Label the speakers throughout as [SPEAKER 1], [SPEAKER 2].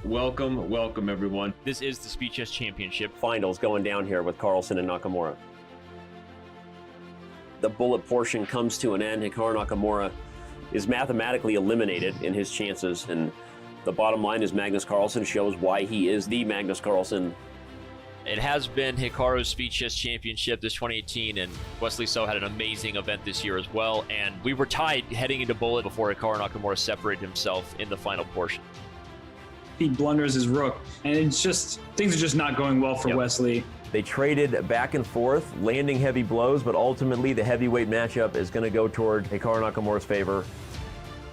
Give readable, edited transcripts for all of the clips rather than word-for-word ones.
[SPEAKER 1] Welcome, everyone.
[SPEAKER 2] This is the Speed Chess Championship.
[SPEAKER 3] Finals going down here with Carlsen and Nakamura. The bullet portion comes to an end. Hikaru Nakamura is mathematically eliminated in his chances, and the bottom line is Magnus Carlsen shows why he is the Magnus Carlsen.
[SPEAKER 2] It has been Hikaru's Speed Chess Championship this 2018, and Wesley So had an amazing event this year as well, and we were tied heading into bullet before Hikaru Nakamura separated himself in the final portion.
[SPEAKER 4] He blunders his rook, and it's just, things are just not going well for Wesley.
[SPEAKER 3] They traded back and forth, landing heavy blows, but ultimately the heavyweight matchup is going to go toward Hikaru Nakamura's favor.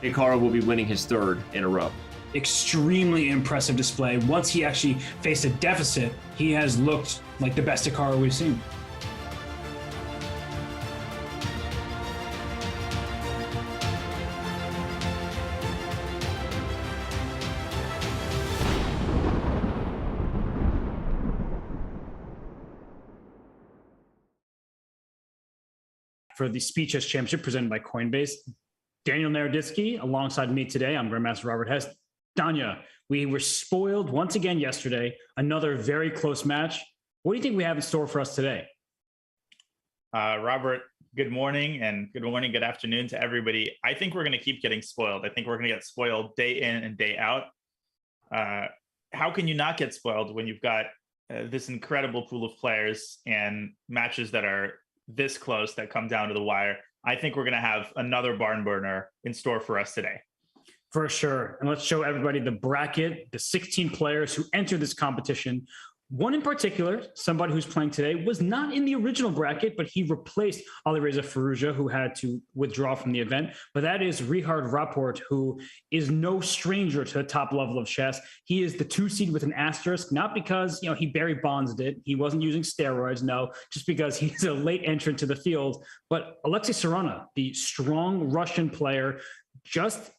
[SPEAKER 1] Hikaru will be winning his third in a row.
[SPEAKER 4] Extremely impressive display. Once he actually faced a deficit, he has looked like the best Hikaru we've seen. For the Speed Chess Championship presented by Coinbase, Daniel Naroditsky alongside me today. I'm Grandmaster Robert Hess. Danya, we were spoiled once again yesterday. Another very close match. What do you think we have in store for us today?
[SPEAKER 5] Robert, good morning, good afternoon to everybody. I think we're going to keep getting spoiled. I think we're going to get spoiled day in and day out. How can you not get spoiled when you've got this incredible pool of players and matches that are this close that come down to the wire? I think we're going to have another barn burner in store for us today.
[SPEAKER 4] For sure. And let's show everybody the bracket, the 16 players who entered this competition. One in particular, somebody who's playing today, was not in the original bracket, but he replaced Alireza Firouzja, who had to withdraw from the event. But that is Richard Rapport, who is no stranger to the top level of chess. He is the 2 seed with an asterisk, not because he Barry Bonds it. He wasn't using steroids, no, just because he's a late entrant to the field. But Alexei Sarana, the strong Russian player, just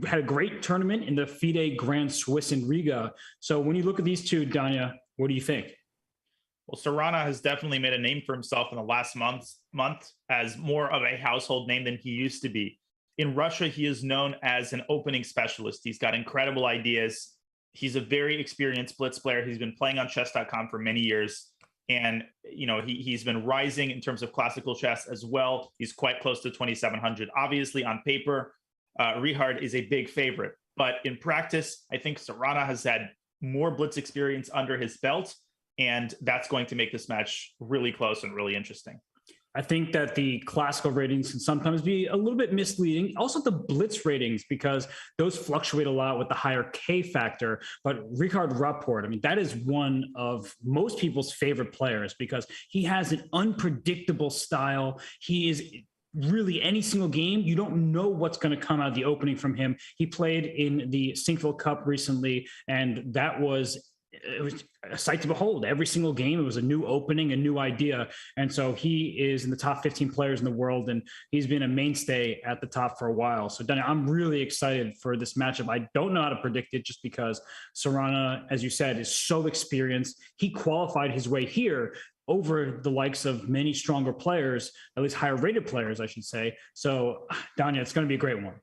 [SPEAKER 4] had a great tournament in the FIDE Grand Swiss in Riga. So when you look at these two, Danya, what do you think?
[SPEAKER 5] Well, Sarana has definitely made a name for himself in the last month as more of a household name than he used to be. In Russia, he is known as an opening specialist. He's got incredible ideas. He's a very experienced blitz player. He's been playing on Chess.com for many years. And, he's been rising in terms of classical chess as well. He's quite close to 2,700. Obviously, on paper, Richard is a big favorite. But in practice, I think Sarana has had more blitz experience under his belt, and that's going to make this match really close and really interesting.
[SPEAKER 4] I think that the classical ratings can sometimes be a little bit misleading. Also the blitz ratings, because those fluctuate a lot with the higher K factor. But Richard Rapport, that is one of most people's favorite players because he has an unpredictable style. He is really any single game, you don't know what's going to come out of the opening from him. He played in the Sinkville Cup recently, and it was a sight to behold. Every single game, it was a new opening, a new idea. And so he is in the top 15 players in the world, and he's been a mainstay at the top for a while. So, Danny, I'm really excited for this matchup. I don't know how to predict it just because Sarana, as you said, is so experienced. He qualified his way here over the likes of many stronger players, at least higher rated players, I should say. So, Danya, it's going to be a great one.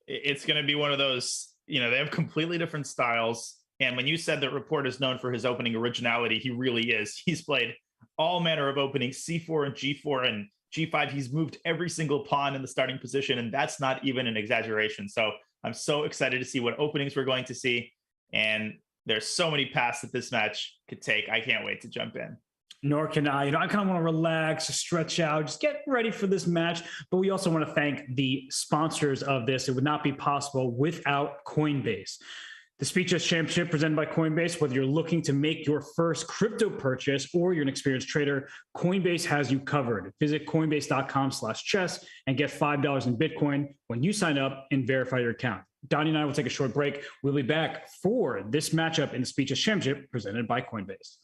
[SPEAKER 5] It's going to be one of those, they have completely different styles. And when you said that Rapport is known for his opening originality, he really is. He's played all manner of openings, C4 and G4 and G5. He's moved every single pawn in the starting position, and that's not even an exaggeration. So I'm so excited to see what openings we're going to see. And there's so many paths that this match could take. I can't wait to jump in.
[SPEAKER 4] Nor can I. I kind of want to relax, stretch out, just get ready for this match. But we also want to thank the sponsors of this. It would not be possible without Coinbase. The Speed Chess Championship presented by Coinbase. Whether you're looking to make your first crypto purchase or you're an experienced trader, Coinbase has you covered. Visit coinbase.com/chess and get $5 in Bitcoin when you sign up and verify your account. Donnie and I will take a short break. We'll be back for this matchup in the Speed Chess Championship presented by Coinbase.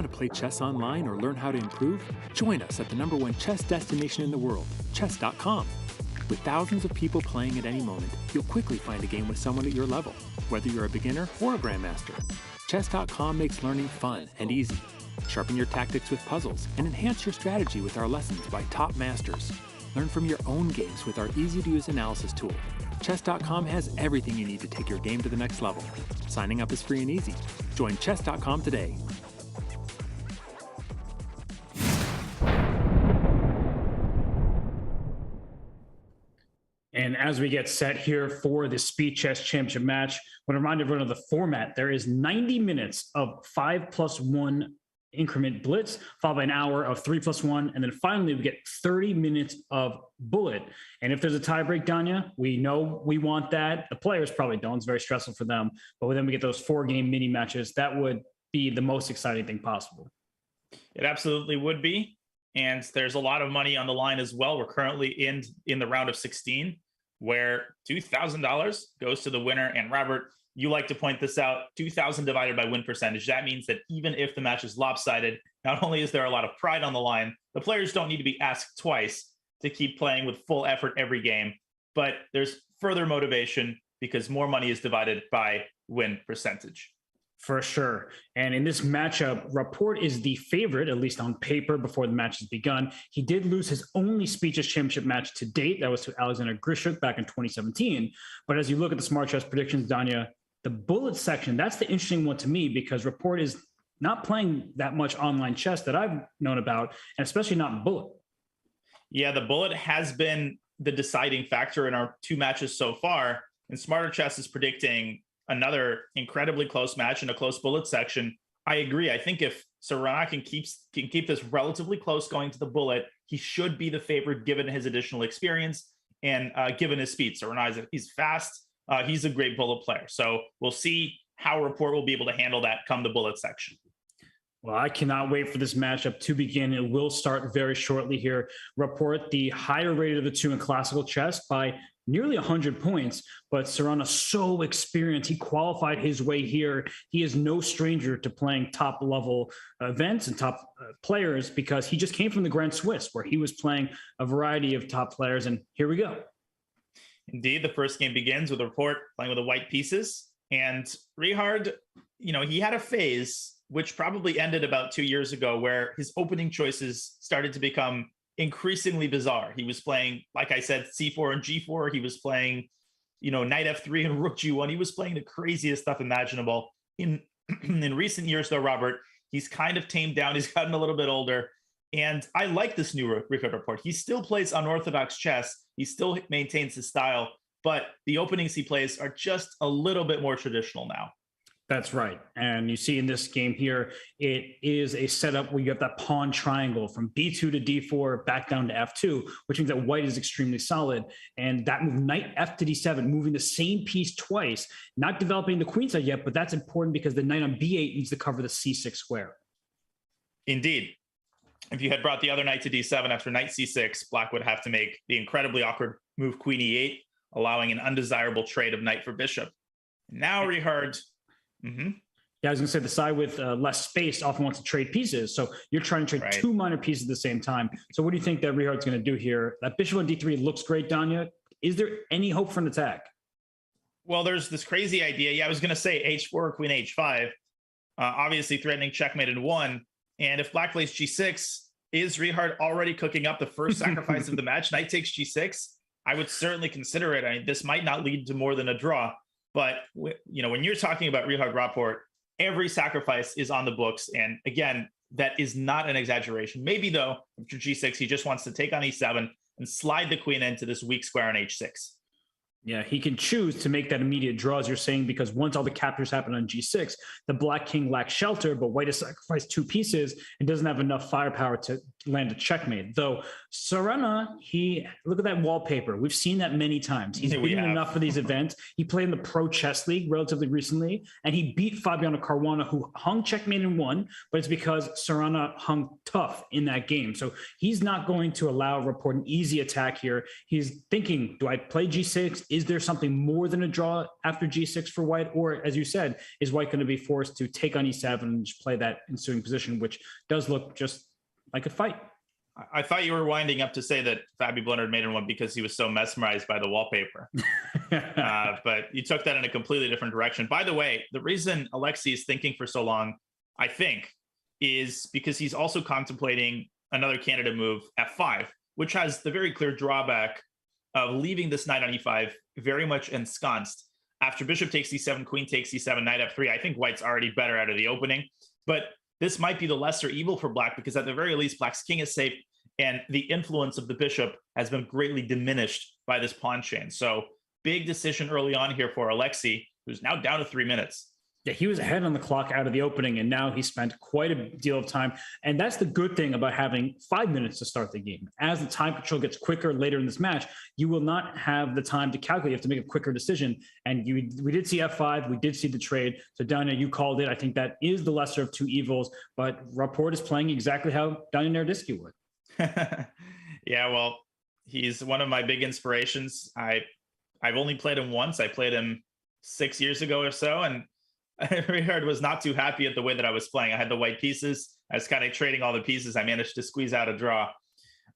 [SPEAKER 6] Want to play chess online or learn how to improve? Join us at the #1 chess destination in the world, Chess.com. With thousands of people playing at any moment, you'll quickly find a game with someone at your level, whether you're a beginner or a grandmaster. Chess.com makes learning fun and easy. Sharpen your tactics with puzzles and enhance your strategy with our lessons by top masters. Learn from your own games with our easy-to-use analysis tool. Chess.com has everything you need to take your game to the next level. Signing up is free and easy. Join Chess.com today.
[SPEAKER 4] And as we get set here for the Speed Chess Championship match, I want to remind everyone of the format. There is 90 minutes of 5+1 increment blitz, followed by an hour of 3+1. And then finally, we get 30 minutes of bullet. And if there's a tiebreak, Danya, we know we want that. The players probably don't. It's very stressful for them. But then we get those 4-game mini matches. That would be the most exciting thing possible.
[SPEAKER 5] It absolutely would be. And there's a lot of money on the line as well. We're currently in the round of 16, where $2,000 goes to the winner. And Robert, you like to point this out, 2,000 divided by win percentage. That means that even if the match is lopsided, not only is there a lot of pride on the line, the players don't need to be asked twice to keep playing with full effort every game, but there's further motivation because more money is divided by win percentage.
[SPEAKER 4] For sure. And in this matchup, Rapport is the favorite, at least on paper, before the match has begun. He did lose his only Speed Chess Championship match to date. That was to Alexander Grishuk back in 2017. But as you look at the Smart Chess predictions, Danya, the bullet section, that's the interesting one to me because Rapport is not playing that much online chess that I've known about, and especially not bullet.
[SPEAKER 5] Yeah, the bullet has been the deciding factor in our 2 matches so far. And Smarter Chess is predicting another incredibly close match in a close bullet section. I agree. I think if Sarana can keep this relatively close going to the bullet, he should be the favorite given his additional experience and given his speed. Sarana, he's fast. He's a great bullet player. So we'll see how Rapport will be able to handle that come the bullet section.
[SPEAKER 4] Well, I cannot wait for this matchup to begin. It will start very shortly here. Rapport, the higher rated of the 2 in classical chess by nearly 100 points, but Sarana so experienced. He qualified his way here. He is no stranger to playing top level events and top players because he just came from the Grand Swiss where he was playing a variety of top players. And here we go.
[SPEAKER 5] Indeed, the first game begins with Rapport playing with the white pieces. And Richard, he had a phase which probably ended about 2 years ago where his opening choices started to become increasingly bizarre. He was playing, like I said, C4 and G4. He was playing, Knight F3 and Rook G1. He was playing the craziest stuff imaginable. In recent years, though, Robert, he's kind of tamed down. He's gotten a little bit older. And I like this new Richard Rapport. He still plays unorthodox chess. He still maintains his style, but the openings he plays are just a little bit more traditional now.
[SPEAKER 4] That's right. And you see in this game here, it is a setup where you have that pawn triangle from B2 to D4 back down to F2, which means that white is extremely solid. And that move, knight F to D7, moving the same piece twice, not developing the queen side yet, but that's important because the knight on B8 needs to cover the C6 square.
[SPEAKER 5] Indeed. If you had brought the other knight to D7 after knight C6, Black would have to make the incredibly awkward move Queen E8, allowing an undesirable trade of knight for bishop. Now Richard...
[SPEAKER 4] Yeah, I was going to say the side with less space often wants to trade pieces. So you're trying to trade 2 minor pieces at the same time. So what do you think that Richard's going to do here? That bishop on D3 looks great, Danya. Is there any hope for an attack?
[SPEAKER 5] Well, there's this crazy idea. Yeah, I was going to say H4, Queen H5, obviously threatening checkmate in 1. And if Black plays G6, is Richard already cooking up the first sacrifice of the match? Knight takes G6. I would certainly consider it. I mean, this might not lead to more than a draw. But, when you're talking about Richard Rapport, every sacrifice is on the books. And again, that is not an exaggeration. Maybe, though, after G6, he just wants to take on E7 and slide the queen into this weak square on H6.
[SPEAKER 4] Yeah, he can choose to make that immediate draw, as you're saying, because once all the captures happen on G6, the Black king lacks shelter, but white has sacrificed 2 pieces and doesn't have enough firepower to land a checkmate. Though Sarana, look at that wallpaper. We've seen that many times. He's been in enough of these events. He played in the Pro Chess League relatively recently, and he beat Fabiano Caruana, who hung checkmate and won, but it's because Sarana hung tough in that game. So he's not going to allow Rapport an easy attack here. He's thinking, do I play G6? Is there something more than a draw after G6 for White? Or, as you said, is White going to be forced to take on E7 and just play that ensuing position, which does look just like a fight?
[SPEAKER 5] I thought you were winding up to say that Fabi blundered mate in one because he was so mesmerized by the wallpaper. But you took that in a completely different direction. By the way, the reason Alexei is thinking for so long, I think, is because he's also contemplating another candidate move, F5, which has the very clear drawback of leaving this knight on E5 very much ensconced. After bishop takes E7, queen takes E7, knight F3, I think White's already better out of the opening. But this might be the lesser evil for Black because at the very least, Black's king is safe and the influence of the bishop has been greatly diminished by this pawn chain. So big decision early on here for Alexei, who's now down to 3 minutes.
[SPEAKER 4] Yeah, he was ahead on the clock out of the opening, and now he spent quite a deal of time. And that's the good thing about having 5 minutes to start the game. As the time control gets quicker later in this match, you will not have the time to calculate. You have to make a quicker decision. And we did see F5. We did see the trade. So, Danya, you called it. I think that is the lesser of two evils. But Rapport is playing exactly how Danya Naroditsky would.
[SPEAKER 5] Yeah, well, he's one of my big inspirations. I've only played him once. I played him 6 years ago or so, and Richard was not too happy at the way that I was playing. I had the white pieces. I was kind of trading all the pieces. I managed to squeeze out a draw.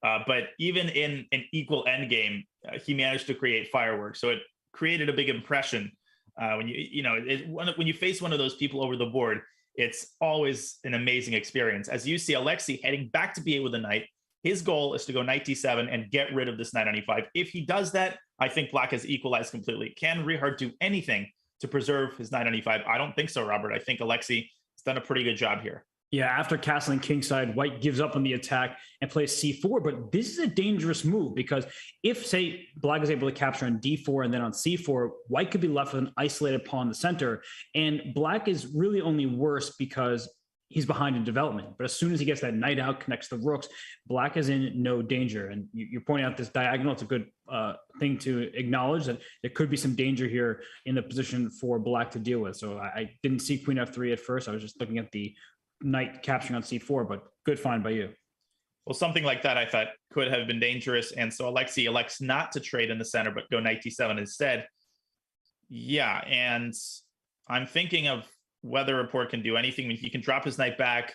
[SPEAKER 5] But even in an equal endgame, he managed to create fireworks. So it created a big impression. When you face one of those people over the board, it's always an amazing experience. As you see Alexei heading back to B8 with a knight, his goal is to go knight d7 and get rid of this knight on e5. If he does that, I think Black has equalized completely. Can Richard do anything to preserve his knight on e5? I don't think so, Robert. I think Alexei has done a pretty good job here.
[SPEAKER 4] Yeah, after castling kingside, White gives up on the attack and plays c4. But this is a dangerous move because if, say, Black is able to capture on d4 and then on c4, White could be left with an isolated pawn in the center. And Black is really only worse because he's behind in development. But as soon as he gets that knight out, connects the rooks, Black is in no danger. And you're pointing out this diagonal. It's a good thing to acknowledge that there could be some danger here in the position for Black to deal with. So I didn't see queen f3 at first. I was just looking at the knight capturing on c4, but good find by you.
[SPEAKER 5] Well, something like that I thought could have been dangerous. And so Alexei elects not to trade in the center, but go knight d7 instead. Yeah, and I'm thinking of whether Rapport can do anything. I mean, he can drop his knight back.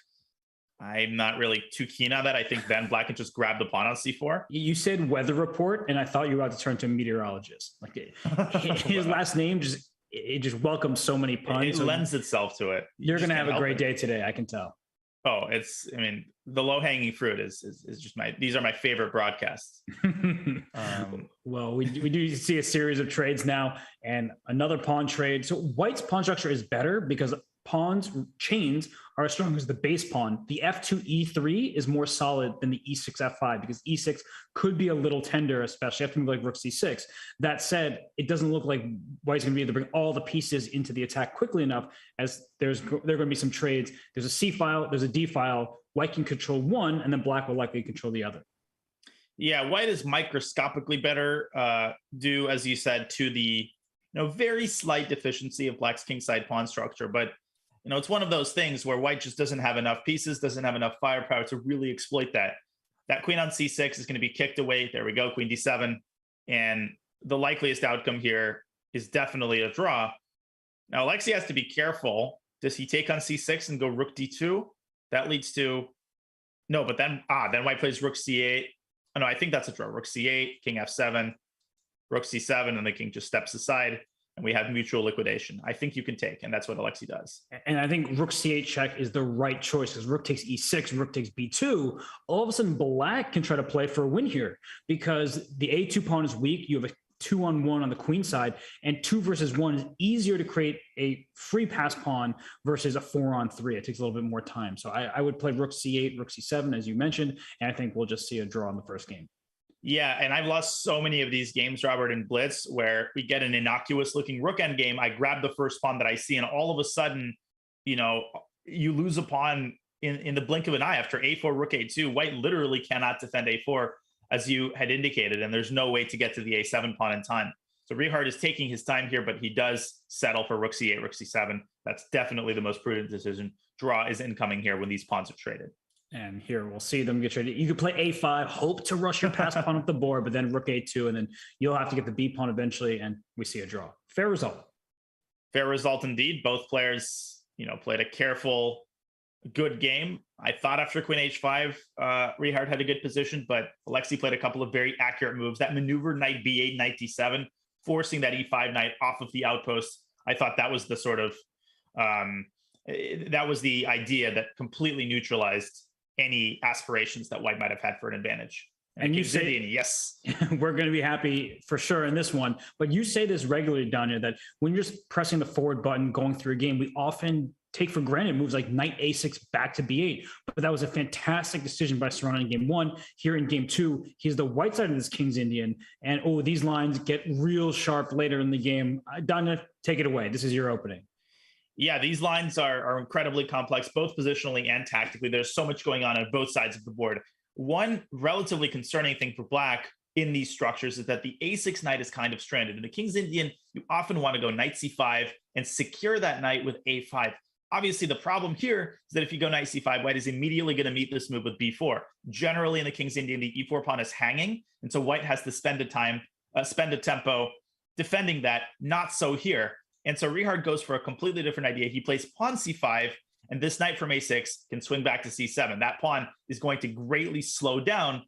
[SPEAKER 5] I'm not really too keen on that. I think then Black can just grab the pawn on c4.
[SPEAKER 4] You said weather report, and I thought you were about to turn to a meteorologist. Like his last name just welcomes so many puns.
[SPEAKER 5] It lends itself to it.
[SPEAKER 4] You're going to have a great day today, I can tell.
[SPEAKER 5] Oh, the low-hanging fruit is just these are my favorite broadcasts.
[SPEAKER 4] Well, we do see a series of trades now and another pawn trade. So White's pawn structure is better because chains are as strong as the base pawn. The f2 e3 is more solid than the e6 f5 because e6 could be a little tender, especially after move like rook c6. That said, it doesn't look like White's going to be able to bring all the pieces into the attack quickly enough, as there are going to be some trades. There's a c file, there's a d file. White can control one, and then Black will likely control the other.
[SPEAKER 5] Yeah, White is microscopically better due, as you said, to the very slight deficiency of Black's kingside pawn structure, but it's one of those things where White just doesn't have enough pieces, doesn't have enough firepower to really exploit that. That queen on c6 is going to be kicked away. There we go, queen d7. And the likeliest outcome here is definitely a draw. Now, Alexei has to be careful. Does he take on c6 and go rook d2? That leads to... No, but then White plays rook c8. Oh, no, I think that's a draw. Rook c8, king f7, rook c7, and the king just steps aside. And we have mutual liquidation. I think you can take, and that's what Alexei does.
[SPEAKER 4] And I think rook c8 check is the right choice because rook takes e6, rook takes b2. All of a sudden, Black can try to play for a win here because the a2 pawn is weak. You have a 2-on-1 on the queen side, and 2 versus 1 is easier to create a free pass pawn versus a 4-on-3. It takes a little bit more time. So I would play rook c8, rook c7, as you mentioned, and I think we'll just see a draw in the first game.
[SPEAKER 5] Yeah, and I've lost so many of these games, Robert, in Blitz, where we get an innocuous-looking rook endgame. I grab the first pawn that I see, and all of a sudden, you lose a pawn in the blink of an eye. After a4, rook a2, white literally cannot defend a4, as you had indicated, and there's no way to get to the a7 pawn in time. So Richard is taking his time here, but he does settle for rook c8, rook c7. That's definitely the most prudent decision. Draw is incoming here when these pawns are traded.
[SPEAKER 4] And here we'll see them get traded. You could play a5, hope to rush your pass pawn up the board, but then rook a2, and then you'll have to get the b pawn eventually, and we see a draw. Fair result.
[SPEAKER 5] Fair result indeed. Both players, played a careful, good game. I thought after queen h5, Richard had a good position, but Alexei played a couple of very accurate moves. That maneuver, knight b8, knight d7, forcing that e5 knight off of the outpost. I thought that was the sort of, that was the idea that completely neutralized any aspirations that white might have had for an advantage.
[SPEAKER 4] And you say,
[SPEAKER 5] yes,
[SPEAKER 4] we're going to be happy for sure in this one. But you say this regularly, Danya, that when you're just pressing the forward button, going through a game, we often take for granted moves like knight a6 back to b8. But that was a fantastic decision by Sarana in game one. Here in game two, he's the white side of this King's Indian. And these lines get real sharp later in the game. Danya, take it away. This is your opening.
[SPEAKER 5] Yeah, these lines are incredibly complex, both positionally and tactically. There's so much going on both sides of the board. One relatively concerning thing for black in these structures is that the a6 knight is kind of stranded. In the King's Indian, you often want to go knight c5 and secure that knight with a5. Obviously, the problem here is that if you go knight c5, white is immediately going to meet this move with b4. Generally, in the King's Indian, the e4 pawn is hanging, and so white has to spend a tempo defending that. Not so here. And so Richard goes for a completely different idea. He plays pawn c5, and this knight from a6 can swing back to c7. That pawn is going to greatly slow down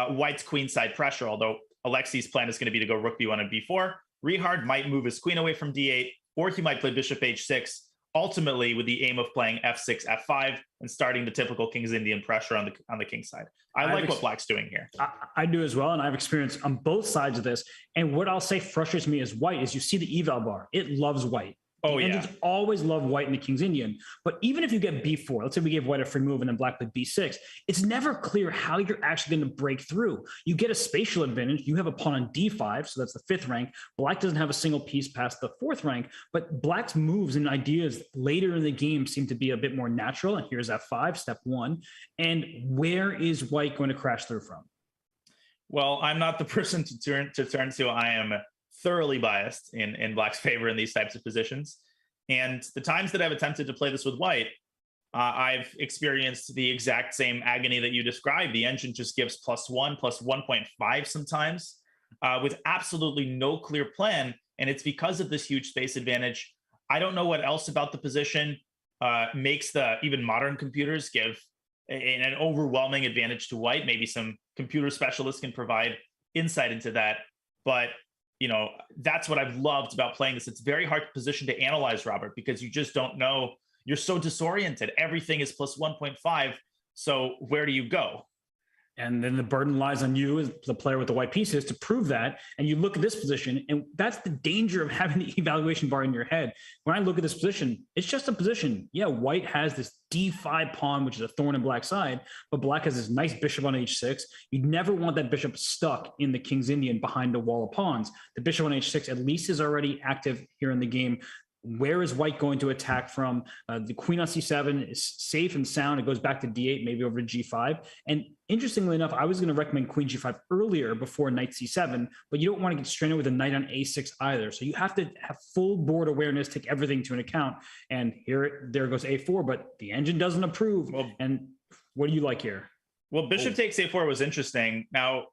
[SPEAKER 5] white's queenside pressure, although Alexei's plan is going to be to go rook b1 and b4. Richard might move his queen away from d8, or he might play bishop h6, ultimately with the aim of playing f6, f5, and starting the typical King's Indian pressure on the king side. I like what black's doing here.
[SPEAKER 4] I do as well, and I've experienced on both sides of this. And what I'll say frustrates me as white is you see the eval bar. It loves white.
[SPEAKER 5] Oh, yeah.
[SPEAKER 4] Engines always love white in the King's Indian. But even if you get b4, let's say we gave white a free move and then black played b6, it's never clear how you're actually going to break through. You get a spatial advantage. You have a pawn on d5, so that's the 5th rank. Black doesn't have a single piece past the 4th rank, but black's moves and ideas later in the game seem to be a bit more natural. And here's f5, step 1. And where is white going to crash through from?
[SPEAKER 5] Well, I'm not the person to turn to. I am thoroughly biased in black's favor in these types of positions. And the times that I've attempted to play this with white, I've experienced the exact same agony that you described. The engine just gives +1, +1.5 sometimes, with absolutely no clear plan. And it's because of this huge space advantage. I don't know what else about the position makes even modern computers give an overwhelming advantage to white. Maybe some computer specialists can provide insight into that. But that's what I've loved about playing this. It's very hard position to analyze, Robert, because you just don't know. You're so disoriented. Everything is +1.5. So where do you go?
[SPEAKER 4] And then the burden lies on you as the player with the white pieces to prove that. And you look at this position, and that's the danger of having the evaluation bar in your head. When I look at this position, it's just a position. Yeah, white has this d5 pawn, which is a thorn in black's side, but black has this nice bishop on h6. You'd never want that bishop stuck in the King's Indian behind a wall of pawns. The bishop on h6 at least is already active here in the game. Where is white going to attack from? The queen on c7 is safe and sound. It goes back to d8, maybe over to g5. And interestingly enough, I was going to recommend queen g5 earlier before knight c7, but you don't want to get stranded with a knight on a6 either. So you have to have full board awareness, take everything to an account. And there goes a4, but the engine doesn't approve.
[SPEAKER 5] Well,
[SPEAKER 4] and what do you like here?
[SPEAKER 5] Well, bishop takes a4 was interesting. Now,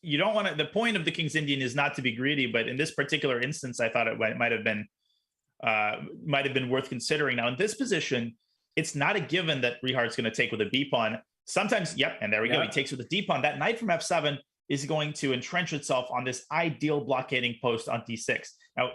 [SPEAKER 5] you don't want to, the point of the King's Indian is not to be greedy, but in this particular instance, I thought it might have been worth considering. Now, in this position, it's not a given that Richard's going to take with a b pawn. Sometimes, and there we go. He takes with a d pawn. That knight from f7 is going to entrench itself on this ideal blockading post on d6. Now,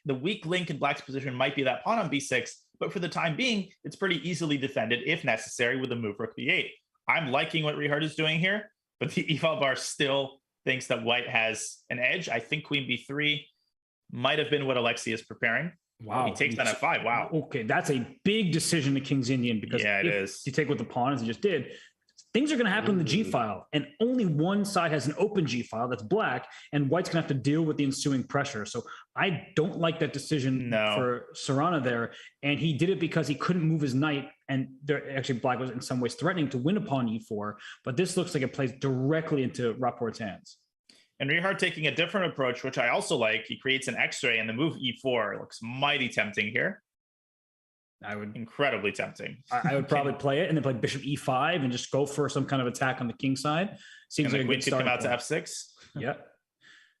[SPEAKER 5] the weak link in black's position might be that pawn on b6, but for the time being, it's pretty easily defended if necessary with a move rook b8. I'm liking what Richard is doing here, but the eval bar still thinks that white has an edge. I think queen b3 might have been what Alexei is preparing.
[SPEAKER 4] Wow.
[SPEAKER 5] He takes on f5. Wow.
[SPEAKER 4] Okay, that's a big decision to King's Indian, because if you take with the pawn, as you just did, things are going to happen in the G file, and only one side has an open G file, that's black, and white's going to have to deal with the ensuing pressure. So I don't like that decision for Sarana there, and he did it because he couldn't move his knight and there actually black was in some ways threatening to win a pawn e4, but this looks like it plays directly into Rapport's hands.
[SPEAKER 5] And Rihard taking a different approach, which I also like. He creates an X-ray, and the move e4 looks mighty tempting here. Incredibly tempting.
[SPEAKER 4] I would probably play it and then play bishop e5 and just go for some kind of attack on the king side. Seems like a good start.
[SPEAKER 5] Come out to f6.
[SPEAKER 4] Yep.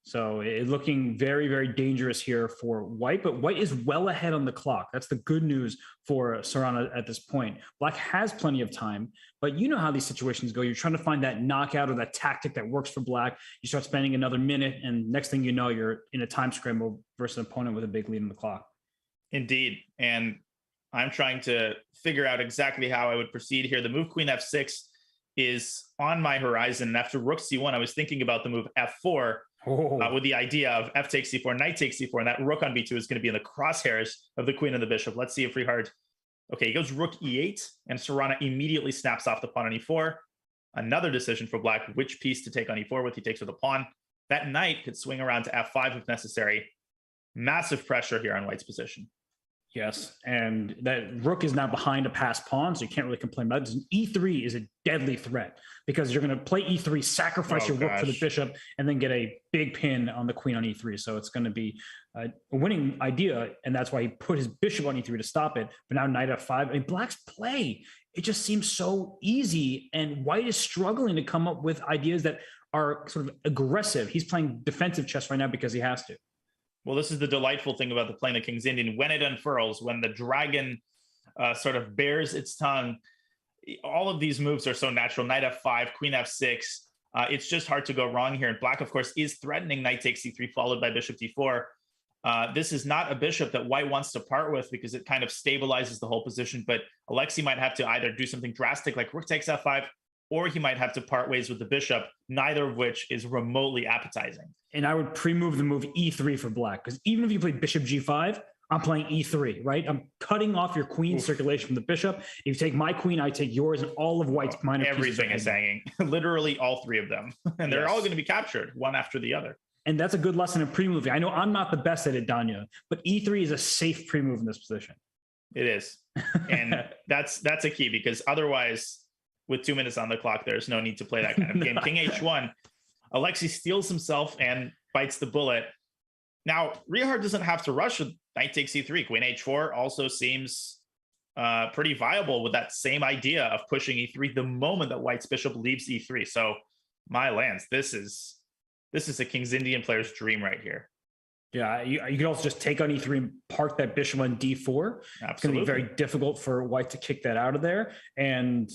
[SPEAKER 4] So it's looking very, very dangerous here for white, but white is well ahead on the clock. That's the good news for Sarana at this point. Black has plenty of time, but you know how these situations go. You're trying to find that knockout or that tactic that works for black. You start spending another minute, and next thing you know, you're in a time scramble versus an opponent with a big lead on the clock.
[SPEAKER 5] Indeed. And I'm trying to figure out exactly how I would proceed here. The move queen f6 is on my horizon. And after rook c1, I was thinking about the move f4 with the idea of f takes c4, knight takes c4, and that rook on b2 is going to be in the crosshairs of the queen and the bishop. Let's see if Rihard... Okay, he goes rook e8, and Sarana immediately snaps off the pawn on e4. Another decision for black, which piece to take on e4 with. He takes with the pawn. That knight could swing around to f5 if necessary. Massive pressure here on white's position.
[SPEAKER 4] Yes, and that rook is now behind a passed pawn, so you can't really complain about it. E3 is a deadly threat because you're going to play e3, sacrifice your rook for the bishop, and then get a big pin on the queen on e3. So it's going to be a winning idea, and that's why he put his bishop on e3 to stop it. But now knight f5. I mean, black's play, it just seems so easy, and white is struggling to come up with ideas that are sort of aggressive. He's playing defensive chess right now because he has to.
[SPEAKER 5] Well, this is the delightful thing about the playing the King's Indian. When it unfurls, when the dragon sort of bears its tongue, all of these moves are so natural. Knight f5, queen f6. It's just hard to go wrong here. And black, of course, is threatening knight takes c3, followed by bishop d4. This is not a bishop that white wants to part with because it kind of stabilizes the whole position. But Alexei might have to either do something drastic like rook takes f5, or he might have to part ways with the bishop, neither of which is remotely appetizing.
[SPEAKER 4] And I would pre-move the move e3 for black, because even if you play bishop g5, I'm playing e3, right? I'm cutting off your queen circulation from the bishop. If you take my queen, I take yours, and all of white's minor pieces.
[SPEAKER 5] Everything is hanging, literally all three of them. And they're all going to be captured, one after the other.
[SPEAKER 4] And that's a good lesson in pre-moving. I know I'm not the best at it, Danya, but e3 is a safe pre-move in this position.
[SPEAKER 5] It is. And that's a key, because otherwise, with 2 minutes on the clock, there's no need to play that kind of game. King h1, Alexei steals himself and bites the bullet. Now, Rihard doesn't have to rush with knight takes e3. Queen h4 also seems pretty viable with that same idea of pushing e3 the moment that white's bishop leaves e3. So, my lands, this is a King's Indian player's dream right here.
[SPEAKER 4] Yeah, you could also just take on e3 and park that bishop on d4.
[SPEAKER 5] Absolutely.
[SPEAKER 4] It's going to be very difficult for white to kick that out of there. And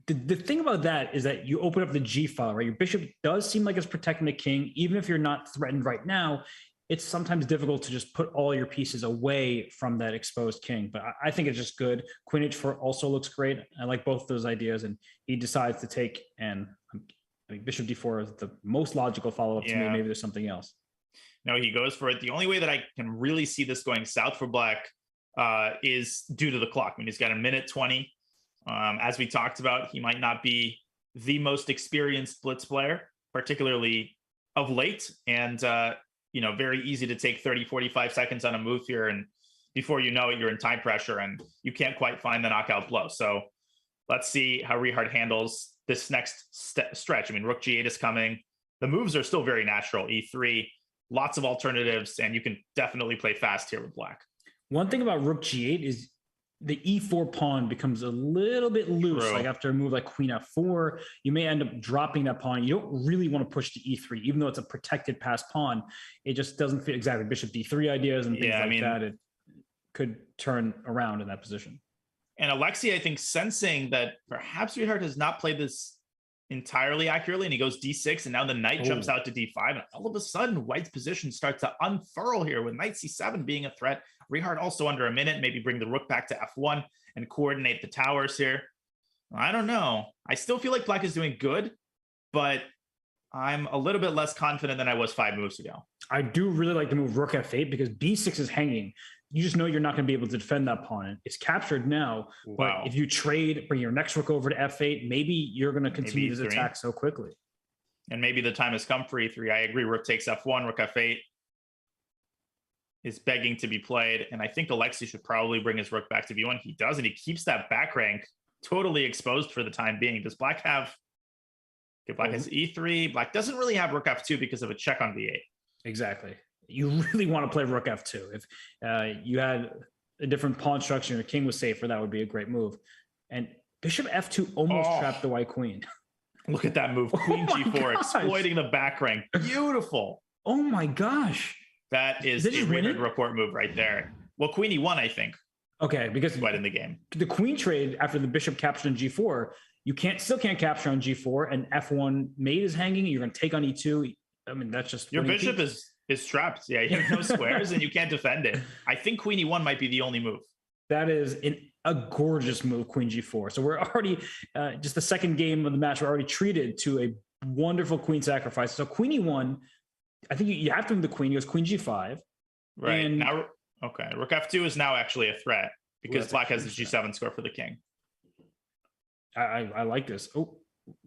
[SPEAKER 4] the thing about that is that you open up the G file, right? Your bishop does seem like it's protecting the king. Even if you're not threatened right now, it's sometimes difficult to just put all your pieces away from that exposed king. But I think it's just good. Queen h4 also looks great. I like both those ideas. And he decides to take, and I mean, bishop d4 is the most logical follow-up to me. Maybe there's something else.
[SPEAKER 5] No, he goes for it. The only way that I can really see this going south for black is due to the clock. I mean, he's got a minute 20. As we talked about, he might not be the most experienced blitz player, particularly of late. And, very easy to take 30, 45 seconds on a move here. And before you know it, you're in time pressure and you can't quite find the knockout blow. So let's see how Rihard handles this next stretch. I mean, rook g8 is coming. The moves are still very natural. E3, lots of alternatives, and you can definitely play fast here with black.
[SPEAKER 4] One thing about rook g8 is the e4 pawn becomes a little bit loose.
[SPEAKER 5] True.
[SPEAKER 4] Like after a move like queen f4, you may end up dropping that pawn. You don't really want to push to e3, even though it's a protected passed pawn. It just doesn't fit exactly bishop d3 ideas and things that. It could turn around in that position.
[SPEAKER 5] And Alexei, I think, sensing that perhaps Rihard has not played this entirely accurately, and he goes d6, and now the knight jumps out to d5, and all of a sudden white's position starts to unfurl here with knight c7 being a threat. Rihard also under a minute, maybe bring the rook back to f1 and coordinate the towers here. I don't know. I still feel like black is doing good, but I'm a little bit less confident than I was 5 moves ago.
[SPEAKER 4] I do really like the move rook f8 because b6 is hanging. You just know you're not going to be able to defend that pawn. It's captured now, but if you trade, bring your next rook over to f8, maybe you're going to continue this attack so quickly.
[SPEAKER 5] And maybe the time has come for e3. I agree. Rook takes f1, rook f8. is begging to be played. And I think Alexei should probably bring his rook back to b1. He does, and he keeps that back rank totally exposed for the time being. Does black have... Okay, black has e3. Black doesn't really have rook f2 because of a check on v8.
[SPEAKER 4] Exactly. You really want to play rook f2. If you had a different pawn structure and your king was safer, that would be a great move. And bishop f2 almost trapped the white queen.
[SPEAKER 5] Look at that move. Queen g4, exploiting the back rank. Beautiful.
[SPEAKER 4] Oh my gosh.
[SPEAKER 5] That is a weird Rapport move right there. Well, queen e1, I think.
[SPEAKER 4] Okay, because
[SPEAKER 5] right in the game.
[SPEAKER 4] The queen trade after the bishop captured on g4, you still can't capture on g4, and f1 mate is hanging. You're going to take on e2. I mean, that's just
[SPEAKER 5] your bishop is trapped. Yeah, you have no squares and you can't defend it. I think queen e1 might be the only move.
[SPEAKER 4] That is a gorgeous move, queen g4. So we're already just the second game of the match. We're already treated to a wonderful queen sacrifice. So queen e1, I think you have to move the queen. He goes queen g5.
[SPEAKER 5] Right
[SPEAKER 4] and
[SPEAKER 5] now, okay, rook f2 is now actually a threat because black has the g7 score for the king.
[SPEAKER 4] I like this. Oh,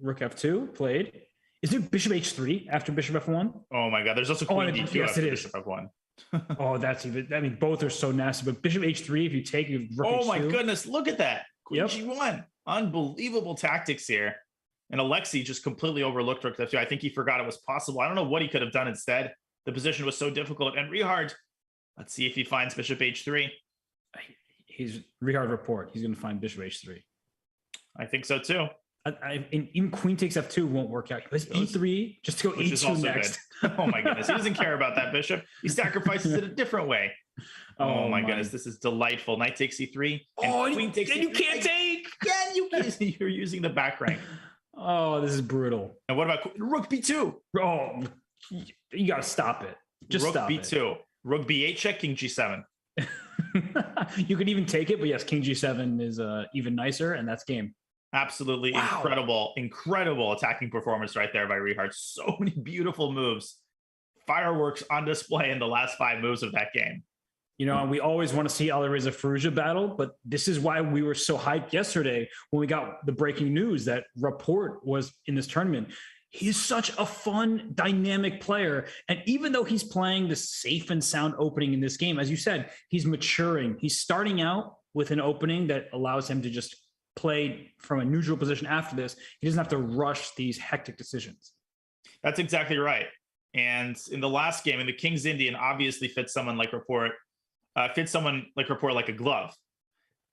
[SPEAKER 4] rook f2 played. Is there bishop h3 after bishop f1?
[SPEAKER 5] Oh my god, there's also queen d2 after bishop f1.
[SPEAKER 4] Oh, that's even. I mean, both are so nasty. But bishop h3, if you take, you rook
[SPEAKER 5] oh
[SPEAKER 4] h2.
[SPEAKER 5] My goodness, look at that. Queen g1. Unbelievable tactics here. And Alexei just completely overlooked rook f2. I think he forgot it was possible. I don't know what he could have done instead. The position was so difficult. And Richard, let's see if he finds bishop h3.
[SPEAKER 4] He's Richard Rapport. He's going to find bishop h3.
[SPEAKER 5] I think so too.
[SPEAKER 4] Even queen takes f2 won't work out. He e3 just to go e2 next.
[SPEAKER 5] Oh my goodness, he doesn't care about that bishop. He sacrifices it a different way. Oh my goodness, this is delightful. Knight takes e3. And queen takes
[SPEAKER 4] e3. You can't take.
[SPEAKER 5] Yeah, you can't. You're using the back rank.
[SPEAKER 4] Oh, this is brutal.
[SPEAKER 5] And what about rook b2?
[SPEAKER 4] Oh, you got to stop it. Just
[SPEAKER 5] rook
[SPEAKER 4] stop
[SPEAKER 5] b2.
[SPEAKER 4] It.
[SPEAKER 5] Rook b8 check, king g7.
[SPEAKER 4] You could even take it, but yes, king g7 is even nicer, and that's game.
[SPEAKER 5] Absolutely incredible attacking performance right there by Richard. So many beautiful moves. Fireworks on display in the last 5 moves of that game.
[SPEAKER 4] You know, we always want to see Alireza Firouzja battle, but this is why we were so hyped yesterday when we got the breaking news that Rapport was in this tournament. He's such a fun, dynamic player. And even though he's playing the safe and sound opening in this game, as you said, he's maturing. He's starting out with an opening that allows him to just play from a neutral position after this. He doesn't have to rush these hectic decisions. That's
[SPEAKER 5] exactly right. And in the last game, in the King's Indian obviously fits someone like Rapport like a glove.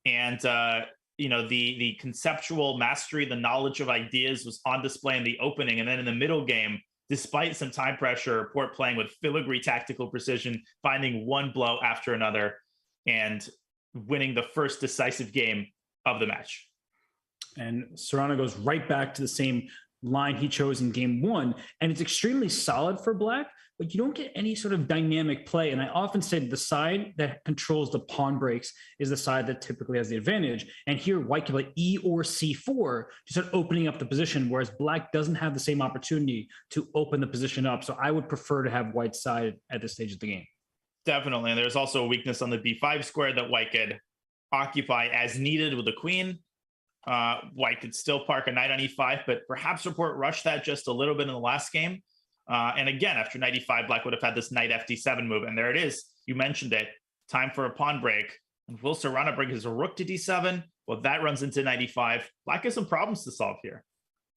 [SPEAKER 5] And the conceptual mastery, the knowledge of ideas was on display in the opening. And then in the middle game, despite some time pressure, Rapport playing with filigree tactical precision, finding one blow after another, and winning the first decisive game of the match.
[SPEAKER 4] And Sarana goes right back to the same line he chose in game 1. And it's extremely solid for black, but you don't get any sort of dynamic play. And I often say the side that controls the pawn breaks is the side that typically has the advantage. And here white can play E or C4 to start opening up the position, whereas black doesn't have the same opportunity to open the position up. So I would prefer to have white side at this stage of the game.
[SPEAKER 5] Definitely. And there's also a weakness on the b5 square that white could occupy as needed with the queen. White could still park a knight on e5, but perhaps Rapport rushed that just a little bit in the last game. And again, after knight e5, black would have had this knight fd7 move. And there it is. You mentioned it. Time for a pawn break. And will Sarana bring his rook to d7? Well, that runs into knight e5. Black has some problems to solve here.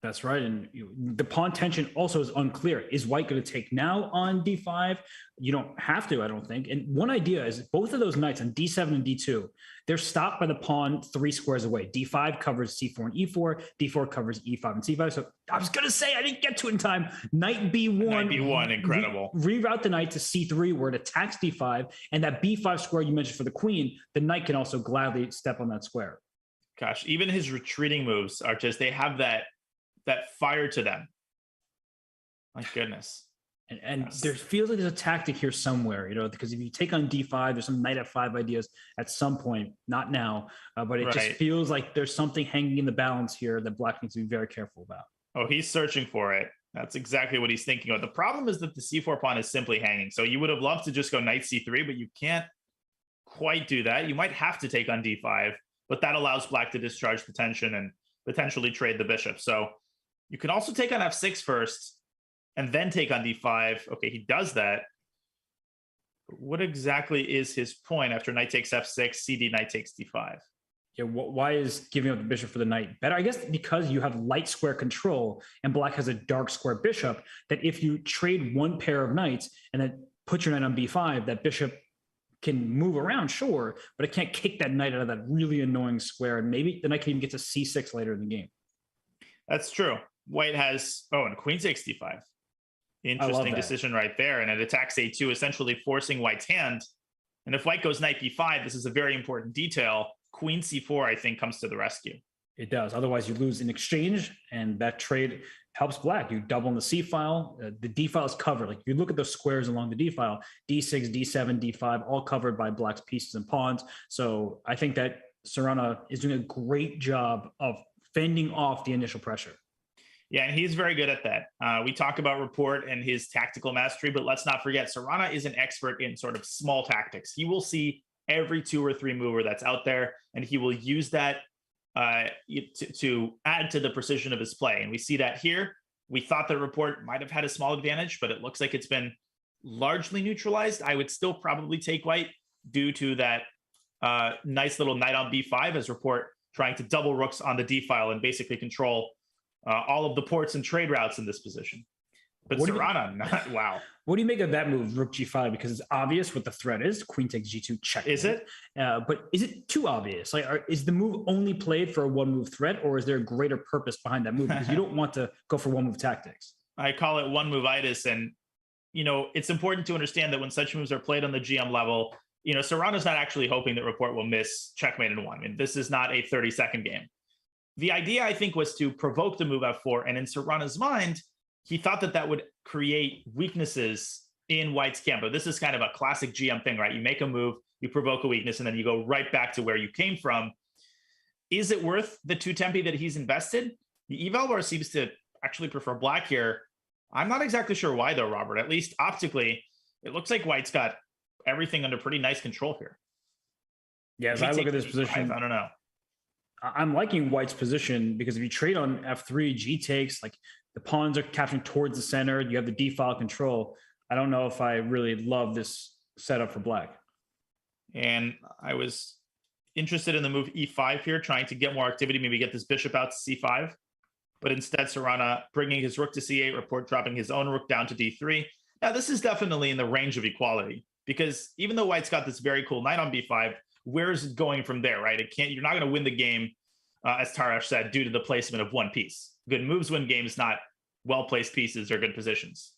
[SPEAKER 4] That's right. And the pawn tension also is unclear. Is white going to take now on d5? You don't have to, I don't think. And one idea is both of those knights on d7 and d2, they're stopped by the pawn 3 squares away. d5 covers c4 and e4. d4 covers e5 and c5. So I was going to say, I didn't get to it in time. Knight b1.
[SPEAKER 5] Knight b1, incredible.
[SPEAKER 4] Reroute the knight to c3 where it attacks d5. And that b5 square you mentioned for the queen, the knight can also gladly step on that square.
[SPEAKER 5] Gosh, even his retreating moves are just, they have that fire to them. My goodness.
[SPEAKER 4] And
[SPEAKER 5] yes.
[SPEAKER 4] There feels like there's a tactic here somewhere, because if you take on d5, there's some knight f5 ideas at some point, not now, but it just feels like there's something hanging in the balance here that black needs to be very careful about.
[SPEAKER 5] Oh, he's searching for it. That's exactly what he's thinking about. The problem is that the c4 pawn is simply hanging. So you would have loved to just go knight c3, but you can't quite do that. You might have to take on d5, but that allows black to discharge the tension and potentially trade the bishop. So you can also take on f6 first and then take on d5. Okay, he does that. What exactly is his point after knight takes f6, cd, knight takes d5?
[SPEAKER 4] Yeah, why is giving up the bishop for the knight better? I guess because you have light square control and black has a dark square bishop, that if you trade one pair of knights and then put your knight on b5, that bishop can move around, sure, but it can't kick that knight out of that really annoying square. And maybe the knight can even get to c6 later in the game.
[SPEAKER 5] That's true. White has, and queen takes d5. Interesting decision right there. And it attacks a2, essentially forcing white's hand. And if white goes knight b5, this is a very important detail. Queen c4, I think, comes to the rescue.
[SPEAKER 4] It does. Otherwise, you lose in exchange, and that trade helps black. You double in the c file. The d file is covered. Like, you look at the squares along the d file, d6, d7, d5, all covered by black's pieces and pawns. So I think that Sarana is doing a great job of fending off the initial pressure.
[SPEAKER 5] Yeah, and he's very good at that. We talk about Rapport and his tactical mastery, but let's not forget, Sarana is an expert in sort of small tactics. He will see every 2 or 3 mover that's out there, and he will use that to add to the precision of his play. And we see that here. We thought that Rapport might have had a small advantage, but it looks like it's been largely neutralized. I would still probably take white due to that nice little knight on b5 as Rapport trying to double rooks on the d file and basically control all of the ports and trade routes in this position. But Sarana, wow.
[SPEAKER 4] What do you make of that move, rook g5? Because it's obvious what the threat is. Queen takes g2, check.
[SPEAKER 5] Is it?
[SPEAKER 4] But is it too obvious? Like, is the move only played for a one-move threat, or is there a greater purpose behind that move? Because you don't want to go for one-move tactics.
[SPEAKER 5] I call it one-move-itis. And, it's important to understand that when such moves are played on the GM level, Sarana's not actually hoping that Rapport will miss checkmate in 1. I mean, this is not a 30-second game. The idea, I think, was to provoke the move f4. And in Sarana's mind, he thought that that would create weaknesses in white's camp. But this is kind of a classic GM thing, right? You make a move, you provoke a weakness, and then you go right back to where you came from. Is it worth the 2 tempi that he's invested? The eval bar seems to actually prefer black here. I'm not exactly sure why, though, Robert. At least optically, it looks like white's got everything under pretty nice control here.
[SPEAKER 4] Yeah, as I look at this position,
[SPEAKER 5] I don't know.
[SPEAKER 4] I'm liking white's position because if you trade on f3, g takes, like, the pawns are capturing towards the center. You have the d file control. I don't know if I really love this setup for black.
[SPEAKER 5] And I was interested in the move e5 here, trying to get more activity, maybe get this bishop out to c5. But instead, Sarana bringing his rook to c8, Rapport dropping his own rook down to d3. Now, this is definitely in the range of equality, because even though white's got this very cool knight on b5, where is it going from there, right? You're not going to win the game, as Tarash said, due to the placement of one piece. Good moves win games, not well-placed pieces or good positions.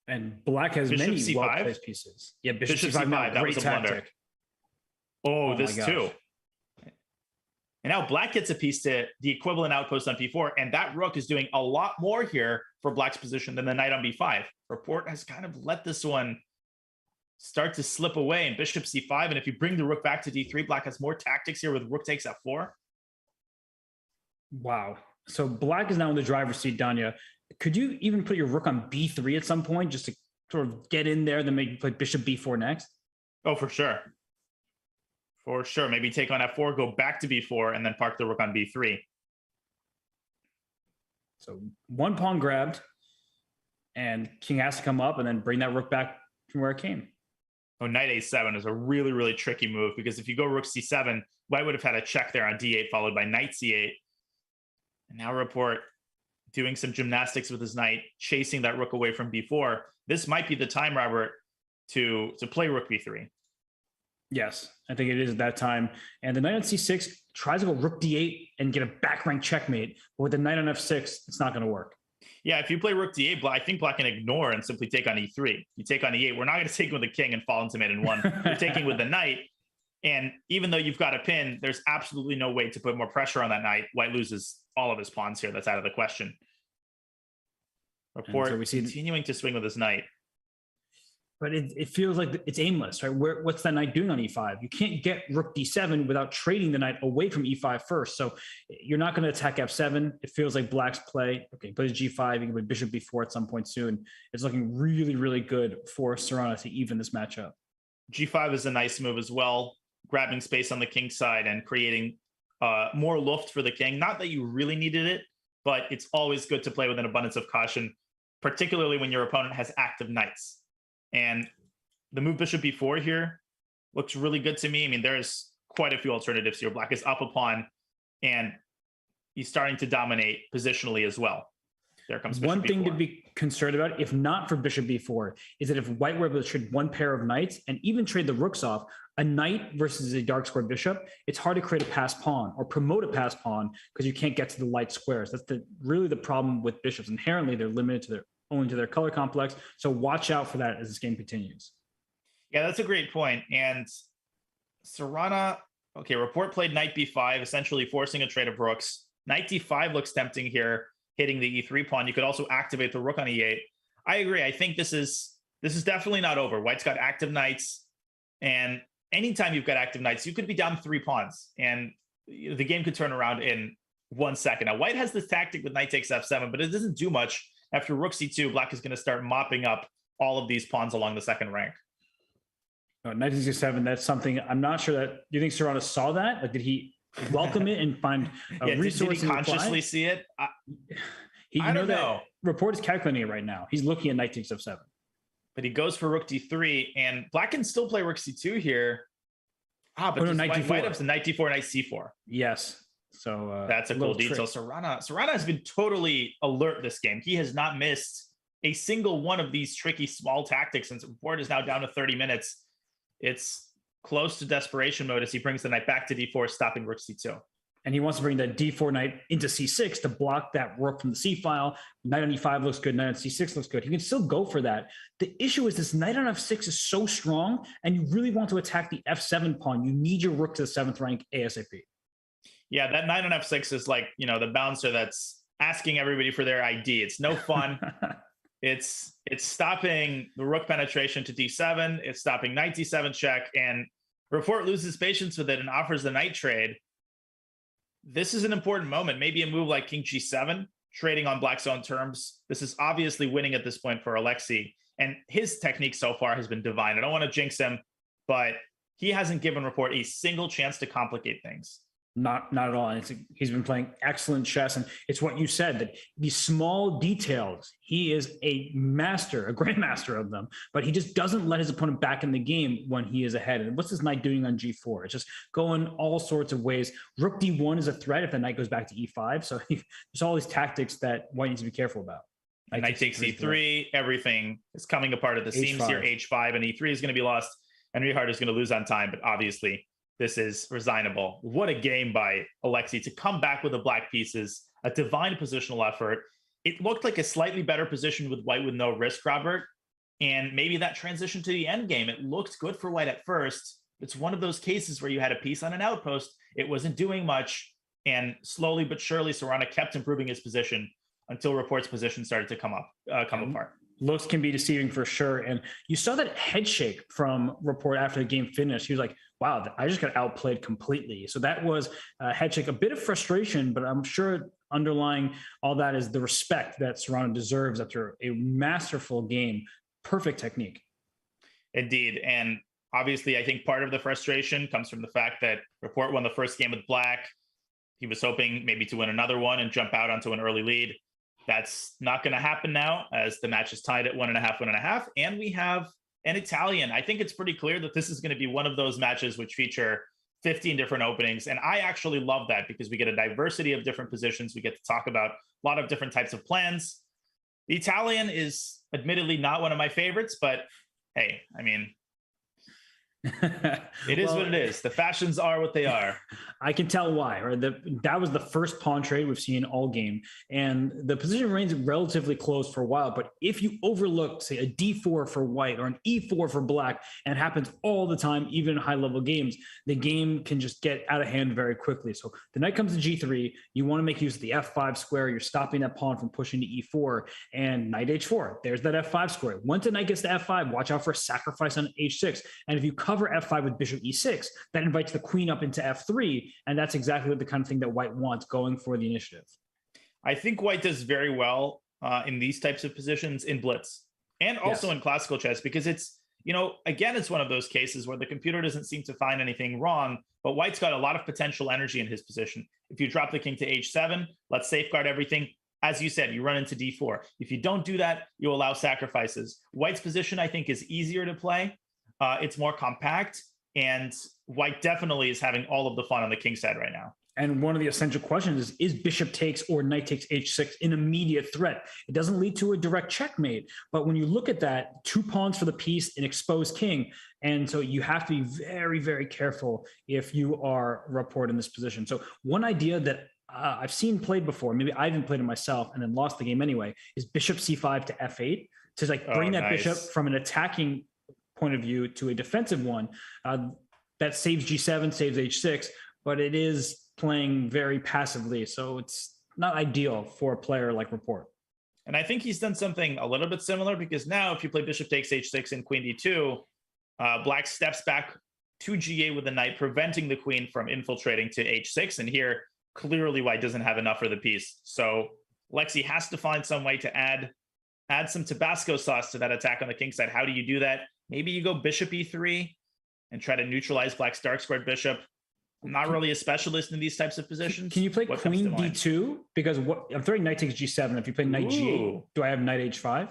[SPEAKER 4] And black has
[SPEAKER 5] Bishop
[SPEAKER 4] many
[SPEAKER 5] C5?
[SPEAKER 4] well-placed pieces. Yeah,
[SPEAKER 5] Bishop C5, that was a blunder. Oh, this too. And now black gets a piece to the equivalent outpost on b4, and that rook is doing a lot more here for black's position than the knight on b5. Rapport has kind of let this one start to slip away, and bishop c5, and if you bring the rook back to d3, black has more tactics here with rook takes f4.
[SPEAKER 4] Wow. So black is now in the driver's seat, Danya. Could you even put your rook on b3 at some point just to sort of get in there, then maybe play bishop b4 next?
[SPEAKER 5] Oh, for sure. For sure. Maybe take on f4, go back to b4, and then park the rook on b3.
[SPEAKER 4] So one pawn grabbed, and king has to come up and then bring that rook back from where it came.
[SPEAKER 5] Oh, knight a7 is a really, really tricky move, because if you go rook c7, white would have had a check there on d8, followed by knight c8. And now Rapport doing some gymnastics with his knight, chasing that rook away from b4. This might be the time, Robert, to play rook b3.
[SPEAKER 4] Yes, I think it is at that time. And the knight on c6 tries to go rook d8 and get a back rank checkmate. But with the knight on f6, it's not going to work.
[SPEAKER 5] Yeah, if you play rook d8, I think black can ignore and simply take on e3. You take on e8. We're not going to take with the king and fall into mate in 1. We're taking with the knight. And even though you've got a pin, there's absolutely no way to put more pressure on that knight. White loses all of his pawns here. That's out of the question. Rapport continuing to swing with his knight.
[SPEAKER 4] But it feels like it's aimless, right? What's that knight doing on e5? You can't get rook d7 without trading the knight away from e5 first. So you're not going to attack f7. It feels like black's play. Okay, plays g5. You can play bishop b4 at some point soon. It's looking really, really good for Sarana to even this matchup.
[SPEAKER 5] g5 is a nice move as well, grabbing space on the king side and creating more luft for the king. Not that you really needed it, but it's always good to play with an abundance of caution, particularly when your opponent has active knights. And The move bishop b4 here looks really good to me. I mean, there's quite a few alternatives here. Black is up a pawn, and he's starting to dominate positionally as well. There comes bishop
[SPEAKER 4] One thing
[SPEAKER 5] b4.
[SPEAKER 4] to be concerned about, if not for bishop b4, is that if white were able to trade one pair of knights and even trade the rooks off, a knight versus a dark square bishop, it's hard to create a passed pawn or promote a passed pawn because you can't get to the light squares. That's really the problem with bishops. Inherently, they're limited to only to their color complex. So watch out for that as this game continues.
[SPEAKER 5] Yeah, that's a great point. And Sarana, okay, Rapport played knight b5, essentially forcing a trade of rooks. Knight d5 looks tempting here, hitting the e3 pawn. You could also activate the rook on e8. I agree. I think this is definitely not over. White's got active knights, and anytime you've got active knights, you could be down 3 pawns, and the game could turn around in 1 second. Now, White has this tactic with knight takes f7, but it doesn't do much. After rook c2, Black is going to start mopping up all of these pawns along the second rank.
[SPEAKER 4] Knight c7, that's something I'm not sure that, do you think Sarana saw that? Like, did he welcome it and find a resource?
[SPEAKER 5] Did he consciously see it?
[SPEAKER 4] I don't know. Rapport is calculating it right now. He's looking at knight takes f7.
[SPEAKER 5] But he goes for rook d3, and Black can still play rook c2 here. But
[SPEAKER 4] knight d4.
[SPEAKER 5] White ups to knight d4, knight c4.
[SPEAKER 4] Yes. So
[SPEAKER 5] that's a cool detail. Sarana has been totally alert this game. He has not missed a single one of these tricky small tactics since Rapport is now down to 30 minutes. It's close to desperation mode as he brings the knight back to d4, stopping rook c2.
[SPEAKER 4] And he wants to bring that d4 knight into c6 to block that rook from the c file. Knight on e5 looks good. Knight on c6 looks good. He can still go for that. The issue is this knight on f6 is so strong, and you really want to attack the f7 pawn. You need your rook to the 7th rank ASAP.
[SPEAKER 5] Yeah, that knight on f6 is like, the bouncer that's asking everybody for their ID. It's no fun. It's stopping the rook penetration to d7. It's stopping knight d7 check, and Rapport loses patience with it and offers the knight trade. This is an important moment. Maybe a move like king g7, trading on Black's own terms. This is obviously winning at this point for Alexei, and his technique so far has been divine. I don't want to jinx him, but he hasn't given Rapport a single chance to complicate things.
[SPEAKER 4] Not at all. And he's been playing excellent chess. And it's what you said, that these small details, he is a master, a grandmaster of them, but he just doesn't let his opponent back in the game when he is ahead. And what's this knight doing on g4? It's just going all sorts of ways. Rook d1 is a threat if the knight goes back to e5. So there's all these tactics that White needs to be careful about.
[SPEAKER 5] Knight takes e3, everything is coming apart at the seams here. h5 and e3 is going to be lost, and Richard is going to lose on time, but obviously this is resignable. What a game by Alexei to come back with the black pieces, a divine positional effort. It looked like a slightly better position with White with no risk, Robert. And maybe that transition to the end game, it looked good for White at first. It's one of those cases where you had a piece on an outpost. It wasn't doing much. And slowly but surely, Sarana kept improving his position until Rapport's position started to come apart.
[SPEAKER 4] Looks can be deceiving for sure. And you saw that head shake from Rapport after the game finished. He was like, wow, I just got outplayed completely. So that was a head shake, a bit of frustration, but I'm sure underlying all that is the respect that Sarana deserves after a masterful game. Perfect technique.
[SPEAKER 5] Indeed. And obviously, I think part of the frustration comes from the fact that Rapport won the first game with Black. He was hoping maybe to win another one and jump out onto an early lead. That's not going to happen now, as the match is tied at 1.5, and we have an Italian. I think it's pretty clear that this is going to be one of those matches which feature 15 different openings, and I actually love that because we get a diversity of different positions. We get to talk about a lot of different types of plans. The Italian is admittedly not one of my favorites, but hey, I mean, it is what it is. The fashions are what they are.
[SPEAKER 4] I can tell why. Right? That was the first pawn trade we've seen all game, and the position remains relatively close for a while. But if you overlook, say, a d4 for White or an e4 for Black, and it happens all the time, even in high-level games, the game can just get out of hand very quickly. So the knight comes to g3. You want to make use of the f5 square. You're stopping that pawn from pushing to e4, and knight h4. There's that f5 square. Once the knight gets to f5, watch out for a sacrifice on h6. And if you cover f5 with bishop e6, that invites the queen up into f3, and that's exactly the kind of thing that White wants going for the initiative. I
[SPEAKER 5] think White does very well in these types of positions in blitz and also in classical chess, because it's, again, it's one of those cases where the computer doesn't seem to find anything wrong, but White's got a lot of potential energy in his position. If you drop the king to h7, let's safeguard everything. As you said, you run into d4. If you don't do that, you allow sacrifices. White's position, I think, is easier to play. It's more compact, and white definitely is having all of the fun on the king side right now.
[SPEAKER 4] And one of the essential questions is bishop takes or knight takes h6 an immediate threat? It doesn't lead to a direct checkmate, but when you look at that, 2 pawns for the piece, an exposed king. And so you have to be very, very careful if you are Rapport in this position. So one idea that I've seen played before, maybe I haven't played it myself and then lost the game anyway, is bishop c5 to f8 to like bring that bishop from an attacking point of view to a defensive one. That saves g7, saves h6, but it is playing very passively. So it's not ideal for a player like Rapport.
[SPEAKER 5] And I think he's done something a little bit similar, because now if you play bishop takes h6 and queen d2, black steps back to g8 with the knight, preventing the queen from infiltrating to h6. And here, clearly white doesn't have enough for the piece. So Lexi has to find some way to add some Tabasco sauce to that attack on the king side. How do you do that? Maybe you go bishop e3 and try to neutralize black's dark squared bishop. I'm not really a specialist in these types of positions.
[SPEAKER 4] Can you play queen d2? Because I'm throwing knight takes g7. If you play knight g8, do I have knight h5?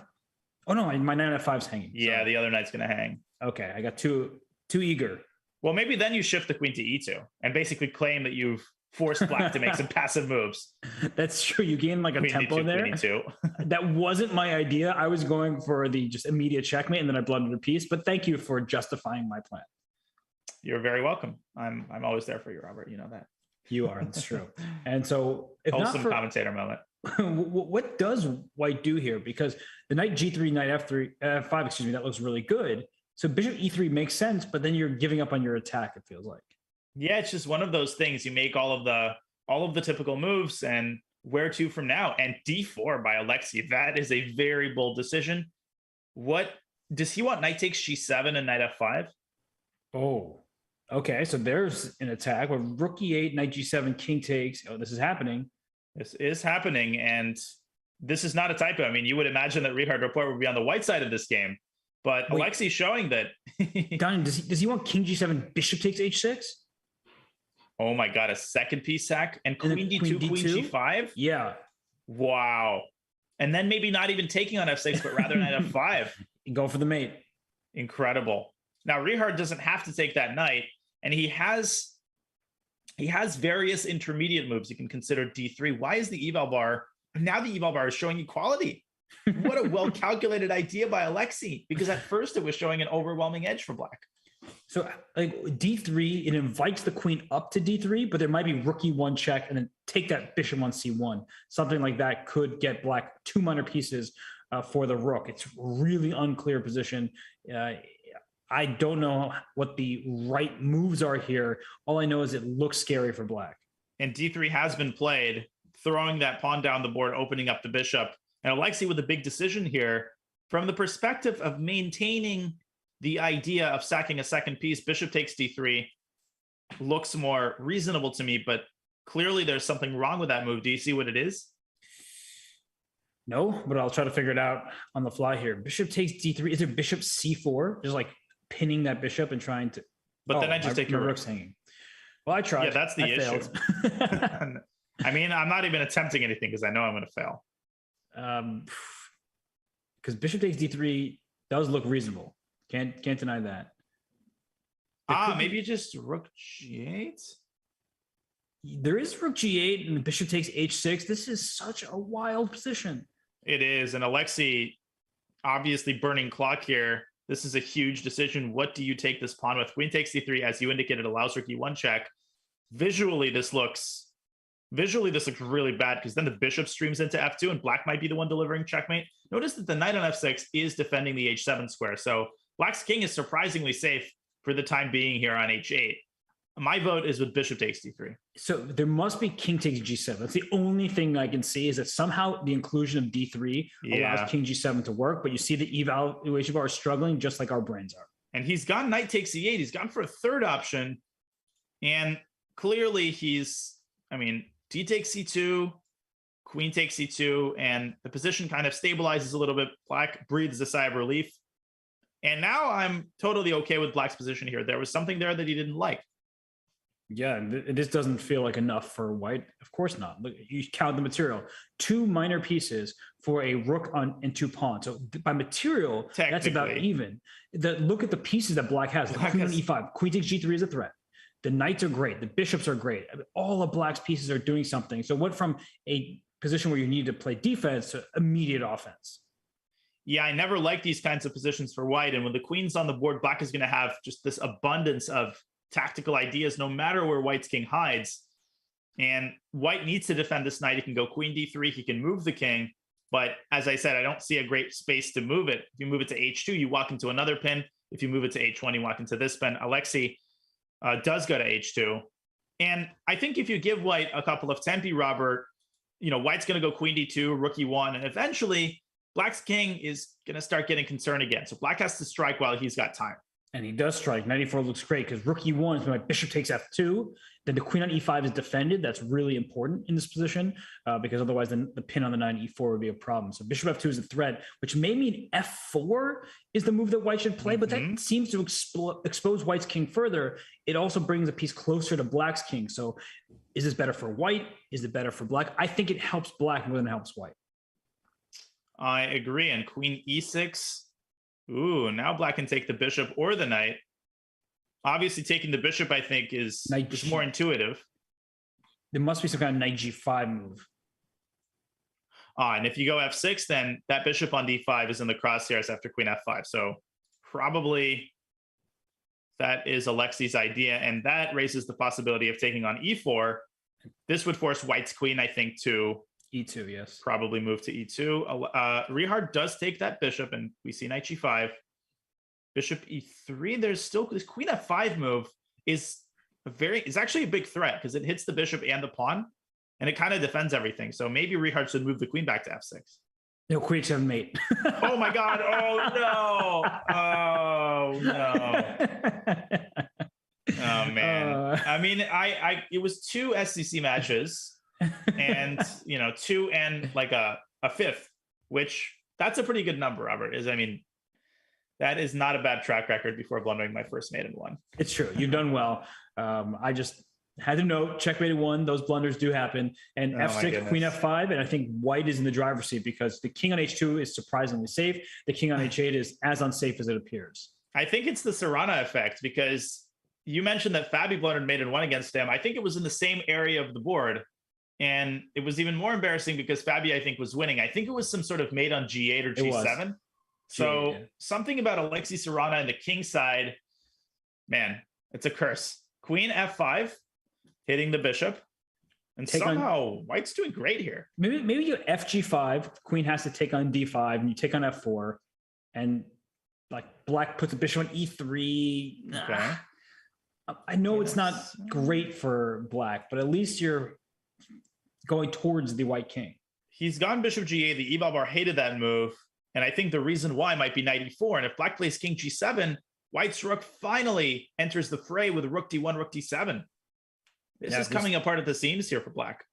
[SPEAKER 4] Oh no, my knight f5 is hanging.
[SPEAKER 5] Yeah, the other knight's going to hang.
[SPEAKER 4] Okay, I got too eager.
[SPEAKER 5] Well, maybe then you shift the queen to e2 and basically claim that you've forced black to make some passive moves.
[SPEAKER 4] That's true. You gain like a
[SPEAKER 5] queen
[SPEAKER 4] tempo
[SPEAKER 5] d2,
[SPEAKER 4] there.
[SPEAKER 5] Queen e2.
[SPEAKER 4] That wasn't my idea. I was going for the just immediate checkmate, and then I blundered a piece. But thank you for justifying my plan.
[SPEAKER 5] You're very welcome. I'm always there for you, Robert. You know that.
[SPEAKER 4] You are. That's true. And so, if
[SPEAKER 5] wholesome
[SPEAKER 4] not for,
[SPEAKER 5] commentator moment.
[SPEAKER 4] what does white do here? Because the knight g3, knight f3, f5, excuse me, that looks really good. So bishop e3 makes sense, but then you're giving up on your attack. It feels like. Yeah,
[SPEAKER 5] it's just one of those things. You make all of the typical moves, and where to from now? And d4 by Alexei. That is a very bold decision. What does he want? Knight takes g7 and knight f5.
[SPEAKER 4] Oh. Okay, so there's an attack with rook e8, knight g7, king takes. Oh, this is happening.
[SPEAKER 5] This is happening, and this is not a typo. I mean, you would imagine that Richard Rapport would be on the white side of this game, but Alexei's showing that.
[SPEAKER 4] Donnie, does he want king g7, bishop takes h6?
[SPEAKER 5] Oh my God, a second piece sack and queen d2, queen g5?
[SPEAKER 4] Yeah.
[SPEAKER 5] Wow. And then maybe not even taking on f6, but rather knight f5.
[SPEAKER 4] Go for the mate.
[SPEAKER 5] Incredible. Now, Richard doesn't have to take that knight, and he has various intermediate moves. You can consider d3. Why is the eval bar? Now the eval bar is showing equality. What a well-calculated idea by Alexei, because at first it was showing an overwhelming edge for black.
[SPEAKER 4] So like d3, it invites the queen up to d3, but there might be rook e1 check and then take that bishop on c1. Something like that could get black 2 minor pieces for the rook. It's really unclear position. I don't know what the right moves are here. All I know is it looks scary for black.
[SPEAKER 5] And d3 has been played, throwing that pawn down the board, opening up the bishop. And Alexei with a big decision here from the perspective of maintaining the idea of sacking a second piece. Bishop takes d3 looks more reasonable to me, but clearly there's something wrong with that move. Do you see what it is?
[SPEAKER 4] No, but I'll try to figure it out on the fly here. Bishop takes d3. Is it bishop c4? Just like pinning that bishop and trying to.
[SPEAKER 5] But then I just take your
[SPEAKER 4] rook's hanging. Well, I tried.
[SPEAKER 5] Yeah, that's the issue. I mean, I'm not even attempting anything because I know I'm going to fail.
[SPEAKER 4] Because bishop takes d3 does look reasonable. Can't deny that.
[SPEAKER 5] Maybe just rook g8.
[SPEAKER 4] There is rook g8 and the bishop takes h6. This is such a wild position.
[SPEAKER 5] It is, and Alexei obviously burning clock here. This is a huge decision. What do you take this pawn with? Queen takes c3, as you indicated, allows rook e1 check. Visually, this looks really bad because then the bishop streams into f2 and black might be the one delivering checkmate. Notice that the knight on f6 is defending the h7 square. So black's king is surprisingly safe for the time being here on h8. My vote is with bishop takes d3.
[SPEAKER 4] So there must be king takes g7. That's the only thing I can see is that somehow the inclusion of d3 allows king g7 to work, but you see the evaluation bar is struggling just like our brains are.
[SPEAKER 5] And he's gone knight takes e8. He's gone for a third option. And clearly d takes c2, queen takes c2, and the position kind of stabilizes a little bit. Black breathes a sigh of relief. And now I'm totally okay with black's position here. There was something there that he didn't like.
[SPEAKER 4] Yeah, this doesn't feel like enough for white. Of course not. Look, you count the material. 2 minor pieces for a rook and 2 pawns. So by material, that's about even. Look at the pieces that black has. The queen on e5. Queen takes g3 is a threat. The knights are great. The bishops are great. I mean, all of black's pieces are doing something. So went from a position where you need to play defense to immediate offense.
[SPEAKER 5] Yeah, I never like these kinds of positions for white. And when the queen's on the board, black is going to have just this abundance of tactical ideas, no matter where white's king hides. And white needs to defend this knight. He can go queen d3. He can move the king. But as I said, I don't see a great space to move it. If you move it to h2, you walk into another pin. If you move it to h1, you walk into this pin. Alexei does go to h2. And I think if you give white a couple of tempi, Robert, white's going to go queen d2, rook e1, and eventually black's king is going to start getting concerned again. So black has to strike while he's got time.
[SPEAKER 4] And he does strike. 94 looks great because rook e1 is when my bishop takes f2. Then the queen on e5 is defended. That's really important in this position because otherwise then the pin on the knight on e4 would be a problem. So bishop f2 is a threat, which may mean f4 is the move that white should play, but that seems to expose white's king further. It also brings a piece closer to black's king. So is this better for white? Is it better for black? I think it helps black more than it helps white.
[SPEAKER 5] I agree. And queen e6. Ooh, now black can take the bishop or the knight. Obviously, taking the bishop, I think, is more intuitive.
[SPEAKER 4] There must be some kind of knight g5 move.
[SPEAKER 5] And if you go f6, then that bishop on d5 is in the crosshairs after queen f5. So probably that is Alexei's idea. And that raises the possibility of taking on e4. This would force white's queen, I think, to
[SPEAKER 4] e2, yes.
[SPEAKER 5] Probably move to e2. Richard does take that bishop, and we see knight g5. Bishop e3. There's still this queen f5 move is actually a big threat because it hits the bishop and the pawn, and it kind of defends everything. So maybe Richard should move the queen back to f6.
[SPEAKER 4] No, queen h7 mate.
[SPEAKER 5] Oh my God! Oh no! Oh man! I mean, it was 2 SCC matches. And 2 and like a 5th, which that's a pretty good number, Robert. That is not a bad track record before blundering my first mate in one.
[SPEAKER 4] It's true. You've done well. I just had to note, checkmate 1, those blunders do happen. And f6, queen f5, and I think white is in the driver's seat because the king on h2 is surprisingly safe. The king on h8 is as unsafe as it appears.
[SPEAKER 5] I think it's the Sarana effect because you mentioned that Fabi blundered mate in 1 against him. I think it was in the same area of the board. And it was even more embarrassing because Fabi, I think, was winning. I think it was some sort of mate on g8 or g7. So something about Alexei Sarana and the king side, man, it's a curse. Queen f5, hitting the bishop. And somehow white's doing great here.
[SPEAKER 4] Maybe you fg5, queen has to take on d5, and you take on f4. And like black puts a bishop on e3.
[SPEAKER 5] Okay.
[SPEAKER 4] I know it's not great for black, but at least you're going towards the white king.
[SPEAKER 5] He's gone bishop g8. The Eval bar hated that move. And I think the reason why might be knight e4. And if black plays king g7, white's rook finally enters the fray with rook d1, rook d7. This is coming apart at the seams here for black.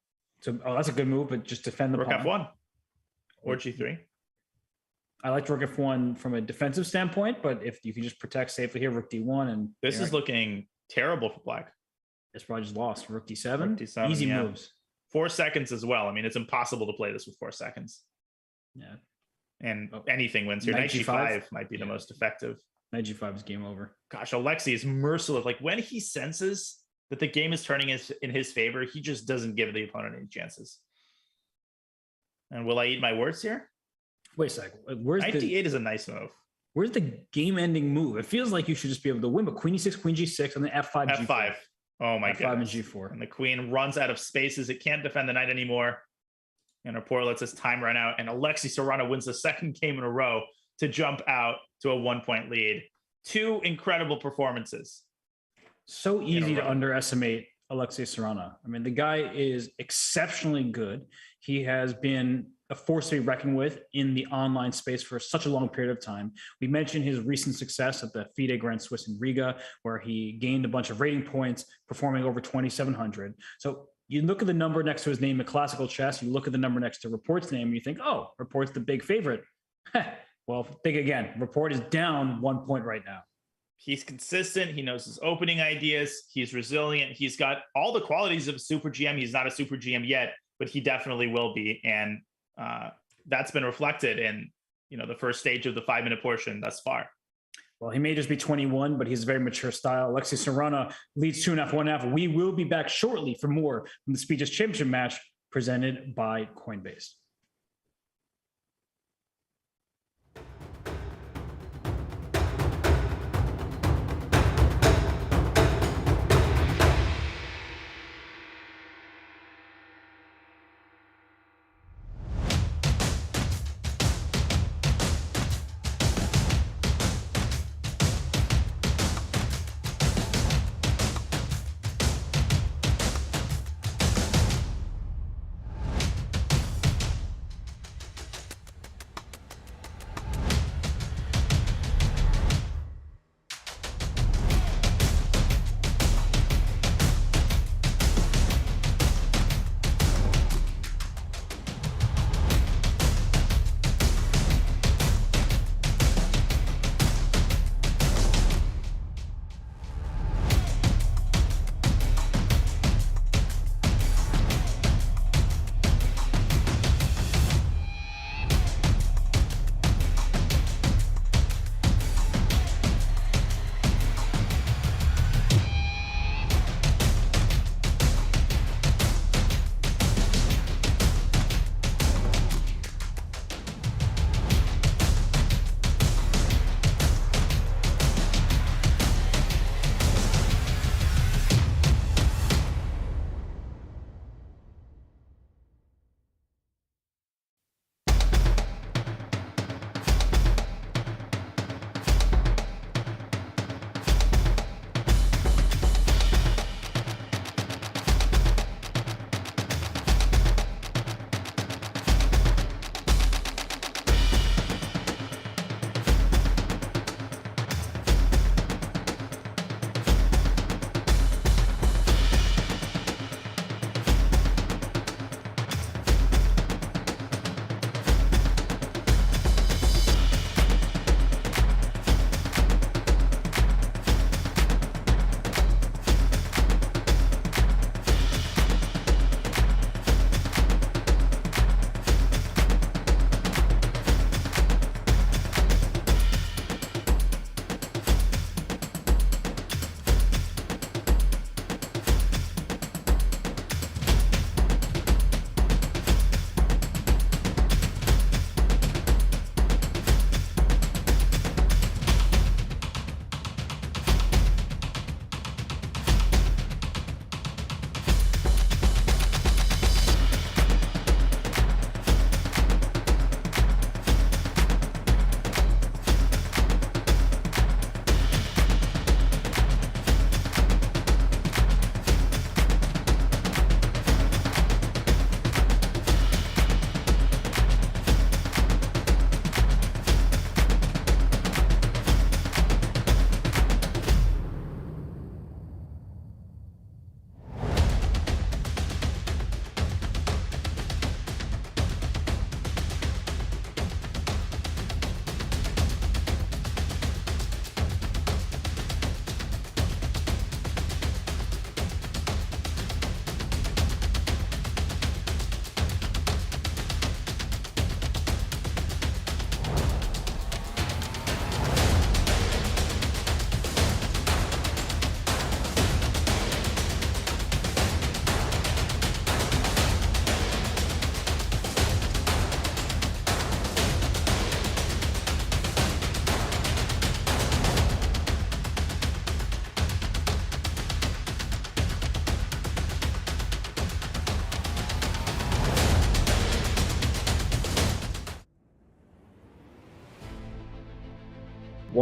[SPEAKER 4] So that's a good move, but just defend the
[SPEAKER 5] rook
[SPEAKER 4] pawn.
[SPEAKER 5] f1 or g3.
[SPEAKER 4] I like rook f1 from a defensive standpoint, but if you can just protect safely here, rook d1. And
[SPEAKER 5] this is looking terrible for black.
[SPEAKER 4] It's probably just lost. Rook d7.
[SPEAKER 5] Rook d7
[SPEAKER 4] easy moves.
[SPEAKER 5] 4 seconds as well. I mean, it's impossible to play this with 4 seconds.
[SPEAKER 4] Yeah.
[SPEAKER 5] And anything wins here. Knight g5 might be the most effective.
[SPEAKER 4] Knight g5 is game over.
[SPEAKER 5] Gosh, Alexei is merciless. Like when he senses that the game is turning in his favor, he just doesn't give the opponent any chances. And will I eat my words here?
[SPEAKER 4] Wait a second.
[SPEAKER 5] Knight d8 is a nice move.
[SPEAKER 4] Where's the game-ending move? It feels like you should just be able to win, but queen e6, queen g6, and then f5,
[SPEAKER 5] f5.
[SPEAKER 4] g4.
[SPEAKER 5] Oh my god.
[SPEAKER 4] f5 and g4.
[SPEAKER 5] And the queen runs out of spaces. It can't defend the knight anymore. And Rapport lets his time run out. And Alexei Sarana wins the second game in a row to jump out to a 1-point lead. 2 incredible performances.
[SPEAKER 4] So easy to underestimate Alexei Sarana. I mean, the guy is exceptionally good. He has been a force to be reckoned with in the online space for such a long period of time. We mentioned his recent success at the FIDE Grand Swiss in Riga, where he gained a bunch of rating points, performing over 2,700. So you look at the number next to his name in classical chess, you look at the number next to Rapport's name, and you think, oh, Rapport's the big favorite. Well, think again. Rapport is down 1 point right now.
[SPEAKER 5] He's consistent. He knows his opening ideas. He's resilient. He's got all the qualities of a super GM. He's not a super GM yet, but he definitely will be. And that's been reflected in, the first stage of the 5-minute portion thus far.
[SPEAKER 4] Well, he may just be 21, but he's a very mature style. Alexei Sarana leads 2.5, 1.5. We will be back shortly for more from the Speed Chess Championship match presented by Coinbase.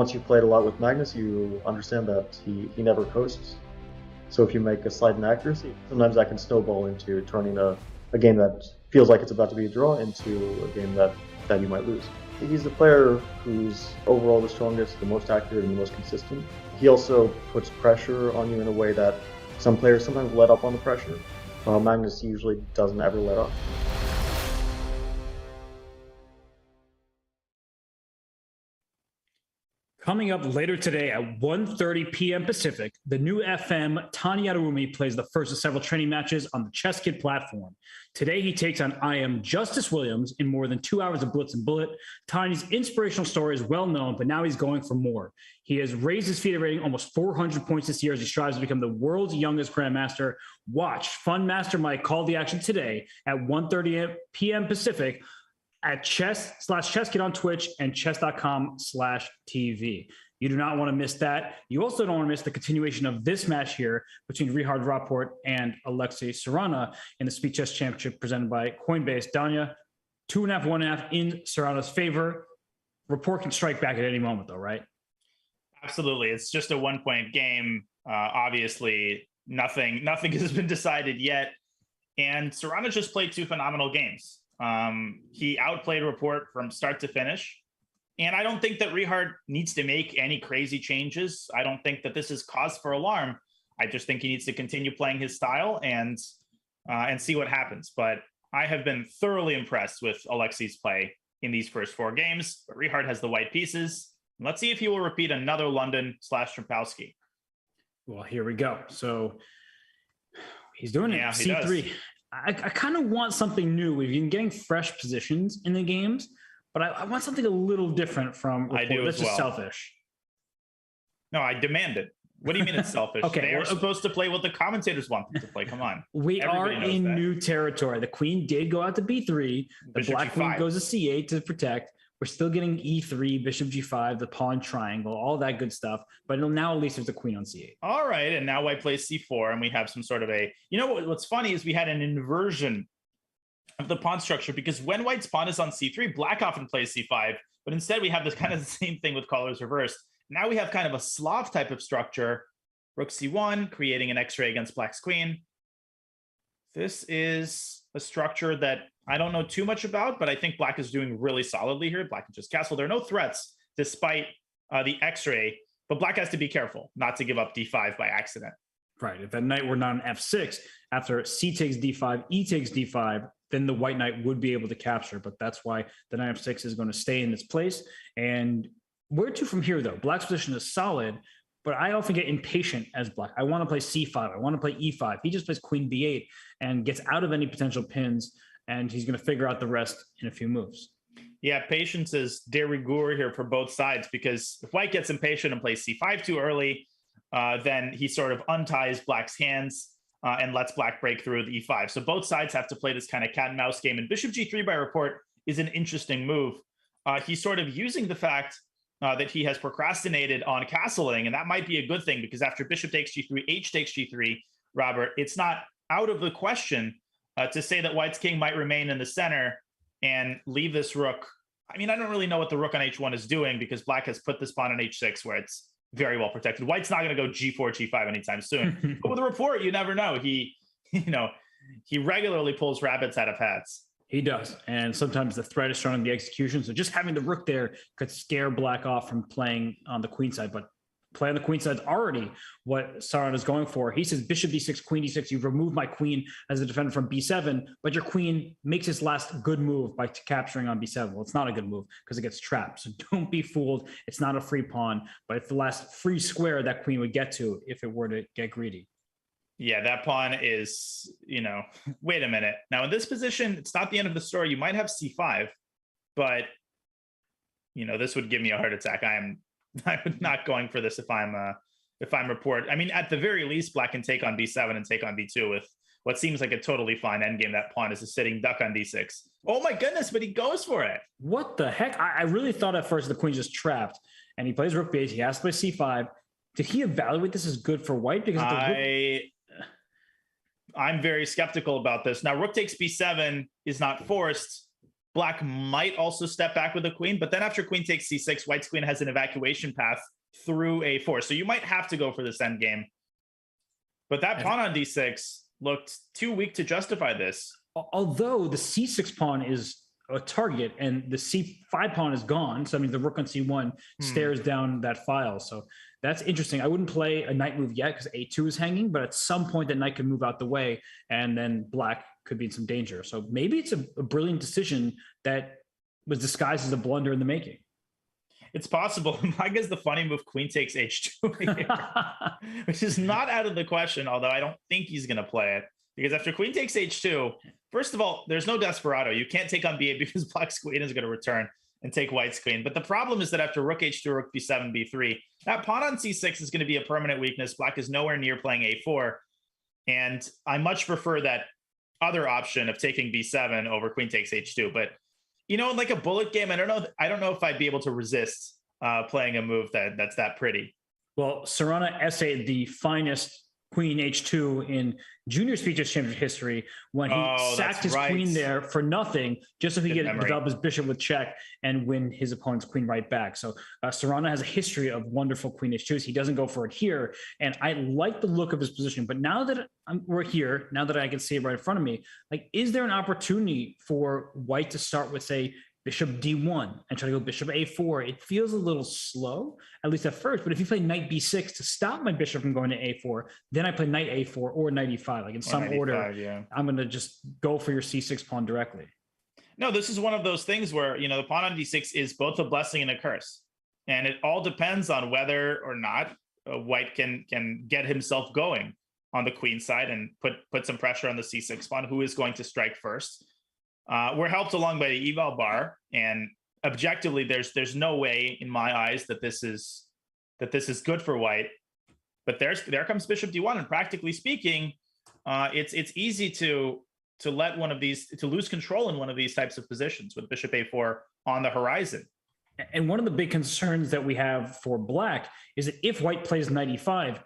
[SPEAKER 7] once you've played a lot with Magnus, you understand that he never coasts. So if you make a slight inaccuracy, sometimes that can snowball into turning a game that feels like it's about to be a draw into a game that you might lose. He's the player who's overall the strongest, the most accurate, and the most consistent. He also puts pressure on you in a way that some players sometimes let up on the pressure, while Magnus usually doesn't ever let up.
[SPEAKER 4] Coming up later today at 1:30 p.m. Pacific, the new FM Tani Arumi plays the first of several training matches on the Chess Kid platform. Today he takes on I Am Justice Williams in more than 2 hours of Blitz and Bullet. Tani's inspirational story is well known, but now he's going for more. He has raised his FIDE rating almost 400 points this year as he strives to become the world's youngest grandmaster. Watch Fun Master Mike call the action today at 1:30 p.m. Pacific at chess/chesskid on Twitch and chess.com/TV. You do not want to miss that. You also don't want to miss the continuation of this match here between Richard Rapport and Alexei Sarana in the Speed Chess Championship presented by Coinbase. Danya, 2.5, 1.5 in Sarana's favor. Rapport can strike back at any moment, though, right?
[SPEAKER 5] Absolutely. It's just a 1-point game. Obviously, nothing has been decided yet. And Sarana just played 2 phenomenal games. He outplayed Rapport from start to finish. And I don't think that Richard needs to make any crazy changes. I don't think that this is cause for alarm. I just think he needs to continue playing his style and see what happens. But I have been thoroughly impressed with Alexei's play in these first 4 games. But Richard has the white pieces. Let's see if he will repeat another London/Trapowski.
[SPEAKER 4] Well, here we go. So he's doing it.
[SPEAKER 5] Yeah,
[SPEAKER 4] C3. I kind of want something new. We've been getting fresh positions in the games, but I want something a little different from Rapport.
[SPEAKER 5] I do
[SPEAKER 4] That's
[SPEAKER 5] as
[SPEAKER 4] just
[SPEAKER 5] well.
[SPEAKER 4] selfish.
[SPEAKER 5] No, I demand it. What do you mean it's selfish?
[SPEAKER 4] Okay,
[SPEAKER 5] They are supposed to play what the commentators want them to play. Come on.
[SPEAKER 4] We
[SPEAKER 5] Everybody
[SPEAKER 4] are
[SPEAKER 5] knows
[SPEAKER 4] in
[SPEAKER 5] that.
[SPEAKER 4] new territory. The queen did go out to B3. The
[SPEAKER 5] Bishop
[SPEAKER 4] black queen
[SPEAKER 5] G5.
[SPEAKER 4] goes to C8 to protect. We're still getting E3, Bishop G5, the pawn triangle, all that good stuff. But now at least there's a queen on C8.
[SPEAKER 5] All right, and now white plays C4, and we have some sort of a... You know what's funny is we had an inversion of the pawn structure, because when white's pawn is on C3, black often plays C5, but instead we have this kind of the same thing with colors reversed. Now we have kind of a Slav type of structure. Rook C1, creating an X-ray against black's queen. This is a structure that I don't know too much about, but I think black is doing really solidly here. Black can just castle. There are no threats despite the X-ray, but black has to be careful not to give up D5 by accident.
[SPEAKER 4] Right. If that knight were not on F6, after C takes D5, E takes D5, then the white knight would be able to capture. But that's why the knight F6 is going to stay in its place. And where to from here, though? Black's position is solid, but I often get impatient as black. I want to play C5. I want to play E5. He just plays Queen B8 and gets out of any potential pins, and he's going to figure out the rest in a few moves.
[SPEAKER 5] Yeah, patience is de rigueur here for both sides, because if white gets impatient and plays C5 too early, then he sort of unties black's hands and lets black break through the E5. So both sides have to play this kind of cat and mouse game. And Bishop G3 by Rapport is an interesting move. He's sort of using the fact that he has procrastinated on castling, and that might be a good thing, because after bishop takes G3, H takes G3, Robert, it's not out of the question to say that white's king might remain in the center and leave this rook. I mean, I don't really know what the rook on H1 is doing, because black has put this pawn on H6 where it's very well protected. White's not going to go G4, G5 anytime soon. But with a Rapport, you never know. He regularly pulls rabbits out of hats.
[SPEAKER 4] He does. And sometimes the threat is strong in the execution. So just having the rook there could scare black off from playing on the queen side. But play on the queen side is already what Sarana is going for. He says bishop d6, queen d6. You've removed my queen as a defender from b7, but your queen makes its last good move by capturing on b7. Well, it's not a good move because it gets trapped. So don't be fooled. It's not a free pawn, but it's the last free square that queen would get to if it were to get greedy.
[SPEAKER 5] Yeah, that pawn is, wait a minute. Now in this position, it's not the end of the story. You might have c5, but, this would give me a heart attack. I'm not going for this if I'm Rapport. I mean, at the very least, black can take on b7 and take on b2 with what seems like a totally fine endgame. That pawn is a sitting duck on d6. Oh my goodness, but he goes for it.
[SPEAKER 4] What the heck? I really thought at first the queen's just trapped, and he plays rook b8. He has to play c5. Did he evaluate this as good for white? Because
[SPEAKER 5] I'm very skeptical about this. Now, rook takes b7 is not forced. Black might also step back with the queen, but then after queen takes c6, white's queen has an evacuation path through a4. So you might have to go for this endgame. But that pawn on d6 looked too weak to justify this.
[SPEAKER 4] Although the c6 pawn is a target and the c5 pawn is gone. So I mean, the rook on c1 stares down that file. So that's interesting. I wouldn't play a knight move yet because a2 is hanging, but at some point the knight could move out the way and then black could be in some danger. So maybe it's a brilliant decision that was disguised as a blunder in the making.
[SPEAKER 5] It's possible. Black has the funny move queen takes h2 here, which is not out of the question, although I don't think he's going to play it. Because after queen takes h2, first of all, there's no desperado. You can't take on b8 because black's queen is going to return and take white's queen. But the problem is that after rook h2, rook b7, b3, that pawn on c6 is going to be a permanent weakness. Black is nowhere near playing a4. And I much prefer that other option of taking b7 over queen takes h2. But, you know, like a bullet game, I don't know if I'd be able to resist playing a move that's that pretty.
[SPEAKER 4] Well, Sarana essayed the finest queen h2 in junior speeches championship history when he sacked his queen there for nothing just so he could develop his bishop with check and win his opponent's queen right back. So Sarana has a history of wonderful queen h2s. He doesn't go for it here, and I like the look of his position. But now that we're here, now that I can see it right in front of me, like, is there an opportunity for white to start with, say, bishop d1 and try to go bishop a4? It feels a little slow, at least at first. But if you play knight b6 to stop my bishop from going to a4, then I play knight a4 or knight e5. Like in some order,
[SPEAKER 5] yeah.
[SPEAKER 4] I'm going to just go for your c6 pawn directly.
[SPEAKER 5] No, this is one of those things where, you know, the pawn on d6 is both a blessing and a curse. And it all depends on whether or not white can get himself going on the queen side and put some pressure on the c6 pawn, who is going to strike first. We're helped along by the eval bar, and objectively, there's no way in my eyes that this is good for white. But there comes bishop d1, and practically speaking, it's easy to let one of these, to lose control in one of these types of positions with bishop a4 on the horizon.
[SPEAKER 4] And one of the big concerns that we have for black is that if white plays knight e5,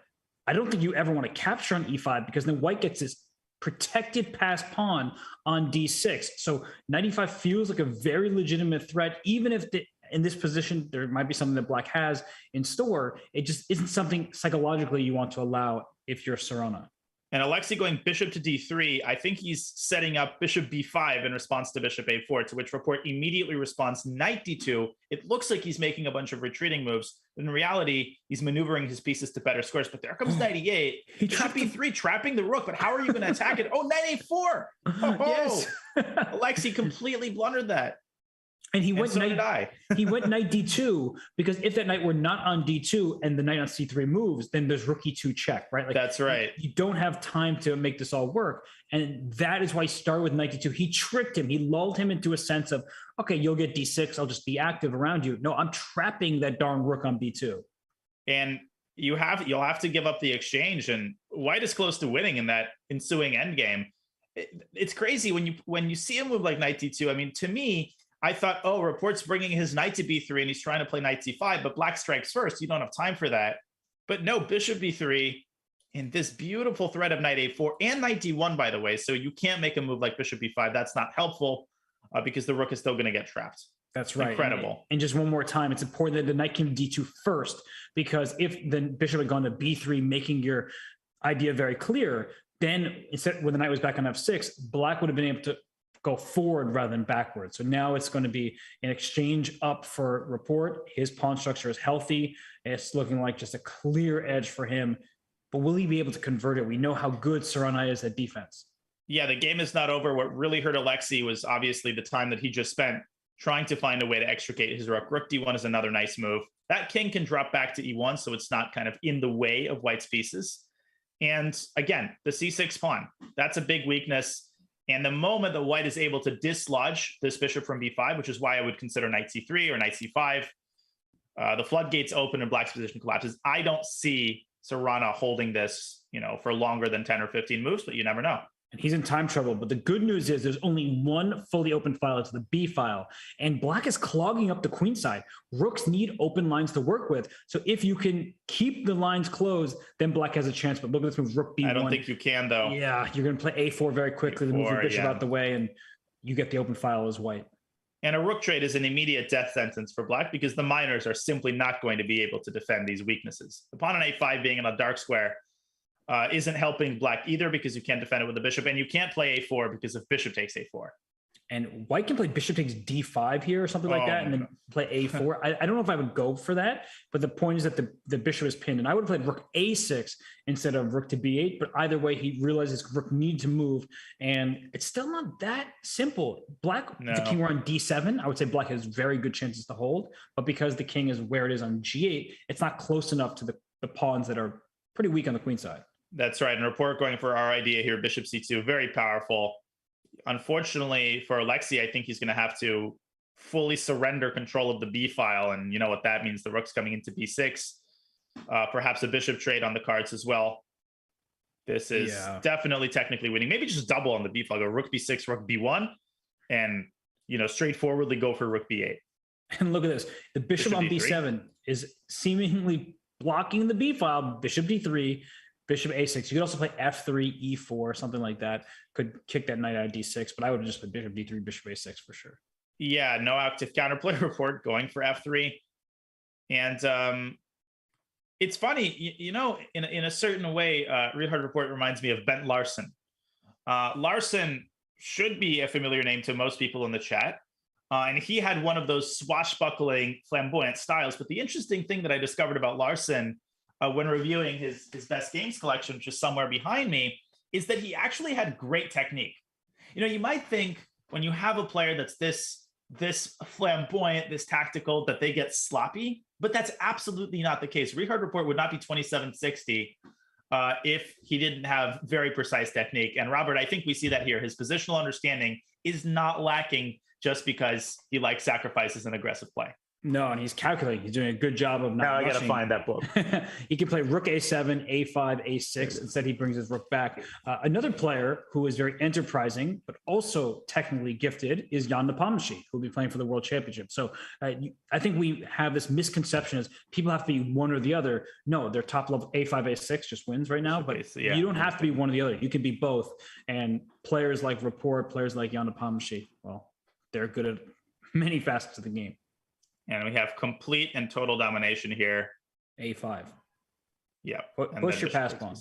[SPEAKER 4] I don't think you ever want to capture on e5, because then white gets this protected passed pawn on d6. So knight e5 feels like a very legitimate threat, even if in this position there might be something that black has in store. It just isn't something psychologically you want to allow if you're Sarana.
[SPEAKER 5] And Alexei going bishop to d3, I think he's setting up bishop b5 in response to bishop a4, to which Rapport immediately responds knight d2. It looks like he's making a bunch of retreating moves, but in reality, he's maneuvering his pieces to better scores. But there comes knight e8, bishop b3, trapping the rook. But how are you going to attack it? Oh, knight a4. Oh,
[SPEAKER 4] yes.
[SPEAKER 5] Alexei completely blundered that.
[SPEAKER 4] And he went
[SPEAKER 5] so
[SPEAKER 4] knight,
[SPEAKER 5] did I.
[SPEAKER 4] he went knight d2, because if that knight were not on d2 and the knight on c3 moves, then there's rook e2 check, right? Like,
[SPEAKER 5] that's right.
[SPEAKER 4] You don't have time to make this all work. And that is why he started with knight d2. He tricked him. He lulled him into a sense of, okay, you'll get d6. I'll just be active around you. No, I'm trapping that darn rook on b2.
[SPEAKER 5] And you'll have to give up the exchange. And white is close to winning in that ensuing endgame. It's crazy when you see a move like knight d2. I mean, to me, I thought, oh, Rapport's bringing his knight to b3 and he's trying to play knight c5, but black strikes first. You don't have time for that. But no, bishop b3 and this beautiful threat of knight a4 and knight d1, by the way. So you can't make a move like bishop b5. That's not helpful because the rook is still going to get trapped.
[SPEAKER 4] That's right.
[SPEAKER 5] Incredible.
[SPEAKER 4] And just one more time, it's important that the knight came to d2 first, because if the bishop had gone to b3, making your idea very clear, then instead, when the knight was back on f6, black would have been able to go forward rather than backward. So now it's going to be an exchange up for Rapport. His pawn structure is healthy. It's looking like just a clear edge for him. But will he be able to convert it? We know how good Sarana is at defense.
[SPEAKER 5] Yeah, the game is not over. What really hurt Alexei was obviously the time that he just spent trying to find a way to extricate his rook. Rook d1 is another nice move. That king can drop back to e1, so it's not kind of in the way of white's pieces. And again, the c6 pawn, that's a big weakness. And the moment that white is able to dislodge this bishop from b5, which is why I would consider knight c3 or knight c5, the floodgates open and black's position collapses. I don't see Sarana holding this, for longer than 10 or 15 moves, but you never know.
[SPEAKER 4] And he's in time trouble. But the good news is there's only one fully open file. It's the B file. And black is clogging up the queen side. Rooks need open lines to work with. So if you can keep the lines closed, then black has a chance. But look at this move, rook B1.
[SPEAKER 5] I don't think you can, though.
[SPEAKER 4] Yeah, you're going to play A4 very quickly to move your bishop out the way, and you get the open file as white.
[SPEAKER 5] And a rook trade is an immediate death sentence for black because the minors are simply not going to be able to defend these weaknesses. The pawn on A5 being in a dark square isn't helping black either because you can't defend it with the bishop, and you can't play A4 because if bishop takes A4.
[SPEAKER 4] And white can play bishop takes d5 here or something like that, and then play a4. I don't know if I would go for that, but the point is that the bishop is pinned. And I would have played rook a6 instead of rook to b8, but either way, he realizes rook needs to move, and it's still not that simple. Black, if the king were on d7, I would say black has very good chances to hold, but because the king is where it is on g8, it's not close enough to the pawns that are pretty weak on the queen side.
[SPEAKER 5] That's right. And Rapport going for our idea here, bishop c2, very powerful. Unfortunately for Alexei, I think he's going to have to fully surrender control of the b file. And you know what that means. The rook's coming into b6, perhaps a bishop trade on the cards as well. This is definitely technically winning. Maybe just double on the b file, go rook b6, rook b1, and, you know, straightforwardly go for rook b8.
[SPEAKER 4] And look at this. The bishop on b7 is seemingly blocking the b file, bishop d3, bishop a6. You could also play f3, e4, something like that. Could kick that knight out of d6, but I would just play bishop d3, bishop a6 for sure. Yeah,
[SPEAKER 5] no active counterplay. Report going for f3. And it's funny, you know, in a certain way, Richard Rapport reminds me of Bent Larsen. Larsen should be a familiar name to most people in the chat. And he had one of those swashbuckling, flamboyant styles. But the interesting thing that I discovered about Larsen when reviewing his best games collection, which is somewhere behind me, is that he actually had great technique. You know, you might think when you have a player that's this flamboyant, this tactical, that they get sloppy, but that's absolutely not the case. Richard Rapport would not be 2760 if he didn't have very precise technique. And Robert, I think we see that here. His positional understanding is not lacking just because he likes sacrifices and aggressive play. No, and he's calculating. He's doing a good job of not Now I got to
[SPEAKER 4] rushing.
[SPEAKER 5] find that book.
[SPEAKER 4] He can play rook a7, a5, a6. Instead, he brings his rook back. Another player who is very enterprising, but also technically gifted, is Jan Nepomniachtchi, who will be playing for the World Championship. So I think we have this misconception as people have to be one or the other. No, their top level a5, a6 just wins right now, but you don't have to be one or the other. You can be both. And players like Rapport, players like Jan Nepomniachtchi, well, they're good at many facets of the game.
[SPEAKER 5] And we have complete and total domination here.
[SPEAKER 4] A5.
[SPEAKER 5] Yeah.
[SPEAKER 4] Push your pass pawn.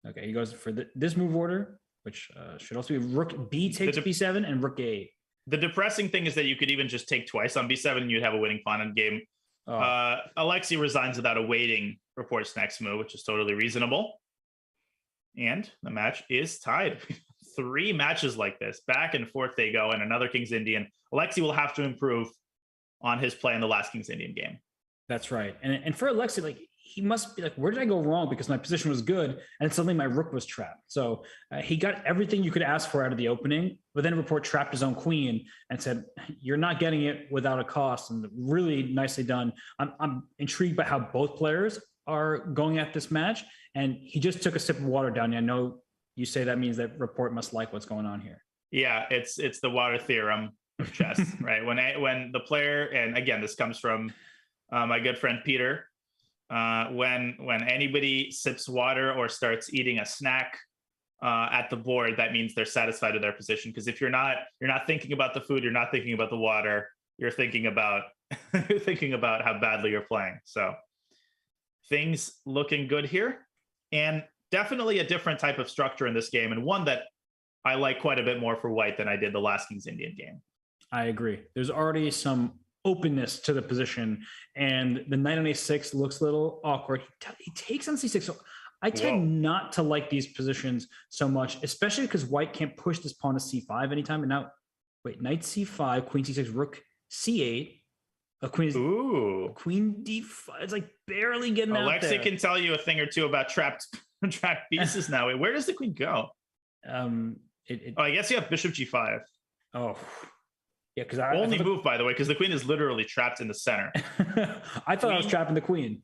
[SPEAKER 4] Okay, he goes for this move order, which should also be rook b takes b7 and rook a8.
[SPEAKER 5] The depressing thing is that you could even just take twice on b7 and you'd have a winning pawn in game. Alexei resigns without awaiting Rapport's next move, which is totally reasonable. And the match is tied. 3 matches like this. Back and forth they go, and another King's Indian. Alexei will have to improve on his play in the last King's Indian game.
[SPEAKER 4] That's right. And for Alexei, like, he must be like, where did I go wrong? Because my position was good and suddenly my rook was trapped. So he got everything you could ask for out of the opening, but then Rapport trapped his own queen and said, you're not getting it without a cost. And really nicely done. I'm intrigued by how both players are going at this match. And he just took a sip of water down. I know you say that means that Rapport must like what's going on here.
[SPEAKER 5] Yeah, it's the water theorem of chess, right? When the player, and again, this comes from my good friend Peter, when anybody sips water or starts eating a snack at the board, that means they're satisfied with their position. Because if you're not thinking about the food, you're not thinking about the water, you're thinking about how badly you're playing. So things looking good here, and definitely a different type of structure in this game, and one that I like quite a bit more for white than I did the last King's Indian game.
[SPEAKER 4] I agree. There's already some openness to the position, and the knight on a6 looks a little awkward. He takes on c6. So I tend not to like these positions so much, especially because white can't push this pawn to c5 anytime. And now, wait, knight c5, queen c6, rook c8. Queen d5. It's like barely getting out there.
[SPEAKER 5] Alexei can tell you a thing or two about trapped pieces now. Wait, where does the queen go? I guess you have bishop g5.
[SPEAKER 4] Oh, yeah, because
[SPEAKER 5] only move, by the way, because the queen is literally trapped in the center.
[SPEAKER 4] I thought I was trapping the queen.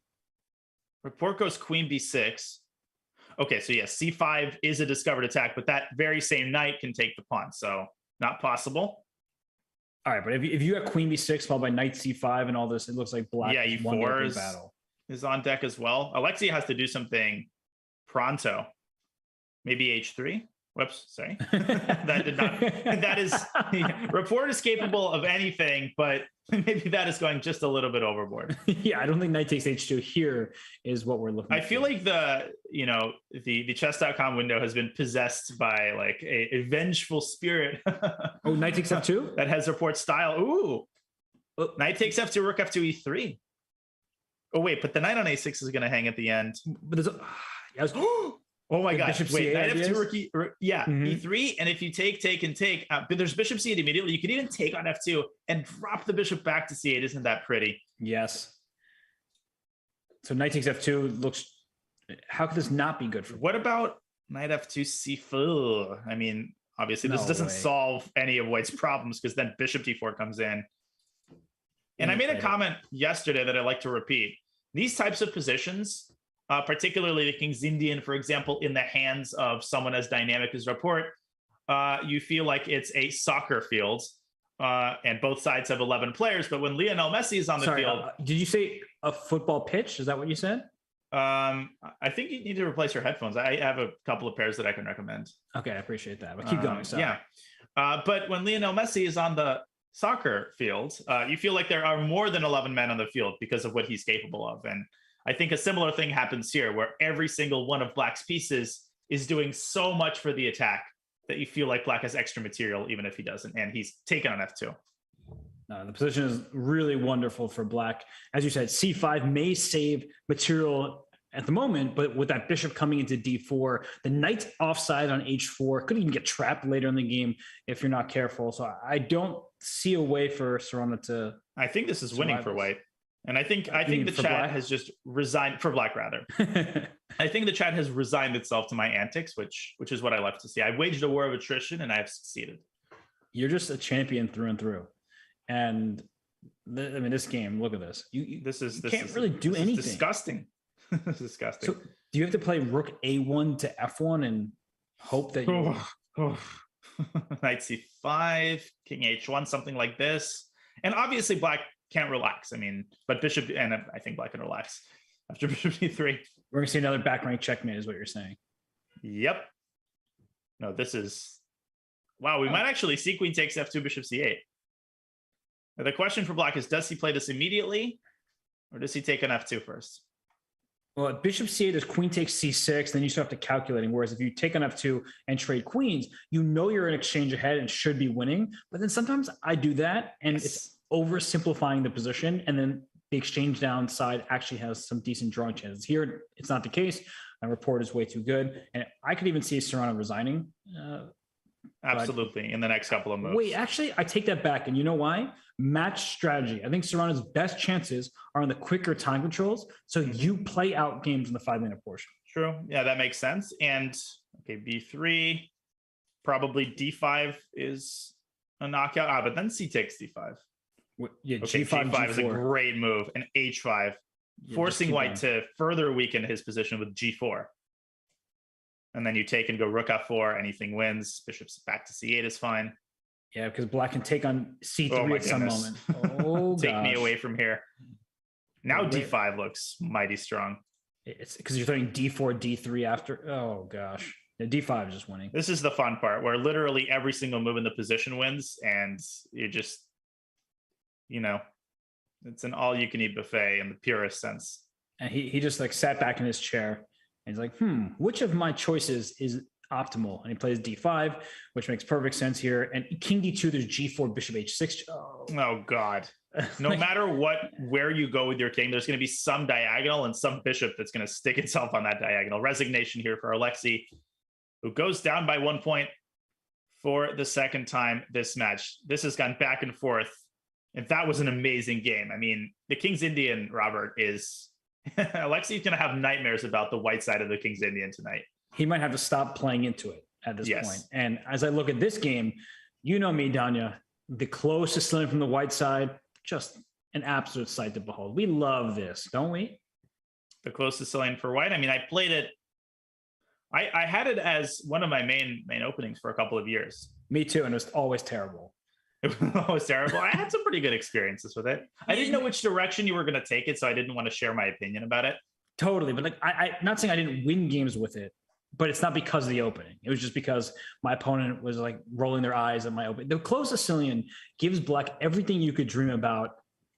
[SPEAKER 5] Rapport goes queen b6. Okay, so yes, c5 is a discovered attack, but that very same knight can take the pawn, so not possible.
[SPEAKER 4] All right, but if you have queen b6 followed by knight c5 and all this, it looks like black.
[SPEAKER 5] Yeah, e4 is on deck as well. Alexei has to do something pronto. Maybe h3. Whoops, sorry. That is Rapport is capable of anything, but Maybe that is going just a little bit overboard.
[SPEAKER 4] Yeah, I don't think knight takes h2 here is what we're looking
[SPEAKER 5] I feel
[SPEAKER 4] for.
[SPEAKER 5] like the chess.com window has been possessed by like a vengeful spirit.
[SPEAKER 4] Oh, knight takes f2?
[SPEAKER 5] That has Rapport style. Ooh.
[SPEAKER 4] Oh.
[SPEAKER 5] Knight takes f2, rook f2, e3. Oh, wait, but the knight on a6 is going to hang at the end.
[SPEAKER 4] But there's
[SPEAKER 5] Oh my
[SPEAKER 4] Like
[SPEAKER 5] gosh!
[SPEAKER 4] bishop
[SPEAKER 5] Wait,
[SPEAKER 4] c8
[SPEAKER 5] knight f2,
[SPEAKER 4] ideas?
[SPEAKER 5] rook e3, and if you take and take, but there's bishop c8 immediately. You could even take on f2 and drop the bishop back to c8. Isn't that pretty?
[SPEAKER 4] Yes. So knight takes f2 looks. How could this not be good for?
[SPEAKER 5] What about knight f2, c4? I mean, obviously this
[SPEAKER 4] No
[SPEAKER 5] doesn't
[SPEAKER 4] way.
[SPEAKER 5] solve any of White's problems because then bishop d4 comes in. And I made a comment yesterday that I like to repeat. These types of positions, particularly the King's Indian, for example, in the hands of someone as dynamic as Rapport, you feel like it's a soccer field, and both sides have 11 players. But when Lionel Messi is on the field,
[SPEAKER 4] did you say a football pitch? Is that what you said?
[SPEAKER 5] I think you need to replace your headphones. I have a couple of pairs that I can recommend.
[SPEAKER 4] Okay, I appreciate that. But keep going. Sorry.
[SPEAKER 5] Yeah, but when Lionel Messi is on the soccer field, you feel like there are more than 11 men on the field because of what he's capable of. And I think a similar thing happens here where every single one of Black's pieces is doing so much for the attack that you feel like Black has extra material, even if he doesn't. And he's taken on f2.
[SPEAKER 4] The position is really wonderful for Black. As you said, c5 may save material at the moment, but with that bishop coming into d4, the knight's offside on h4 could even get trapped later in the game if you're not careful. So I don't see a way for Sarana to.
[SPEAKER 5] I think this is winning for White. And I think the chat
[SPEAKER 4] Black?
[SPEAKER 5] has just resigned for Black rather. I think the chat has resigned itself to my antics, which is what I love to see. I waged a war of attrition and I have succeeded.
[SPEAKER 4] You're just a champion through and through. And I mean, this game, look at this. You can't really do anything.
[SPEAKER 5] Disgusting. Disgusting.
[SPEAKER 4] So do you have to play rook a1 to f1 and hope that you
[SPEAKER 5] Knight c5, king h1, something like this? And obviously Black can't relax. I mean, but bishop, and I think Black can relax after bishop d3.
[SPEAKER 4] We're gonna see another back rank checkmate is what you're saying.
[SPEAKER 5] Yep. No, this is, wow, we might actually see queen takes f2, bishop c8. Now, the question for Black is, does he play this immediately or does he take on f2 first?
[SPEAKER 4] Well, bishop c8 is queen takes c6, then you start to calculating. Whereas if you take on f2 and trade queens, you know you're in exchange ahead and should be winning. But then sometimes I do that and it's oversimplifying the position, and then the exchange downside actually has some decent drawing chances. Here, it's not the case. My Rapport is way too good, and I could even see Sarana resigning.
[SPEAKER 5] Absolutely, in the next couple of moves.
[SPEAKER 4] Wait, actually, I take that back, and you know why? Match strategy. I think Sarana's best chances are on the quicker time controls, so you play out games in the 5-minute portion.
[SPEAKER 5] True. Yeah, that makes sense. And okay, b3, probably d5 is a knockout. But then c takes d5.
[SPEAKER 4] Yeah,
[SPEAKER 5] okay,
[SPEAKER 4] g5
[SPEAKER 5] is a great move, and h5, forcing White to further weaken his position with g4. And then you take and go rook f4, anything wins. Bishop's back to c8 is fine.
[SPEAKER 4] Yeah, because Black can take on c3 at some moment. Oh,
[SPEAKER 5] take me away from here. Now d5 looks mighty strong.
[SPEAKER 4] It's because you're throwing d4, d3 after. Oh, gosh. Yeah, d5 is just winning.
[SPEAKER 5] This is the fun part where literally every single move in the position wins, and you just, it's an all-you-can-eat buffet in the purest sense.
[SPEAKER 4] And he just like sat back in his chair and he's like, which of my choices is optimal? And he plays d5, which makes perfect sense here. And king d2, there's g4, bishop h6.
[SPEAKER 5] Oh God. No matter where you go with your king, there's going to be some diagonal and some bishop that's going to stick itself on that diagonal. Resignation here for Alexei, who goes down by 1 point for the second time this match. This has gone back and forth. And that was an amazing game. I mean, the King's Indian, Robert, is Alexei's going to have nightmares about the white side of the King's Indian tonight.
[SPEAKER 4] He might have to stop playing into it at this point. And as I look at this game, you know me, Danya, the closest line from the white side, just an absolute sight to behold. We love this, don't we?
[SPEAKER 5] The closest lane for White. I mean, I played it. I had it as one of my main openings for a couple of years.
[SPEAKER 4] Me too, and it was always terrible.
[SPEAKER 5] It was always terrible. I had some pretty good experiences with it. I didn't know which direction you were going to take it, so I didn't want to share my opinion about it.
[SPEAKER 4] Totally, but like I'm not saying I didn't win games with it, but it's not because of the opening. It was just because my opponent was like rolling their eyes at my opening. The closed Sicilian gives black everything you could dream about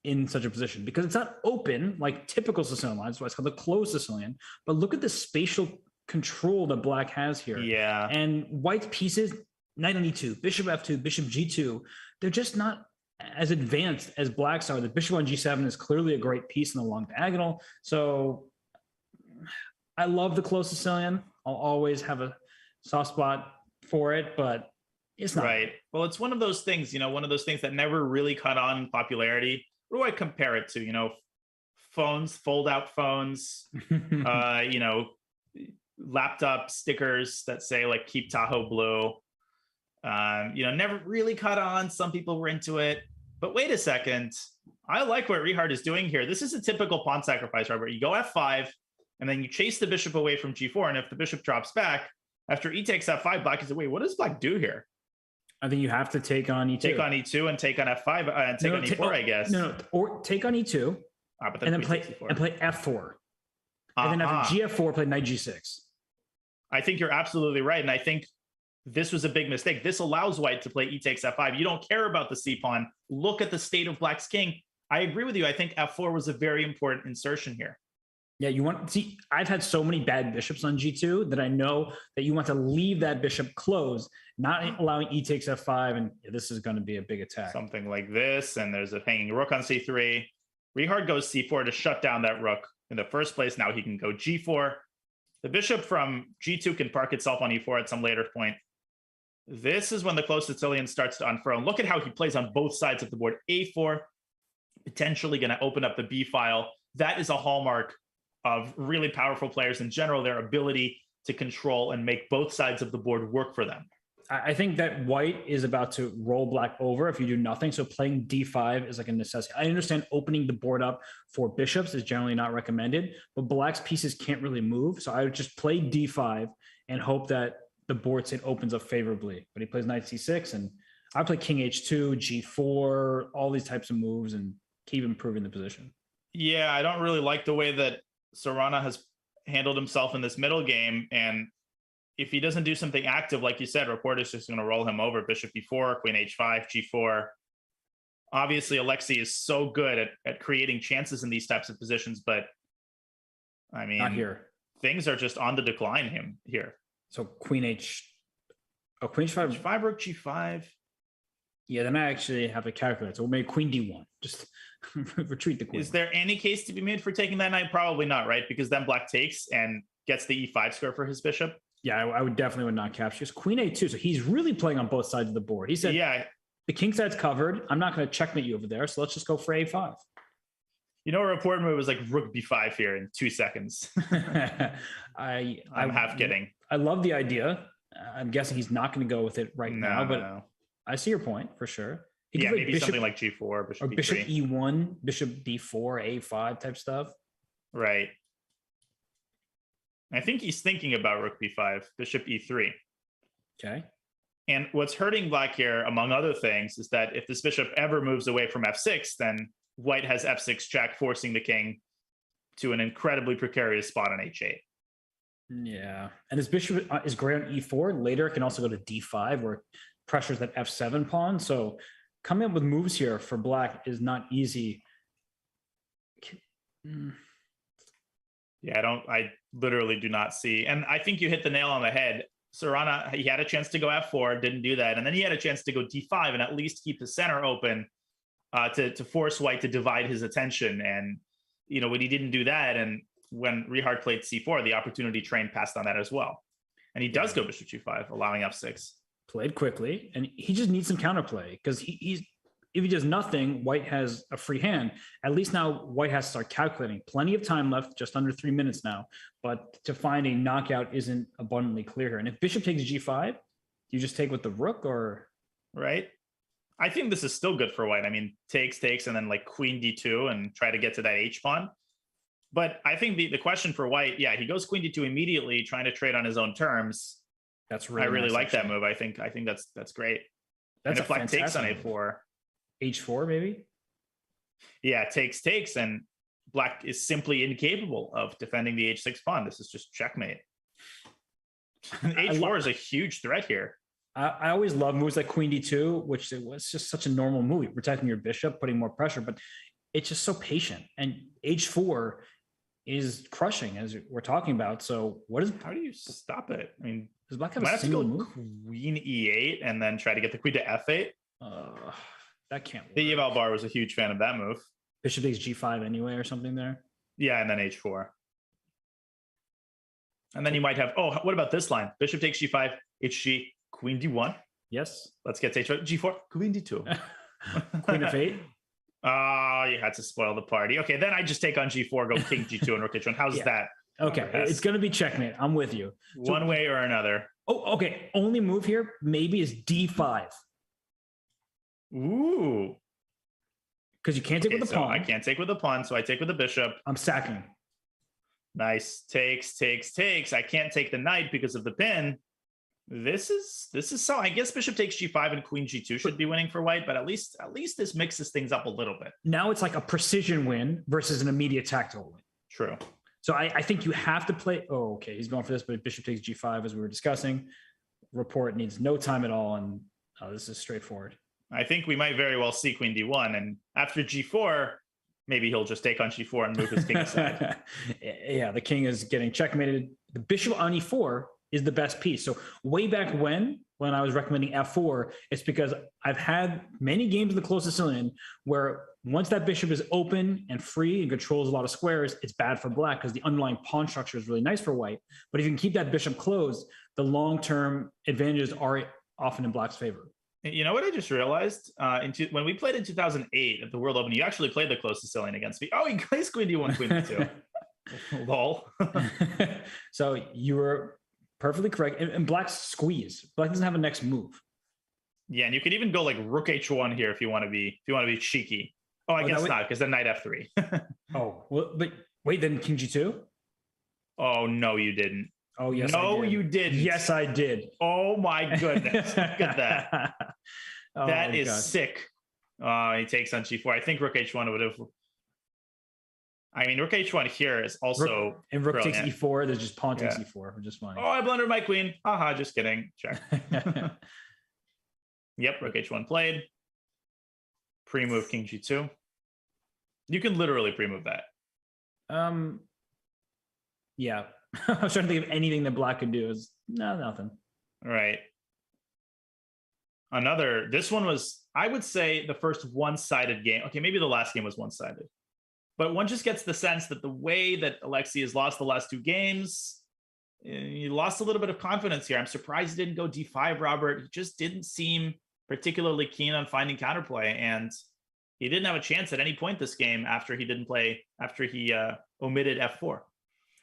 [SPEAKER 4] in such a position, because it's not open like typical Sicilian lines. That's why it's called the closed Sicilian. But look at the spatial control that black has here.
[SPEAKER 5] Yeah.
[SPEAKER 4] And white's pieces, knight on e2, bishop f2, bishop g2, they're just not as advanced as black's are. The bishop on g7 is clearly a great piece in the long diagonal. So I love the closed Sicilian. I'll always have a soft spot for it, but it's not.
[SPEAKER 5] Right. Well, it's one of those things, one of those things that never really caught on in popularity. What do I compare it to? Phones, fold out phones, laptop stickers that say like keep Tahoe blue. Never really caught on. Some people were into it, but wait a second. I like what Richard is doing here. This is a typical pawn sacrifice, Robert. You go f5 and then you chase the bishop away from g4. And if the bishop drops back after e takes f5, black is wait, what does black do here?
[SPEAKER 4] I think you have to take on e2.
[SPEAKER 5] Take on e2 and take on f5 and take on e4, I guess.
[SPEAKER 4] No, or take on e2
[SPEAKER 5] but
[SPEAKER 4] and then play f4. And then after gf4, play knight g6.
[SPEAKER 5] I think you're absolutely right. And I think this was a big mistake. This allows white to play e takes f5. You don't care about the c pawn. Look at the state of black's king. I agree with you. I think f4 was a very important insertion here.
[SPEAKER 4] Yeah, I've had so many bad bishops on g2 that I know that you want to leave that bishop closed, not allowing e takes f5, and this is going to be a big attack.
[SPEAKER 5] Something like this, and there's a hanging rook on c3. Richard goes c4 to shut down that rook in the first place. Now he can go g4. The bishop from g2 can park itself on e4 at some later point. This is when the closed Sicilian starts to unfurl. And look at how he plays on both sides of the board. a4, potentially going to open up the b file. That is a hallmark of really powerful players in general, their ability to control and make both sides of the board work for them.
[SPEAKER 4] I think that white is about to roll black over if you do nothing. So playing d5 is like a necessity. I understand opening the board up for bishops is generally not recommended, but black's pieces can't really move. So I would just play d5 and hope that the board state opens up favorably. But he plays knight c6, and I play king h2, g4, all these types of moves, and keep improving the position.
[SPEAKER 5] Yeah, I don't really like the way that Sarana has handled himself in this middle game. And if he doesn't do something active, like you said, Rapport is just going to roll him over. Bishop b4, queen h5, g4. Obviously, Alexei is so good at creating chances in these types of positions, but I mean,
[SPEAKER 4] not here.
[SPEAKER 5] Things are just on the decline here.
[SPEAKER 4] So queen h5,
[SPEAKER 5] h5, rook g5.
[SPEAKER 4] Yeah, then I actually have to calculate. So we'll make queen d1. Just retreat the queen.
[SPEAKER 5] Is there any case to be made for taking that knight? Probably not, right? Because then black takes and gets the e5 square for his bishop.
[SPEAKER 4] Yeah, I would definitely not capture. It's queen a2. So he's really playing on both sides of the board. He said, yeah, the king side's covered. I'm not going to checkmate you over there. So let's just go for a5.
[SPEAKER 5] A report move was like rook b5 here in 2 seconds. I'm half kidding.
[SPEAKER 4] I love the idea. I'm guessing he's not going to go with it now, but I see your point for sure.
[SPEAKER 5] Maybe bishop, something like g4, bishop b3.
[SPEAKER 4] Bishop e1, bishop d4, a5 type stuff.
[SPEAKER 5] Right. I think he's thinking about rook b5, bishop e3.
[SPEAKER 4] Okay.
[SPEAKER 5] And what's hurting black here, among other things, is that if this bishop ever moves away from f6, then white has f6 check, forcing the king to an incredibly precarious spot on h8.
[SPEAKER 4] Yeah. And this bishop is great on e4. Later, it can also go to d5, where it pressures that f7 pawn. So coming up with moves here for black is not easy.
[SPEAKER 5] Yeah, I literally do not see. And I think you hit the nail on the head. Sarana, he had a chance to go f4, didn't do that. And then he had a chance to go d5 and at least keep the center open to force white to divide his attention. And, when he didn't do that, and when Richard played c4, the opportunity train passed on that as well. And he does go bishop g5, allowing f6.
[SPEAKER 4] Played quickly, and he just needs some counterplay, because he's if he does nothing, white has a free hand. At least now white has to start calculating. Plenty of time left, just under 3 minutes now. But to find a knockout isn't abundantly clear here. And if bishop takes g5, do you just take with the rook or?
[SPEAKER 5] Right. I think this is still good for white. I mean, takes, and then like queen d2 and try to get to that h-pawn. But I think the question for white, he goes queen d2 immediately, trying to trade on his own terms.
[SPEAKER 4] That's really
[SPEAKER 5] I really
[SPEAKER 4] nice,
[SPEAKER 5] like
[SPEAKER 4] actually.
[SPEAKER 5] that move. I think that's great.
[SPEAKER 4] That's
[SPEAKER 5] and if black takes on a4.
[SPEAKER 4] h4 maybe?
[SPEAKER 5] Yeah, takes, and black is simply incapable of defending the h6 pawn. This is just checkmate. H4 is a huge threat here.
[SPEAKER 4] I always love moves like Queen D2, which it was just such a normal move. You're protecting your bishop, putting more pressure, but it's just so patient. And H4 is crushing, as we're talking about. So
[SPEAKER 5] how do you stop it? I mean,
[SPEAKER 4] does Black have
[SPEAKER 5] might
[SPEAKER 4] a
[SPEAKER 5] have to
[SPEAKER 4] single
[SPEAKER 5] go
[SPEAKER 4] move?
[SPEAKER 5] Queen E8 and then try to get the queen to F8.
[SPEAKER 4] That can't work.
[SPEAKER 5] The eval bar was a huge fan of that move.
[SPEAKER 4] Bishop takes G5 anyway or something there.
[SPEAKER 5] Yeah, and then H4. And then you might have, what about this line? Bishop takes G5, HG, Queen D1.
[SPEAKER 4] Yes.
[SPEAKER 5] Let's get to G4, Queen D2.
[SPEAKER 4] Queen F8.
[SPEAKER 5] Oh, you had to spoil the party. Okay, then I just take on G4, go King G2 and Rook H1. How's that?
[SPEAKER 4] Okay, it's going to be checkmate. I'm with you.
[SPEAKER 5] One way or another.
[SPEAKER 4] Oh, okay. Only move here maybe is D5.
[SPEAKER 5] Ooh.
[SPEAKER 4] Because you can't take with the pawn.
[SPEAKER 5] I can't take with the pawn, so I take with the bishop.
[SPEAKER 4] I'm sacking.
[SPEAKER 5] Nice. Takes. I can't take the knight because of the pin. This is so. I guess bishop takes G5 and Queen G2 should be winning for white, but at least this mixes things up a little bit.
[SPEAKER 4] Now it's like a precision win versus an immediate tactical win.
[SPEAKER 5] True.
[SPEAKER 4] So I think you have to play. Oh, okay. He's going for this, but bishop takes G5 as we were discussing. Rapport needs no time at all, and this is straightforward.
[SPEAKER 5] I think we might very well see Queen D1, and after G4, maybe he'll just take on G4 and move his king aside.
[SPEAKER 4] Yeah, the king is getting checkmated. The bishop on E4 is the best piece. So way back when I was recommending F4, it's because I've had many games in the close Sicilian where once that bishop is open and free and controls a lot of squares, it's bad for black because the underlying pawn structure is really nice for white. But if you can keep that bishop closed, the long-term advantages are often in black's favor.
[SPEAKER 5] You know what I just realized? When we played in 2008 at the World Open, you actually played the close Sicilian against me. Oh, he plays Queen D1, Queen D2. Lol.
[SPEAKER 4] So you were perfectly correct. And black's squeeze. Black doesn't have a next move.
[SPEAKER 5] Yeah, and you could even go like Rook H1 here if you want to be cheeky. Oh, I guess not, because then Knight F3.
[SPEAKER 4] Oh, well, but wait, then King G2?
[SPEAKER 5] Oh no, you didn't.
[SPEAKER 4] Oh yes,
[SPEAKER 5] no,
[SPEAKER 4] I did.
[SPEAKER 5] you didn't.
[SPEAKER 4] Yes, I did.
[SPEAKER 5] Oh my goodness, look at that. That is
[SPEAKER 4] God.
[SPEAKER 5] sick. He takes on G4. I think Rook H1 would have. I mean, Rook H1 here is also
[SPEAKER 4] Rook
[SPEAKER 5] brilliant.
[SPEAKER 4] takes E4. There's just pawn takes E4, which is fine.
[SPEAKER 5] Oh, I blundered my queen. Haha, just kidding. Check. Yep, Rook H1 played. Pre-move King G2. You can literally pre-move that.
[SPEAKER 4] Yeah. I was trying to think of anything that black could do. Nothing.
[SPEAKER 5] Right. This one was, I would say, the first one-sided game. Okay, maybe the last game was one-sided. But one just gets the sense that the way that Alexei has lost the last two games, he lost a little bit of confidence here. I'm surprised he didn't go D5, Robert. He just didn't seem particularly keen on finding counterplay. And he didn't have a chance at any point this game after he omitted F4.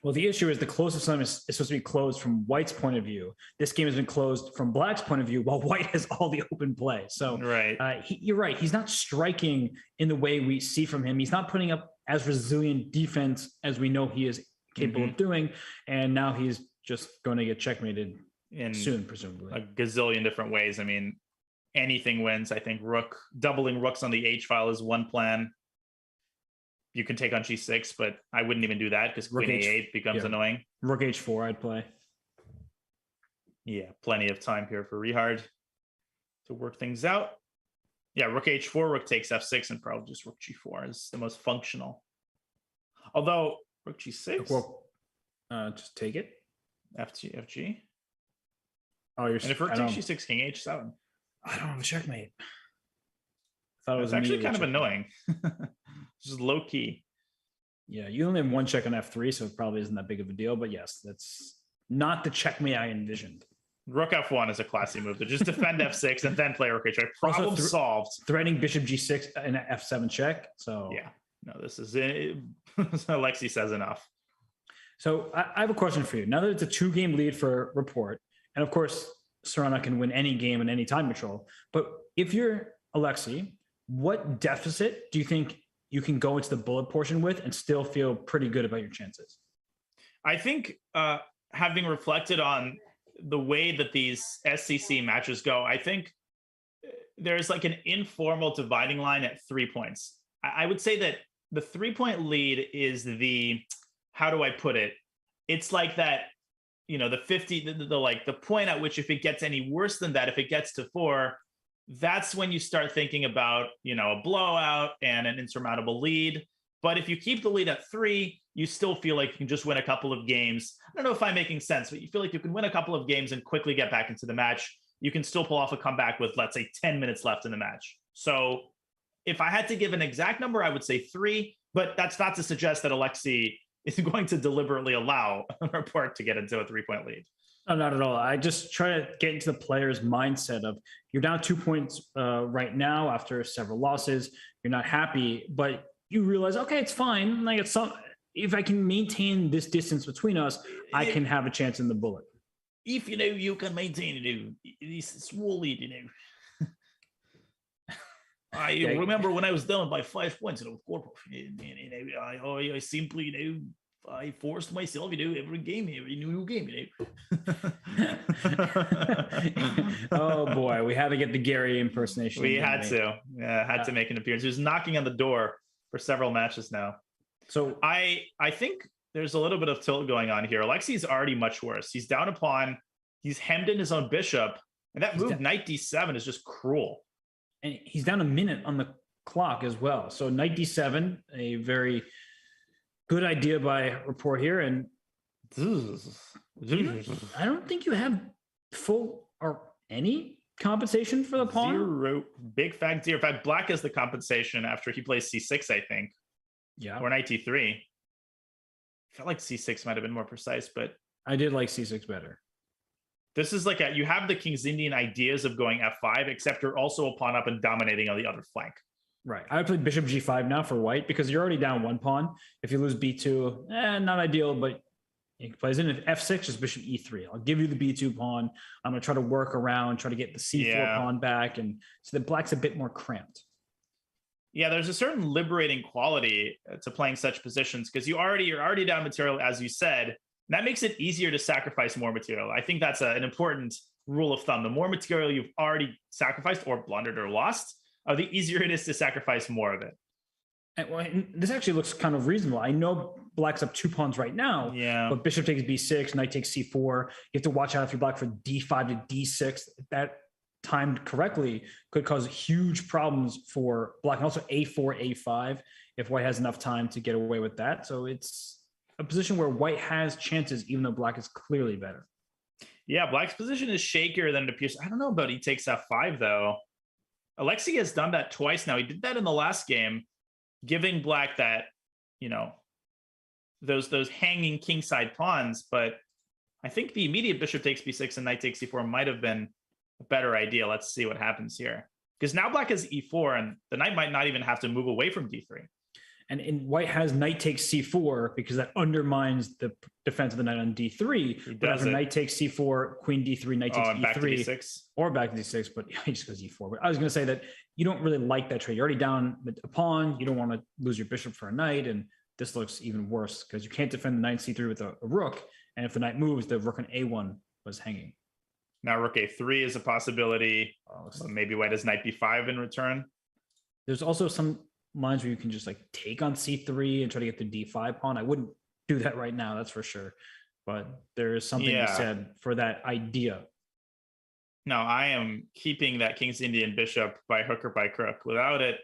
[SPEAKER 4] Well, the issue is the closest time is supposed to be closed from white's point of view. This game has been closed from black's point of view while white has all the open play. So
[SPEAKER 5] right.
[SPEAKER 4] You're right. He's not striking in the way we see from him. He's not putting up as resilient defense as we know he is capable of doing. And now he's just going to get checkmated soon, presumably.
[SPEAKER 5] A gazillion different ways. I mean, anything wins. I think doubling rooks on the H file is one plan. You can take on G6, but I wouldn't even do that because Queen A8 becomes annoying.
[SPEAKER 4] Rook H4 I'd play.
[SPEAKER 5] Yeah, plenty of time here for Richard to work things out. Yeah, Rook H4, Rook takes F6, and probably just Rook G4 is the most functional. Although, Rook G6?
[SPEAKER 4] Well, just take it.
[SPEAKER 5] FG.
[SPEAKER 4] Oh, you're.
[SPEAKER 5] And if Rook takes G6, King H7.
[SPEAKER 4] I don't have a checkmate. I thought it was
[SPEAKER 5] actually kind of annoying. Just low key.
[SPEAKER 4] Yeah, you only have one check on F3, so it probably isn't that big of a deal. But yes, that's not the checkmate I envisioned.
[SPEAKER 5] Rook F1 is a classy move to just defend F6 and then play Rook H5. Problem solved.
[SPEAKER 4] Threatening Bishop G6 and F7 check. So
[SPEAKER 5] yeah, no, this is it. Alexei says enough.
[SPEAKER 4] So I have a question for you. Now that it's a 2-game lead for Rapport, and of course Sarana can win any game in any time control. But if you're Alexei, what deficit do you think you can go into the bullet portion with and still feel pretty good about your chances?
[SPEAKER 5] I think having reflected on the way that these SCC matches go, I think there's like an informal dividing line at 3 points. I would say that the 3-point lead is how do I put it? It's like that the 50, the point at which if it gets any worse than that, if it gets to 4, that's when you start thinking about, a blowout and an insurmountable lead. But if you keep the lead at 3, you still feel like you can just win a couple of games. I don't know if I'm making sense, but you feel like you can win a couple of games and quickly get back into the match. You can still pull off a comeback with, let's say, 10 minutes left in the match. So if I had to give an exact number, I would say 3, but that's not to suggest that Alexei is going to deliberately allow Rapport to get into a 3-point lead.
[SPEAKER 4] No, not at all. I just try to get into the player's mindset of you're down 2 points right now after several losses. You're not happy, but you realize, okay, it's fine. Like if I can maintain this distance between us, I can have a chance in the bullet.
[SPEAKER 5] If you can maintain this small lead, I remember when I was down by 5 points, I simply, I forced myself, every new game,
[SPEAKER 4] Oh boy, we had to get the Gary impersonation.
[SPEAKER 5] We had to make an appearance. He was knocking on the door for several matches now. So I think there's a little bit of tilt going on here. Alexei's already much worse. He's down a pawn. He's hemmed in his own bishop. And that move, knight d7, is just cruel.
[SPEAKER 4] And he's down a minute on the clock as well. So knight d7, a very good idea by Rapport here. And I don't think you have full or any compensation for the pawn.
[SPEAKER 5] 0. Big fat 0. In fact, black has the compensation after he plays c6, I think.
[SPEAKER 4] Yeah.
[SPEAKER 5] Or knight d3. I felt like c6 might have been more precise, but
[SPEAKER 4] I did like c6 better.
[SPEAKER 5] This is like you have the King's Indian ideas of going f5, except you're also a pawn up and dominating on the other flank.
[SPEAKER 4] Right. I would play bishop g5 now for white because you're already down 1 pawn. If you lose b2, not ideal, but he plays in. If f6, just bishop e3. I'll give you the b2 pawn. I'm going to try to work around, try to get the c4 pawn back, and so the black's a bit more cramped.
[SPEAKER 5] Yeah, there's a certain liberating quality to playing such positions because you're already down material, as you said. And that makes it easier to sacrifice more material. I think that's an important rule of thumb. The more material you've already sacrificed or blundered or lost, the easier it is to sacrifice more of it.
[SPEAKER 4] And this actually looks kind of reasonable. I know black's up 2 pawns right now, but bishop takes b6, knight takes c4. You have to watch out if you're black for d5 to d6. That timed correctly could cause huge problems for black, and also a4, a5 if white has enough time to get away with that. So it's a position where white has chances, even though black is clearly better.
[SPEAKER 5] Yeah, black's position is shakier than it appears. I don't know about he takes f5 though. Alexei has done that twice now. He did that in the last game, giving black that, those hanging kingside pawns. But I think the immediate bishop takes b6 and knight takes c4 might have been a better idea. Let's see what happens here. Because now black has e4 and the knight might not even have to move away from d3.
[SPEAKER 4] And white has knight takes c4 because that undermines the defense of the knight on d3. But after knight takes c4, queen d3, knight takes e3,
[SPEAKER 5] back to d6.
[SPEAKER 4] Or back to d6. But he just goes e4. But I was going to say that you don't really like that trade. You're already down a pawn. You don't want to lose your bishop for a knight. And this looks even worse because you can't defend the knight c3 with a rook. And if the knight moves, the rook on a1 was hanging.
[SPEAKER 5] Now rook a3 is a possibility. So maybe white has knight b5 in return.
[SPEAKER 4] There's also some lines where you can just like take on c3 and try to get the d5 pawn. I wouldn't do that right now, that's for sure. But there is something to be said for that idea.
[SPEAKER 5] No, I am keeping that King's Indian bishop by hook or by crook. Without it,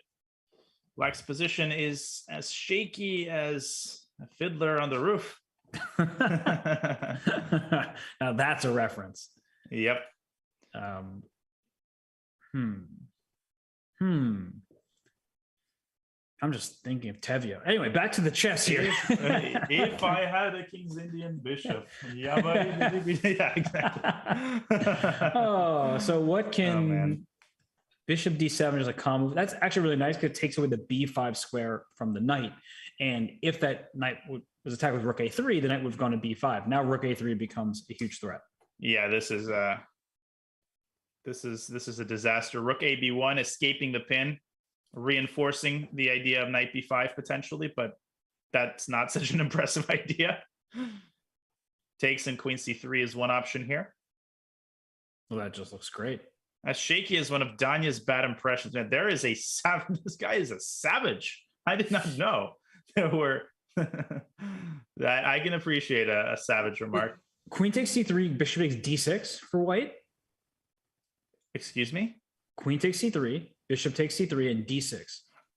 [SPEAKER 5] black's position is as shaky as a fiddler on the roof.
[SPEAKER 4] Now that's a reference.
[SPEAKER 5] Yep.
[SPEAKER 4] I'm just thinking of Tevye. Anyway, back to the chess here.
[SPEAKER 5] If I had a King's Indian bishop. Yeah, exactly.
[SPEAKER 4] So what can bishop d7 is a common move? That's actually really nice because it takes away the b5 square from the knight. And if that knight was attacked with rook a3, the knight would have gone to b5. Now rook a3 becomes a huge threat.
[SPEAKER 5] Yeah, this is a disaster. Rook a b1, escaping the pin, reinforcing the idea of knight b5 potentially, but that's not such an impressive idea. Takes and queen c3 is one option here.
[SPEAKER 4] Well, that just looks great.
[SPEAKER 5] As shaky as one of Danya's bad impressions, man, there is a savage. This guy is a savage. I did not know there were that. I can appreciate a savage remark.
[SPEAKER 4] Queen takes c3, bishop takes d6 for white.
[SPEAKER 5] Excuse me?
[SPEAKER 4] Queen takes c3, bishop takes c3, and d6.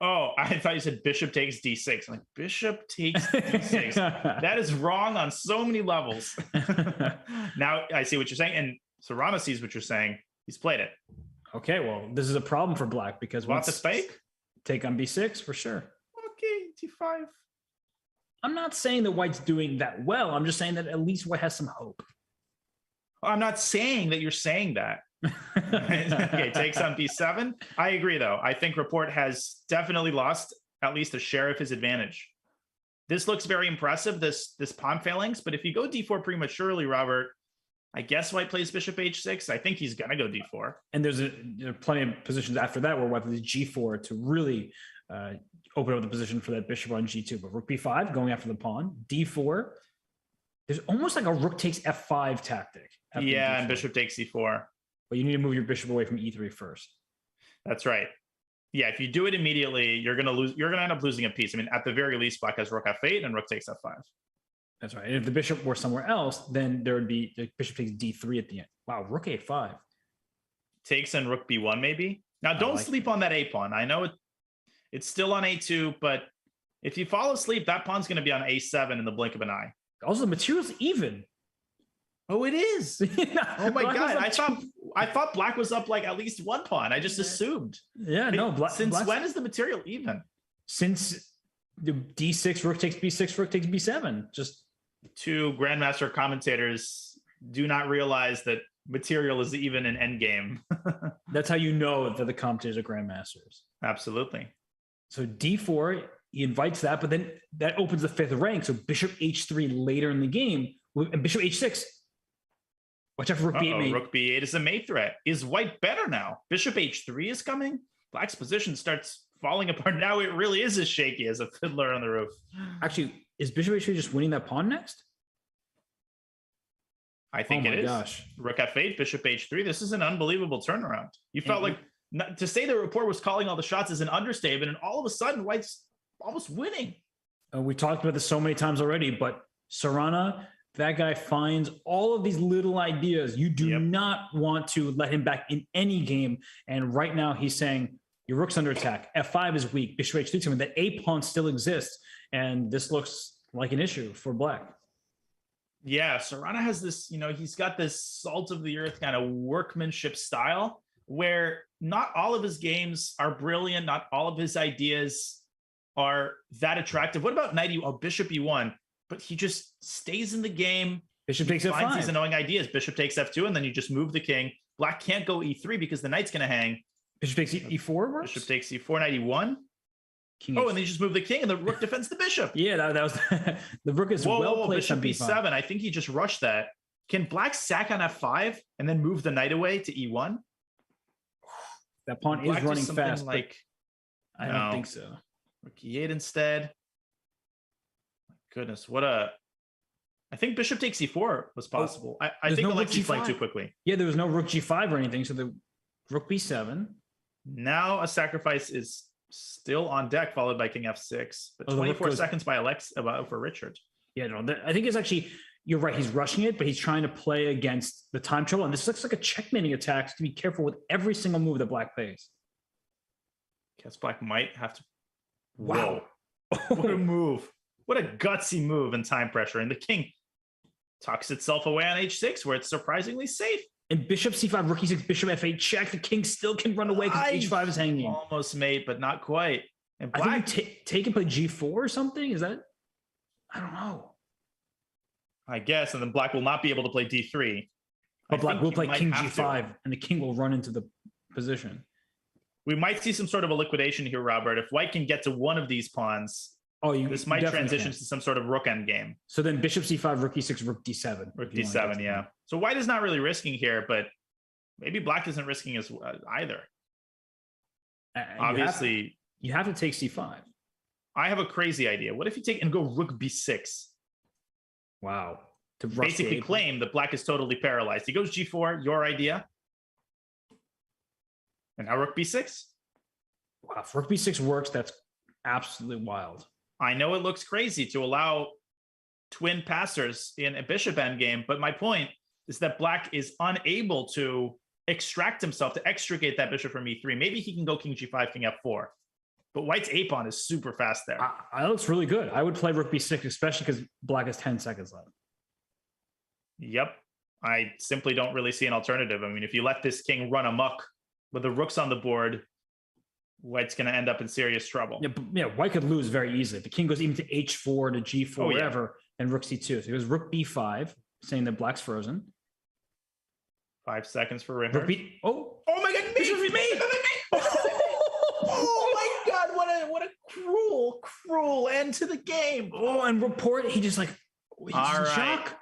[SPEAKER 5] Oh, I thought you said bishop takes d6. I'm like, bishop takes d6. That is wrong on so many levels. Now I see what you're saying. And Sarana sees what you're saying. He's played it.
[SPEAKER 4] Okay, well, this is a problem for black because
[SPEAKER 5] Want
[SPEAKER 4] once
[SPEAKER 5] the spike?
[SPEAKER 4] take on b6 for sure.
[SPEAKER 5] Okay, d5.
[SPEAKER 4] I'm not saying that white's doing that well. I'm just saying that at least white has some hope.
[SPEAKER 5] I'm not saying that you're saying that. Okay, takes on b7. I agree, though. I think Rapport has definitely lost at least a share of his advantage. This looks very impressive, this pawn phalanx, but if you go d4 prematurely, Robert, I guess white plays bishop h6. I think he's going to go d4.
[SPEAKER 4] And there are plenty of positions after that where white plays g4 to really open up the position for that bishop on g2. But rook b5, going after the pawn, d4. There's almost like a rook takes f5 tactic.
[SPEAKER 5] Yeah, and bishop takes c4.
[SPEAKER 4] But you need to move your bishop away from e3 first.
[SPEAKER 5] That's right. Yeah, if you do it immediately, you're going to lose. You're going to end up losing a piece. I mean, at the very least, black has rook f8 and rook takes f5.
[SPEAKER 4] That's right. And if the bishop were somewhere else, then there would be the bishop takes d3 at the end. Wow, rook a5.
[SPEAKER 5] Takes and rook b1 maybe. Now, don't sleep on that a pawn. I know it's still on a2, but if you fall asleep, that pawn's going to be on a7 in the blink of an eye.
[SPEAKER 4] Also, the material's even.
[SPEAKER 5] Oh, it is. Oh my God. I thought black was up like at least one pawn. I just assumed.
[SPEAKER 4] Yeah, no.
[SPEAKER 5] Since when is the material even?
[SPEAKER 4] Since the d6, rook takes b6, rook takes b7. Just
[SPEAKER 5] two grandmaster commentators do not realize that material is even an endgame.
[SPEAKER 4] That's how you know that the commentators are grandmasters.
[SPEAKER 5] Absolutely.
[SPEAKER 4] So d4, he invites that, but then that opens the fifth rank. So bishop h3 later in the game, and bishop h6. Watch out for rook b8 mate.
[SPEAKER 5] Rook b8 is a mate threat. Is white better now? Bishop h3 is coming. Black's position starts falling apart. Now it really is as shaky as a fiddler on the roof.
[SPEAKER 4] Actually, is bishop h3 just winning that pawn next?
[SPEAKER 5] I think it is. Gosh. Rook f8, bishop h3. This is an unbelievable turnaround. You felt like to say the Rapport was calling all the shots is an understatement, and all of a sudden white's almost winning.
[SPEAKER 4] We talked about this so many times already, but Sarana, that guy finds all of these little ideas. You do not want to let him back in any game. And right now he's saying, your rook's under attack. F5 is weak. Bishop h3 is coming. The A pawn still exists. And this looks like an issue for black.
[SPEAKER 5] Yeah, Sarana has this, he's got this salt of the earth kind of workmanship style where not all of his games are brilliant. Not all of his ideas are that attractive. What about knight bishop e1? But he just stays in the game.
[SPEAKER 4] Bishop takes f5.
[SPEAKER 5] Finds these annoying ideas. Bishop takes f2, and then you just move the king. Black can't go e3 because the knight's going to hang.
[SPEAKER 4] Bishop takes e4 works?
[SPEAKER 5] Bishop takes e4, knight e1. King and then you just move the king, and the rook defends the bishop.
[SPEAKER 4] Yeah, that was the rook is well placed
[SPEAKER 5] bishop
[SPEAKER 4] on b5.
[SPEAKER 5] b7. I think he just rushed that. Can black sack on f5 and then move the knight away to e1?
[SPEAKER 4] That pawn is running fast. I don't think so.
[SPEAKER 5] Rook e8 instead. Goodness, I think bishop takes e4 was possible. I think Alexei played too quickly.
[SPEAKER 4] Yeah, there was no rook g5 or anything, so the rook b7.
[SPEAKER 5] Now a sacrifice is still on deck, followed by king f6. But 24 seconds by for Richard.
[SPEAKER 4] Yeah, no, I think it's actually, you're right, he's rushing it, but he's trying to play against the time trouble. And this looks like a checkmating attack, so to be careful with every single move that black plays.
[SPEAKER 5] Guess black might have to...
[SPEAKER 4] Wow.
[SPEAKER 5] What a move. What a gutsy move and time pressure. And the king tucks itself away on h6, where it's surprisingly safe.
[SPEAKER 4] And bishop c5, rook e6, bishop f8 check. The king still can run away because h5 is hanging.
[SPEAKER 5] Almost mate, but not quite. And black...
[SPEAKER 4] I think take and play g4 or something? Is that... I don't know.
[SPEAKER 5] I guess. And then black will not be able to play d3.
[SPEAKER 4] But black will play king g5, and the king will run into the position.
[SPEAKER 5] We might see some sort of a liquidation here, Robert. If white can get to one of these pawns... this might transition to some sort of rook end game.
[SPEAKER 4] So then bishop c5, rook e6, rook d7.
[SPEAKER 5] Rook d7, yeah. So white is not really risking here, but maybe black isn't risking as either. Obviously,
[SPEAKER 4] you have to take c5.
[SPEAKER 5] I have a crazy idea. What if you take and go rook b6?
[SPEAKER 4] Wow.
[SPEAKER 5] To basically claim that black is totally paralyzed. He goes g4, your idea. And now rook b6.
[SPEAKER 4] Wow, if rook b6 works, that's absolutely wild.
[SPEAKER 5] I know it looks crazy to allow twin passers in a bishop endgame. But my point is that black is unable to extract himself, to extricate that bishop from e3. Maybe he can go king g5, king f4. But white's a-pawn is super fast there.
[SPEAKER 4] That looks really good. I would play rook b6, especially because black has 10 seconds left.
[SPEAKER 5] Yep. I simply don't really see an alternative. I mean, if you let this king run amok with the rooks on the board, white's going to end up in serious trouble.
[SPEAKER 4] Yeah, white could lose very easily. If the king goes even to h4, to g4, wherever, and rook c2. So he goes rook b5, saying that black's frozen.
[SPEAKER 5] 5 seconds for Richard.
[SPEAKER 4] Oh
[SPEAKER 5] my God! Oh my God! What a cruel end to the game.
[SPEAKER 4] Oh, and Rapport, he just like, he's
[SPEAKER 5] all
[SPEAKER 4] in
[SPEAKER 5] right.
[SPEAKER 4] shock.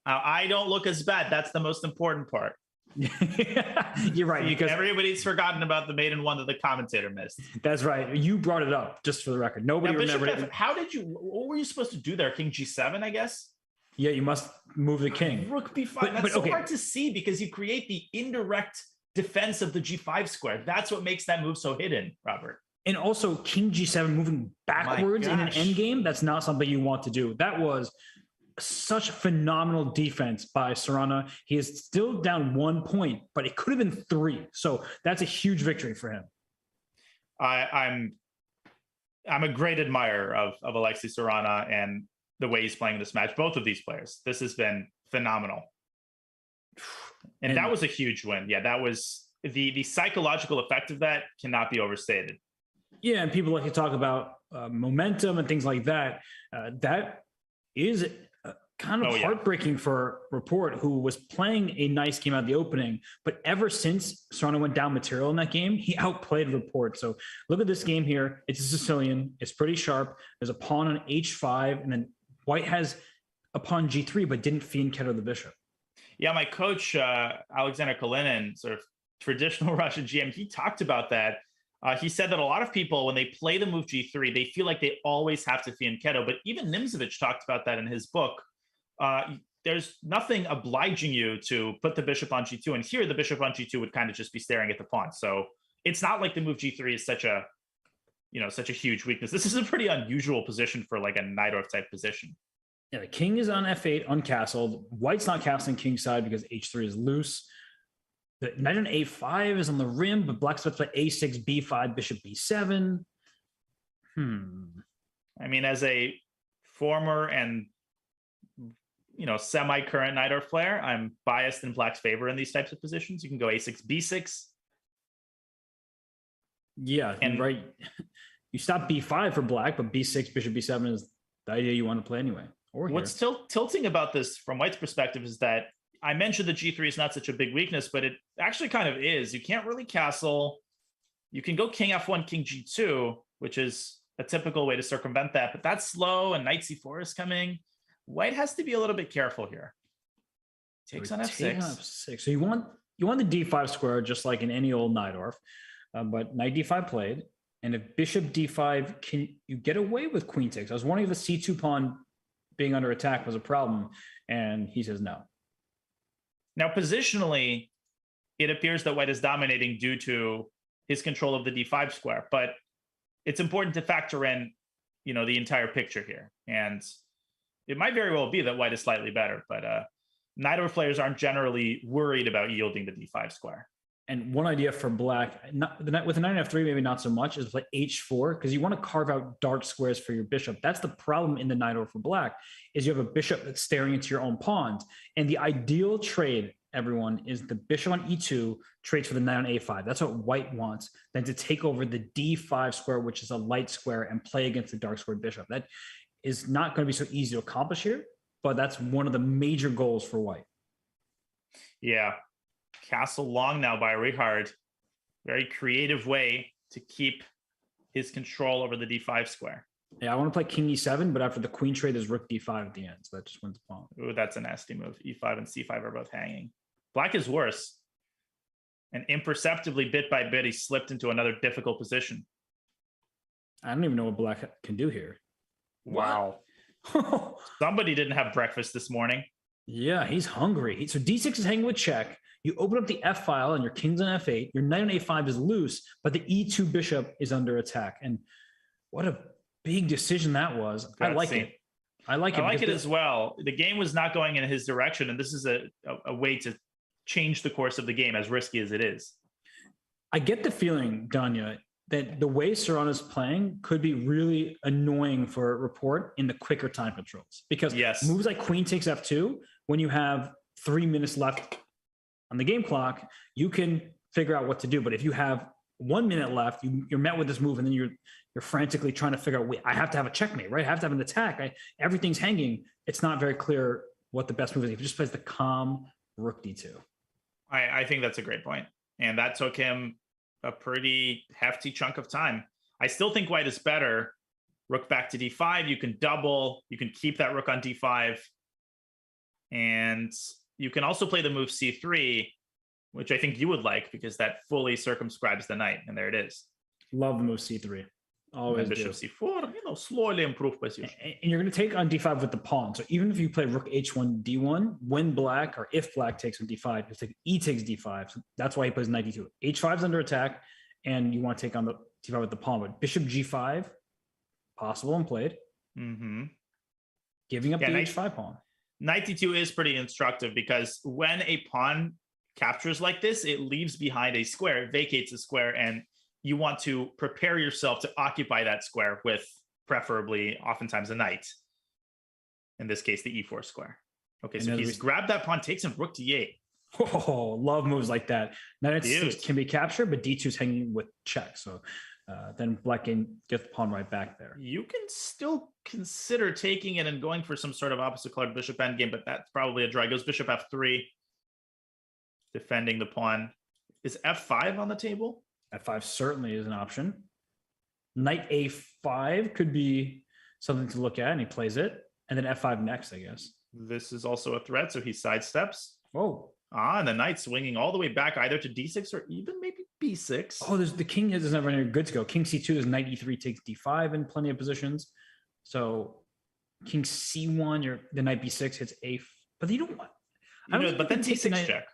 [SPEAKER 5] I don't look as bad. That's the most important part.
[SPEAKER 4] You're right, because
[SPEAKER 5] everybody's forgotten about the maiden one that the commentator missed.
[SPEAKER 4] That's right. You brought it up, just for the record. Nobody remembered it.
[SPEAKER 5] What were you supposed to do there? King g7, I guess?
[SPEAKER 4] Yeah, you must move the king.
[SPEAKER 5] Rook b5. That's so hard to see because you create the indirect defense of the g5 square. That's what makes that move so hidden, Robert.
[SPEAKER 4] And also king g7 moving backwards in an endgame, that's not something you want to do. That was such phenomenal defense by Sarana. He is still down 1 point, but it could have been 3. So that's a huge victory for him.
[SPEAKER 5] I'm a great admirer of Alexei Sarana and the way he's playing this match. Both of these players. This has been phenomenal. And that was a huge win. Yeah, that was the psychological effect of that cannot be overstated.
[SPEAKER 4] Yeah, and people like to talk about momentum and things like that. That is kind of heartbreaking for Rapport, who was playing a nice game at the opening, but ever since Sarana went down material in that game, he outplayed Rapport. So look at this game here. It's a Sicilian. It's pretty sharp. There's a pawn on h5, and then white has a pawn g3, but didn't fianchetto the bishop.
[SPEAKER 5] Yeah, my coach, Alexander Kalinin, sort of traditional Russian GM, he talked about that. He said that a lot of people, when they play the move g3, they feel like they always have to fianchetto. But even Nimzovich talked about that in his book. There's nothing obliging you to put the bishop on g2. And here, the bishop on g2 would kind of just be staring at the pawn. So it's not like the move g3 is such a huge weakness. This is a pretty unusual position for like a Najdorf type position.
[SPEAKER 4] Yeah, the king is on f8, uncastled. White's not castling king side because h3 is loose. The knight on a5 is on the rim, but black's about to play a6, b5, bishop b7.
[SPEAKER 5] I mean, as a former and semi-current Najdorf player, I'm biased in black's favor in these types of positions. You can go a6, b6.
[SPEAKER 4] Yeah, and right. You stop b5 for black, but b6, bishop b7 is the idea you want to play anyway. Or
[SPEAKER 5] what's tilting about this from white's perspective is that I mentioned the g3 is not such a big weakness, but it actually kind of is. You can't really castle. You can go king f1, king g2, which is a typical way to circumvent that, but that's slow and knight c4 is coming. White has to be a little bit careful here. Takes on f6.
[SPEAKER 4] So you want the d5 square just like in any old Najdorf, but knight d5 played. And if bishop d5, can you get away with queen takes? I was wondering if the c2 pawn being under attack was a problem, and he says no.
[SPEAKER 5] Now, positionally, it appears that white is dominating due to his control of the d5 square, but it's important to factor in, the entire picture here. And it might very well be that white is slightly better, but Najdorf players aren't generally worried about yielding the d5 square.
[SPEAKER 4] And one idea for black, with the knight on f3, maybe not so much, is play h4, because you want to carve out dark squares for your bishop. That's the problem in the Najdorf for black, is you have a bishop that's staring into your own pawns. And the ideal trade, everyone, is the bishop on e2 trades for the knight on a5. That's what white wants, then to take over the d5 square, which is a light square, and play against the dark squared bishop. That is not going to be so easy to accomplish here, but that's one of the major goals for white.
[SPEAKER 5] Yeah. Castle long now by Richard. Very creative way to keep his control over the d5 square.
[SPEAKER 4] Yeah, I want to play king e7, but after the queen trade, there's rook d5 at the end, so that just wins the pawn.
[SPEAKER 5] Ooh, that's a nasty move. e5 and c5 are both hanging. Black is worse. And imperceptibly, bit by bit, he slipped into another difficult position.
[SPEAKER 4] I don't even know what black can do here.
[SPEAKER 5] Wow. Somebody didn't have breakfast this morning.
[SPEAKER 4] Yeah, he's hungry. So d6 is hanging with check. You open up the f file and your king's on f8. Your knight on a5 is loose, but the e2 bishop is under attack. And what a big decision that was. I like it. I like it.
[SPEAKER 5] I like it as well. The game was not going in his direction, and this is a way to change the course of the game, as risky as it is.
[SPEAKER 4] I get the feeling, Danya, that the way Sarana's playing could be really annoying for Rapport in the quicker time controls. Because moves like queen takes f2, when you have 3 minutes left on the game clock, you can figure out what to do. But if you have 1 minute left, you're met with this move, and then you're frantically trying to figure out, wait, I have to have a checkmate, right? I have to have an attack. Everything's hanging. It's not very clear what the best move is. If he just plays the calm rook d2.
[SPEAKER 5] I think that's a great point. And that took him a pretty hefty chunk of time. I still think white is better. Rook back to d5. You can double. You can keep that rook on d5. And you can also play the move c3, which I think you would like, because that fully circumscribes the knight. And there it is.
[SPEAKER 4] Love the move c3. Always
[SPEAKER 5] bishop c4, slowly improve position.
[SPEAKER 4] And you're going to take on d5 with the pawn. So even if you play rook h1 d1, when black, or if black takes on d5, you take e takes d5. So that's why he plays knight d2. h5 is under attack, and you want to take on the d5 with the pawn. But bishop g5, possible and played. Giving up the h5 pawn.
[SPEAKER 5] Knight d2 is pretty instructive, because when a pawn captures like this, it leaves behind a square. It vacates a square, and you want to prepare yourself to occupy that square with preferably oftentimes a knight. In this case, the e4 square. Okay, so he's grabbed that pawn, takes him rook d8.
[SPEAKER 4] Oh, love moves like that. Knight h6 can be captured, but d2 is hanging with check. So then black can get the pawn right back there.
[SPEAKER 5] You can still consider taking it and going for some sort of opposite colored bishop endgame, but that's probably a draw. He goes bishop f3, defending the pawn. Is f5 on the table?
[SPEAKER 4] f5 certainly is an option. Knight a5 could be something to look at, and he plays it. And then f5 next, I guess.
[SPEAKER 5] This is also a threat, so he sidesteps.
[SPEAKER 4] Oh.
[SPEAKER 5] And the knight swinging all the way back either to d6 or even maybe b6.
[SPEAKER 4] Oh, the king doesn't have any good to go. King c2 is knight e3 takes d5 in plenty of positions. So king c1, the knight b6 hits a. But you don't want.
[SPEAKER 5] But then d6 check.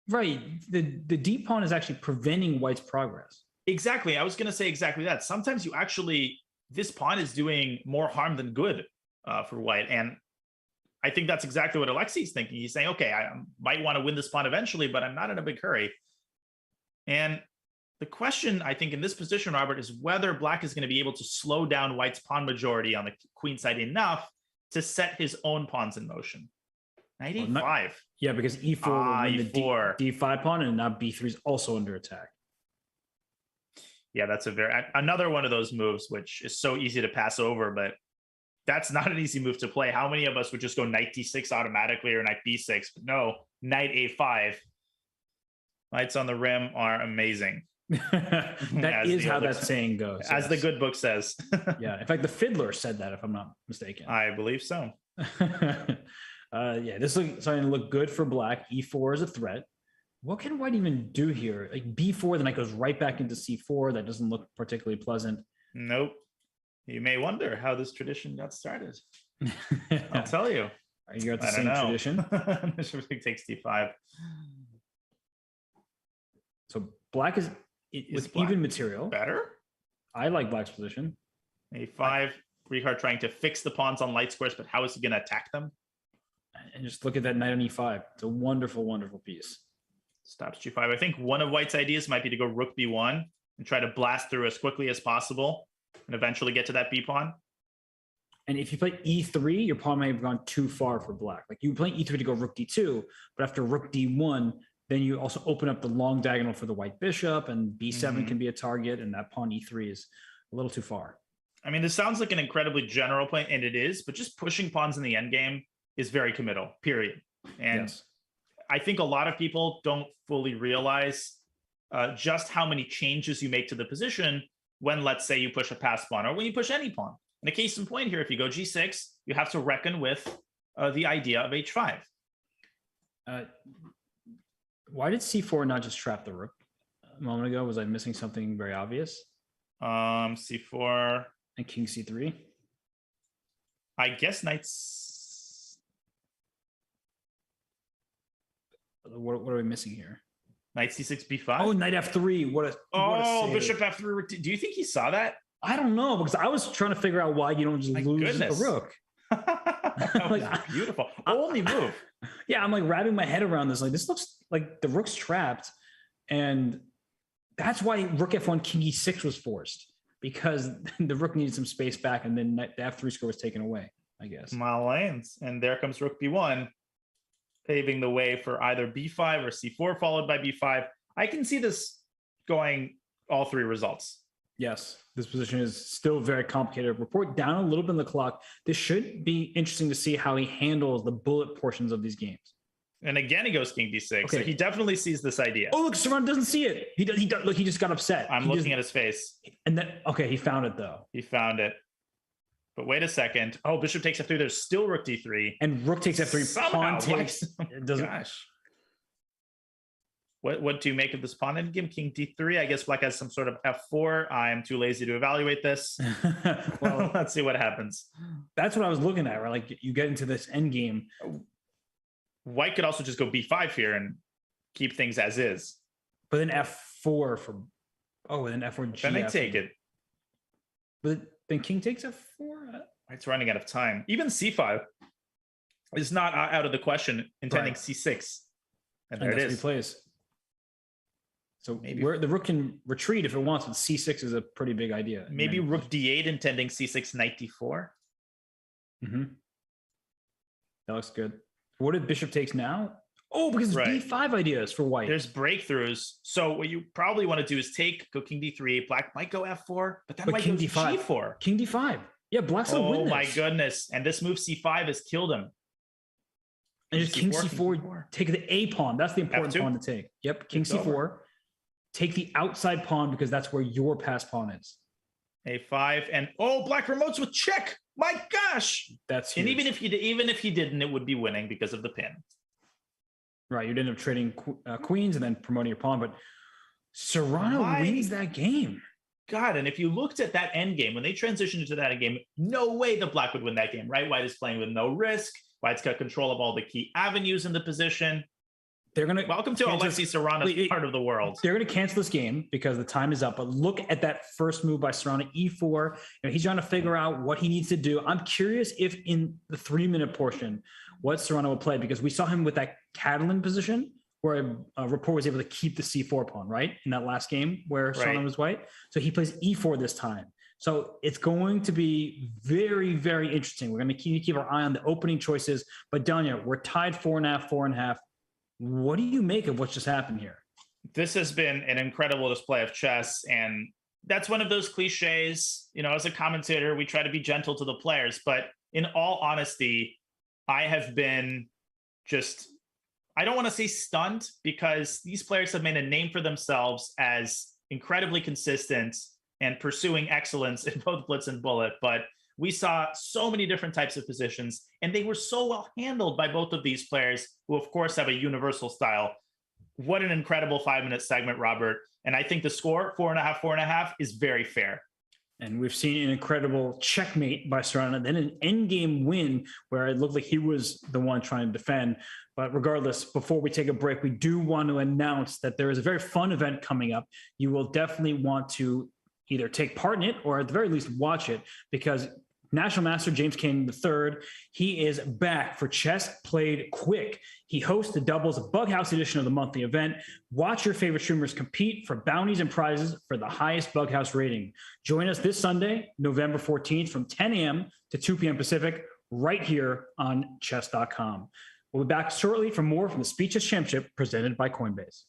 [SPEAKER 4] Right. The d pawn is actually preventing white's progress.
[SPEAKER 5] Exactly. I was going to say exactly that. Sometimes this pawn is doing more harm than good for white. And I think that's exactly what Alexei's thinking. He's saying, okay, I might want to win this pawn eventually, but I'm not in a big hurry. And the question, I think, in this position, Robert, is whether black is going to be able to slow down white's pawn majority on the queen side enough to set his own pawns in motion. Knight e5.
[SPEAKER 4] Yeah, because e4 will win the d5 pawn, and now b3 is also under attack.
[SPEAKER 5] Yeah, that's another one of those moves which is so easy to pass over, but that's not an easy move to play. How many of us would just go knight d6 automatically or knight b6? But no, knight a5. Knights on the rim are amazing.
[SPEAKER 4] That is how that saying goes.
[SPEAKER 5] As the good book says.
[SPEAKER 4] Yeah, in fact, the Fiddler said that, if I'm not mistaken.
[SPEAKER 5] I believe so.
[SPEAKER 4] This is starting to look good for black. e4 is a threat. What can white even do here? Like b4, the knight goes right back into c4. That doesn't look particularly pleasant.
[SPEAKER 5] Nope. You may wonder how this tradition got started. I'll tell you.
[SPEAKER 4] You got the same tradition?
[SPEAKER 5] Bishop takes d5.
[SPEAKER 4] So black is even material.
[SPEAKER 5] Better?
[SPEAKER 4] I like black's position.
[SPEAKER 5] a5. Richard trying to fix the pawns on light squares, but how is he going to attack them?
[SPEAKER 4] And just look at that knight on e5. It's a wonderful, wonderful piece.
[SPEAKER 5] Stops g5. I think one of white's ideas might be to go rook b1 and try to blast through as quickly as possible and eventually get to that b pawn.
[SPEAKER 4] And if you play e3, your pawn may have gone too far for black. Like you play e3 to go rook d2, but after rook d1, then you also open up the long diagonal for the white bishop, and b7 can be a target, and that pawn e3 is a little too far.
[SPEAKER 5] I mean, this sounds like an incredibly general play, and it is, but just pushing pawns in the endgame is very committal, period. And yes. I think a lot of people don't fully realize just how many changes you make to the position when, let's say, you push a pass pawn or when you push any pawn. And a case in point here, if you go g6, you have to reckon with the idea of h5.
[SPEAKER 4] Why did c4 not just trap the rook a moment ago? Was I missing something very obvious?
[SPEAKER 5] C4.
[SPEAKER 4] And king c3?
[SPEAKER 5] I guess knights.
[SPEAKER 4] What are we missing here?
[SPEAKER 5] Knight c6, b5.
[SPEAKER 4] Oh, knight f3. What a
[SPEAKER 5] bishop f3. Do you think he saw that?
[SPEAKER 4] I don't know, because I was trying to figure out why you don't just lose a rook.
[SPEAKER 5] That was beautiful. Only move.
[SPEAKER 4] Yeah, I'm like wrapping my head around this. Like, this looks like the rook's trapped. And that's why rook f1, king e6 was forced, because the rook needed some space back, and then the f3 score was taken away, I guess.
[SPEAKER 5] Mile lanes. And there comes rook b1, paving the way for either b5 or c4, followed by b5. I can see this going all three results.
[SPEAKER 4] Yes, this position is still very complicated. Rapport down a little bit in the clock. This should be interesting to see how he handles the bullet portions of these games.
[SPEAKER 5] And again, he goes king d6.
[SPEAKER 4] Okay.
[SPEAKER 5] So he definitely sees this idea.
[SPEAKER 4] Oh, look, Sarana doesn't see it. He does. Look, he just got upset.
[SPEAKER 5] I'm looking at his face.
[SPEAKER 4] And then, okay, he found it though.
[SPEAKER 5] He found it. But wait a second. Oh, bishop takes f3. There's still rook d3.
[SPEAKER 4] And rook takes f3.
[SPEAKER 5] Somehow,
[SPEAKER 4] Pawn takes. It doesn't.
[SPEAKER 5] Gosh. What do you make of this pawn endgame? King d3. I guess black has some sort of f4. I'm too lazy to evaluate this. Well, let's see what happens.
[SPEAKER 4] That's what I was looking at, right? Like, you get into this endgame.
[SPEAKER 5] White could also just go b5 here and keep things as is.
[SPEAKER 4] But then f4 for. Oh, and then f4 g.
[SPEAKER 5] Then I take it.
[SPEAKER 4] But then king takes f4.
[SPEAKER 5] White's running out of time. Even c5 is not out of the question, intending
[SPEAKER 4] Right.
[SPEAKER 5] c6. And there it
[SPEAKER 4] that's what
[SPEAKER 5] is.
[SPEAKER 4] he plays. So
[SPEAKER 5] Maybe-
[SPEAKER 4] where the rook can retreat if it wants, but c6 is a pretty big idea.
[SPEAKER 5] Maybe rook d8, intending c6, knight d4.
[SPEAKER 4] Mm-hmm. That looks good. What if bishop takes now? Oh, because
[SPEAKER 5] Right.
[SPEAKER 4] b5 ideas for white.
[SPEAKER 5] There's breakthroughs. So what you probably want to do is go king d3. Black might go f4, but then
[SPEAKER 4] But
[SPEAKER 5] white
[SPEAKER 4] king
[SPEAKER 5] goes
[SPEAKER 4] d5.
[SPEAKER 5] g4.
[SPEAKER 4] King d5. Yeah, black's gonna win
[SPEAKER 5] Oh
[SPEAKER 4] this.
[SPEAKER 5] my goodness. And this move c5 has killed him.
[SPEAKER 4] And just king
[SPEAKER 5] C4,
[SPEAKER 4] c4, take the A pawn. That's the important
[SPEAKER 5] F2.
[SPEAKER 4] pawn to take. Yep, king
[SPEAKER 5] It's
[SPEAKER 4] c4.
[SPEAKER 5] over.
[SPEAKER 4] Take the outside pawn because that's where your pass pawn is.
[SPEAKER 5] a5 and oh, black remotes with check. My gosh.
[SPEAKER 4] That's
[SPEAKER 5] And
[SPEAKER 4] huge.
[SPEAKER 5] even if he didn't, it would be winning because of the pin.
[SPEAKER 4] Right, you'd end up trading queens and then promoting your pawn, but Sarana wins that game.
[SPEAKER 5] God, and if you looked at that end game, when they transitioned into that end game, no way the black would win that game, right? White is playing with no risk. White's got control of all the key avenues in the position.
[SPEAKER 4] They're gonna
[SPEAKER 5] Welcome to Alexei Sarana's part of the world.
[SPEAKER 4] They're gonna cancel this game because the time is up. But look at that first move by Sarana, e4. He's trying to figure out what he needs to do. I'm curious if in the 3-minute portion, what Sarana will play, because we saw him with that Catalan position where Rapport was able to keep the c4 pawn, right? In that last game where Sarana was white. So he plays e4 this time. So it's going to be very, very interesting. We're going to keep our eye on the opening choices. But Danya, we're tied 4.5, 4.5. What do you make of what's just happened here?
[SPEAKER 5] This has been an incredible display of chess. And that's one of those cliches. You know, as a commentator, we try to be gentle to the players. But in all honesty, I have been I don't want to say stunned, because these players have made a name for themselves as incredibly consistent and pursuing excellence in both blitz and bullet. But we saw so many different types of positions, and they were so well handled by both of these players, who of course have a universal style. What an incredible 5-minute segment, Robert. And I think the score, 4.5, 4.5, is very fair.
[SPEAKER 4] And we've seen an incredible checkmate by Sarana, then an endgame win where it looked like he was the one trying to defend. But regardless, before we take a break, we do want to announce that there is a very fun event coming up. You will definitely want to either take part in it or at the very least watch it, because National Master James Kane III, he is back for Chess Played Quick. He hosts the doubles Bughouse edition of the monthly event. Watch your favorite streamers compete for bounties and prizes for the highest Bughouse rating. Join us this Sunday, November 14th from 10 a.m. to 2 p.m. Pacific, right here on Chess.com. We'll be back shortly for more from the Speed Chess Championship presented by Coinbase.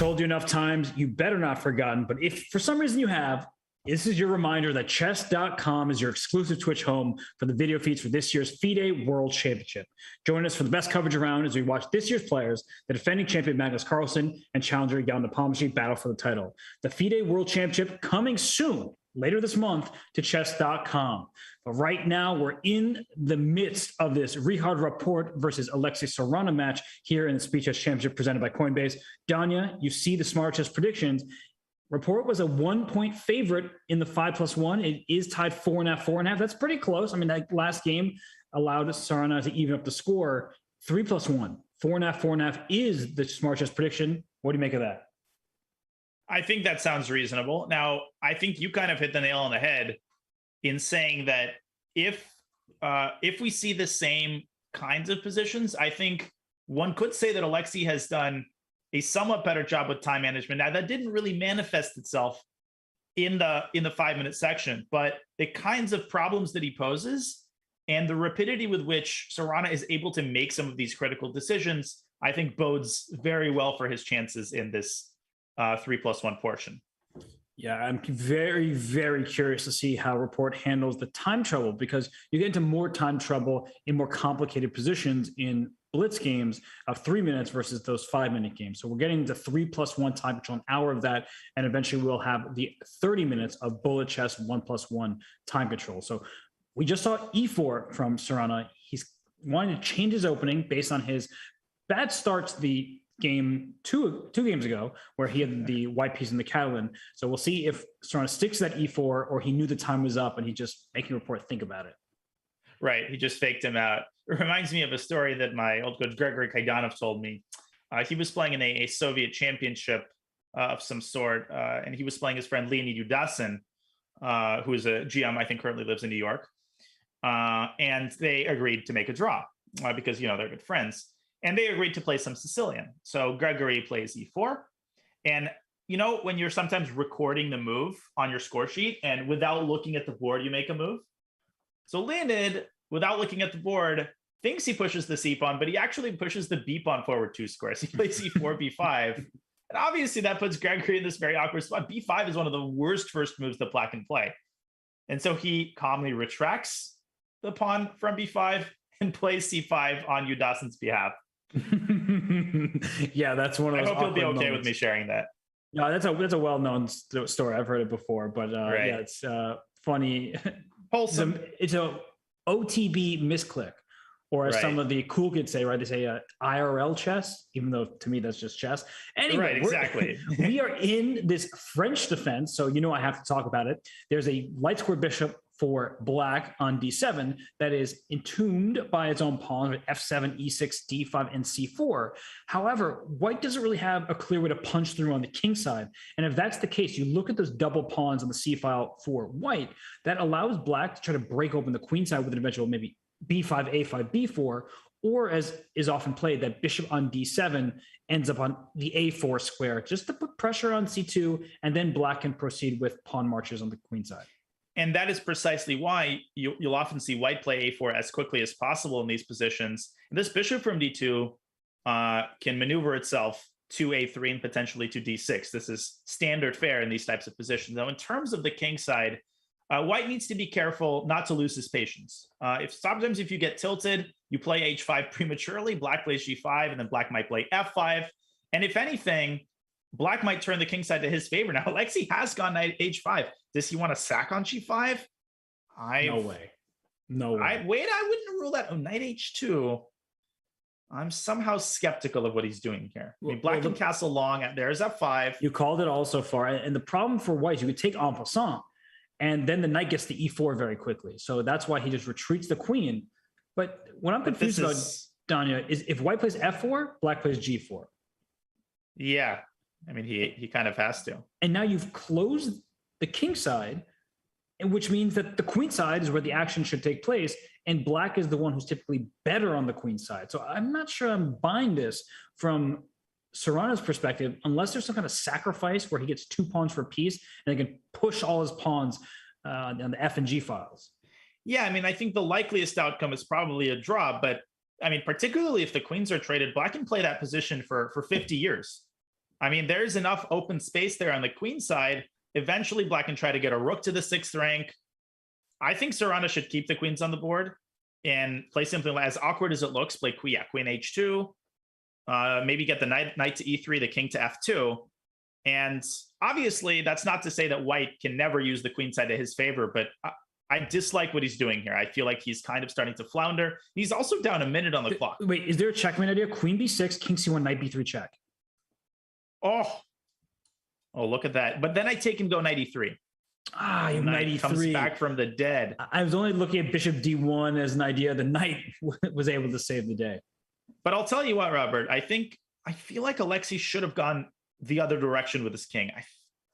[SPEAKER 4] told you enough times, you better not forgotten. But if for some reason you have, this is your reminder that Chess.com is your exclusive Twitch home for the video feeds for this year's FIDE World Championship. Join us for the best coverage around as we watch this year's players, the defending champion Magnus Carlsen and challenger Jan Nepomniachtchi battle for the title. The FIDE World Championship coming soon, later this month, to Chess.com. But right now, we're in the midst of this Richard Rapport versus Alexei Sarana match here in the Speed Chess Championship presented by Coinbase. Danya, you see the Smart Chess predictions. Rapport was a 1-point favorite in the 5+1. It is tied 4.5, 4.5. That's pretty close. I mean, that last game allowed Sarana to even up the score. 3+1, 4.5, 4.5 is the Smart Chess prediction. What do you make of that?
[SPEAKER 5] I think that sounds reasonable. Now, I think you kind of hit the nail on the head in saying that if we see the same kinds of positions, I think one could say that Alexei has done a somewhat better job with time management. Now, that didn't really manifest itself in the 5-minute section, but the kinds of problems that he poses and the rapidity with which Sarana is able to make some of these critical decisions, I think bodes very well for his chances in this 3+1 portion.
[SPEAKER 4] Yeah, I'm very, very curious to see how Rapport handles the time trouble, because you get into more time trouble in more complicated positions in blitz games of 3 minutes versus those 5-minute games. So we're getting the 3+1 time control, an hour of that, and eventually we'll have the 30 minutes of bullet chess 1+1 time control. So we just saw E4 from Sarana. He's wanting to change his opening based on his bad starts the game two games ago, where he had the white piece in the Catalan. So we'll see if Sarana sticks to that E4, or he knew the time was up and he just making Rapport think about it.
[SPEAKER 5] Right. He just faked him out. It reminds me of a story that my old coach Gregory Kaidanov told me. He was playing in a Soviet championship of some sort, and he was playing his friend Leonid Yudasin, who is a GM, I think currently lives in New York. And they agreed to make a draw because, you know, they're good friends. And they agreed to play some Sicilian. So Gregory plays E4. And, you know, when you're sometimes recording the move on your score sheet and without looking at the board, you make a move. So Leonid, without looking at the board, thinks he pushes the C pawn, but he actually pushes the B pawn forward 2 squares. He plays E4, B5. And obviously that puts Gregory in this very awkward spot. B5 is one of the worst first moves that Black can play. And so he calmly retracts the pawn from B5 and plays C5 on Yudasin's behalf.
[SPEAKER 4] Yeah, that's one of those.
[SPEAKER 5] I hope you'll be okay
[SPEAKER 4] moments
[SPEAKER 5] with me sharing that.
[SPEAKER 4] No, that's a well-known story. I've heard it before, but
[SPEAKER 5] right.
[SPEAKER 4] Yeah, it's funny.
[SPEAKER 5] Wholesome.
[SPEAKER 4] It's a OTB misclick, or as
[SPEAKER 5] right.
[SPEAKER 4] some of the cool kids say, right? They say IRL chess, even though to me that's just chess. Anyway,
[SPEAKER 5] right, exactly.
[SPEAKER 4] We are in this French defense, so you know I have to talk about it. There's a light square bishop for Black on D7 that is entombed by its own pawn with F7, E6, D5, and C4. However, White doesn't really have a clear way to punch through on the king side. And if that's the case, you look at those double pawns on the C file for White, that allows Black to try to break open the queen side with an eventual maybe B5, A5, B4, or as is often played, that bishop on D7 ends up on the A4 square, just to put pressure on C2, and then Black can proceed with pawn marches on the queen side.
[SPEAKER 5] And that is precisely why you'll often see White play A4 as quickly as possible in these positions. And this bishop from D2 can maneuver itself to A3 and potentially to D6. This is standard fare in these types of positions. Now, in terms of the king side, White needs to be careful not to lose his patience. Sometimes if you get tilted, you play H5 prematurely, Black plays G5, and then Black might play F5. And if anything, Black might turn the king side to his favor. Now, Alexei has gone knight H5. Does he want to sack on G5?
[SPEAKER 4] No way. No way.
[SPEAKER 5] I wouldn't rule that. Oh, knight H2. I'm somehow skeptical of what he's doing here. I mean, Black can castle long. There's F5.
[SPEAKER 4] You called it all so far. And the problem for White is you could take en passant, and then the knight gets to E4 very quickly. So that's why he just retreats the queen. But what I'm confused about, Danya, is if White plays F4, Black plays G4.
[SPEAKER 5] Yeah. I mean, he kind of has to.
[SPEAKER 4] And now you've closed the king side, and which means that the queen side is where the action should take place, and Black is the one who's typically better on the queen side. So I'm not sure I'm buying this from Sarana's perspective, unless there's some kind of sacrifice where he gets 2 pawns for a piece, and they can push all his pawns on the F and G files.
[SPEAKER 5] Yeah, I mean, I think the likeliest outcome is probably a draw, but I mean, particularly if the queens are traded, Black can play that position for 50 years. I mean, there's enough open space there on the queen side. Eventually, black can try to get a rook to the 6th rank. I think Sarana should keep the queens on the board and play something as awkward as it looks. Play queen h2. Maybe get the knight to e3, the king to f2. And obviously, that's not to say that white can never use the queen side to his favor, but I dislike what he's doing here. I feel like he's kind of starting to flounder. He's also down a minute on the clock.
[SPEAKER 4] Wait, is there a checkmate idea? Queen b6, king c1, knight b3 check.
[SPEAKER 5] Oh, look at that. But then I take and go knight e3.
[SPEAKER 4] You knight e3.
[SPEAKER 5] Comes back from the dead.
[SPEAKER 4] I was only looking at bishop d1 as an idea. The knight was able to save the day.
[SPEAKER 5] But I'll tell you what, Robert, I feel like Alexei should have gone the other direction with his king. I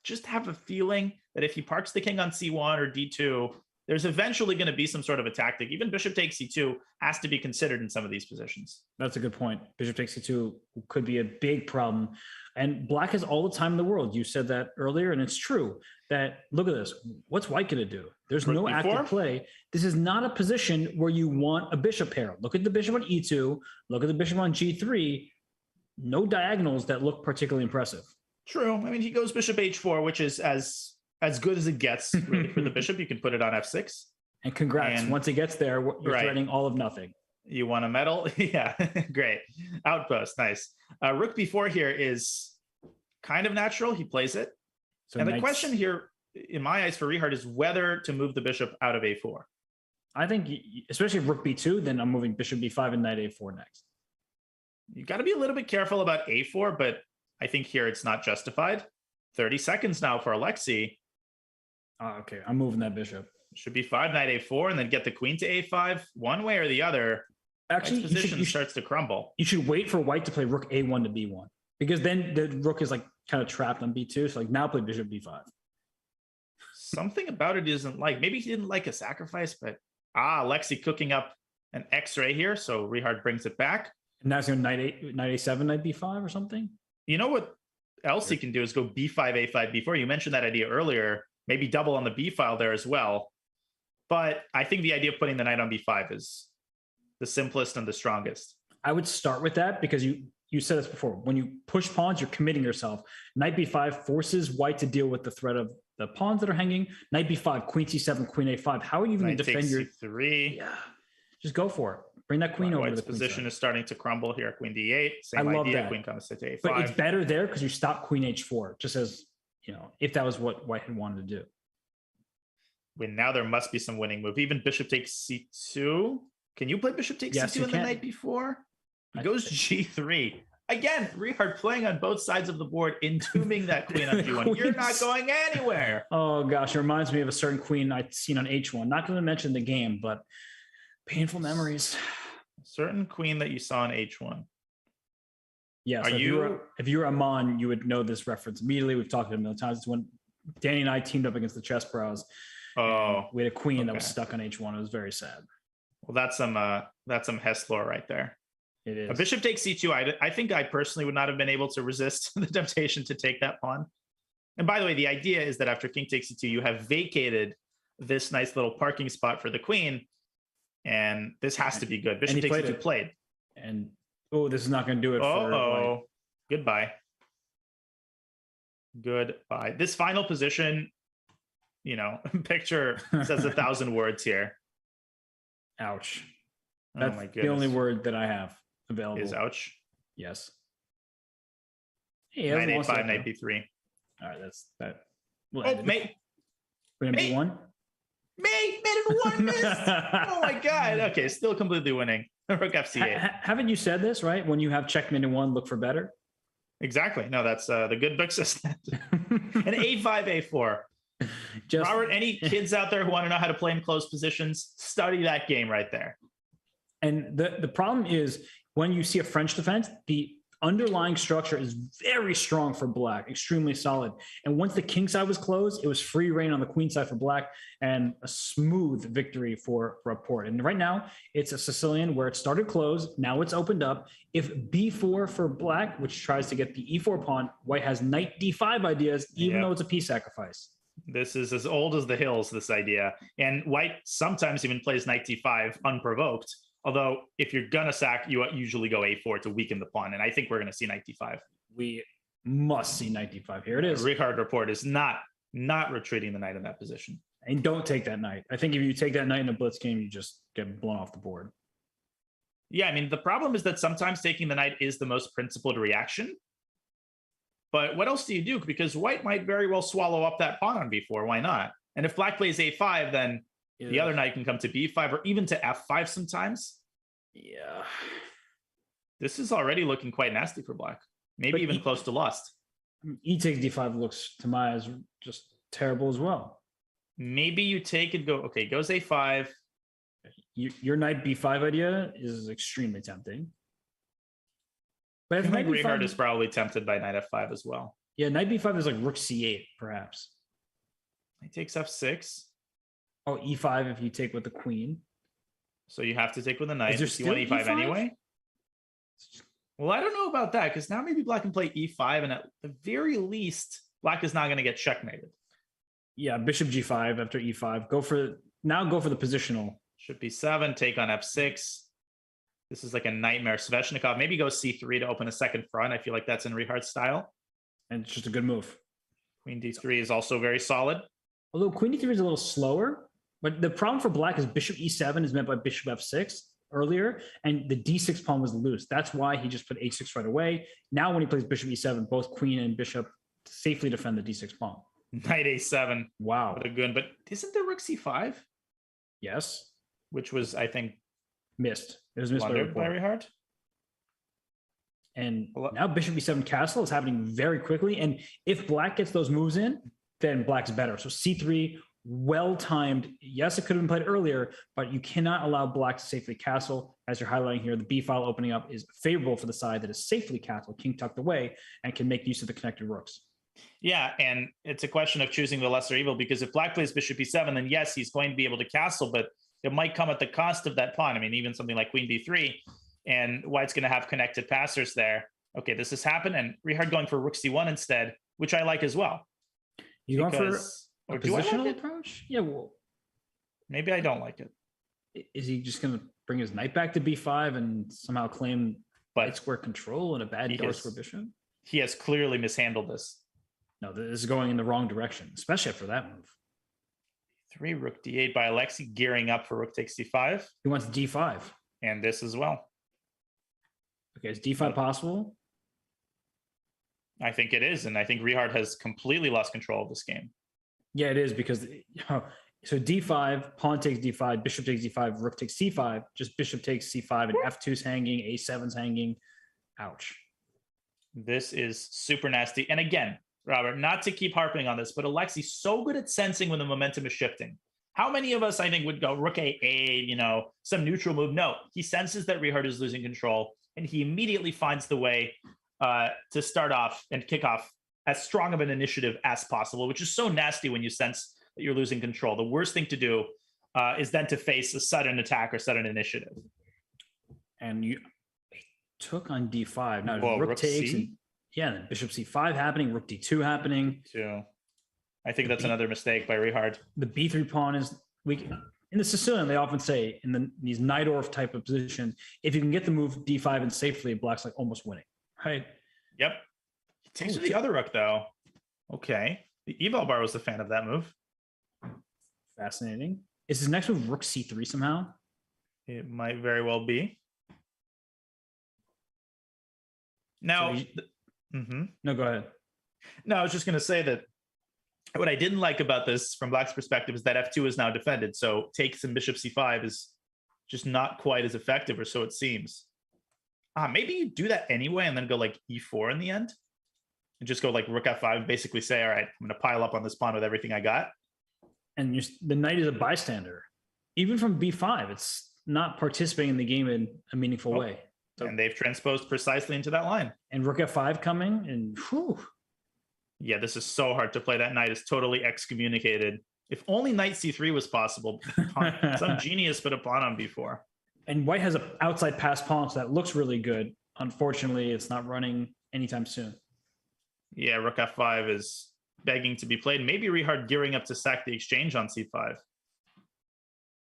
[SPEAKER 5] just have a feeling that if he parks the king on c1 or d2, there's eventually going to be some sort of a tactic. Even bishop takes c2 has to be considered in some of these positions.
[SPEAKER 4] That's a good point. Bishop takes c2 could be a big problem. And black has all the time in the world. You said that earlier, and it's true that, look at this. What's white going to do? There's no active play. This is not a position where you want a bishop pair. Look at the bishop on e2. Look at the bishop on g3. No diagonals that look particularly impressive.
[SPEAKER 5] True. I mean, he goes bishop h4, which is as good as it gets really for the bishop. You can put it on f6.
[SPEAKER 4] And congrats. Once it gets there, you're threatening all of nothing.
[SPEAKER 5] You want a medal? Yeah, great. Outpost, nice. Rook b4 here is kind of natural. He plays it. So and the question here, in my eyes, for Richard is whether to move the bishop out of a4.
[SPEAKER 4] I think, especially if rook b2, then I'm moving bishop b5 and knight a4 next.
[SPEAKER 5] You got to be a little bit careful about a4, but I think here it's not justified. 30 seconds now for Alexei.
[SPEAKER 4] Okay, I'm moving that bishop.
[SPEAKER 5] Should be 5, knight a4, and then get the queen to a5. One way or the other, actually, position starts to crumble.
[SPEAKER 4] You should wait for white to play rook a1 to b1, because then the rook is like kind of trapped on b2. So like now play bishop b5.
[SPEAKER 5] Something about it isn't like, maybe he didn't like a sacrifice, but Alexei cooking up an X-ray here. So Richard brings it back.
[SPEAKER 4] And now it's going knight a7, knight b5 or something.
[SPEAKER 5] You know what else he can do is go b5, a5, b4. You mentioned that idea earlier. Maybe double on the b file there as well. But I think the idea of putting the knight on b5 is the simplest and the strongest.
[SPEAKER 4] I would start with that because you said this before. When you push pawns, you're committing yourself. Knight b5 forces white to deal with the threat of the pawns that are hanging. Knight b5, queen c7, queen a5. How are you going to defend your
[SPEAKER 5] c3?
[SPEAKER 4] Yeah, just go for it. Bring that queen over to the
[SPEAKER 5] position is starting to crumble here. Queen d8. Same
[SPEAKER 4] I love
[SPEAKER 5] idea.
[SPEAKER 4] That.
[SPEAKER 5] Queen comes to a5.
[SPEAKER 4] But it's better there because you stop queen h4. Just as if that was what white had wanted to do.
[SPEAKER 5] Now there must be some winning move. Even bishop takes c2. Can you play bishop takes c2 in the night before? He goes g3. Again, Richard playing on both sides of the board, entombing that queen on g1. You're not going anywhere.
[SPEAKER 4] Oh gosh, it reminds me of a certain queen I'd seen on h1. Not going to mention the game, but painful memories.
[SPEAKER 5] A certain queen that you saw on h1.
[SPEAKER 4] Yes. If you were Aman, you would know this reference immediately. We've talked about it a million times. It's when Danny and I teamed up against the Chess Pros.
[SPEAKER 5] Oh,
[SPEAKER 4] we had a queen that was stuck on h1. It was very sad.
[SPEAKER 5] Well, that's some Hess lore right there.
[SPEAKER 4] It is.
[SPEAKER 5] A bishop takes c2. I think I personally would not have been able to resist the temptation to take that pawn. And by the way, the idea is that after king takes c2, you have vacated this nice little parking spot for the queen, and this has to be good. Bishop takes c2 played.
[SPEAKER 4] And this is not going to do it.
[SPEAKER 5] Oh, goodbye. Goodbye. This final position, picture says 1,000 words here.
[SPEAKER 4] Ouch.
[SPEAKER 5] That's
[SPEAKER 4] the only word that I have available.
[SPEAKER 5] Is ouch.
[SPEAKER 4] Yes.
[SPEAKER 5] Hey, knight a5, knight b3.
[SPEAKER 4] All right, that's that.
[SPEAKER 5] Mate.
[SPEAKER 4] We're gonna be one.
[SPEAKER 5] Mate in one miss. Oh my god. Okay, still completely winning. Rook fc8.
[SPEAKER 4] Haven't you said this, right? When you have checkmate in one, look for better.
[SPEAKER 5] Exactly. No, that's the good book system. And a5, a4. Robert, any kids out there who want to know how to play in close positions, study that game right there.
[SPEAKER 4] And the problem is when you see a French defense, the underlying structure is very strong for black, extremely solid. And once the king side was closed, it was free reign on the queen side for black and a smooth victory for Rapport. And right now it's a Sicilian where it started closed. Now it's opened up. If b4 for black, which tries to get the e4 pawn, white has knight d5 ideas, even though it's a piece sacrifice.
[SPEAKER 5] This is as old as the hills, this idea. And white sometimes even plays knight d5 unprovoked. Although if you're going to sack, you usually go a4 to weaken the pawn. And I think we're going to see knight d5.
[SPEAKER 4] We Must see knight d5. Here it is.
[SPEAKER 5] Richard Rapport is not retreating the knight in that position.
[SPEAKER 4] And don't take that knight. I think if you take that knight in a blitz game, you just get blown off the board.
[SPEAKER 5] Yeah, I mean, the problem is that sometimes taking the knight is the most principled reaction. But what else do you do? Because white might very well swallow up that pawn on b4. Why not? And if black plays a5, then the other knight can come to b5 or even to f5 sometimes.
[SPEAKER 4] Yeah.
[SPEAKER 5] This is already looking quite nasty for black. Maybe even close to lost.
[SPEAKER 4] E takes d5 looks, to my eyes, just terrible as well.
[SPEAKER 5] Maybe you take and go, okay, goes a5.
[SPEAKER 4] Your knight b5 idea is extremely tempting. But
[SPEAKER 5] I
[SPEAKER 4] if
[SPEAKER 5] think
[SPEAKER 4] knight
[SPEAKER 5] Richard
[SPEAKER 4] b5
[SPEAKER 5] is probably tempted by knight f5 as well.
[SPEAKER 4] Yeah, knight b5 is like rook c8, perhaps.
[SPEAKER 5] He takes f6.
[SPEAKER 4] Oh, e5 if you take with the queen.
[SPEAKER 5] So you have to take with the knight.
[SPEAKER 4] Is there
[SPEAKER 5] You want
[SPEAKER 4] still
[SPEAKER 5] e5
[SPEAKER 4] E5?
[SPEAKER 5] anyway? Well, I don't know about that, because now maybe black can play e5, and at the very least, black is not going to get checkmated.
[SPEAKER 4] Yeah, bishop g5 after e5. Go for the positional.
[SPEAKER 5] Should be 7, take on f6. This is like a nightmare. Sveshnikov maybe go c3 to open a second front. I feel like that's in Richard's style.
[SPEAKER 4] And it's just a good move.
[SPEAKER 5] Queen d3 is also very solid.
[SPEAKER 4] Although queen d3 is a little slower, but the problem for black is bishop e7 is met by bishop f6 earlier, and the d6 pawn was loose. That's why he just put h6 right away. Now when he plays bishop e7, both queen and bishop safely defend the d6 pawn.
[SPEAKER 5] Knight a7.
[SPEAKER 4] Wow.
[SPEAKER 5] What a good, but isn't there rook c5?
[SPEAKER 4] Yes.
[SPEAKER 5] Which was, I think,
[SPEAKER 4] Missed. It was missed by
[SPEAKER 5] blundered by
[SPEAKER 4] Rapport.
[SPEAKER 5] Richard.
[SPEAKER 4] And now bishop e7 castle is happening very quickly. And if black gets those moves in, then black's better. So c3, well timed. Yes, it could have been played earlier, but you cannot allow black to safely castle. As you're highlighting here, the b file opening up is favorable for the side that is safely castled, king tucked away, and can make use of the connected rooks.
[SPEAKER 5] Yeah, and it's a question of choosing the lesser evil, because if black plays bishop e7, then yes, he's going to be able to castle, but it might come at the cost of that pawn. I mean, even something like queen b3, and white's going to have connected passers there. Okay, this has happened, and Richard going for rook c1 instead, which I like as well.
[SPEAKER 4] You going for
[SPEAKER 5] or
[SPEAKER 4] a
[SPEAKER 5] do I like
[SPEAKER 4] positional
[SPEAKER 5] it?
[SPEAKER 4] approach? Yeah, well,
[SPEAKER 5] Maybe I don't like it.
[SPEAKER 4] is he just going to bring his knight back to b5 and somehow claim white square control and a bad dark square bishop?
[SPEAKER 5] He has clearly mishandled this.
[SPEAKER 4] No, this is going in the wrong direction, especially after that move.
[SPEAKER 5] 3 rook d8 by Alexei, gearing up for rook takes d5,
[SPEAKER 4] He wants d5.
[SPEAKER 5] and this as well.
[SPEAKER 4] Okay, is d5 possible?
[SPEAKER 5] I think it is, and I think Richard has completely lost control of this game.
[SPEAKER 4] Yeah, it is because so d5, pawn takes d5, bishop takes d5, rook takes c5, just bishop takes c5, and f2's hanging, a7's hanging. Ouch.
[SPEAKER 5] This is super nasty. And again, Robert, not to keep harping on this, but Alexei's so good at sensing when the momentum is shifting. How many of us, I think, would go rook a8, some neutral move? No, he senses that Richard is losing control, and he immediately finds the way to start off and kick off as strong of an initiative as possible, which is so nasty when you sense that you're losing control. The worst thing to do is then to face a sudden attack or sudden initiative.
[SPEAKER 4] And you took on d5. Now
[SPEAKER 5] Whoa,
[SPEAKER 4] rook takes,
[SPEAKER 5] C?
[SPEAKER 4] and then bishop c5 happening, rook d2 happening.
[SPEAKER 5] Too. I think that's another mistake by Richard.
[SPEAKER 4] The b3 pawn is weak. In the Sicilian, they often say in these Najdorf type of positions, if you can get the move d5 and safely, black's like almost winning, right?
[SPEAKER 5] Yep. He takes to the other rook, though. Okay. The eval bar was the fan of that move.
[SPEAKER 4] Fascinating. Is his next move rook c3 somehow?
[SPEAKER 5] It might very well be. Now,
[SPEAKER 4] No, go ahead.
[SPEAKER 5] No, I was just going to say that what I didn't like about this from black's perspective is that f2 is now defended. So takes and bishop c5 is just not quite as effective, or so it seems. Maybe you do that anyway and then go like e4 in the end and just go like rook f5, basically say, all right, I'm going to pile up on this pawn with everything I got.
[SPEAKER 4] And the knight is a bystander. Even from b5, it's not participating in the game in a meaningful way. So,
[SPEAKER 5] and they've transposed precisely into that line.
[SPEAKER 4] And rook f5 coming, and whew.
[SPEAKER 5] Yeah, this is so hard to play. That knight is totally excommunicated. If only knight c3 was possible. Some genius put a pawn on b4.
[SPEAKER 4] And white has an outside pass pawn, so that looks really good. Unfortunately, it's not running anytime soon.
[SPEAKER 5] Yeah, rook f5 is begging to be played. Maybe Richard gearing up to sack the exchange on c5.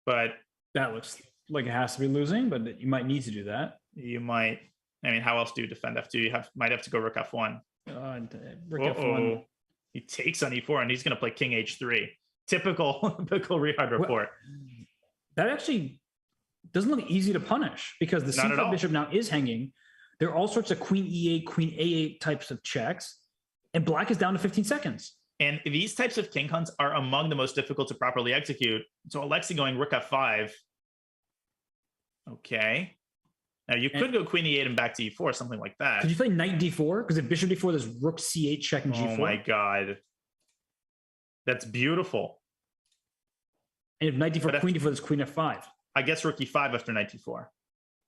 [SPEAKER 5] But
[SPEAKER 4] that looks like it has to be losing, but you might need to do that.
[SPEAKER 5] You might. I mean, how else do you defend f2? You might have to go rook f1.
[SPEAKER 4] Rook F1.
[SPEAKER 5] He takes on e4, and he's going to play king h3. Typical Richard Rapport.
[SPEAKER 4] That actually doesn't look easy to punish because the c5 bishop now is hanging. There are all sorts of queen e8, queen a8 types of checks, and black is down to 15 seconds.
[SPEAKER 5] And these types of king hunts are among the most difficult to properly execute. So Alexei going rook f5. Okay. Now you could go queen e8 and back to e4, something like that.
[SPEAKER 4] Could you play knight d4? Because if bishop d4, there's rook c8 check and g4.
[SPEAKER 5] Oh my god. That's beautiful.
[SPEAKER 4] And if knight d4, queen d4, there's queen f5.
[SPEAKER 5] I guess rook e5 after knight d4.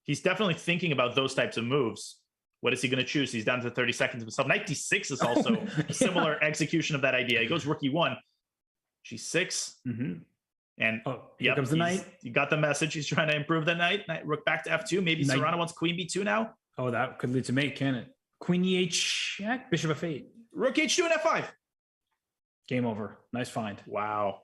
[SPEAKER 5] He's definitely thinking about those types of moves. What is he going to choose? He's down to 30 seconds himself. Knight d6 is also a similar execution of that idea. He goes rook e1, g6. And
[SPEAKER 4] here comes the knight.
[SPEAKER 5] You got the message. He's trying to improve the knight. Rook back to f2. Maybe
[SPEAKER 4] knight.
[SPEAKER 5] Sarana wants queen b2 now.
[SPEAKER 4] Oh, that could lead to mate, can it? Queen e8 check, bishop f8.
[SPEAKER 5] Rook h2 and f5.
[SPEAKER 4] Game over. Nice find.
[SPEAKER 5] Wow.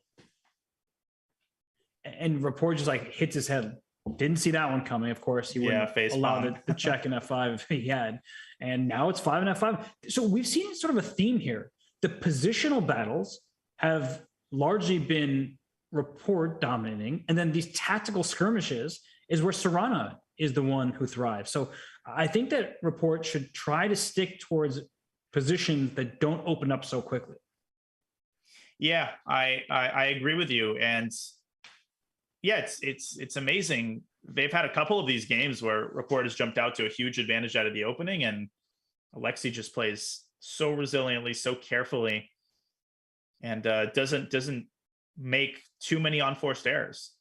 [SPEAKER 4] And Rapport just like hits his head. Didn't see that one coming. Of course, he wouldn't allow the check in f5 if he had. And now it's 5 and f5. So we've seen sort of a theme here. The positional battles have largely been Rapport dominating, and then these tactical skirmishes is where Sarana is the one who thrives. So I think that Rapport should try to stick towards positions that don't open up so quickly.
[SPEAKER 5] Yeah, I agree with you. And yeah, it's amazing. They've had a couple of these games where Rapport has jumped out to a huge advantage out of the opening, and Alexei just plays so resiliently, so carefully, and doesn't make too many unforced errors.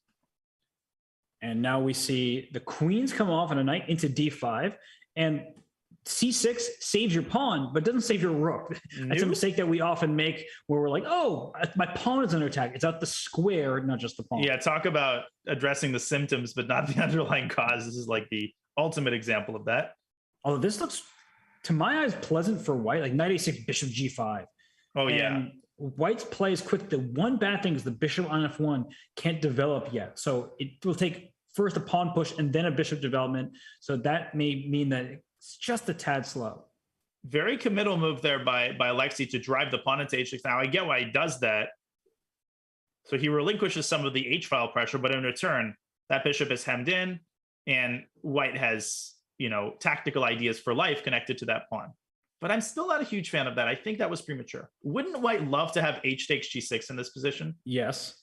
[SPEAKER 4] And now we see the queens come off and a knight into d5, and c6 saves your pawn, but doesn't save your rook. That's a mistake that we often make where we're like, oh, my pawn is under attack. It's out the square, not just the pawn.
[SPEAKER 5] Yeah, talk about addressing the symptoms, but not the underlying cause. This is like the ultimate example of that.
[SPEAKER 4] Although this looks, to my eyes, pleasant for white, like knight a6, bishop g5.
[SPEAKER 5] Oh,
[SPEAKER 4] and
[SPEAKER 5] yeah.
[SPEAKER 4] White's play is quick. The one bad thing is the bishop on f1 can't develop yet. So it will take first a pawn push and then a bishop development. So that may mean that it's just a tad slow.
[SPEAKER 5] Very committal move there by Alexei to drive the pawn into h6. Now, I get why he does that. So he relinquishes some of the h-file pressure, but in return, that bishop is hemmed in, and White has, tactical ideas for life connected to that pawn. But I'm still not a huge fan of that. I think that was premature. Wouldn't White love to have h takes g6 in this position?
[SPEAKER 4] Yes.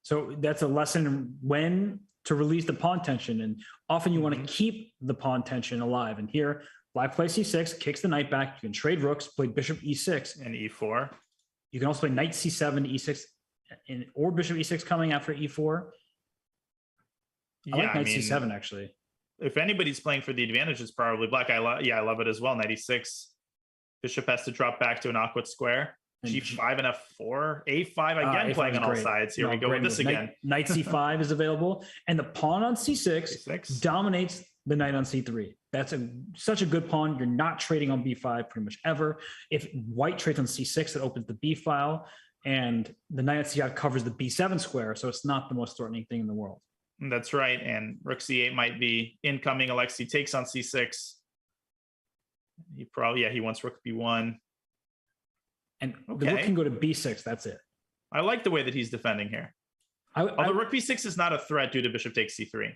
[SPEAKER 4] So that's a lesson in when to release the pawn tension. And often you want to keep the pawn tension alive. And here, black plays c6, kicks the knight back. You can trade rooks, play bishop e6.
[SPEAKER 5] And e4.
[SPEAKER 4] You can also play knight c7 to e6, or bishop e6 coming after e4. I like knight c7, actually.
[SPEAKER 5] If anybody's playing for the advantage, it's probably black. I love it as well. Knight e6. Bishop has to drop back to an awkward square. G5 and f4. A5 again, playing on all sides. Here we go with this again.
[SPEAKER 4] Knight c5 is available. And the pawn on c6 dominates the knight on c3. That's such a good pawn. You're not trading on b5 pretty much ever. If White trades on c6, it opens the b file. And the knight on c5 covers the b7 square. So it's not the most threatening thing in the world.
[SPEAKER 5] That's right. And rook c8 might be incoming. Alexei takes on c6. He wants rook b1.
[SPEAKER 4] And the rook can go to b6. That's it.
[SPEAKER 5] I like the way that he's defending here. Although rook b6 is not a threat due to bishop takes c3.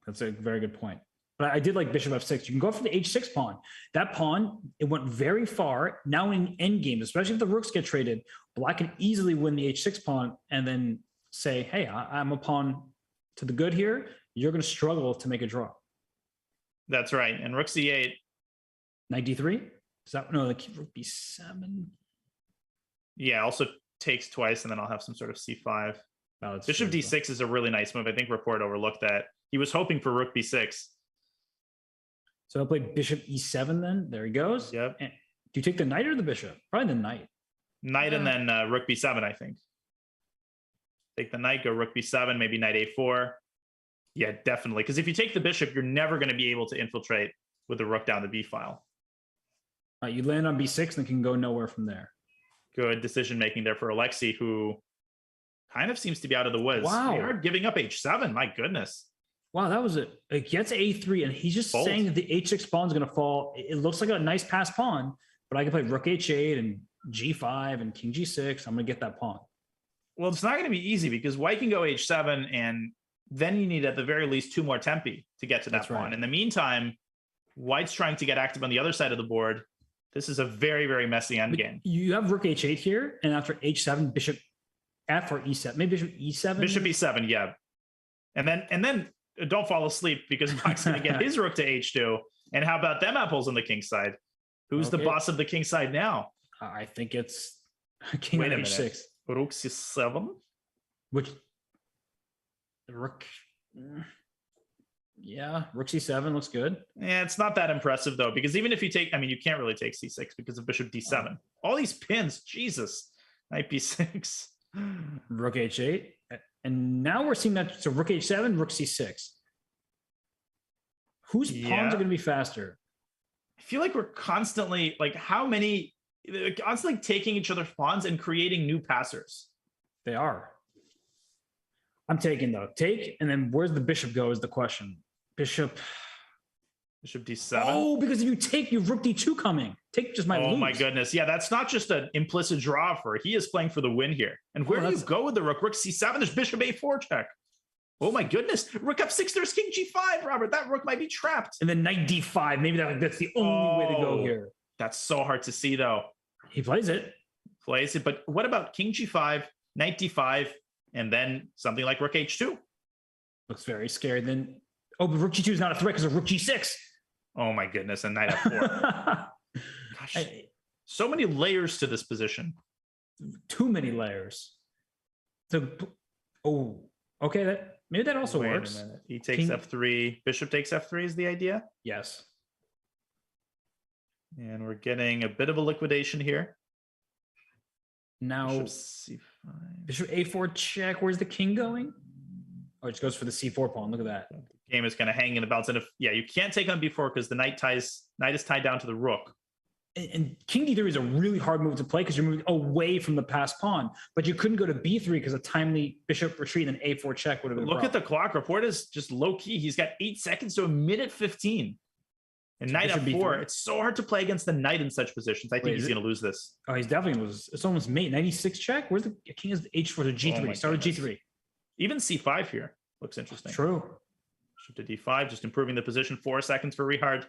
[SPEAKER 4] That's a very good point. But I did like bishop f6. You can go for the h6 pawn. That pawn, it went very far. Now in endgame, especially if the rooks get traded, black can easily win the h6 pawn and then say, hey, I'm a pawn to the good here. You're going to struggle to make a draw.
[SPEAKER 5] That's right. And rook c8.
[SPEAKER 4] Knight d3? Is that no? Like rook b7.
[SPEAKER 5] Yeah, also takes twice, and then I'll have some sort of c5. Bishop d6 is a really nice move. I think Rapport overlooked that. He was hoping for rook b6.
[SPEAKER 4] So I'll play bishop e7 then. There he goes.
[SPEAKER 5] Yep.
[SPEAKER 4] And do you take the knight or the bishop? Probably the knight.
[SPEAKER 5] Knight and then rook b7, I think. Take the knight, go rook b7, maybe knight a4. Yeah, definitely. Because if you take the bishop, you're never going to be able to infiltrate with the rook down the b file.
[SPEAKER 4] You land on b6 and can go nowhere from there.
[SPEAKER 5] Good decision making there for Alexei, who kind of seems to be out of the woods.
[SPEAKER 4] Wow.
[SPEAKER 5] They are giving up h7. My goodness.
[SPEAKER 4] Wow, that was it. It gets a3, and he's just
[SPEAKER 5] Bold.
[SPEAKER 4] saying that the h6 pawn is going to fall. It looks like a nice pass pawn, but I can play rook h8 and g5 and king g6. I'm going to get that pawn.
[SPEAKER 5] Well, it's not going to be easy because white can go h7, and then you need at the very least 2 more tempi to get to that
[SPEAKER 4] That's
[SPEAKER 5] pawn.
[SPEAKER 4] right.
[SPEAKER 5] In the meantime, white's trying to get active on the other side of the board. This is a very, very messy endgame.
[SPEAKER 4] You have rook h8 here, and after h7, bishop f or e7. Maybe bishop e7.
[SPEAKER 5] Bishop e7, yeah. And then don't fall asleep because Black's going to get his rook to h2. And how about them apples on the king side? Who's the boss of the king side now?
[SPEAKER 4] I think it's king
[SPEAKER 5] Wait
[SPEAKER 4] on
[SPEAKER 5] a
[SPEAKER 4] h6.
[SPEAKER 5] minute. Rook c7?
[SPEAKER 4] Which the rook, yeah, rook c7 looks good.
[SPEAKER 5] Yeah, it's not that impressive though, because even if you take, I mean, you can't really take c6 because of bishop d7. All these pins, Jesus. Knight b6.
[SPEAKER 4] Rook h8, and now we're seeing that. So rook h7, rook c6. Whose pawns are going to be faster?
[SPEAKER 5] I feel like we're constantly constantly taking each other's pawns and creating new passers.
[SPEAKER 4] They are. I'm taking though. Take, and then where's the bishop go is the question. Bishop
[SPEAKER 5] d7.
[SPEAKER 4] Oh, because if you take, you have rook d2 coming. Take just my
[SPEAKER 5] Oh my goodness. Yeah, that's not just an implicit draw for. He is playing for the win here. And where do you go with the rook? Rook c7, there's bishop a4 check. Oh my goodness. Rook f6, there's king g5, Robert. That rook might be trapped.
[SPEAKER 4] And then knight d5. Maybe that's the only way to go here.
[SPEAKER 5] That's so hard to see though.
[SPEAKER 4] He plays it.
[SPEAKER 5] But what about king g5, knight d5, and then something like rook h2?
[SPEAKER 4] Looks very scary. Then, but rook g2 is not a threat because of rook g6.
[SPEAKER 5] Oh my goodness, and knight f4. Gosh, so many layers to this position.
[SPEAKER 4] Too many layers. So, okay, maybe that also
[SPEAKER 5] Wait
[SPEAKER 4] works.
[SPEAKER 5] a minute. He takes f3. Bishop takes f3 is the idea?
[SPEAKER 4] Yes.
[SPEAKER 5] And we're getting a bit of a liquidation here.
[SPEAKER 4] Now,
[SPEAKER 5] Bishop c5.
[SPEAKER 4] Bishop a4 check. Where's the king going? Oh, it just goes for the c4 pawn. Look at that.
[SPEAKER 5] Game is going to hang in a balance. And you can't take on b4 because the knight is tied down to the rook.
[SPEAKER 4] And king d3 is a really hard move to play because you're moving away from the passed pawn. But you couldn't go to b3 because a timely bishop retreat and a4 check would have been.
[SPEAKER 5] Look at the clock. Rapport is just low key. He's got 8 seconds to a minute 15. And knight f4. B3. It's so hard to play against the knight in such positions. I think he's going to lose this.
[SPEAKER 4] Oh, he's definitely going to lose. It's almost mate. 96 check. Where's the king? Is h4 to g3? Start with g3.
[SPEAKER 5] Even c5 here looks interesting.
[SPEAKER 4] True.
[SPEAKER 5] Bishop to d5, just improving the position. 4 seconds for Richard.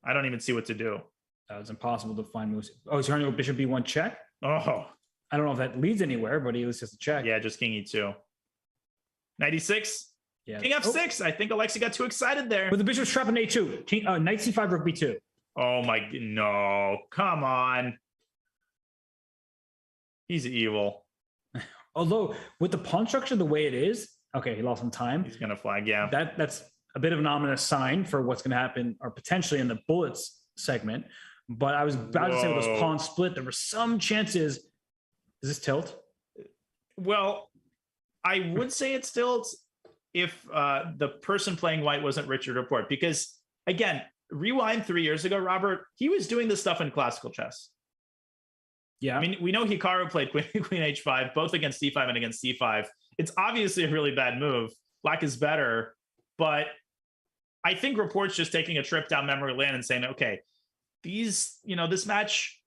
[SPEAKER 5] I don't even see what to do.
[SPEAKER 4] It's impossible to find moves. Oh, he's trying to go bishop b1 check.
[SPEAKER 5] Oh,
[SPEAKER 4] I don't know if that leads anywhere, but he at least has to check.
[SPEAKER 5] Yeah, just king e2. 96. Yeah. King f6. I think Alexei got too excited there.
[SPEAKER 4] But the bishop's trapped in a2. King, knight c5, rook b2.
[SPEAKER 5] Oh my, no, come on. He's evil.
[SPEAKER 4] Although with the pawn structure the way it is, okay, he lost some time.
[SPEAKER 5] He's gonna flag, yeah.
[SPEAKER 4] That's a bit of an ominous sign for what's going to happen, or potentially in the bullets segment. But I was about to say with those pawns split, there were some chances. Is this tilt?
[SPEAKER 5] Well, I would say it's tilt if the person playing white wasn't Richard Rapport, because again, rewind 3 years ago, Robert, he was doing this stuff in classical chess.
[SPEAKER 4] Yeah.
[SPEAKER 5] I mean, we know Hikaru played queen h5, both against d5 and against c5. It's obviously a really bad move. Black is better, but I think Rapport's just taking a trip down memory lane and saying, okay, this match,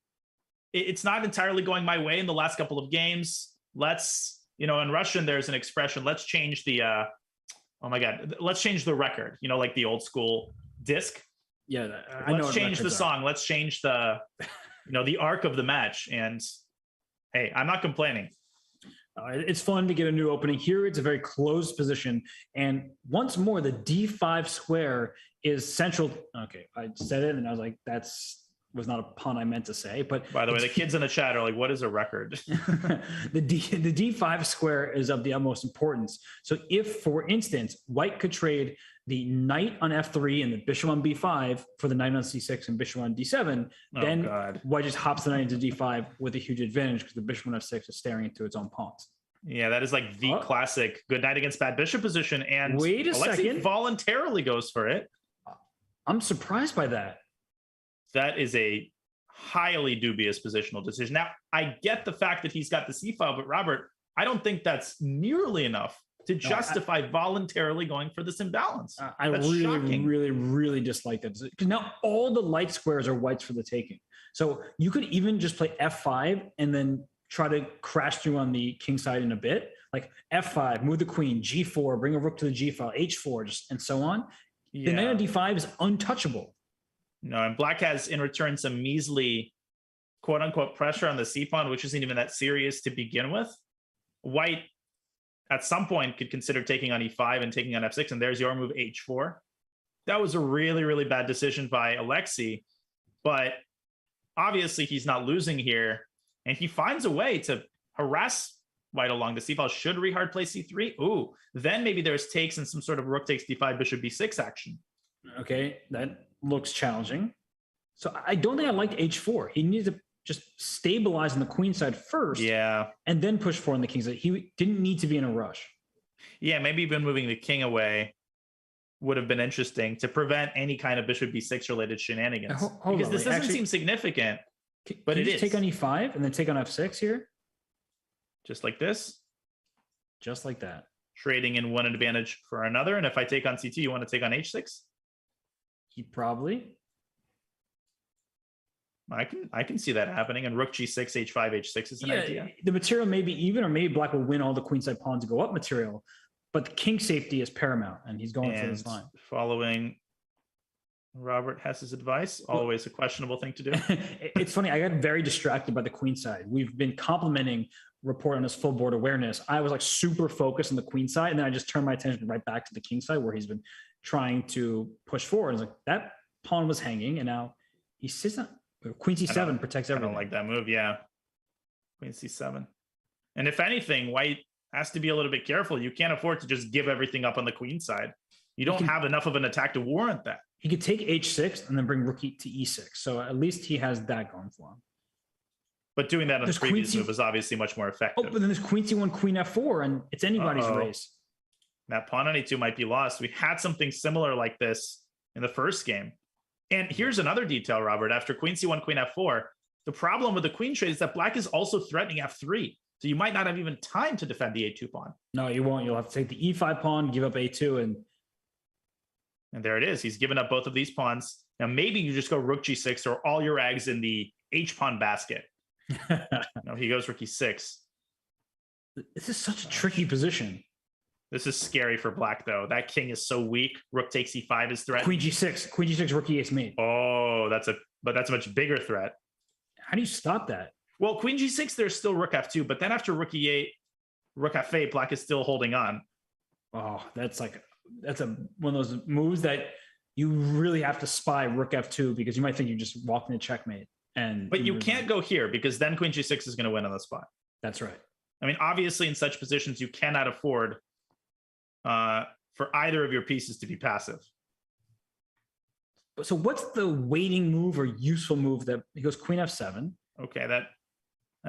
[SPEAKER 5] it's not entirely going my way in the last couple of games. Let's, in Russian, there's an expression, let's change the, let's change the record, like the old school disc.
[SPEAKER 4] Yeah.
[SPEAKER 5] Let's change the song. Let's change the, the arc of the match. And hey, I'm not complaining.
[SPEAKER 4] It's fun to get a new opening here. It's a very closed position. And once more, the d5 square is central. Okay, I said it and I was like, was not a pun I meant to say. But
[SPEAKER 5] by the way, the kids in the chat are like, what is a record?
[SPEAKER 4] the d5 square is of the utmost importance. So if, for instance, white could trade the knight on f3 and the bishop on b5 for the knight on c6 and bishop on d7, then white just hops the knight into d5 with a huge advantage because the bishop on f6 is staring into its own pawns.
[SPEAKER 5] Yeah, that is like the classic good knight against bad bishop position. And
[SPEAKER 4] wait a second,
[SPEAKER 5] voluntarily goes for it.
[SPEAKER 4] I'm surprised by that.
[SPEAKER 5] That is a highly dubious positional decision. Now, I get the fact that he's got the c file, but Robert, I don't think that's nearly enough to justify voluntarily going for this imbalance.
[SPEAKER 4] I
[SPEAKER 5] That's
[SPEAKER 4] really,
[SPEAKER 5] shocking.
[SPEAKER 4] really dislike that. Because now all the light squares are whites for the taking. So you could even just play F5 and then try to crash through on the king side in a bit. Like F5, move the queen, G4, bring a rook to the G file, H4, just and so on.
[SPEAKER 5] Yeah.
[SPEAKER 4] The knight on D5 is untouchable.
[SPEAKER 5] No, and black has in return some measly quote unquote pressure on the C pawn, which isn't even that serious to begin with. White at some point could consider taking on E5 and taking on F6, and there's your move H4. That was a really, really bad decision by Alexei, but obviously he's not losing here, and he finds a way to harass white along the C file. Should Richard play C3? Ooh, then maybe there's takes and some sort of rook takes D5, bishop B6 action.
[SPEAKER 4] Okay, that looks challenging. So I don't think I liked H4. He needs to just stabilize on the queen side first,
[SPEAKER 5] Yeah.
[SPEAKER 4] and then push forward on the king side. He didn't need to be in a rush.
[SPEAKER 5] Yeah, maybe even moving the king away would have been interesting to prevent any kind of bishop B6 related shenanigans.
[SPEAKER 4] Hold
[SPEAKER 5] because
[SPEAKER 4] on,
[SPEAKER 5] this
[SPEAKER 4] wait,
[SPEAKER 5] doesn't
[SPEAKER 4] actually-
[SPEAKER 5] seem significant, but
[SPEAKER 4] Can
[SPEAKER 5] it
[SPEAKER 4] you
[SPEAKER 5] is.
[SPEAKER 4] just take on E5 and then take on F6 here?
[SPEAKER 5] Just like this,
[SPEAKER 4] Just like that.
[SPEAKER 5] trading in one advantage for another. And if I take on C2, you want to take on H6?
[SPEAKER 4] He probably.
[SPEAKER 5] I can see that happening. And rook G6, H5, H6 is an idea.
[SPEAKER 4] The material may be even, or maybe black will win all the queenside pawns to go up material, but the king safety is paramount, and he's going for this line.
[SPEAKER 5] Following Robert Hess's advice, always a questionable thing to do.
[SPEAKER 4] It's funny. I got very distracted by the queen side. We've been complimenting Rapport on his full board awareness. I was like super focused on the queen side, and then I just turned my attention right back to the king side where he's been trying to push forward. It's like that pawn was hanging, and now he sits on queen C7 protects
[SPEAKER 5] I
[SPEAKER 4] everything.
[SPEAKER 5] don't like that move. Yeah. Queen C7. And if anything, white has to be a little bit careful. You can't afford to just give everything up on the queen side. You don't have enough of an attack to warrant that.
[SPEAKER 4] He could take H6 and then bring rook to E6. So at least he has that going for him.
[SPEAKER 5] But doing that on the
[SPEAKER 4] There's
[SPEAKER 5] previous
[SPEAKER 4] queen
[SPEAKER 5] move is obviously much more
[SPEAKER 4] Oh,
[SPEAKER 5] effective.
[SPEAKER 4] but then there's queen C1, queen F4, and it's anybody's
[SPEAKER 5] Uh-oh.
[SPEAKER 4] race.
[SPEAKER 5] That pawn on E2 might be lost. We had something similar like this in the first game. And here's another detail, Robert. After queen C1, queen F4, the problem with the queen trade is that black is also threatening F3. So you might not have even time to defend the A2 pawn.
[SPEAKER 4] No, you won't. You'll have to take the E5 pawn, give up A2,
[SPEAKER 5] And there it is. He's given up both of these pawns. Now maybe you just go rook G6 or all your eggs in the H pawn basket. No, he goes rook E6.
[SPEAKER 4] This is such a tricky position.
[SPEAKER 5] This is scary for black, though. That king is so weak. Rook takes E5 is threatened.
[SPEAKER 4] Queen G6, rook E8 mate.
[SPEAKER 5] Oh, that's a much bigger threat.
[SPEAKER 4] How do you stop that?
[SPEAKER 5] Well, queen G6, there's still rook F2, but then after rook E8, rook F8, black is still holding on.
[SPEAKER 4] Oh, that's one of those moves that you really have to spy rook F2 because you might think you just walked into checkmate.
[SPEAKER 5] But you can't go here because then queen G6 is going to win on the spot.
[SPEAKER 4] That's right.
[SPEAKER 5] I mean, obviously in such positions, you cannot afford for either of your pieces to be passive.
[SPEAKER 4] So what's the waiting move or useful move that he goes queen F7?
[SPEAKER 5] Okay, that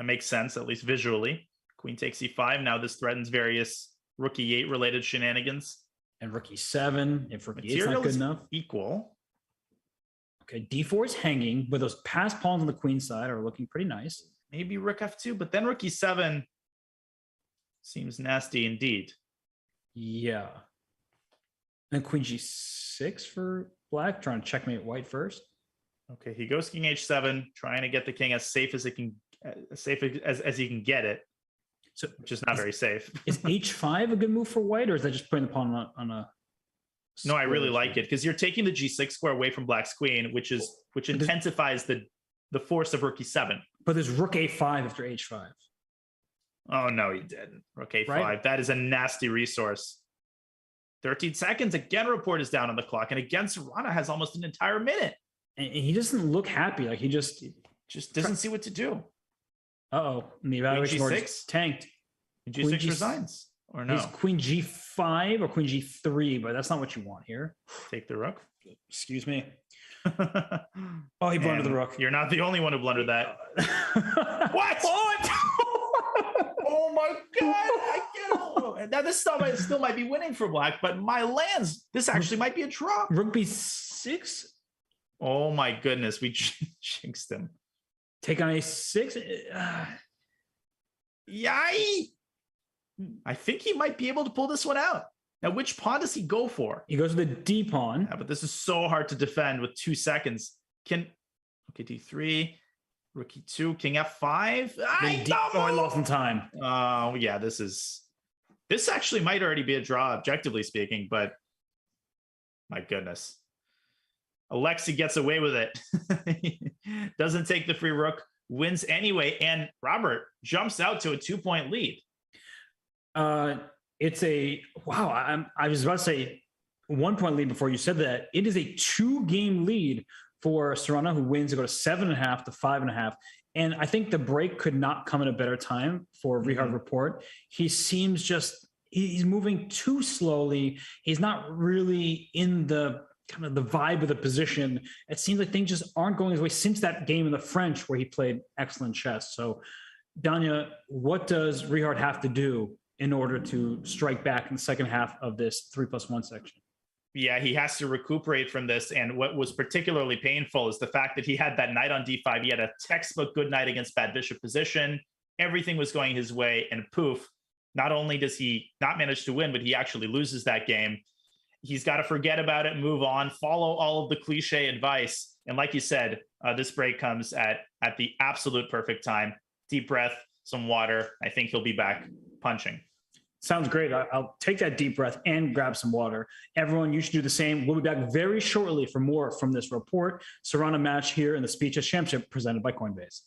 [SPEAKER 5] makes sense, at least visually. Queen takes E5. Now this threatens various rook E8 related shenanigans.
[SPEAKER 4] And rook E7, if rook E8 is
[SPEAKER 5] Material
[SPEAKER 4] not good
[SPEAKER 5] is
[SPEAKER 4] enough.
[SPEAKER 5] equal.
[SPEAKER 4] Okay, D4 is hanging, but those passed pawns on the queen side are looking pretty nice.
[SPEAKER 5] Maybe rook F2, but then rook E7 seems nasty indeed.
[SPEAKER 4] Yeah. And queen G6 for black, trying to checkmate white first.
[SPEAKER 5] Okay, he goes king H7, trying to get the king as safe as it can, as safe as he can get it.
[SPEAKER 4] So
[SPEAKER 5] which is not very safe.
[SPEAKER 4] Is H5 a good move for white, or is that just putting the pawn on a?
[SPEAKER 5] No, I really like it because you're taking the G6 square away from black's queen, which intensifies the force of rook E7.
[SPEAKER 4] But there's rook A5 after H5.
[SPEAKER 5] Oh no, he didn't. Rook A5.
[SPEAKER 4] Right?
[SPEAKER 5] That is a nasty resource. 13 seconds. Again, Rapport is down on the clock, and again, Sarana has almost an entire minute.
[SPEAKER 4] And he doesn't look happy. Like he just
[SPEAKER 5] doesn't see what to do.
[SPEAKER 4] Uh-oh. And the evaluation board
[SPEAKER 5] G6?
[SPEAKER 4] is tanked.
[SPEAKER 5] G6
[SPEAKER 4] Queen G-
[SPEAKER 5] resigns. Or no?
[SPEAKER 4] He's queen G5 or queen G3, but that's not what you want here.
[SPEAKER 5] Take the rook.
[SPEAKER 4] Excuse me. Oh, he blundered the rook.
[SPEAKER 5] You're not the only one who blundered that. What? Oh my God. I can't. Now this still might be winning for black, but my lands, this actually might be a draw.
[SPEAKER 4] Rook B6?
[SPEAKER 5] Oh my goodness. We jinxed him.
[SPEAKER 4] Take on A6?
[SPEAKER 5] Yay! I think he might be able to pull this one out. Now, which pawn does he go for?
[SPEAKER 4] He goes with the D pawn.
[SPEAKER 5] Yeah, but this is so hard to defend with 2 seconds. Okay, D3, rook E2, king F5.
[SPEAKER 4] I lost some time.
[SPEAKER 5] Oh, yeah, this actually might already be a draw, objectively speaking, but my goodness. Alexei gets away with it. Doesn't take the free rook, wins anyway, and Robert jumps out to a 2-point lead.
[SPEAKER 4] It's a wow. I was about to say 1-point lead before you said that. It is a 2-game lead for Sarana, who wins to go to 7.5 to 5.5. And I think the break could not come at a better time for Richard Rapport. He seems he's moving too slowly. He's not really in the kind of the vibe of the position. It seems like things just aren't going his way since that game in the French where he played excellent chess. So, Danya, what does Richard have to do in order to strike back in the second half of this 3+1 section?
[SPEAKER 5] Yeah, he has to recuperate from this. And what was particularly painful is the fact that he had that knight on D5. He had a textbook good knight against bad bishop position. Everything was going his way, and poof, not only does he not manage to win, but he actually loses that game. He's got to forget about it, move on, follow all of the cliche advice. And like you said, this break comes at the absolute perfect time. Deep breath, some water. I think he'll be back punching.
[SPEAKER 4] Sounds great. I'll take that deep breath and grab some water. Everyone, you should do the same. We'll be back very shortly for more from this Rapport Sarana match here in the Speed Chess Championship presented by Coinbase.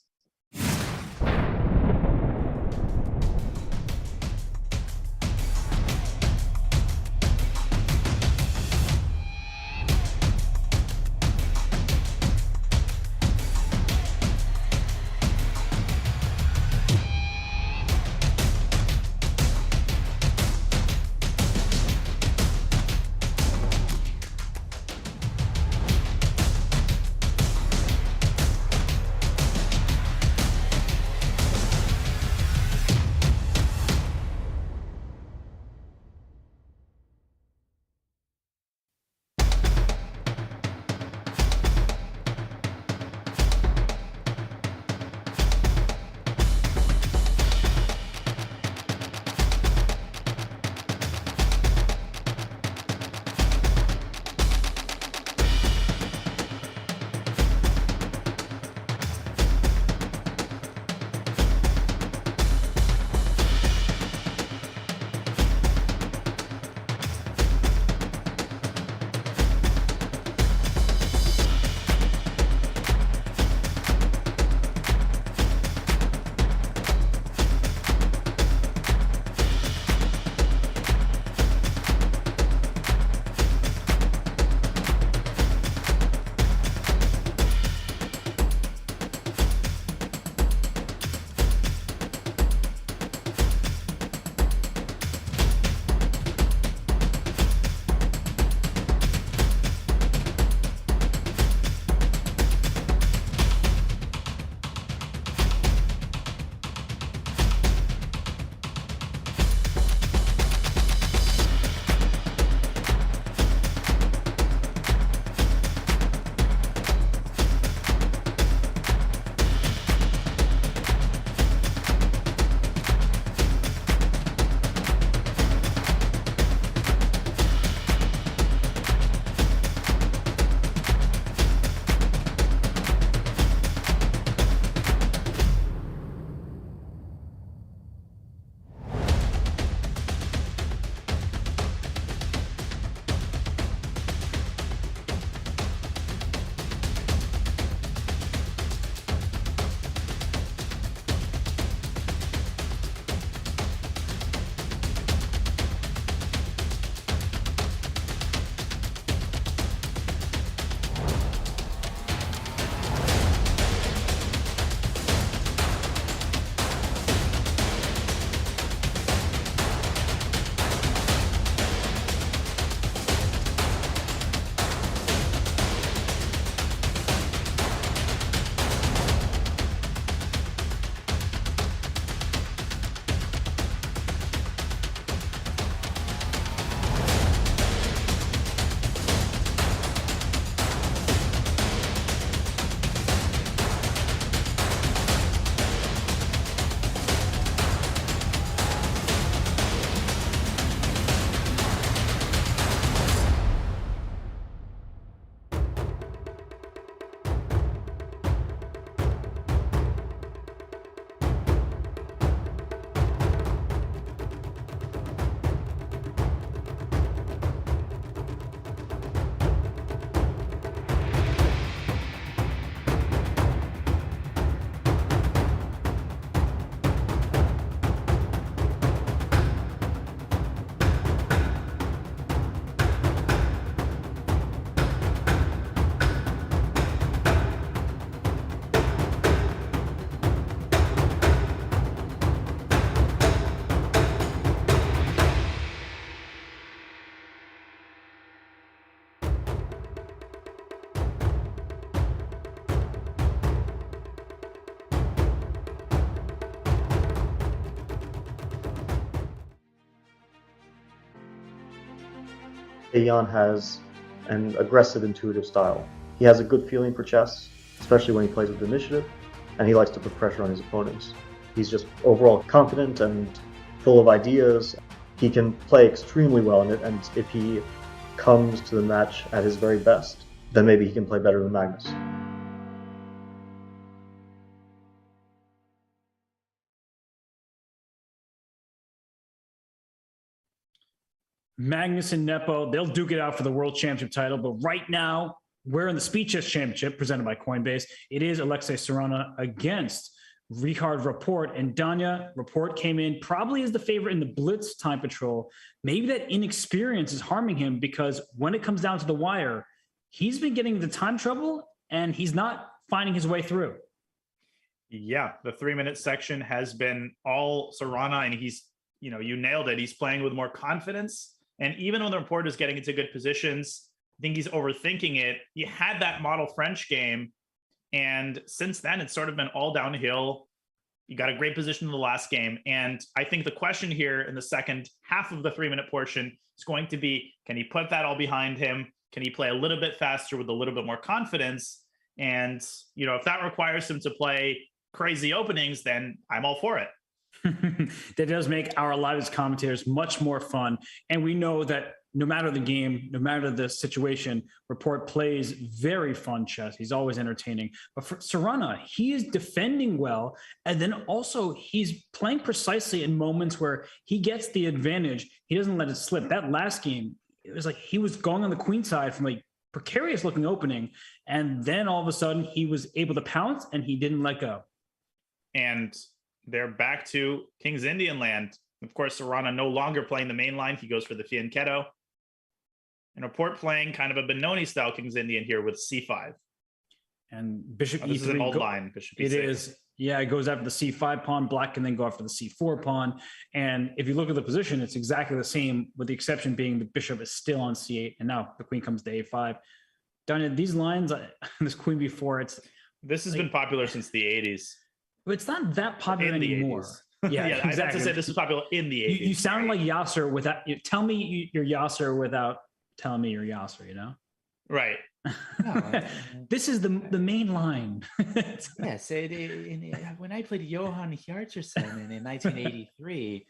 [SPEAKER 7] Jan has an aggressive, intuitive style. He has a good feeling for chess, especially when he plays with initiative, and he likes to put pressure on his opponents. He's just overall confident and full of ideas. He can play extremely well in it, and if he comes to the match at his very best, then maybe he can play better than Magnus.
[SPEAKER 4] Magnus and Nepo, they'll duke it out for the world championship title. But right now, we're in the Speed Chess Championship presented by Coinbase. It is Alexei Sarana against Richard Rapport. And Danya, Rapport came in probably as the favorite in the Blitz time patrol. Maybe that inexperience is harming him because when it comes down to the wire, he's been getting the time trouble and he's not finding his way through.
[SPEAKER 5] Yeah, the 3-minute section has been all Sarana, and he's, you nailed it. He's playing with more confidence. And even when the Rapport is getting into good positions, I think he's overthinking it. He had that model French game, and since then, it's sort of been all downhill. You got a great position in the last game. And I think the question here in the second half of the 3-minute portion is going to be, can he put that all behind him? Can he play a little bit faster with a little bit more confidence? And, if that requires him to play crazy openings, then I'm all for it.
[SPEAKER 4] That does make our live commentators much more fun. And we know that no matter the game, no matter the situation, Rapport plays very fun chess. He's always entertaining. But for Sarana, he is defending well. And then also he's playing precisely in moments where he gets the advantage. He doesn't let it slip. That last game, it was like he was going on the queen side from like precarious looking opening. And then all of a sudden he was able to pounce and he didn't let go.
[SPEAKER 5] And they're back to King's Indian land. Of course, Sarana no longer playing the main line. He goes for the fianchetto. And Rapport playing kind of a Benoni style King's Indian here with c5.
[SPEAKER 4] And Bishop E3.
[SPEAKER 5] This is an old line. Bishop E6.
[SPEAKER 4] It is. Yeah, it goes after the c5 pawn. Black can then go after the c4 pawn. And if you look at the position, it's exactly the same, with the exception being the bishop is still on c8. And now the queen comes to a5. Danya, these lines, this queen b4,
[SPEAKER 5] this has been popular since the 80s.
[SPEAKER 4] But it's not that popular anymore.
[SPEAKER 5] 80s.
[SPEAKER 4] Yeah,
[SPEAKER 5] exactly. I have to say this is popular in the 80s.
[SPEAKER 4] You sound like Yasser without tell me you're Yasser without telling me you're Yasser,
[SPEAKER 5] Right.
[SPEAKER 8] No,
[SPEAKER 4] this is the main line.
[SPEAKER 8] yes, when I played Johann Hjartarson in 1983,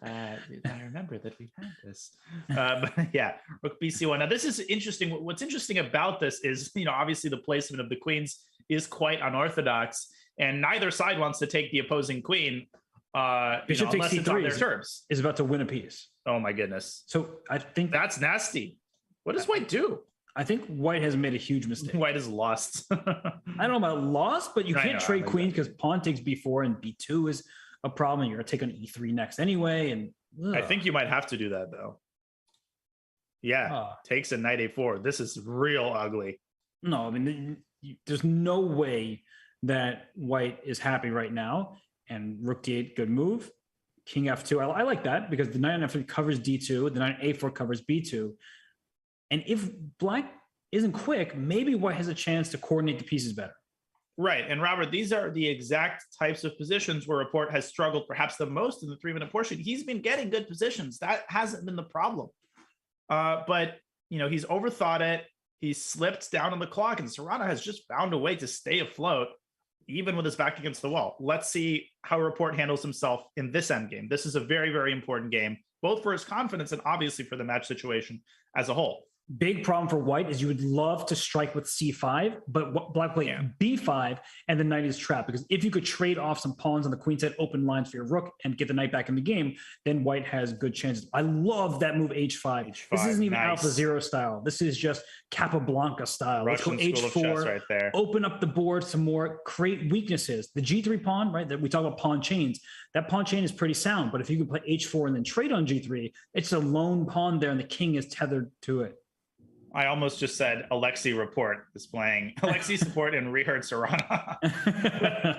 [SPEAKER 8] I remember that we had this.
[SPEAKER 5] But yeah, Rook BC1. Now this is interesting. What's interesting about this is, obviously the placement of the queens is quite unorthodox, and neither side wants to take the opposing queen.
[SPEAKER 4] Bishop takes
[SPEAKER 5] unless it's on their terms.
[SPEAKER 4] Is about to win a piece.
[SPEAKER 5] Oh my goodness!
[SPEAKER 4] So I think
[SPEAKER 5] that's nasty. What does White do?
[SPEAKER 4] I think White has made a huge mistake.
[SPEAKER 5] White is lost.
[SPEAKER 4] I don't know about lost, but you can't trade queens because pawn takes b4 and b2 is a problem. You're going to take on e3 next anyway. And
[SPEAKER 5] I think you might have to do that though. Yeah, takes a knight a4. This is real ugly.
[SPEAKER 4] No, I mean, there's no way that White is happy right now. And Rook d8, good move. King f2, I like that because the knight on f3 covers d2. The knight on a4 covers b2. And if Black isn't quick, maybe White has a chance to coordinate the pieces better.
[SPEAKER 5] Right. And Robert, these are the exact types of positions where Rapport has struggled perhaps the most in the 3-minute portion. He's been getting good positions. That hasn't been the problem. But, he's overthought it. He's slipped down on the clock, and Sarana has just found a way to stay afloat, even with his back against the wall. Let's see how Rapport handles himself in this endgame. This is a very, very important game, both for his confidence and obviously for the match situation as a whole.
[SPEAKER 4] Big problem for White is you would love to strike with c5, but Black played b5 and the knight is trapped, because if you could trade off some pawns on the queen side, open lines for your rook and get the knight back in the game, then White has good chances. I love that move h5. This isn't even Alpha Zero style. This is just Capablanca style.
[SPEAKER 5] Russian
[SPEAKER 4] Let's go h4,
[SPEAKER 5] right there.
[SPEAKER 4] Open up the board some more, create weaknesses. The g3 pawn, right, that we talk about pawn chains, that pawn chain is pretty sound, but if you can play h4 and then trade on g3, it's a lone pawn there and the king is tethered to it.
[SPEAKER 5] I almost just said Alexei Rapport is playing Alexei Support and Richard Sarana.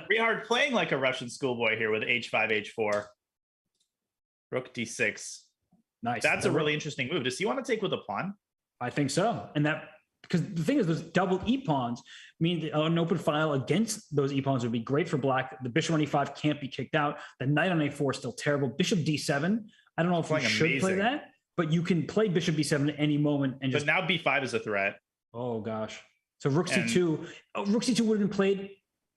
[SPEAKER 5] Richard playing like a Russian schoolboy here with h5, h4. Rook d6.
[SPEAKER 4] Nice.
[SPEAKER 5] That's a really interesting move. Does he want to take with a pawn?
[SPEAKER 4] I think so. And that, because the thing is, those double e pawns mean that an open file against those e pawns would be great for Black. The bishop on e5 can't be kicked out. The knight on a4 is still terrible. Bishop d7. I don't know if we should play that. but you can play bishop b7 at any moment and
[SPEAKER 5] But
[SPEAKER 4] just.
[SPEAKER 5] now b5 is a threat.
[SPEAKER 4] Oh gosh. So rook
[SPEAKER 5] And-
[SPEAKER 4] c2. Oh, rook c2 would have been played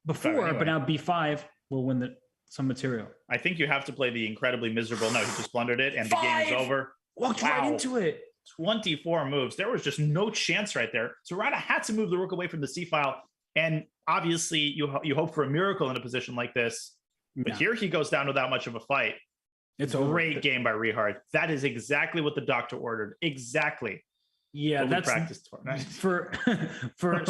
[SPEAKER 4] before,
[SPEAKER 5] anyway.
[SPEAKER 4] but now b5 will win some material.
[SPEAKER 5] I think you have to play the incredibly miserable. No, he just blundered it, and the game is over.
[SPEAKER 4] Walked right into it.
[SPEAKER 5] 24 moves. There was just no chance right there. Sarana had to move the rook away from the c file, and obviously you hope for a miracle in a position like this. But
[SPEAKER 4] Yeah.
[SPEAKER 5] here he goes down without much of a fight.
[SPEAKER 4] It's
[SPEAKER 5] a
[SPEAKER 4] over.
[SPEAKER 5] great game by Richard. That is exactly what the doctor ordered. Exactly.
[SPEAKER 4] Yeah,
[SPEAKER 5] what we
[SPEAKER 4] that's
[SPEAKER 5] practiced for.
[SPEAKER 4] for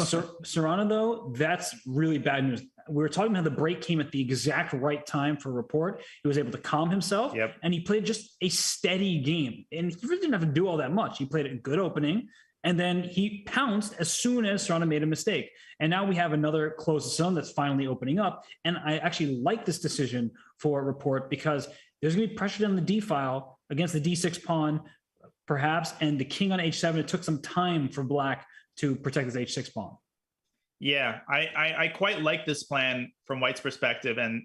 [SPEAKER 4] Sarana though. That's really bad news. We were talking about how the break came at the exact right time for Rapport. He was able to calm himself,
[SPEAKER 5] Yep.
[SPEAKER 4] and he played just a steady game. And he really didn't have to do all that much. He played a good opening, and then he pounced as soon as Sarana made a mistake. And now we have another closed zone that's finally opening up. And I actually like this decision for Rapport because there's going to be pressure on the D file against the D6 pawn, perhaps, and the king on H7. It took some time for Black to protect his H6 pawn.
[SPEAKER 5] Yeah, I quite like this plan from White's perspective. And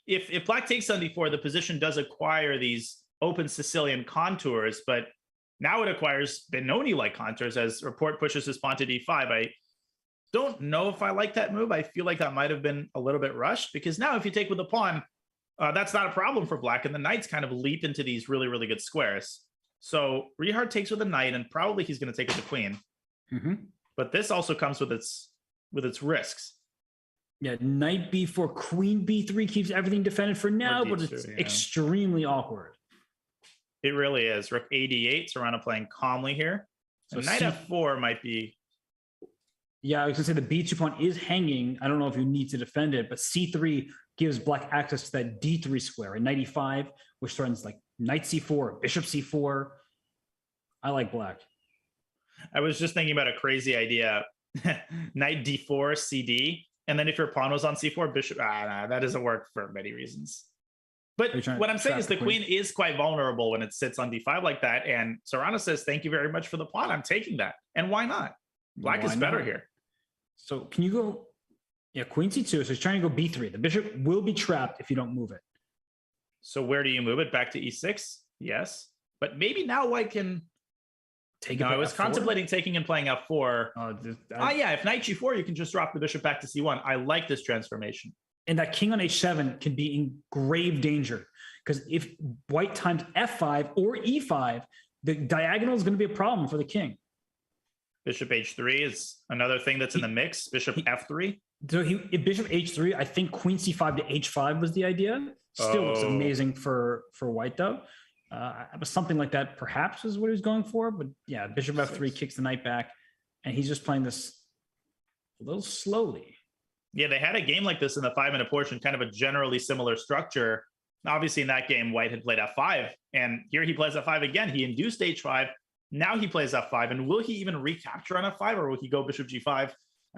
[SPEAKER 5] if Black takes on d4, the position does acquire these open Sicilian contours, but now it acquires Benoni-like contours as Rapport pushes his pawn to d5. I don't know if I like that move. I feel like that might have been a little bit rushed, because now if you take with the pawn, that's not a problem for Black, and the knights kind of leap into these really, really good squares. So Richard takes with the knight, and probably he's going to take with the queen.
[SPEAKER 4] Mm-hmm.
[SPEAKER 5] But this also comes with its risks.
[SPEAKER 4] Yeah, knight b4, queen b3 keeps everything defended for now, but
[SPEAKER 5] d2,
[SPEAKER 4] it's
[SPEAKER 5] yeah.
[SPEAKER 4] extremely awkward.
[SPEAKER 5] It really is. Rook a8, Sarana playing calmly here. So
[SPEAKER 4] So
[SPEAKER 5] knight
[SPEAKER 4] C-
[SPEAKER 5] f4 might be.
[SPEAKER 4] Yeah, I was going to say the b2 pawn is hanging. I don't know if you need to defend it, but c3 gives Black access to that d3 square, and knight e5, which threatens like knight c4, bishop c4. I like Black.
[SPEAKER 5] I was just thinking about a crazy idea. Knight d4, cd. And then if your pawn was on c4, bishop. Nah, that doesn't work for many reasons. But
[SPEAKER 4] Are you trying
[SPEAKER 5] what
[SPEAKER 4] to
[SPEAKER 5] I'm saying
[SPEAKER 4] trap
[SPEAKER 5] is the
[SPEAKER 4] the
[SPEAKER 5] queen is quite vulnerable when it sits on d5 like that. And Sarana says, thank you very much for the pawn. I'm taking that. And why not? Black
[SPEAKER 4] Why
[SPEAKER 5] is better
[SPEAKER 4] not?
[SPEAKER 5] here.
[SPEAKER 4] So can you go? Yeah, queen c2. So he's trying to go b3. The bishop will be trapped if you don't move it.
[SPEAKER 5] So where do you move it? Back to e6? Yes. But maybe now White can.
[SPEAKER 4] Take
[SPEAKER 5] No,
[SPEAKER 4] it.
[SPEAKER 5] I was contemplating taking and playing f4. Yeah, if knight g4, you can just drop the bishop back to c1. I like this transformation.
[SPEAKER 4] And that king on h7 can be in grave danger, because if White times f5 or e5, the diagonal is going to be a problem for the king.
[SPEAKER 5] Bishop h3 is another thing that's in the mix. Bishop f3.
[SPEAKER 4] So if bishop h3, I think queen c5 to h5 was the idea. Still looks
[SPEAKER 5] Oh.
[SPEAKER 4] amazing for White though. But something like that perhaps is what he was going for. But yeah, bishop f3 kicks the knight back, and he's just playing this a little slowly.
[SPEAKER 5] Yeah, they had a game like this in the 5-minute portion, kind of a generally similar structure. Obviously, in that game, White had played f5, and here he plays f5 again. He induced h5. Now he plays f5, and will he even recapture on f5, or will he go bishop g5?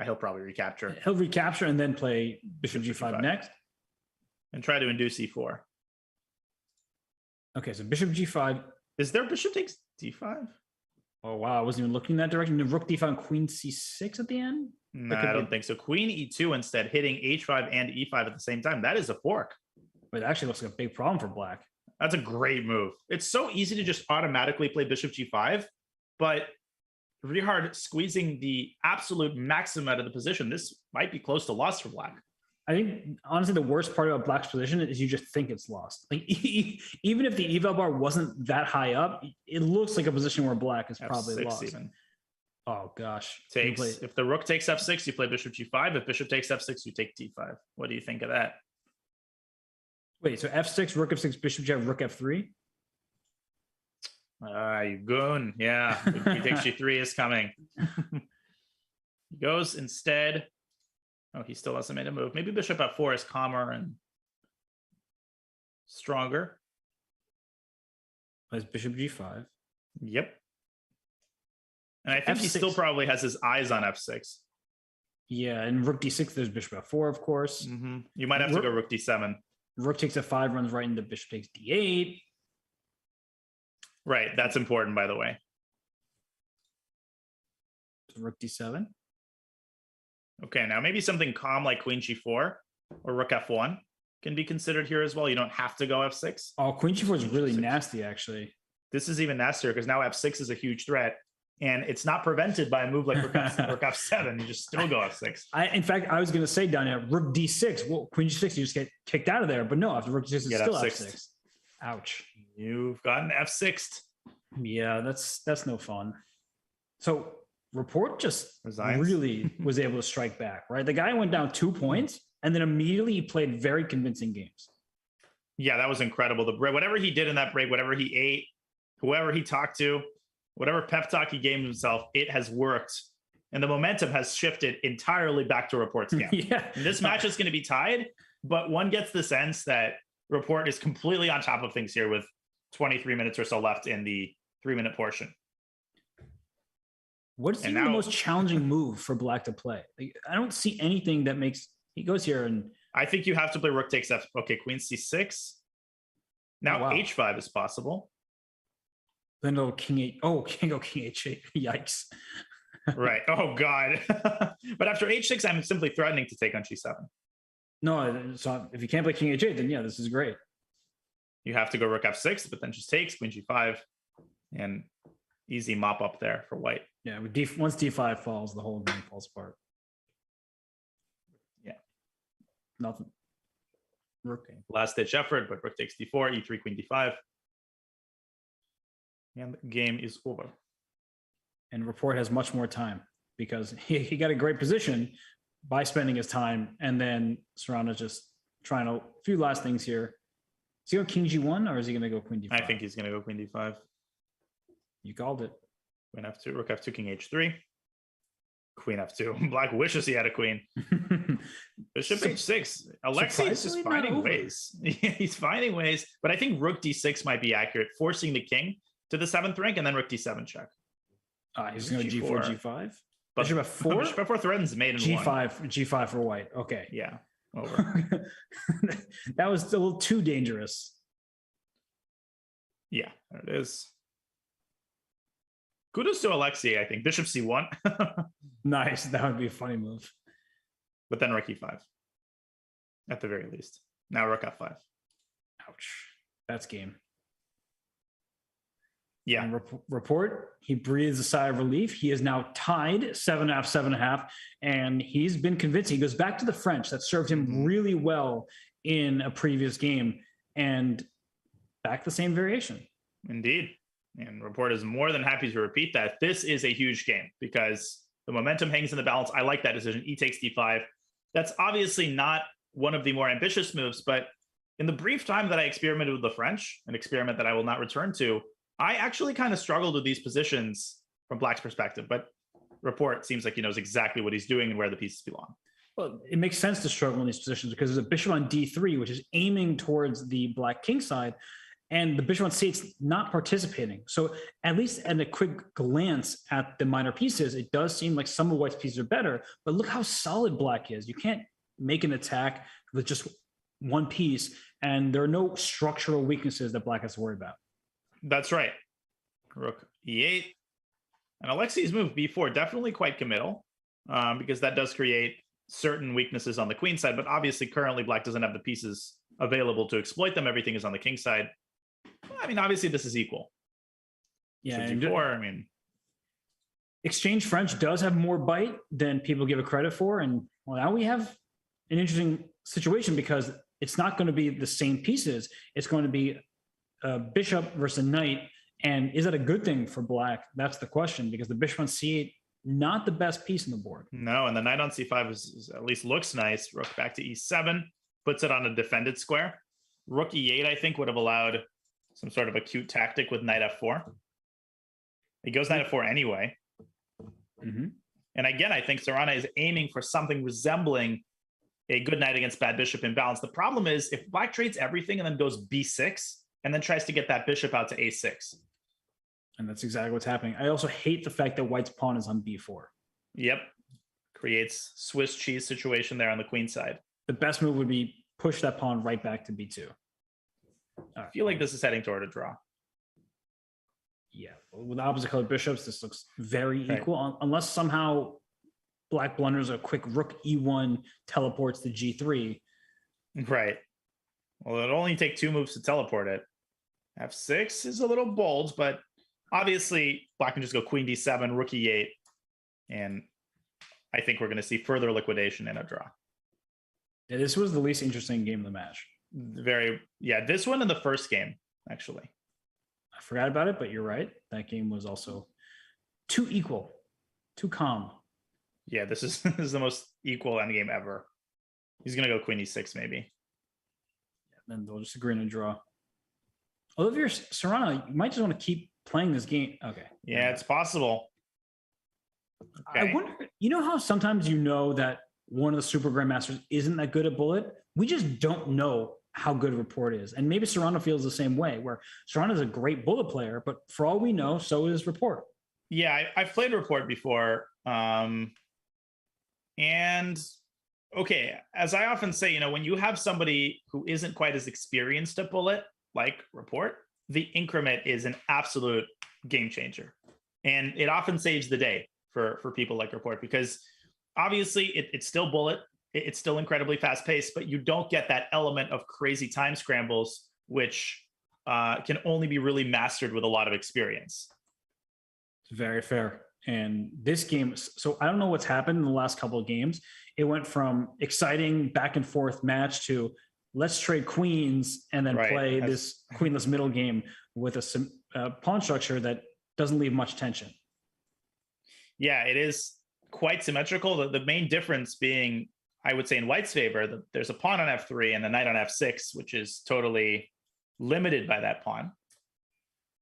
[SPEAKER 5] He'll probably recapture
[SPEAKER 4] He'll recapture and then play bishop g5 next.
[SPEAKER 5] and try to induce e4.
[SPEAKER 4] Okay, so bishop g5.
[SPEAKER 5] Is there bishop takes d5?
[SPEAKER 4] Oh wow, I wasn't even looking in that direction. The rook d5 and queen c6 at the end.
[SPEAKER 5] No,
[SPEAKER 4] could
[SPEAKER 5] I
[SPEAKER 4] be-
[SPEAKER 5] don't think so. Queen e2 instead, hitting h5 and e5 at the same time. That is a fork.
[SPEAKER 4] But it actually looks like a big problem for Black.
[SPEAKER 5] That's a great move. It's so easy to just automatically play bishop g5, but Richard squeezing the absolute maximum out of the position. This might be close to loss for Black.
[SPEAKER 4] I think honestly the worst part about Black's position is you just think it's lost. Like even if the eval bar wasn't that high up, it looks like a position where Black is probably
[SPEAKER 5] F6
[SPEAKER 4] lost.
[SPEAKER 5] even.
[SPEAKER 4] Oh gosh.
[SPEAKER 5] Takes.
[SPEAKER 4] You play-
[SPEAKER 5] If the rook takes f6, you play bishop g5. If bishop takes f6, you take d5. What do you think of that?
[SPEAKER 4] Wait, so f6, rook f6, bishop g5, rook f3.
[SPEAKER 5] You goon. Yeah, he takes g3 is coming. He goes instead. Oh, he still hasn't made a move. Maybe bishop f4 is calmer and stronger.
[SPEAKER 4] Plays bishop g5.
[SPEAKER 5] Yep. And I think he
[SPEAKER 4] F6.
[SPEAKER 5] still probably has his eyes on f6.
[SPEAKER 4] Yeah, and rook d6, there's bishop f4, of course.
[SPEAKER 5] You might have to go rook d7.
[SPEAKER 4] Rook takes f5, runs right into bishop takes d8.
[SPEAKER 5] Right. That's important, by the way.
[SPEAKER 4] Rook d7.
[SPEAKER 5] Okay, now maybe something calm like queen g4 or rook f1 can be considered here as well. You don't have to go f6.
[SPEAKER 4] Oh, queen g4 is really
[SPEAKER 5] G6.
[SPEAKER 4] nasty, actually.
[SPEAKER 5] this is even nastier because now f6 is a huge threat. And it's not prevented by a move like rook f7. You just still go f6.
[SPEAKER 4] In fact, I was going to say down here, rook d6. Well, queen g6, you just get kicked out of there. But no, after rook d6, it's still f6. Ouch.
[SPEAKER 5] You've gotten f6'd.
[SPEAKER 4] Yeah, that's no fun. So Rapport just
[SPEAKER 5] Resigns.
[SPEAKER 4] really was able to strike back, right? The guy went down 2 points, and then immediately he played very convincing games.
[SPEAKER 5] Yeah, that was incredible. Whatever he did in that break, whatever he ate, whoever he talked to, whatever pep talk he gave himself, it has worked. And the momentum has shifted entirely back to Rapport's camp.
[SPEAKER 4] Yeah.
[SPEAKER 5] And this match is going to be tied, but one gets the sense that Rapport is completely on top of things here with 23 minutes or so left in the 3-minute portion.
[SPEAKER 4] What is the most challenging move for Black to play? Like, I don't see anything that makes he goes here and
[SPEAKER 5] I think you have to play rook takes f. Okay, queen c6. Now h5 is possible.
[SPEAKER 4] Then go king 8. Oh, can't go king h8. Yikes.
[SPEAKER 5] Right. Oh God. But after h6, I'm simply threatening to take on g7.
[SPEAKER 4] No, so if you can't play king h8, then yeah, this is great.
[SPEAKER 5] You have to go rook f6, but then just takes queen g5, and easy mop up there for white.
[SPEAKER 4] Yeah, once d5 falls, the whole game falls apart.
[SPEAKER 5] Yeah.
[SPEAKER 4] Nothing. Rook.
[SPEAKER 5] Last ditch effort, but rook takes d4, e3, queen d5. And the game is over.
[SPEAKER 4] And Rapport has much more time because he got a great position by spending his time. And then Sarana just trying a few last things here. Is he going king g1 or is he going to go queen d5?
[SPEAKER 5] I think he's going to go queen d5.
[SPEAKER 4] You called it.
[SPEAKER 5] Queen f2, rook f2, king h3. Queen f2. Black wishes he had a queen. Bishop h6. Alexei is just finding ways. He's finding ways. But I think rook d6 might be accurate, forcing the king to the 7th rank and then rook d7 check.
[SPEAKER 4] He's going to g4, g5.
[SPEAKER 5] But
[SPEAKER 4] Bishop f4?
[SPEAKER 5] Bishop f4 threatens mate in
[SPEAKER 4] g5 for white. Okay.
[SPEAKER 5] Yeah. Over.
[SPEAKER 4] That was a little too dangerous.
[SPEAKER 5] Yeah, there it is. Kudos to Alexei, I think. Bishop c1.
[SPEAKER 4] Nice. That would be a funny move.
[SPEAKER 5] But then rook e5. At the very least. Now rook f5.
[SPEAKER 4] Ouch. That's game.
[SPEAKER 5] Yeah.
[SPEAKER 4] And Rapport, he breathes a sigh of relief. He is now tied 7.5, 7.5, and he's been convincing. He goes back to the French that served him really well in a previous game and back the same variation.
[SPEAKER 5] Indeed. And Rapport is more than happy to repeat that. This is a huge game because the momentum hangs in the balance. I like that decision. E takes d5. That's obviously not one of the more ambitious moves, but in the brief time that I experimented with the French, an experiment that I will not return to, I actually kind of struggled with these positions from Black's perspective, but Rapport seems like he knows exactly what he's doing and where the pieces belong.
[SPEAKER 4] Well, it makes sense to struggle in these positions because there's a bishop on d3, which is aiming towards the Black king side, and the bishop on c8's not participating. So at least at a quick glance at the minor pieces, it does seem like some of White's pieces are better, but look how solid Black is. You can't make an attack with just one piece, and there are no structural weaknesses that Black has to worry about.
[SPEAKER 5] That's right. Rook e8. And Alexei's move b4, definitely quite committal because that does create certain weaknesses on the queen side. But obviously, currently, Black doesn't have the pieces available to exploit them. Everything is on the king side. I mean, obviously, this is equal.
[SPEAKER 4] Yeah.
[SPEAKER 5] So g4, I mean.
[SPEAKER 4] Exchange French does have more bite than people give it credit for. And well, now we have an interesting situation because it's not going to be the same pieces. It's going to be a bishop versus a knight. And is that a good thing for Black? That's the question, because the bishop on c8, not the best piece on the board.
[SPEAKER 5] No, and the knight on c5 is at least looks nice. Rook back to e7, puts it on a defended square. Rook e8, I think, would have allowed some sort of a cute tactic with knight f4. He goes knight f4 anyway.
[SPEAKER 4] Mm-hmm.
[SPEAKER 5] And again, I think Sarana is aiming for something resembling a good knight against bad bishop in balance. The problem is if Black trades everything and then goes b6 and then tries to get that bishop out to a6.
[SPEAKER 4] And that's exactly what's happening. I also hate the fact that White's pawn is on b4.
[SPEAKER 5] Yep. Creates Swiss cheese situation there on the queen side.
[SPEAKER 4] The best move would be push that pawn right back to b2.
[SPEAKER 5] I feel like this is heading toward a draw.
[SPEAKER 4] Yeah, with opposite colored bishops, this looks very equal, unless somehow Black blunders a quick rook e1 teleports to g3.
[SPEAKER 5] Right. Well, it'll only take 2 moves to teleport it. F6 is a little bold, but obviously black can just go queen d7, rook e8, and I think we're going to see further liquidation in a draw.
[SPEAKER 4] Yeah, this was the least interesting game of the match.
[SPEAKER 5] This one in the first game, actually.
[SPEAKER 4] I forgot about it, but you're right. That game was also too equal, too calm.
[SPEAKER 5] Yeah, this is the most equal endgame ever. He's going to go queen e6 maybe.
[SPEAKER 4] Then they'll just agree on a draw. Although if you're Sarana, you might just want to keep playing this game. Okay.
[SPEAKER 5] Yeah, it's possible.
[SPEAKER 4] Okay. I wonder, you know how sometimes you know that one of the super grandmasters isn't that good at bullet? We just don't know how good Rapport is. And maybe Sarana feels the same way, where Sarana is a great bullet player, but for all we know, so is Rapport.
[SPEAKER 5] Yeah, I've played Rapport before. And okay, as I often say, when you have somebody who isn't quite as experienced at bullet, like Rapport, the increment is an absolute game changer. And it often saves the day for people like Rapport, because obviously it's still bullet, it's still incredibly fast paced, but you don't get that element of crazy time scrambles, which can only be really mastered with a lot of experience.
[SPEAKER 4] It's very fair. And this game, so I don't know what's happened in the last couple of games. It went from exciting back and forth match to let's trade queens and then play this queenless middle game with a pawn structure that doesn't leave much tension.
[SPEAKER 5] Yeah, it is quite symmetrical. The main difference being, I would say, in white's favor, there's a pawn on f3 and a knight on f6, which is totally limited by that pawn.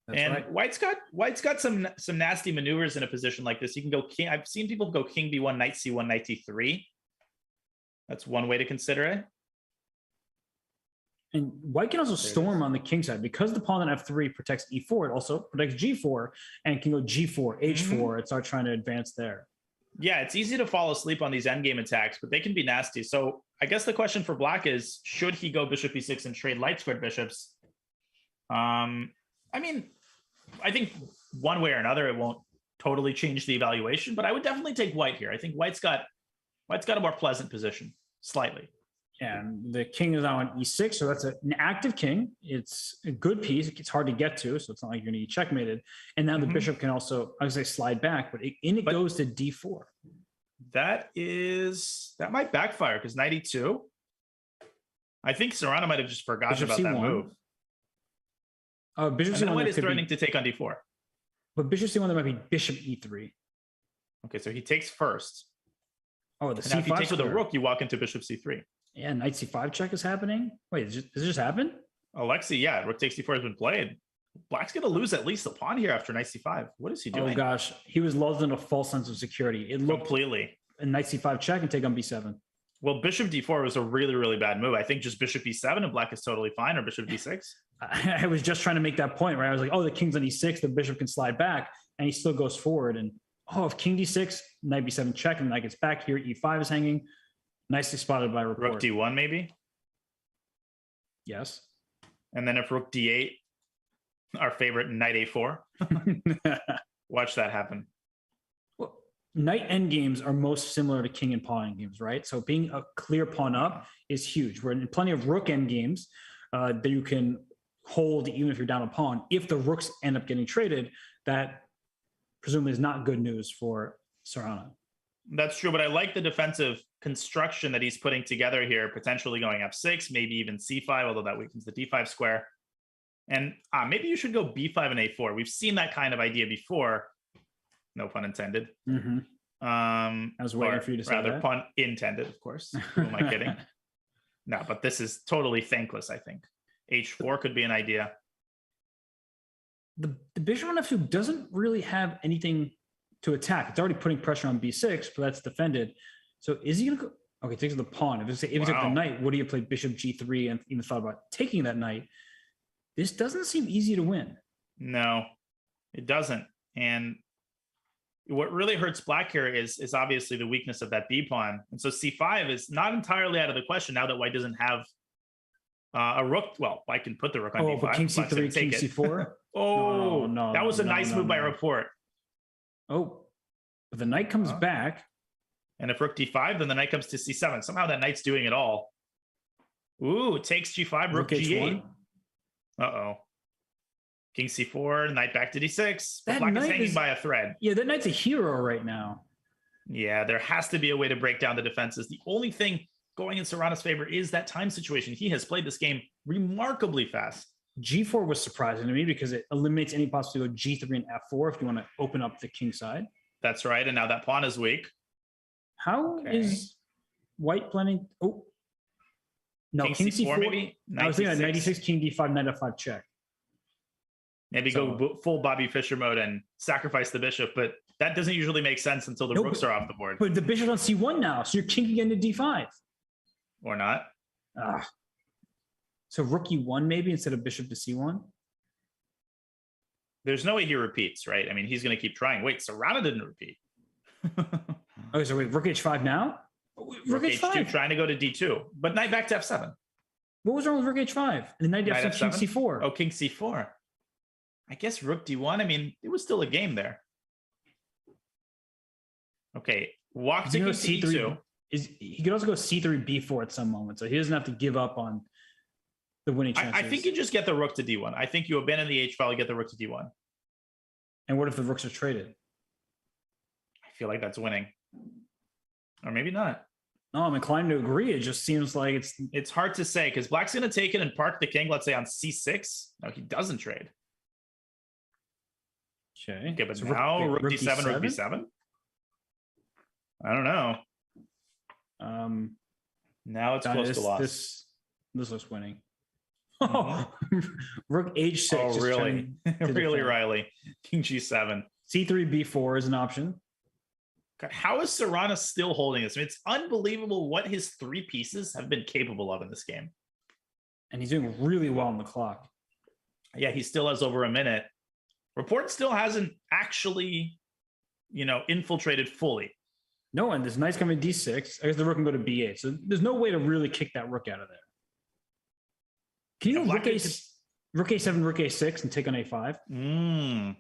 [SPEAKER 5] That's and right. White's got some nasty maneuvers in a position like this. You can go king. I've seen people go king b1, knight c1, knight d3. That's one way to consider it.
[SPEAKER 4] And white can also storm on the king side because the pawn on f3 protects e4. It also protects g4 and can go g4, h4, and start trying to advance there.
[SPEAKER 5] Yeah, it's easy to fall asleep on these endgame attacks, but they can be nasty. So I guess the question for black is, should he go bishop e6 and trade light squared bishops? I mean, I think one way or another, it won't totally change the evaluation, but I would definitely take white here. I think white's got a more pleasant position, slightly.
[SPEAKER 4] And the king is now on e6, so that's an active king. It's a good piece. It's hard to get to, so it's not like you're going to get checkmated. And now the bishop can also, I would say, slide back, but it goes to d4.
[SPEAKER 5] That might backfire because knight e2. I think Sarana might have just forgotten
[SPEAKER 4] bishop
[SPEAKER 5] about
[SPEAKER 4] C1.
[SPEAKER 5] That move.
[SPEAKER 4] Bishop C1
[SPEAKER 5] white is threatening to take on d4.
[SPEAKER 4] But bishop C1 there might be bishop e3.
[SPEAKER 5] Okay, so he takes first.
[SPEAKER 4] Oh, the
[SPEAKER 5] C5 if you take
[SPEAKER 4] square.
[SPEAKER 5] with a rook, you walk into bishop c3.
[SPEAKER 4] Yeah, knight c5 check is happening. Wait, does it just happen?
[SPEAKER 5] Alexi, yeah, rook takes d4 has been played. Black's going to lose at least a pawn here after knight c5. What is he doing?
[SPEAKER 4] Oh gosh, he was lulled into a false sense of security. It looked
[SPEAKER 5] completely.
[SPEAKER 4] A knight c5 check and take on b7.
[SPEAKER 5] Well, bishop d4 was a really, really bad move. I think just bishop e7 and black is totally fine, or bishop d6.
[SPEAKER 4] I was just trying to make that point, right? I was like, oh, the king's on e6, the bishop can slide back, and he still goes forward. And if king d6, knight b7 check, and knight gets back here, e5 is hanging. Nicely spotted by Rapport.
[SPEAKER 5] Rook d1 maybe?
[SPEAKER 4] Yes.
[SPEAKER 5] And then if rook d8, our favorite knight a4. Watch that happen.
[SPEAKER 4] Well, knight endgames are most similar to king and pawn endgames, right? So being a clear pawn up is huge. We're in plenty of rook endgames that you can hold even if you're down a pawn. If the rooks end up getting traded, that presumably is not good news for Sarana.
[SPEAKER 5] That's true, but I like the defensive construction that he's putting together here, potentially going f6, maybe even c5, although that weakens the d5 square. And maybe you should go b5 and a4. We've seen that kind of idea before. No pun intended.
[SPEAKER 4] Mm-hmm. I was waiting for you to say
[SPEAKER 5] rather
[SPEAKER 4] that.
[SPEAKER 5] Pun intended, of course. Who am I kidding? No, but this is totally thankless, I think. h4 could be an idea.
[SPEAKER 4] The bishop on f2 doesn't really have anything to attack. It's already putting pressure on b6, but that's defended. So is he going to go? Okay, takes the pawn. If he took the knight, would he have played bishop g3 and even thought about taking that knight? This doesn't seem easy to win.
[SPEAKER 5] No, it doesn't. And what really hurts black here is obviously the weakness of that b pawn. And so c5 is not entirely out of the question now that white doesn't have a rook. Well, white can put the rook on d5.
[SPEAKER 4] But king c3, king c4?
[SPEAKER 5] No, that was a nice move by Rapport.
[SPEAKER 4] Oh, but the knight comes back.
[SPEAKER 5] And if rook d5, then the knight comes to c7. Somehow that knight's doing it all. Ooh, it takes g5, rook g8.
[SPEAKER 4] H1.
[SPEAKER 5] Uh-oh. King c4, knight back to d6. But
[SPEAKER 4] That
[SPEAKER 5] black is
[SPEAKER 4] knight
[SPEAKER 5] hanging
[SPEAKER 4] is-
[SPEAKER 5] by a thread.
[SPEAKER 4] Yeah, that knight's a hero right now.
[SPEAKER 5] Yeah, there has to be a way to break down the defenses. The only thing going in Sarana's favor is that time situation. He has played this game remarkably fast.
[SPEAKER 4] G4 was surprising to me because it eliminates any possibility to go G3 and F4 if you want to open up the king side.
[SPEAKER 5] That's right. And now that pawn is weak.
[SPEAKER 4] How is white planning? Oh, no, king C4
[SPEAKER 5] maybe?
[SPEAKER 4] I was thinking
[SPEAKER 5] 96.
[SPEAKER 4] 96, king D5, knight F5 check.
[SPEAKER 5] Maybe go full Bobby Fischer mode and sacrifice the bishop, but that doesn't usually make sense until the rooks are off the board.
[SPEAKER 4] But the bishop's on C1 now, so you're kinking into D5.
[SPEAKER 5] Or not.
[SPEAKER 4] So rook E1 maybe instead of bishop to C1?
[SPEAKER 5] There's no way he repeats, right? I mean, he's going to keep trying. Wait, Sarana didn't repeat.
[SPEAKER 4] Okay, so wait, rook H5 now?
[SPEAKER 5] Rook H2 trying to go to D2, but knight back to F7.
[SPEAKER 4] What was wrong with rook H5? And the knight
[SPEAKER 5] Knight
[SPEAKER 4] F7, king
[SPEAKER 5] F7?
[SPEAKER 4] C4.
[SPEAKER 5] Oh, king C4. I guess rook D1. I mean, it was still a game there. Okay, walk to king
[SPEAKER 4] C3
[SPEAKER 5] C2.
[SPEAKER 4] He could also go C3, B4 at some moment, so he doesn't have to give up on the winning chances.
[SPEAKER 5] I think you just get the rook to D1. I think you abandon the H file, get the rook to D1.
[SPEAKER 4] And what if the rooks are traded?
[SPEAKER 5] I feel like that's winning. Or maybe not.
[SPEAKER 4] No, I'm inclined to agree. It just seems like
[SPEAKER 5] It's hard to say because black's going to take it and park the king, let's say on C6. No, he doesn't trade.
[SPEAKER 4] Okay,
[SPEAKER 5] but
[SPEAKER 4] so
[SPEAKER 5] now rook D7, rook B7? I don't know. Now it's close to loss.
[SPEAKER 4] This looks winning.
[SPEAKER 5] Mm-hmm.
[SPEAKER 4] Rook H6.
[SPEAKER 5] Oh,
[SPEAKER 4] just
[SPEAKER 5] really?
[SPEAKER 4] trying to
[SPEAKER 5] Really,
[SPEAKER 4] defend.
[SPEAKER 5] Riley. King G7.
[SPEAKER 4] C3, B4 is an option.
[SPEAKER 5] God, how is Sarana still holding this? I mean, it's unbelievable what his three pieces have been capable of in this game.
[SPEAKER 4] And he's doing really well on the clock.
[SPEAKER 5] Yeah, he still has over a minute. Rapport still hasn't actually, infiltrated fully.
[SPEAKER 4] No, and this knight's coming to D6. I guess the rook can go to B8. So there's no way to really kick that rook out of there. Can you go rook A7, rook A6 and take on A5?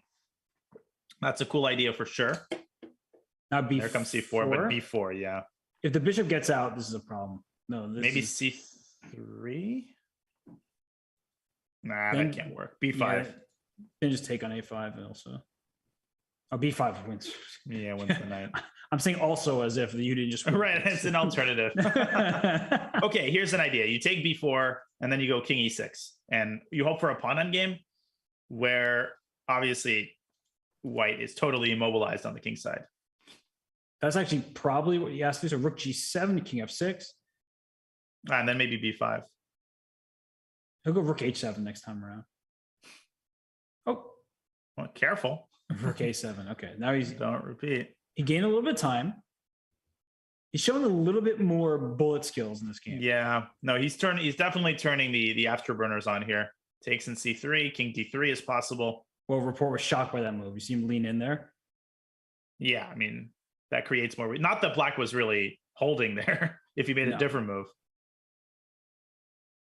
[SPEAKER 5] That's a cool idea for sure.
[SPEAKER 4] Now B4.
[SPEAKER 5] There comes C4, but B4, yeah.
[SPEAKER 4] If the bishop gets out, this is a problem. No,
[SPEAKER 5] Maybe C3? Nah, that can't work. B5.
[SPEAKER 4] Yeah, then just take on A5 also. Oh, B5 wins.
[SPEAKER 5] Yeah, wins the knight.
[SPEAKER 4] I'm saying also as if you didn't just win.
[SPEAKER 5] Right, it's an alternative. Okay, here's an idea. You take B4 and then you go king E6 and you hope for a pawn endgame where obviously white is totally immobilized on the king side.
[SPEAKER 4] That's actually probably what you asked to do. So rook G7, king F6.
[SPEAKER 5] And then maybe B5.
[SPEAKER 4] He'll go rook H7 next time around. Oh,
[SPEAKER 5] Well, careful.
[SPEAKER 4] rook A7. Okay, now
[SPEAKER 5] Don't repeat.
[SPEAKER 4] he gained a little bit of time. He's showing a little bit more bullet skills in this game.
[SPEAKER 5] Yeah, no, he's definitely turning the afterburners on here. Takes in C3, king D3 is possible.
[SPEAKER 4] Well, Rapport was shocked by that move. You see him lean in there.
[SPEAKER 5] Yeah, I mean, that creates more. Not that black was really holding there if he made a different move.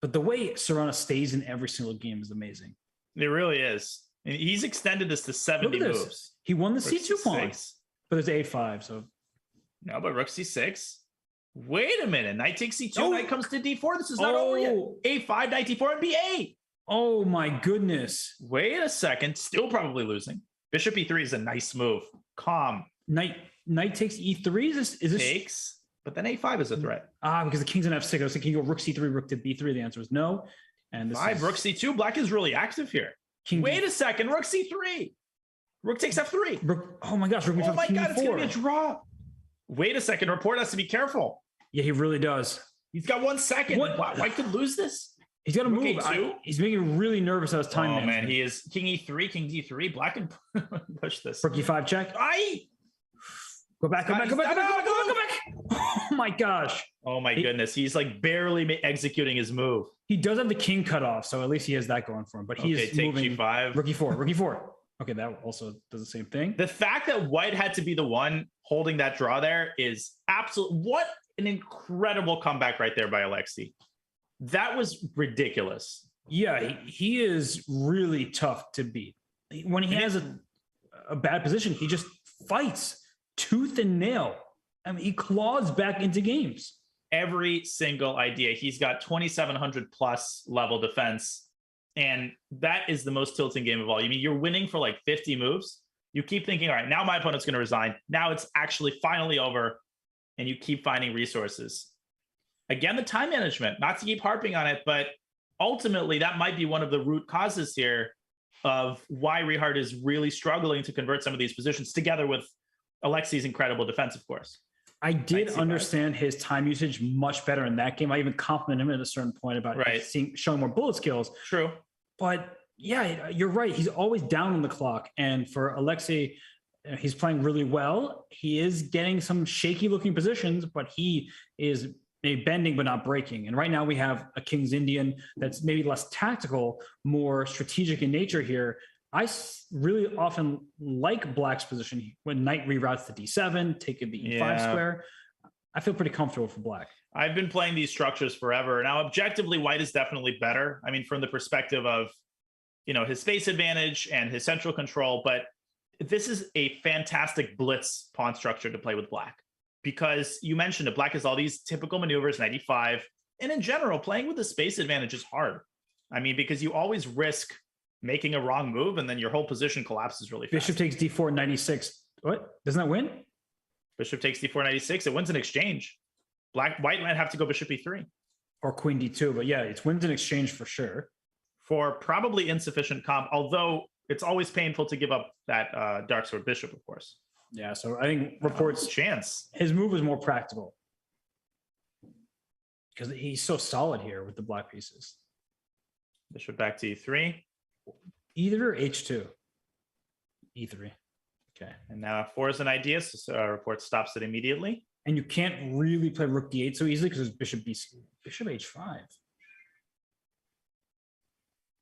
[SPEAKER 4] But the way Sarana stays in every single game is amazing.
[SPEAKER 5] It really is. And he's extended this to 70
[SPEAKER 4] Look at this.
[SPEAKER 5] moves.
[SPEAKER 4] He won the
[SPEAKER 5] Rook
[SPEAKER 4] C2 pawn,
[SPEAKER 5] C6.
[SPEAKER 4] but there's A5. So
[SPEAKER 5] No, but rook C6. Wait a minute. Knight takes C2.
[SPEAKER 4] Oh.
[SPEAKER 5] Knight comes to D4. This is not over yet. A5, knight D4, and B8.
[SPEAKER 4] oh my goodness,
[SPEAKER 5] Wait a second. Still probably losing. Bishop E3 is a nice move. Calm.
[SPEAKER 4] knight takes E3. Is this
[SPEAKER 5] Takes. But then A5 is a threat.
[SPEAKER 4] because the king's in F6. I was thinking, you go rook C3, rook to B3. The answer is no. And this
[SPEAKER 5] 5,
[SPEAKER 4] is
[SPEAKER 5] rook C2. Black is really active here.
[SPEAKER 4] king.
[SPEAKER 5] Wait a second. Rook C3. Rook takes F3.
[SPEAKER 4] Rook, oh my gosh, rook
[SPEAKER 5] Oh
[SPEAKER 4] B5,
[SPEAKER 5] my
[SPEAKER 4] king
[SPEAKER 5] God, it's going to be a
[SPEAKER 4] E4.
[SPEAKER 5] draw. Wait a second. Rapport has to be careful.
[SPEAKER 4] Yeah, he really does.
[SPEAKER 5] He's got 1 second.
[SPEAKER 4] What?
[SPEAKER 5] White could lose this.
[SPEAKER 4] He's got to
[SPEAKER 5] Rook
[SPEAKER 4] move.
[SPEAKER 5] A2?
[SPEAKER 4] He's making me really nervous about his time
[SPEAKER 5] Oh, man.
[SPEAKER 4] management.
[SPEAKER 5] He is king E3, king D3. Black can push this.
[SPEAKER 4] Rook E5 check. Go back, go back, go back, go back, go back, go back, go back. Oh my gosh.
[SPEAKER 5] Oh my goodness. He's like barely executing his move.
[SPEAKER 4] He does have the king cut off, so at least he has that going for him. But he's
[SPEAKER 5] take
[SPEAKER 4] moving.
[SPEAKER 5] G5.
[SPEAKER 4] Rook E4, rook E4. Okay, that also does the same thing.
[SPEAKER 5] The fact that white had to be the one holding that draw there is absolute. What an incredible comeback right there by Alexei. That was ridiculous.
[SPEAKER 4] Yeah, he is really tough to beat. When he has a bad position, he just fights tooth and nail. I mean, he claws back into games.
[SPEAKER 5] Every single idea. He's got 2,700 plus level defense And that is the most tilting game of all. You mean you're winning for like 50 moves? You keep thinking, all right, now my opponent's going to resign. Now it's actually finally over. And you keep finding resources. Again, the time management, not to keep harping on it, but ultimately that might be one of the root causes here of why Richard is really struggling to convert some of these positions, together with Alexei's incredible defense, of course.
[SPEAKER 4] I did understand his time usage much better in that game. I even complimented him at a certain point about showing more bullet skills.
[SPEAKER 5] True.
[SPEAKER 4] But yeah, you're right. He's always down on the clock. And for Alexei, he's playing really well. He is getting some shaky looking positions, but he is maybe bending but not breaking. And right now we have a King's Indian that's maybe less tactical, more strategic in nature here. I really often like Black's position when Knight reroutes to D7, taking the E5 square. I feel pretty comfortable for Black.
[SPEAKER 5] I've been playing these structures forever. Now, objectively, White is definitely better. I mean, from the perspective of, his space advantage and his central control, but this is a fantastic blitz pawn structure to play with Black, because you mentioned it. Black has all these typical maneuvers, 95. And in general, playing with the space advantage is hard. I mean, because you always risk making a wrong move and then your whole position collapses really fast.
[SPEAKER 4] Bishop takes D4, 96. What? Doesn't that win?
[SPEAKER 5] Bishop takes D4, 96. It wins an exchange. White might have to go Bishop E3.
[SPEAKER 4] Or Queen D2. But yeah, it wins an exchange for sure.
[SPEAKER 5] For probably insufficient comp, although it's always painful to give up that Dark Sword Bishop, of course.
[SPEAKER 4] Yeah, so I think Rapport's
[SPEAKER 5] chance.
[SPEAKER 4] His move is more practical. Because he's so solid here with the black pieces.
[SPEAKER 5] Bishop back to E3.
[SPEAKER 4] Either H2. E3. Okay.
[SPEAKER 5] And now F4 is an idea, so Rapport stops it immediately.
[SPEAKER 4] And you can't really play Rook D8 so easily because there's Bishop BC. Bishop H5.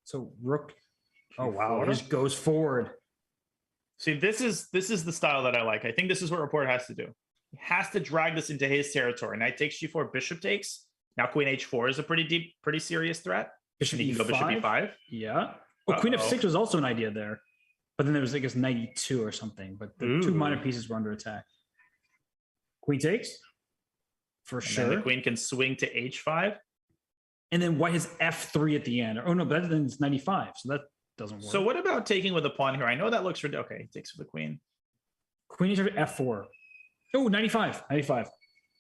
[SPEAKER 4] So Rook. Oh wow, it just goes forward.
[SPEAKER 5] See, this is the style that I like. I think this is what Rapport has to do. He has to drag this into his territory. Knight takes G4, Bishop takes. Now Queen H4 is a pretty serious threat.
[SPEAKER 4] Bishop
[SPEAKER 5] E5.
[SPEAKER 4] Bishop
[SPEAKER 5] E5.
[SPEAKER 4] Yeah. Well, Queen F6 was also an idea there. But then there was, I guess, Knight E2 or something. But the two minor pieces were under attack. Queen takes. For sure.
[SPEAKER 5] Then the queen can swing to H5.
[SPEAKER 4] And then white has F3 at the end. Oh, no, but then it's 95. So that doesn't work.
[SPEAKER 5] So what about taking with a pawn here? I know that looks ridiculous. Okay, he takes with the queen.
[SPEAKER 4] Queen F4. Oh, 95. 95.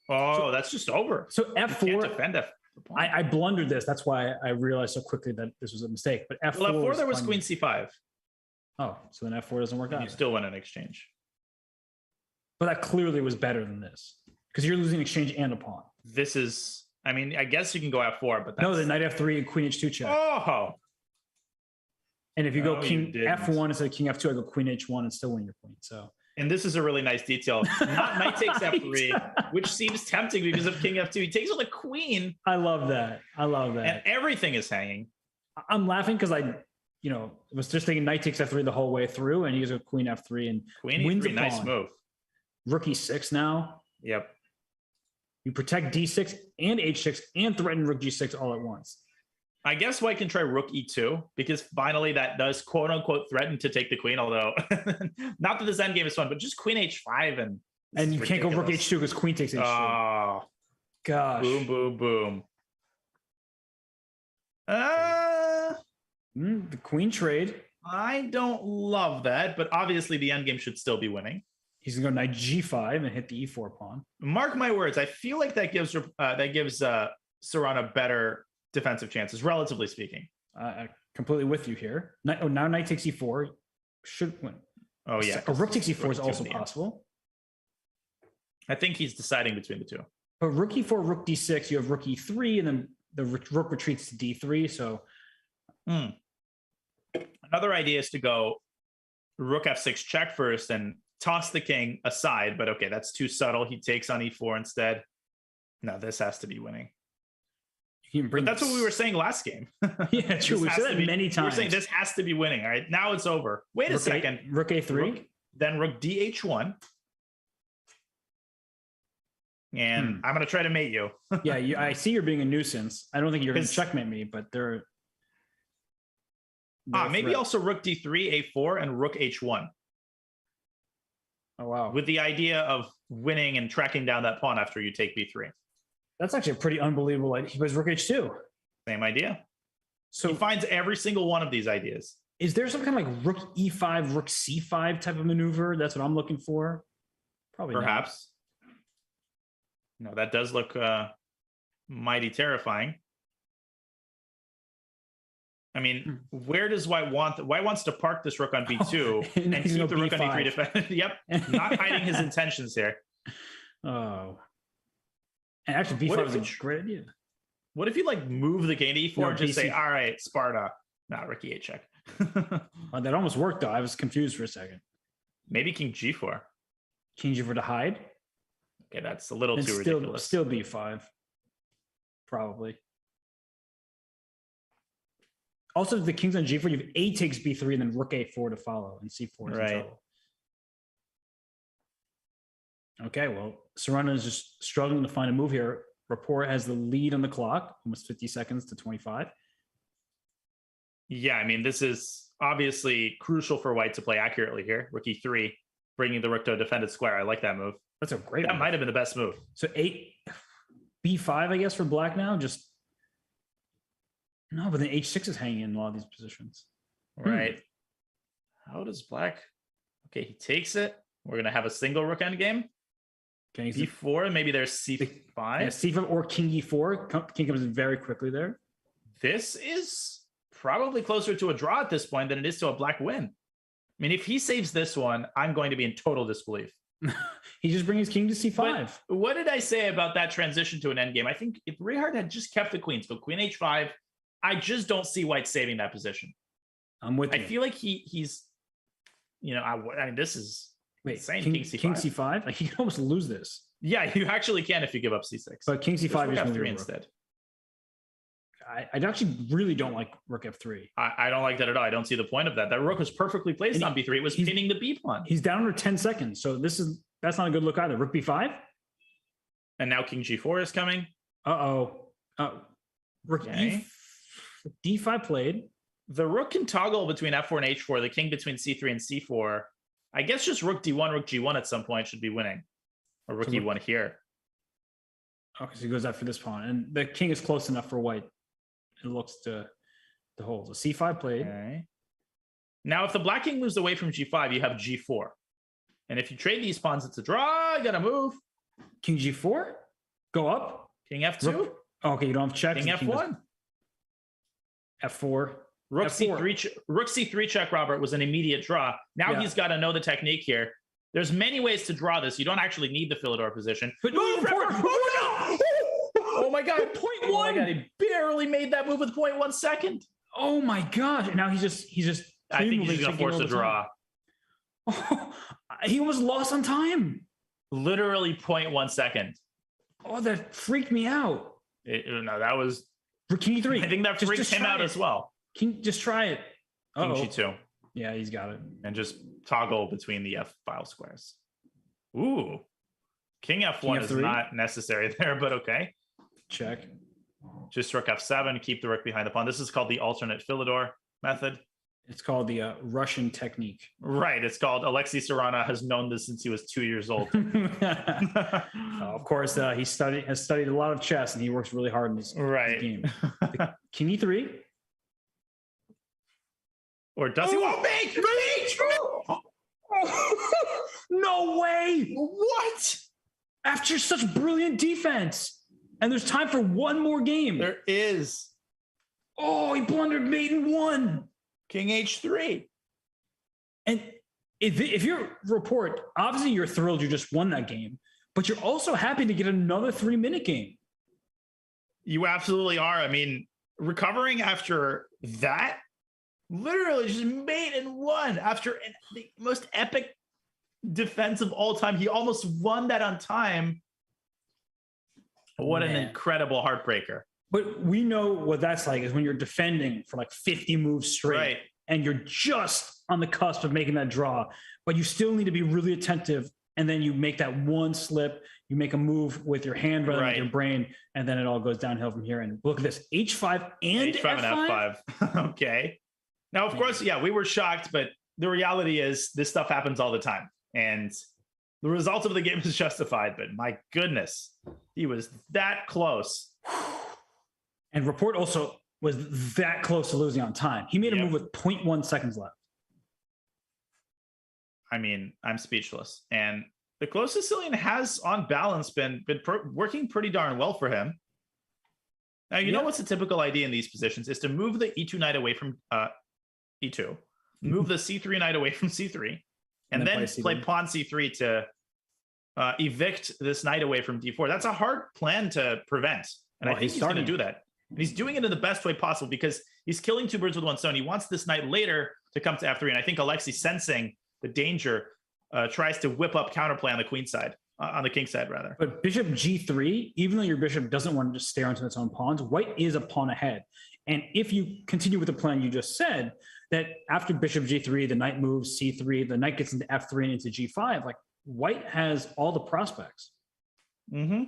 [SPEAKER 5] Oh,
[SPEAKER 4] so,
[SPEAKER 5] that's just over.
[SPEAKER 4] So F4.
[SPEAKER 5] You can't defend F.
[SPEAKER 4] I blundered this. That's why I realized so quickly that this was a mistake. But F4.
[SPEAKER 5] Well, F4 there was Queen C5.
[SPEAKER 4] Oh, so then F4 doesn't work out.
[SPEAKER 5] You still win an exchange.
[SPEAKER 4] But that clearly was better than this because you're losing exchange and a pawn.
[SPEAKER 5] This is, I mean, I guess you can go F4, but that's...
[SPEAKER 4] No, the Knight F3 and Queen H2 check.
[SPEAKER 5] Oh!
[SPEAKER 4] And if you go King F1 instead of King F2, I go Queen H1 and still win your queen. So.
[SPEAKER 5] And this is a really nice detail. Not Knight takes F3, which seems tempting because of King F2. He takes with a queen.
[SPEAKER 4] I love that. I love that.
[SPEAKER 5] And everything is hanging.
[SPEAKER 4] I'm laughing because I was just thinking Knight takes F3 the whole way through, and he goes with Queen F3 and
[SPEAKER 5] Queen
[SPEAKER 4] wins
[SPEAKER 5] E3,
[SPEAKER 4] a
[SPEAKER 5] nice
[SPEAKER 4] pawn.
[SPEAKER 5] move.
[SPEAKER 4] Rook E6 now.
[SPEAKER 5] Yep.
[SPEAKER 4] You protect D6 and H6 and threaten Rook G6 all at once.
[SPEAKER 5] I guess White can try Rook E2 because finally that does quote unquote threaten to take the queen, although not that this endgame is fun, but just Queen H5
[SPEAKER 4] and you can't go Rook H2 because Queen takes H2.
[SPEAKER 5] Oh,
[SPEAKER 4] gosh.
[SPEAKER 5] Boom, boom, boom.
[SPEAKER 4] The queen trade.
[SPEAKER 5] I don't love that, but obviously the endgame should still be winning.
[SPEAKER 4] He's gonna go Knight G5 and hit the E4 pawn.
[SPEAKER 5] Mark my words. I feel like that gives Sarana better defensive chances, relatively speaking.
[SPEAKER 4] I'm completely with you here. Now Knight takes E4 should win.
[SPEAKER 5] Oh yeah,
[SPEAKER 4] a Rook takes E4 is also possible.
[SPEAKER 5] I think he's deciding between the two.
[SPEAKER 4] But Rook E4, Rook D6, you have Rook E3, and then the Rook retreats to D3. So
[SPEAKER 5] another idea is to go Rook F6 check first and toss the king aside. But okay, that's too subtle. He takes on E4 instead. No, this has to be winning. But that's what we were saying last game.
[SPEAKER 4] Yeah, true. We've said that many times.
[SPEAKER 5] We're saying this has to be winning. All right, now it's over. Wait a second.
[SPEAKER 4] Rook A3.
[SPEAKER 5] Then Rook DH1. And I'm going to try to mate you.
[SPEAKER 4] Yeah, I see you're being a nuisance. I don't think you're going to checkmate me, but they're
[SPEAKER 5] maybe also Rook D3, A4, and Rook H1.
[SPEAKER 4] Oh, wow.
[SPEAKER 5] With the idea of winning and tracking down that pawn after you take B3.
[SPEAKER 4] That's actually a pretty unbelievable idea. He plays Rook H2.
[SPEAKER 5] Same idea.
[SPEAKER 4] So
[SPEAKER 5] he finds every single one of these ideas.
[SPEAKER 4] is there some kind of like rook e5, rook c5 type of maneuver? That's what I'm looking for. Probably
[SPEAKER 5] Perhaps. No, that does look mighty terrifying. I mean, where does White want? White wants to park this rook on b2 and keep the rook on e3 defended. Yep, not hiding his intentions here.
[SPEAKER 4] Oh, and actually b5 is a great idea.
[SPEAKER 5] What if you like move the king to e4 and just say,
[SPEAKER 4] BC.
[SPEAKER 5] all right, Sparta, not Ricky a check.
[SPEAKER 4] That almost worked though. I was confused for a second.
[SPEAKER 5] Maybe king g4.
[SPEAKER 4] King g4 to hide.
[SPEAKER 5] Okay, that's a little
[SPEAKER 4] And
[SPEAKER 5] too
[SPEAKER 4] still,
[SPEAKER 5] ridiculous.
[SPEAKER 4] still b5, probably. Also, the king's on g4. You have a takes b3 and then rook a4 to follow, and c4 is in
[SPEAKER 5] Right.
[SPEAKER 4] trouble. Okay, well, Sarana is just struggling to find a move here. Rapport has the lead on the clock, almost 50 seconds to 25.
[SPEAKER 5] Yeah, I mean, this is obviously crucial for White to play accurately here. Rook e3, bringing the rook to a defended square. I like that move.
[SPEAKER 4] That's a great
[SPEAKER 5] That
[SPEAKER 4] move.
[SPEAKER 5] might have been the best move.
[SPEAKER 4] So b5, I guess, for black now. Just no, but then h6 is hanging in a lot of these positions.
[SPEAKER 5] Right. How does black? Okay, he takes it. We're gonna have a single rook endgame.
[SPEAKER 4] Okay,
[SPEAKER 5] b4, and maybe there's c5.
[SPEAKER 4] yeah, c5 or king e4. King comes in very quickly there.
[SPEAKER 5] This is probably closer to a draw at this point than it is to a black win. I mean, if he saves this one, I'm going to be in total disbelief.
[SPEAKER 4] He just brings his king to c5.
[SPEAKER 5] But what did I say about that transition to an endgame? I think if Richard had just kept the queen, so queen h5, I just don't see White saving that position.
[SPEAKER 4] I'm with you.
[SPEAKER 5] I feel like he's, you know, I mean, this is insane.
[SPEAKER 4] King
[SPEAKER 5] C5.
[SPEAKER 4] King c5. Like, he can almost lose this.
[SPEAKER 5] Yeah, you actually can if you give up c6.
[SPEAKER 4] But king c5 is
[SPEAKER 5] f3 instead.
[SPEAKER 4] I actually really don't like rook f3.
[SPEAKER 5] I don't like that at all. I don't see the point of that. That rook was perfectly placed on b3. It was pinning the b pawn.
[SPEAKER 4] He's down under 10 seconds, so that's not a good look either. Rook b5.
[SPEAKER 5] And now king g4 is coming.
[SPEAKER 4] Rook d5 played.
[SPEAKER 5] The rook can toggle between f4 and h4. The king between c3 and c4. I guess just rook d1, rook g1 at some point should be winning. Or rook e1 here.
[SPEAKER 4] Okay, so he goes after this pawn, and the king is close enough for White. It looks to hold. So c5 played.
[SPEAKER 5] Okay. Now, if the black king moves away from g5, you have g4. And if you trade these pawns, it's a draw. You got to move.
[SPEAKER 4] King g4? Go up?
[SPEAKER 5] King f2?
[SPEAKER 4] Okay, you don't have check.
[SPEAKER 5] King f1?
[SPEAKER 4] F4.
[SPEAKER 5] Rook
[SPEAKER 4] F4.
[SPEAKER 5] c3. Rook c3 check, Robert, was an immediate draw. Now he's got to know the technique here. There's many ways to draw this. You don't actually need the Philidor position.
[SPEAKER 4] But
[SPEAKER 5] oh my God.
[SPEAKER 4] 0.1.
[SPEAKER 5] Oh my God. He barely made that move with 0.1 second.
[SPEAKER 4] Oh my gosh. And now he's just
[SPEAKER 5] I think he's going to force a draw.
[SPEAKER 4] He almost lost on time.
[SPEAKER 5] Literally 0.1 second.
[SPEAKER 4] Oh, that freaked me out.
[SPEAKER 5] No, that was
[SPEAKER 4] For king e3.
[SPEAKER 5] I think that freaked him out as well.
[SPEAKER 4] King, just try it.
[SPEAKER 5] King g2.
[SPEAKER 4] Yeah, he's got it.
[SPEAKER 5] And just toggle between the f file squares. Ooh. King f1
[SPEAKER 4] King
[SPEAKER 5] is
[SPEAKER 4] F3?
[SPEAKER 5] not necessary there, but okay.
[SPEAKER 4] Check.
[SPEAKER 5] Just rook f7, keep the rook behind the pawn. This is called the alternate Philidor method.
[SPEAKER 4] It's called the Russian technique.
[SPEAKER 5] Right. It's called Alexei Sarana has known this since he was 2 years old.
[SPEAKER 4] Of course, he has studied a lot of chess, and he works really hard in this game. King e3.
[SPEAKER 5] Or does he want mate?
[SPEAKER 4] No way!
[SPEAKER 5] What?
[SPEAKER 4] After such brilliant defense, and there's time for one more game.
[SPEAKER 5] There is.
[SPEAKER 4] Oh, he blundered mate and won.
[SPEAKER 5] King h3.
[SPEAKER 4] And if you're Rapport, obviously you're thrilled you just won that game, but you're also happy to get another 3-minute game.
[SPEAKER 5] You absolutely are. I mean, recovering after that, literally just mate and won after the most epic defense of all time. He almost won that on time. What an incredible heartbreaker.
[SPEAKER 4] But we know what that's like is when you're defending for like 50 moves straight,
[SPEAKER 5] Right.
[SPEAKER 4] And you're just on the cusp of making that draw, but you still need to be really attentive. And then you make that one slip, you make a move with your hand rather than with your brain, and then it all goes downhill from here. And look at this, H5 and
[SPEAKER 5] H5
[SPEAKER 4] F5.
[SPEAKER 5] and F5. Okay. Now, of course, we were shocked, but the reality is this stuff happens all the time. And the result of the game is justified, but my goodness, he was that close.
[SPEAKER 4] And Rapport also was that close to losing on time. He made a move with 0.1 seconds left.
[SPEAKER 5] I mean, I'm speechless. And the close Sicilian has, on balance, been working pretty darn well for him. Now, you know what's the typical idea in these positions is to move the E2 knight away from E2, move the C3 knight away from C3, and then play pawn C3 to evict this knight away from D4. That's a hard plan to prevent. And I think he's going to do that. And he's doing it in the best way possible because he's killing two birds with one stone. He wants this knight later to come to F3. And I think Alexei, sensing the danger, tries to whip up counterplay on the queen side. On the king side, rather.
[SPEAKER 4] But bishop g3, even though your bishop doesn't want to just stare into its own pawns, white is a pawn ahead. And if you continue with the plan you just said, that after bishop g3, the knight moves c3, the knight gets into f3 and into g5, like white has all the prospects.
[SPEAKER 5] Mm-hmm.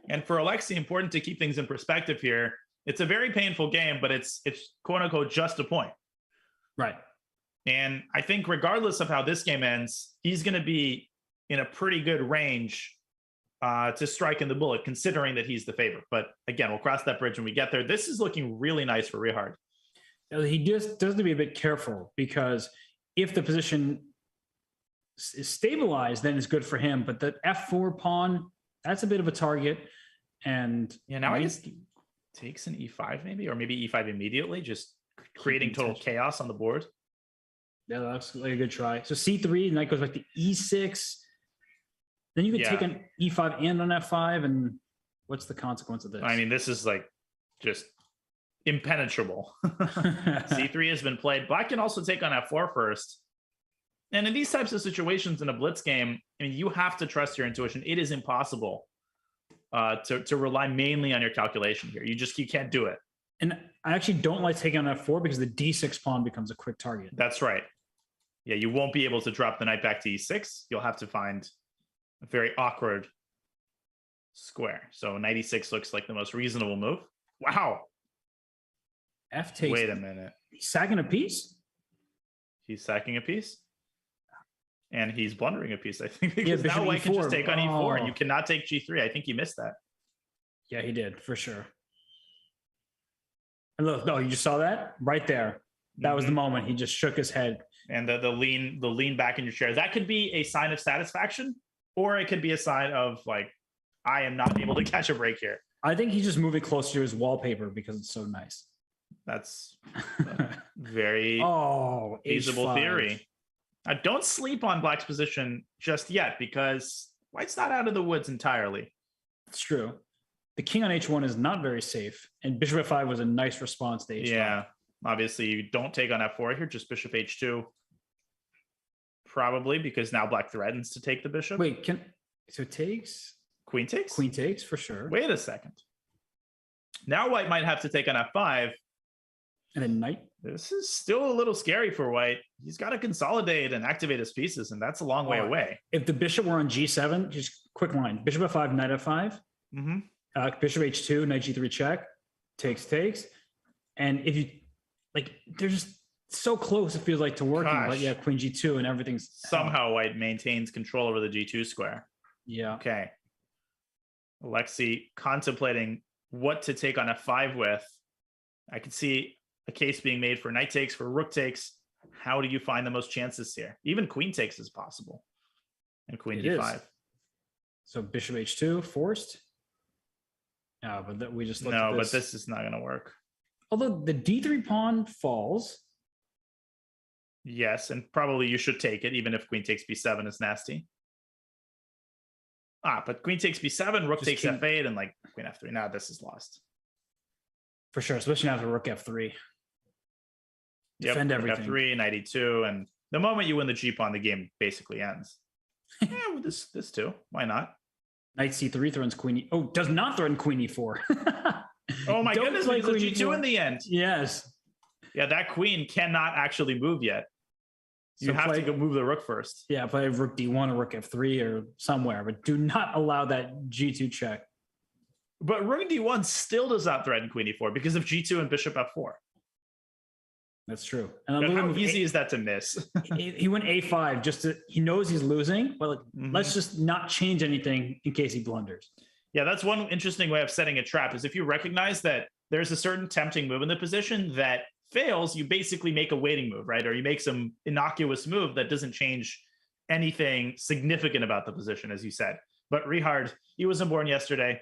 [SPEAKER 5] And for Alexei, important to keep things in perspective here. It's a very painful game, but it's quote unquote just a point.
[SPEAKER 4] Right.
[SPEAKER 5] And I think regardless of how this game ends, he's going to be in a pretty good range to strike in the bullet, considering that he's the favorite. But again, we'll cross that bridge when we get there. This is looking really nice for Richard.
[SPEAKER 4] He just does to be a bit careful because if the position is stabilized, then it's good for him. But the f4 pawn, that's a bit of a target. And
[SPEAKER 5] now I guess takes an e5 maybe, or maybe e5 immediately, just creating total chaos on the board.
[SPEAKER 4] Yeah, that's like a good try. So c3, knight goes back to e6. Then you can take an e5 and on f5, and what's the consequence of this?
[SPEAKER 5] I mean, this is like just impenetrable. c3 has been played. Black can also take on f4 first. And in these types of situations in a blitz game, I mean, you have to trust your intuition. It is impossible to rely mainly on your calculation here. You can't do it.
[SPEAKER 4] And I actually don't like taking on f4 because the d6 pawn becomes a quick target.
[SPEAKER 5] That's right. Yeah, you won't be able to drop the knight back to e6. You'll have to find a very awkward square. So knight e6 looks like the most reasonable move. Wow.
[SPEAKER 4] F takes.
[SPEAKER 5] Wait a minute.
[SPEAKER 4] He's sacking a piece?
[SPEAKER 5] He's sacking a piece? And he's blundering a piece, I think, because
[SPEAKER 4] bishop
[SPEAKER 5] now white can
[SPEAKER 4] E4.
[SPEAKER 5] just take on e4, and you cannot take g3. I think he missed that.
[SPEAKER 4] Yeah, he did, for sure. And look, you just saw that? Right there. That was the moment. He just shook his head.
[SPEAKER 5] And the lean back in your chair. That could be a sign of satisfaction, or it could be a sign of, like, I am not able to catch a break here.
[SPEAKER 4] I think he's just moving closer to his wallpaper because it's so nice.
[SPEAKER 5] That's a very feasible
[SPEAKER 4] H5.
[SPEAKER 5] theory. Don't sleep on Black's position just yet, because White's not out of the woods entirely.
[SPEAKER 4] It's true. The king on h1 is not very safe, and bishop f5 was a nice response to h5.
[SPEAKER 5] Yeah, obviously you don't take on f4 here, just bishop h2. Probably because now Black threatens to take the bishop.
[SPEAKER 4] Wait, so it takes?
[SPEAKER 5] Queen takes?
[SPEAKER 4] Queen takes, for sure.
[SPEAKER 5] Wait a second. Now White might have to take on f5.
[SPEAKER 4] And then knight?
[SPEAKER 5] This is still a little scary for White. He's got to consolidate and activate his pieces, and that's a long way away.
[SPEAKER 4] If the bishop were on g7, just quick line. Bishop f5, knight f5.
[SPEAKER 5] Mm-hmm.
[SPEAKER 4] Bishop h2, knight g3 check. Takes. And if you, like, they're just so close, it feels like, to working. But yeah, queen g2 and everything's...
[SPEAKER 5] Somehow White maintains control over the g2 square.
[SPEAKER 4] Yeah.
[SPEAKER 5] Okay. Alexei contemplating what to take on f5 with. I can see a case being made for knight takes, for rook takes. How do you find the most chances here? Even queen takes is possible. And queen d5.
[SPEAKER 4] So bishop h2 forced. No, but we just looked at
[SPEAKER 5] but this is not going to work.
[SPEAKER 4] Although the d3 pawn falls.
[SPEAKER 5] Yes, and probably you should take it, even if queen takes b7 is nasty. But queen takes b7, rook takes f8, and like queen f3. Now this is lost.
[SPEAKER 4] For sure, especially after rook f3. Defend everything.
[SPEAKER 5] F3, knight e2, and the moment you win the g pawn, the game basically ends. Yeah, with this too. Why not?
[SPEAKER 4] Knight c3 threatens queen does not threaten queen e4.
[SPEAKER 5] Oh my goodness, it's a g2 in the end.
[SPEAKER 4] Yes.
[SPEAKER 5] Yeah, that queen cannot actually move yet. You have to go move the rook first.
[SPEAKER 4] Yeah, play rook d1 or rook f3 or somewhere, but do not allow that g2 check.
[SPEAKER 5] But rook d1 still does not threaten queen e4 because of g2 and bishop f4.
[SPEAKER 4] That's true.
[SPEAKER 5] And how easy is that to miss?
[SPEAKER 4] He went a5 he knows he's losing, but let's just not change anything in case he blunders.
[SPEAKER 5] Yeah, that's one interesting way of setting a trap, is if you recognize that there's a certain tempting move in the position that fails, you basically make a waiting move, right? Or you make some innocuous move that doesn't change anything significant about the position, as you said. But Richard, he wasn't born yesterday.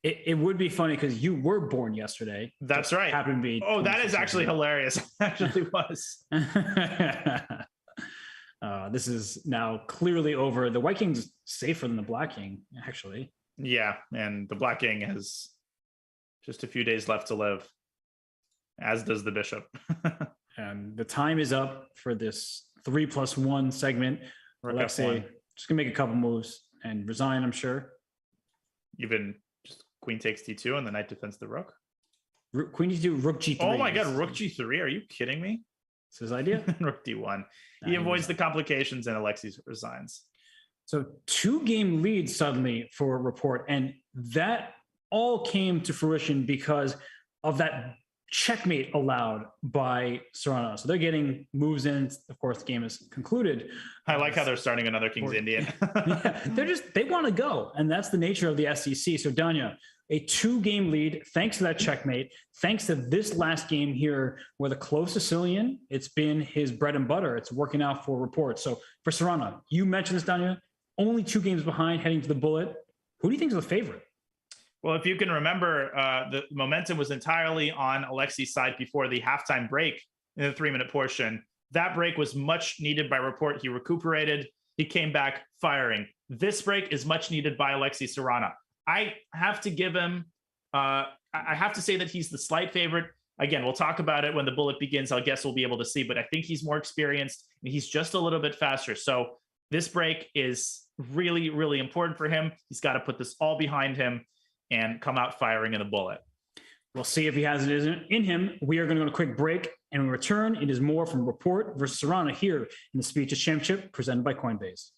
[SPEAKER 4] It would be funny because you were born yesterday.
[SPEAKER 5] That's right.
[SPEAKER 4] Happened to be.
[SPEAKER 5] Oh, that is actually hilarious. Actually was.
[SPEAKER 4] This is now clearly over. The White King's safer than the Black King, actually.
[SPEAKER 5] Yeah, and the Black King has just a few days left to live, as does the Bishop.
[SPEAKER 4] And the time is up for this 3+1 segment. Alexei just gonna make a couple moves and resign, I'm sure.
[SPEAKER 5] Even just queen takes d2 and the knight defends the rook.
[SPEAKER 4] Queen d2, rook g3.
[SPEAKER 5] Oh my god, rook g3. Are you kidding me?
[SPEAKER 4] It's his idea.
[SPEAKER 5] Rook d1. He avoids the complications and Alexei resigns.
[SPEAKER 4] So 2-game lead suddenly for Rapport, and that all came to fruition because of that checkmate allowed by Sarana. So they're getting moves in. Of course, the game is concluded.
[SPEAKER 5] I like how they're starting another King's Indian.
[SPEAKER 4] Yeah, they want to go, and that's the nature of the SEC. So Danya, a 2-game lead, thanks to that checkmate, thanks to this last game here, where the close Sicilian, it's been his bread and butter. It's working out for Rapport. So for Sarana, you mentioned this, Danya, only 2 games behind heading to the bullet. Who do you think is the favorite?
[SPEAKER 5] Well, if you can remember, the momentum was entirely on Alexei's side before the halftime break in the 3-minute portion. That break was much needed by Rapport. He recuperated. He came back firing. This break is much needed by Alexei Sarana. I have to give him, I have to say that he's the slight favorite. Again, we'll talk about it when the bullet begins. I guess we'll be able to see, but I think he's more experienced and he's just a little bit faster. So this break is really, really important for him. He's got to put this all behind him and come out firing in the bullet.
[SPEAKER 4] We'll see if he has it in him. We are going to go on a quick break, and when we return, it is more from Rapport versus Sarana here in the Speeches Championship presented by Coinbase.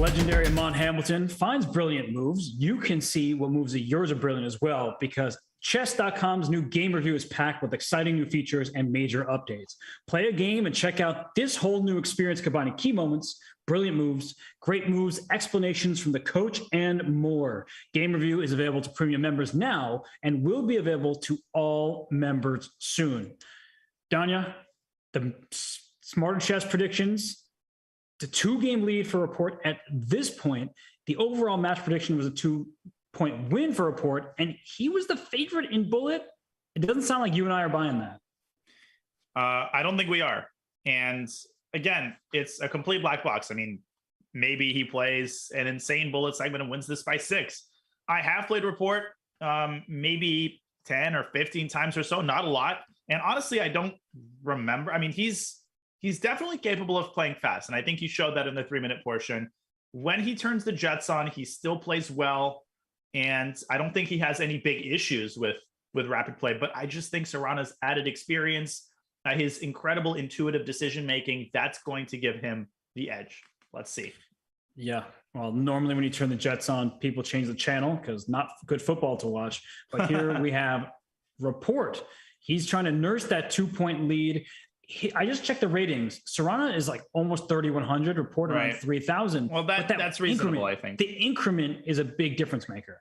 [SPEAKER 4] legendary Amon Hamilton finds brilliant moves, you can see what moves of yours are brilliant as well, because Chess.com's new game review is packed with exciting new features and major updates. Play a game and check out this whole new experience combining key moments, brilliant moves, great moves, explanations from the coach, and more. Game review is available to premium members now and will be available to all members soon. Danya, the Smarter Chess predictions, the 2-game lead for Rapport at this point. The overall match prediction was a 2-point win for Rapport, and he was the favorite in Bullet. It doesn't sound like you and I are buying that.
[SPEAKER 5] I don't think we are. And again, it's a complete black box. I mean, maybe he plays an insane Bullet segment and wins this by 6. I have played Rapport maybe 10 or 15 times or so, not a lot. And honestly, I don't remember. I mean, he's definitely capable of playing fast. And I think he showed that in the 3-minute portion. When he turns the jets on, he still plays well. And I don't think he has any big issues with rapid play, but I just think Sarana's added experience, his incredible intuitive decision-making, that's going to give him the edge. Let's see.
[SPEAKER 4] Yeah. Well, normally when you turn the jets on, people change the channel because not good football to watch. But here we have Rapport. He's trying to nurse that 2-point lead. I just checked the ratings. Sarana is like almost 3,100, Rapport around 3,000.
[SPEAKER 5] Well, that's reasonable, I think.
[SPEAKER 4] The increment is a big difference maker.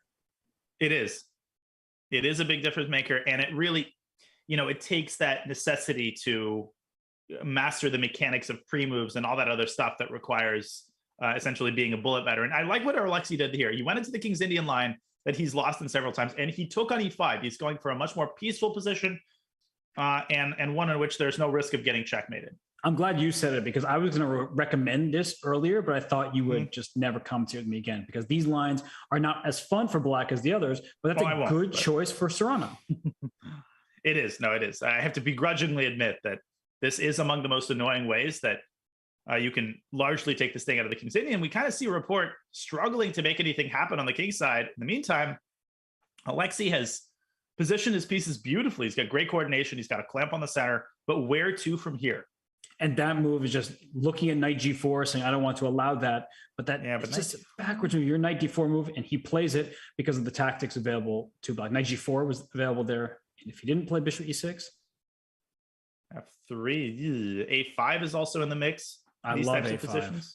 [SPEAKER 5] It is. It is a big difference maker. And it really, it takes that necessity to master the mechanics of pre-moves and all that other stuff that requires essentially being a Bullet veteran. I like what Alexei did here. He went into the King's Indian line that he's lost in several times, and he took on e5. He's going for a much more peaceful position. And one in which there's no risk of getting checkmated.
[SPEAKER 4] I'm glad you said it because I was going to recommend this earlier, but I thought you would just never come to me again because these lines are not as fun for Black as the others, but that's a good choice for Sarana.
[SPEAKER 5] It is. No, it is. I have to begrudgingly admit that this is among the most annoying ways that you can largely take this thing out of the King's Indian. We kind of see Rapport struggling to make anything happen on the King side. In the meantime, Alexei has positioned his pieces beautifully. He's got great coordination. He's got a clamp on the center, but where to from here?
[SPEAKER 4] And that move is just looking at knight g4, saying, I don't want to allow that. But it's just a backwards move. Your knight d4 move, and he plays it because of the tactics available to Black. Knight g4 was available there. And if he didn't play bishop e6.
[SPEAKER 5] f3, a5 is also in the mix.
[SPEAKER 4] I love a5.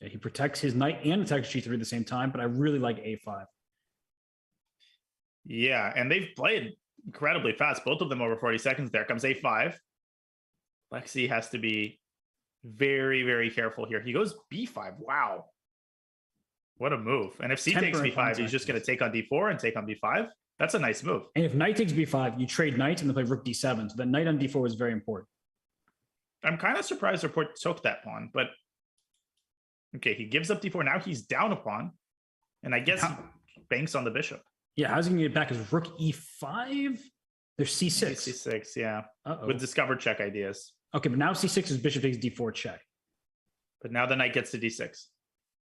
[SPEAKER 4] Yeah, he protects his knight and attacks g3 at the same time, but I really like a5.
[SPEAKER 5] Yeah, and they've played incredibly fast, both of them over 40 seconds. There comes a5. Alexei has to be very, very careful here. He goes b5. Wow. What a move. And if c takes b5, he's just going to take on d4 and take on b5. That's a nice move.
[SPEAKER 4] And if knight takes b5, you trade knights and then play rook d7. So that knight on d4 is very important.
[SPEAKER 5] I'm kind of surprised Rapport took that pawn, but okay, he gives up d4. Now he's down a pawn. And I guess he banks on the bishop.
[SPEAKER 4] Yeah, how's he going to get back? Is rook e5? There's c6.
[SPEAKER 5] c6, yeah. With discovered check ideas.
[SPEAKER 4] Okay, but now c6 is bishop takes d4 check.
[SPEAKER 5] But now the knight gets to d6.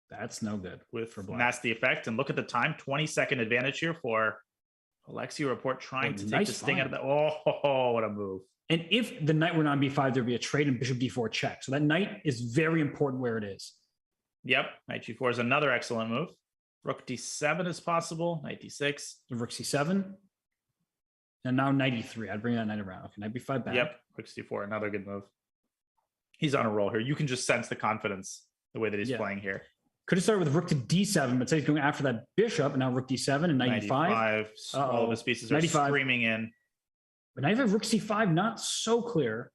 [SPEAKER 4] That's no good
[SPEAKER 5] for Black. Nasty effect. And look at the time, 20-second advantage here for Alexei Rapport trying to take the sting out of that. Oh, what a move.
[SPEAKER 4] And if the knight were on b5, there'd be a trade and bishop d4 check. So that knight is very important where it is.
[SPEAKER 5] Yep, knight g4 is another excellent move. Rook d7 is possible. Knight d6.
[SPEAKER 4] Rook c7. And now knight e3. I'd bring that knight around. Okay, knight b5 back.
[SPEAKER 5] Yep, rook c4, another good move. He's on a roll here. You can just sense the confidence the way that he's playing here.
[SPEAKER 4] Could have started with rook to d7, but he's going after that bishop, and now rook d7 and knight e5.
[SPEAKER 5] All of his pieces are screaming in.
[SPEAKER 4] But knight e5, rook c5, not so clear.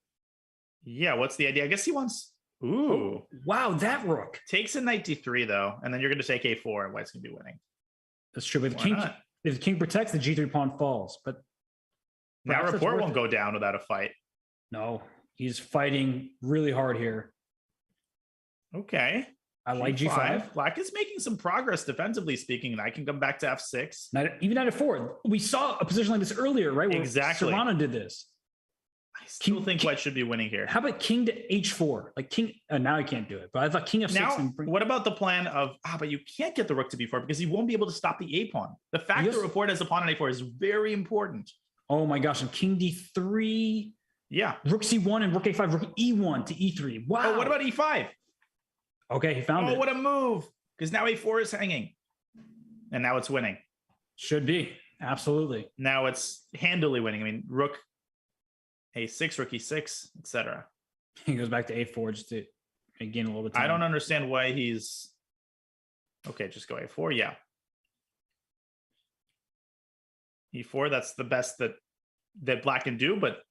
[SPEAKER 5] Yeah, what's the idea? I guess he wants... Ooh.
[SPEAKER 4] Oh, wow, that rook.
[SPEAKER 5] Takes a knight d3, though, and then you're going to take a4, and White's going to be winning.
[SPEAKER 4] That's true, but if the king protects, the g3 pawn falls. But
[SPEAKER 5] now Rapport won't go down without a fight.
[SPEAKER 4] No, he's fighting really hard here.
[SPEAKER 5] Okay.
[SPEAKER 4] I like g5.
[SPEAKER 5] Black is making some progress defensively speaking, and I can come back to f6.
[SPEAKER 4] Even knight f4. We saw a position like this earlier, right? Where
[SPEAKER 5] exactly.
[SPEAKER 4] Sarana did this.
[SPEAKER 5] I still think White should be winning here.
[SPEAKER 4] How about king to h4? Like king, now he can't do it, but I thought king f6.
[SPEAKER 5] Now, what about the plan of, but you can't get the rook to b4 because he won't be able to stop the a pawn. The fact that Rapport has a pawn on a4 is very important.
[SPEAKER 4] Oh my gosh, and king d3.
[SPEAKER 5] Yeah.
[SPEAKER 4] Rook c1 and rook a5, rook e1 to e3. Wow.
[SPEAKER 5] Oh, what about e5?
[SPEAKER 4] Okay, he found it.
[SPEAKER 5] What a move! Because now a4 is hanging, and now it's winning.
[SPEAKER 4] Should be. Absolutely.
[SPEAKER 5] Now it's handily winning. I mean, rook a6, rook e6, etc.
[SPEAKER 4] He goes back to a4 just to gain a little bit of time.
[SPEAKER 5] I don't understand why he's... Okay, just go a4, yeah. e4, that's the best that black can do, but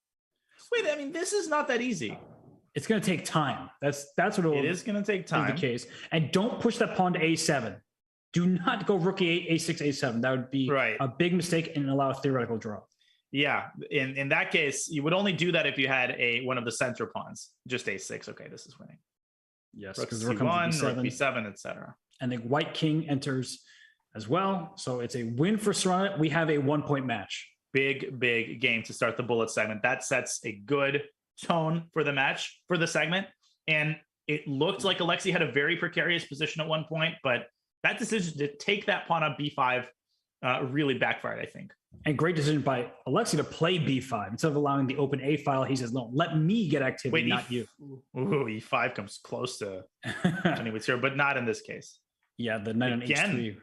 [SPEAKER 5] wait, I mean, this is not that easy.
[SPEAKER 4] It's going to take time. That's what
[SPEAKER 5] it is going to take time.
[SPEAKER 4] The case. And don't push that pawn to a7. Do not go rook a6, a7. That would be a big mistake and allow a theoretical draw.
[SPEAKER 5] Yeah, in that case, you would only do that if you had one of the center pawns, just a6. Okay, this is winning.
[SPEAKER 4] Yes,
[SPEAKER 5] rook
[SPEAKER 4] because
[SPEAKER 5] c1, rook b7, etc.
[SPEAKER 4] And the white king enters as well. So it's a win for Sarana. We have a 1-point match.
[SPEAKER 5] Big game to start the bullet segment. That sets a good tone for the match, for the segment. And it looked like Alexei had a very precarious position at one point, but that decision to take that pawn on b5 really backfired, I think.
[SPEAKER 4] And great decision by Alexei to play b5 instead of allowing the open a file. He says, "No, let me get activity, not you."
[SPEAKER 5] Ooh, e5 comes close to anyways here, but not in this case.
[SPEAKER 4] Yeah, the knight on h3.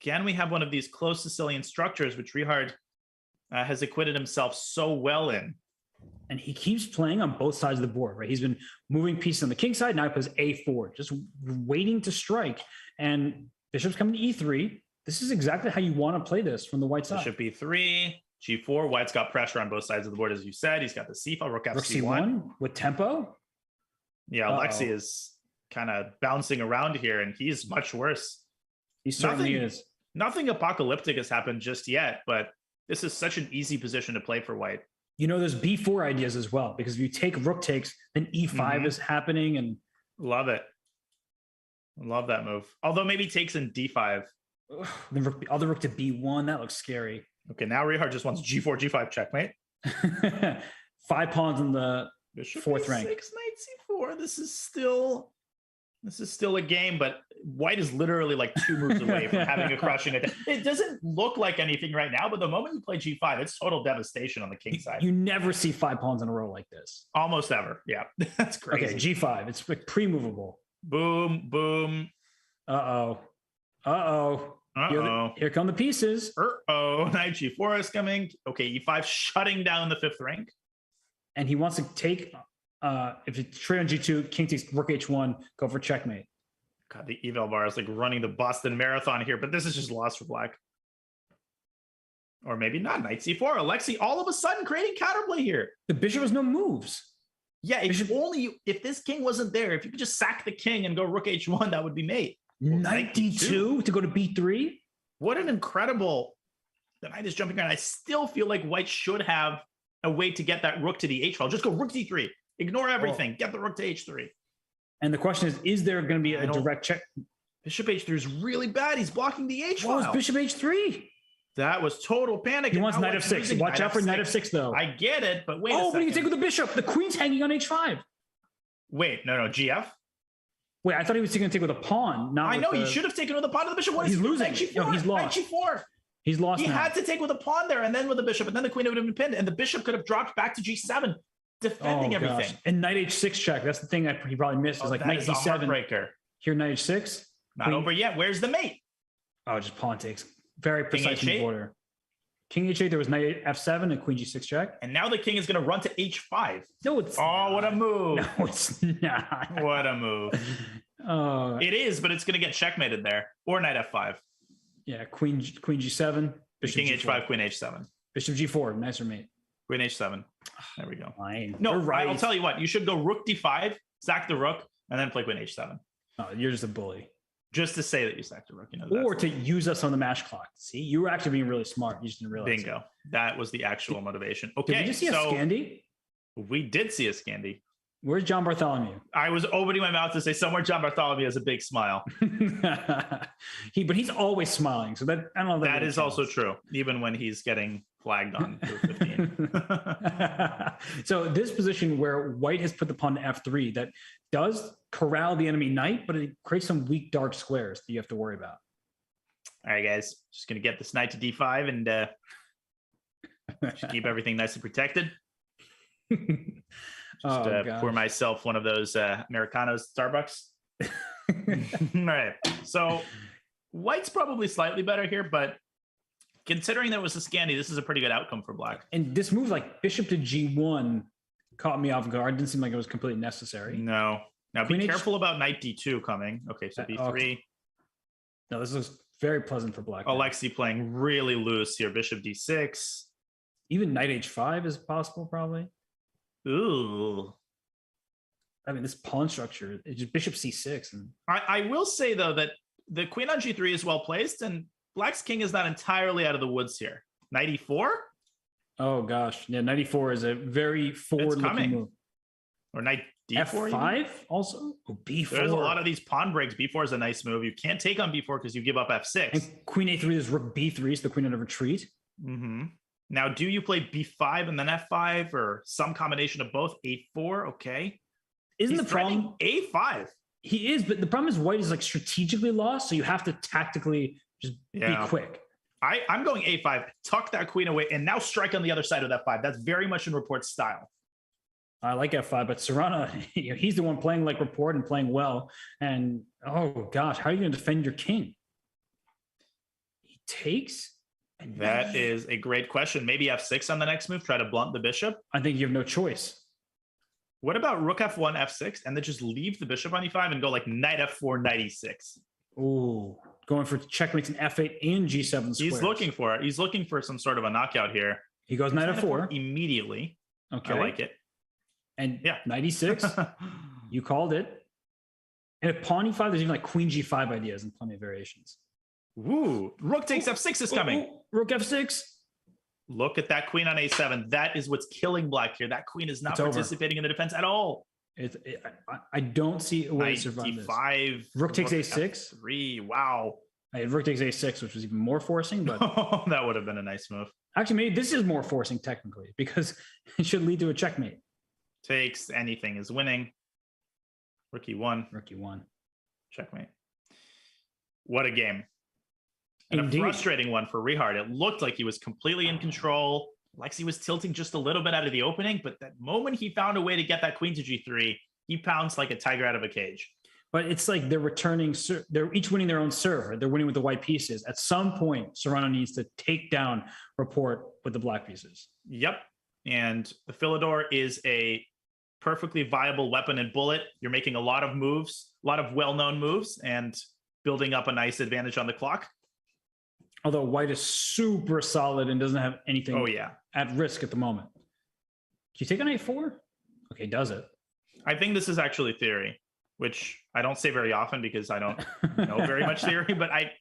[SPEAKER 5] Again, we have one of these close Sicilian structures, which Richard has acquitted himself so well in.
[SPEAKER 4] And he keeps playing on both sides of the board, right? He's been moving pieces on the king side. Now he plays a4, just waiting to strike. And bishop's coming to e3. This is exactly how you want to play this from the white side.
[SPEAKER 5] Bishop e3, g4. White's got pressure on both sides of the board, as you said. He's got the c file, rook
[SPEAKER 4] c1 with tempo.
[SPEAKER 5] Yeah, Alexei is kind of bouncing around here, and he's much worse.
[SPEAKER 4] He certainly is.
[SPEAKER 5] Nothing apocalyptic has happened just yet, but this is such an easy position to play for white.
[SPEAKER 4] You know, there's b4 ideas as well, because if you take rook takes, then e5 is happening. And
[SPEAKER 5] love it. Love that move. Although maybe takes in d5.
[SPEAKER 4] The other rook to b1, that looks scary.
[SPEAKER 5] Okay, now Richard just wants g4, g5 checkmate.
[SPEAKER 4] 5 pawns in the
[SPEAKER 5] Bishop
[SPEAKER 4] fourth rank.
[SPEAKER 5] Knight c4. This is still a game, but white is literally like 2 moves away from having a crushing attack. It doesn't look like anything right now, but the moment you play g5, it's total devastation on the king side.
[SPEAKER 4] You never see 5 pawns in a row like this.
[SPEAKER 5] Almost ever. Yeah, that's crazy.
[SPEAKER 4] Okay, g5. It's like pre-movable.
[SPEAKER 5] Boom, boom.
[SPEAKER 4] Uh-oh. Here come the pieces.
[SPEAKER 5] Knight g4 is coming. Okay, e5 shutting down the 5th rank.
[SPEAKER 4] And he wants to take, if it's trade on g2, king takes rook h1, go for checkmate.
[SPEAKER 5] God, the eval bar is like running the Boston Marathon here, but this is just lost for black. Or maybe not. Knight c4. Alexei all of a sudden creating counterplay here.
[SPEAKER 4] The bishop has no moves.
[SPEAKER 5] Yeah, if this king wasn't there, if you could just sack the king and go rook h1, that would be mate.
[SPEAKER 4] Knight d2 to go to b3.
[SPEAKER 5] What an incredible... The knight is jumping around. I still feel like white should have a way to get that rook to the h file. Just go rook d3. Ignore everything. Get the rook to h3.
[SPEAKER 4] And the question is there going to be a direct check?
[SPEAKER 5] Bishop h3 is really bad. He's blocking the h file.
[SPEAKER 4] What was bishop h3?
[SPEAKER 5] That was total panic.
[SPEAKER 4] He wants knight f6. Watch out for knight f6, though.
[SPEAKER 5] I get it, but wait a second.
[SPEAKER 4] But you take with the bishop. The queen's hanging on h5.
[SPEAKER 5] Wait, no, GF?
[SPEAKER 4] Wait, I thought he was going to take with a pawn.
[SPEAKER 5] I know, he should have taken with a pawn to the bishop. What
[SPEAKER 4] he's losing.
[SPEAKER 5] No,
[SPEAKER 4] he's lost.
[SPEAKER 5] Knight g4.
[SPEAKER 4] He's lost
[SPEAKER 5] He
[SPEAKER 4] now.
[SPEAKER 5] had to take with a pawn there and then with a bishop, and then the queen would have been pinned, and the bishop could have dropped back to g7, defending everything.
[SPEAKER 4] And knight h6 check. That's the thing that he probably missed. Is like knight d7.
[SPEAKER 5] Breaker.
[SPEAKER 4] Here, knight h6.
[SPEAKER 5] Not over yet. Where's the mate?
[SPEAKER 4] Oh, just pawn takes. Very precise
[SPEAKER 5] King H8?
[SPEAKER 4] order. King h8, there was knight f7 and queen g6 check.
[SPEAKER 5] And now the king is going to run to h5.
[SPEAKER 4] No, it's
[SPEAKER 5] not. What a move.
[SPEAKER 4] No, it's not.
[SPEAKER 5] What a move. It is, but it's going to get checkmated there. Or knight f5.
[SPEAKER 4] Yeah, queen g7. Bishop
[SPEAKER 5] king
[SPEAKER 4] g4.
[SPEAKER 5] h5, queen h7.
[SPEAKER 4] Bishop g4, nicer mate.
[SPEAKER 5] Queen h7. There we go.
[SPEAKER 4] Fine.
[SPEAKER 5] No,
[SPEAKER 4] right.
[SPEAKER 5] I'll tell you what. You should go rook d5, sack the rook, and then play queen h7.
[SPEAKER 4] Oh, you're just a bully.
[SPEAKER 5] Just to say that you sacked the rook.
[SPEAKER 4] Or to use us on the match clock. See, you were actually being really smart. You just didn't realize.
[SPEAKER 5] Bingo. That was the actual motivation. Okay,
[SPEAKER 4] did we just see a Scandi?
[SPEAKER 5] We did see a Scandi.
[SPEAKER 4] Where's John Bartholomew?
[SPEAKER 5] I was opening my mouth to say somewhere John Bartholomew has a big smile.
[SPEAKER 4] But he's always smiling. So that I don't know.
[SPEAKER 5] That is also true, even when he's getting flagged on 15.
[SPEAKER 4] So this position where white has put the pawn to f3 that does corral the enemy knight, but it creates some weak dark squares that you have to worry about.
[SPEAKER 5] All right, guys, just gonna get this knight to d5 and just keep everything nice and protected. Pour myself one of those Americanos at Starbucks. All right. So white's probably slightly better here, but considering that it was a Scandi, this is a pretty good outcome for black.
[SPEAKER 4] And this move, like bishop to g1, caught me off guard. Didn't seem like it was completely necessary.
[SPEAKER 5] No. Now
[SPEAKER 4] Queen
[SPEAKER 5] be
[SPEAKER 4] H-
[SPEAKER 5] careful about knight d2 coming. Okay, so b3.
[SPEAKER 4] Okay. No, this looks very pleasant for black. now.
[SPEAKER 5] Alexi playing really loose here. Bishop d6.
[SPEAKER 4] Even knight h5 is possible, probably.
[SPEAKER 5] Ooh.
[SPEAKER 4] I mean, this pawn structure, it's just bishop c6. And
[SPEAKER 5] I will say, though, that the queen on g3 is well placed, and black's king is not entirely out of the woods here. Knight e4?
[SPEAKER 4] oh gosh, yeah, knight e4 is a very forward-looking
[SPEAKER 5] coming.
[SPEAKER 4] move.
[SPEAKER 5] Or knight d4?
[SPEAKER 4] f5
[SPEAKER 5] even?
[SPEAKER 4] also? Oh, b4.
[SPEAKER 5] There's a lot of these pawn breaks. b4 is a nice move. You can't take on b4 because you give up f6.
[SPEAKER 4] And queen a3 is rook b3, so the queen on a retreat.
[SPEAKER 5] Mm-hmm. Now, do you play b5 and then f5, or some combination of both? a4, okay.
[SPEAKER 4] Isn't
[SPEAKER 5] He's
[SPEAKER 4] the problem?
[SPEAKER 5] a5.
[SPEAKER 4] He is, but the problem is white is like strategically lost, so you have to tactically just
[SPEAKER 5] Yeah.
[SPEAKER 4] be quick.
[SPEAKER 5] I'm going a5, tuck that queen away, and now strike on the other side of that 5. That's very much in Rapport's style.
[SPEAKER 4] I like f5, but Sarana, he's the one playing like Rapport and playing well. And oh gosh, how are you going to defend your king? He takes. And
[SPEAKER 5] That is a great question. Maybe f6 on the next move, try to blunt the bishop.
[SPEAKER 4] I think you have no choice.
[SPEAKER 5] What about rook f1, f6, and then just leave the bishop on e5 and go like knight f4, knight e6?
[SPEAKER 4] Ooh, going for checkmates in f8 and g7 squares.
[SPEAKER 5] He's looking for it. He's looking for some sort of a knockout here.
[SPEAKER 4] He goes knight f4
[SPEAKER 5] immediately.
[SPEAKER 4] Okay,
[SPEAKER 5] I like it.
[SPEAKER 4] And
[SPEAKER 5] Yeah.
[SPEAKER 4] knight e6. You called it. And if pawn e5, there's even like queen g5 ideas and plenty of variations.
[SPEAKER 5] Woo! Rook takes f6 is coming.
[SPEAKER 4] Ooh, rook f6.
[SPEAKER 5] Look at that queen on a7. That is what's killing black here. That queen is not
[SPEAKER 4] It's over.
[SPEAKER 5] participating in the defense at all.
[SPEAKER 4] I don't see a way
[SPEAKER 5] Knight
[SPEAKER 4] to survive this.
[SPEAKER 5] d5.
[SPEAKER 4] Rook takes a6.
[SPEAKER 5] F3. Wow.
[SPEAKER 4] I had rook takes a6, which was even more forcing, but
[SPEAKER 5] That would have been a nice move.
[SPEAKER 4] actually maybe this is more forcing technically because it should lead to a checkmate.
[SPEAKER 5] Takes anything is winning. Rook e1.
[SPEAKER 4] Rook e1.
[SPEAKER 5] Checkmate. What a game. And
[SPEAKER 4] Indeed.
[SPEAKER 5] a frustrating one for Rihard. It looked like he was completely in control. Lexi was tilting just a little bit out of the opening, but that moment he found a way to get that queen to g3, he pounced like a tiger out of a cage.
[SPEAKER 4] But it's like they're returning, they're each winning their own serve. They're winning with the white pieces. At some point, Sarana needs to take down Rapport with the black pieces.
[SPEAKER 5] Yep. And the Philidor is a perfectly viable weapon and bullet. You're making a lot of moves, a lot of well-known moves, and building up a nice advantage on the clock.
[SPEAKER 4] Although white is super solid and doesn't have anything
[SPEAKER 5] Oh, yeah.
[SPEAKER 4] at risk at the moment. Can you take on a4? Okay, does it?
[SPEAKER 5] I think this is actually theory, which I don't say very often because I don't know very much theory, but I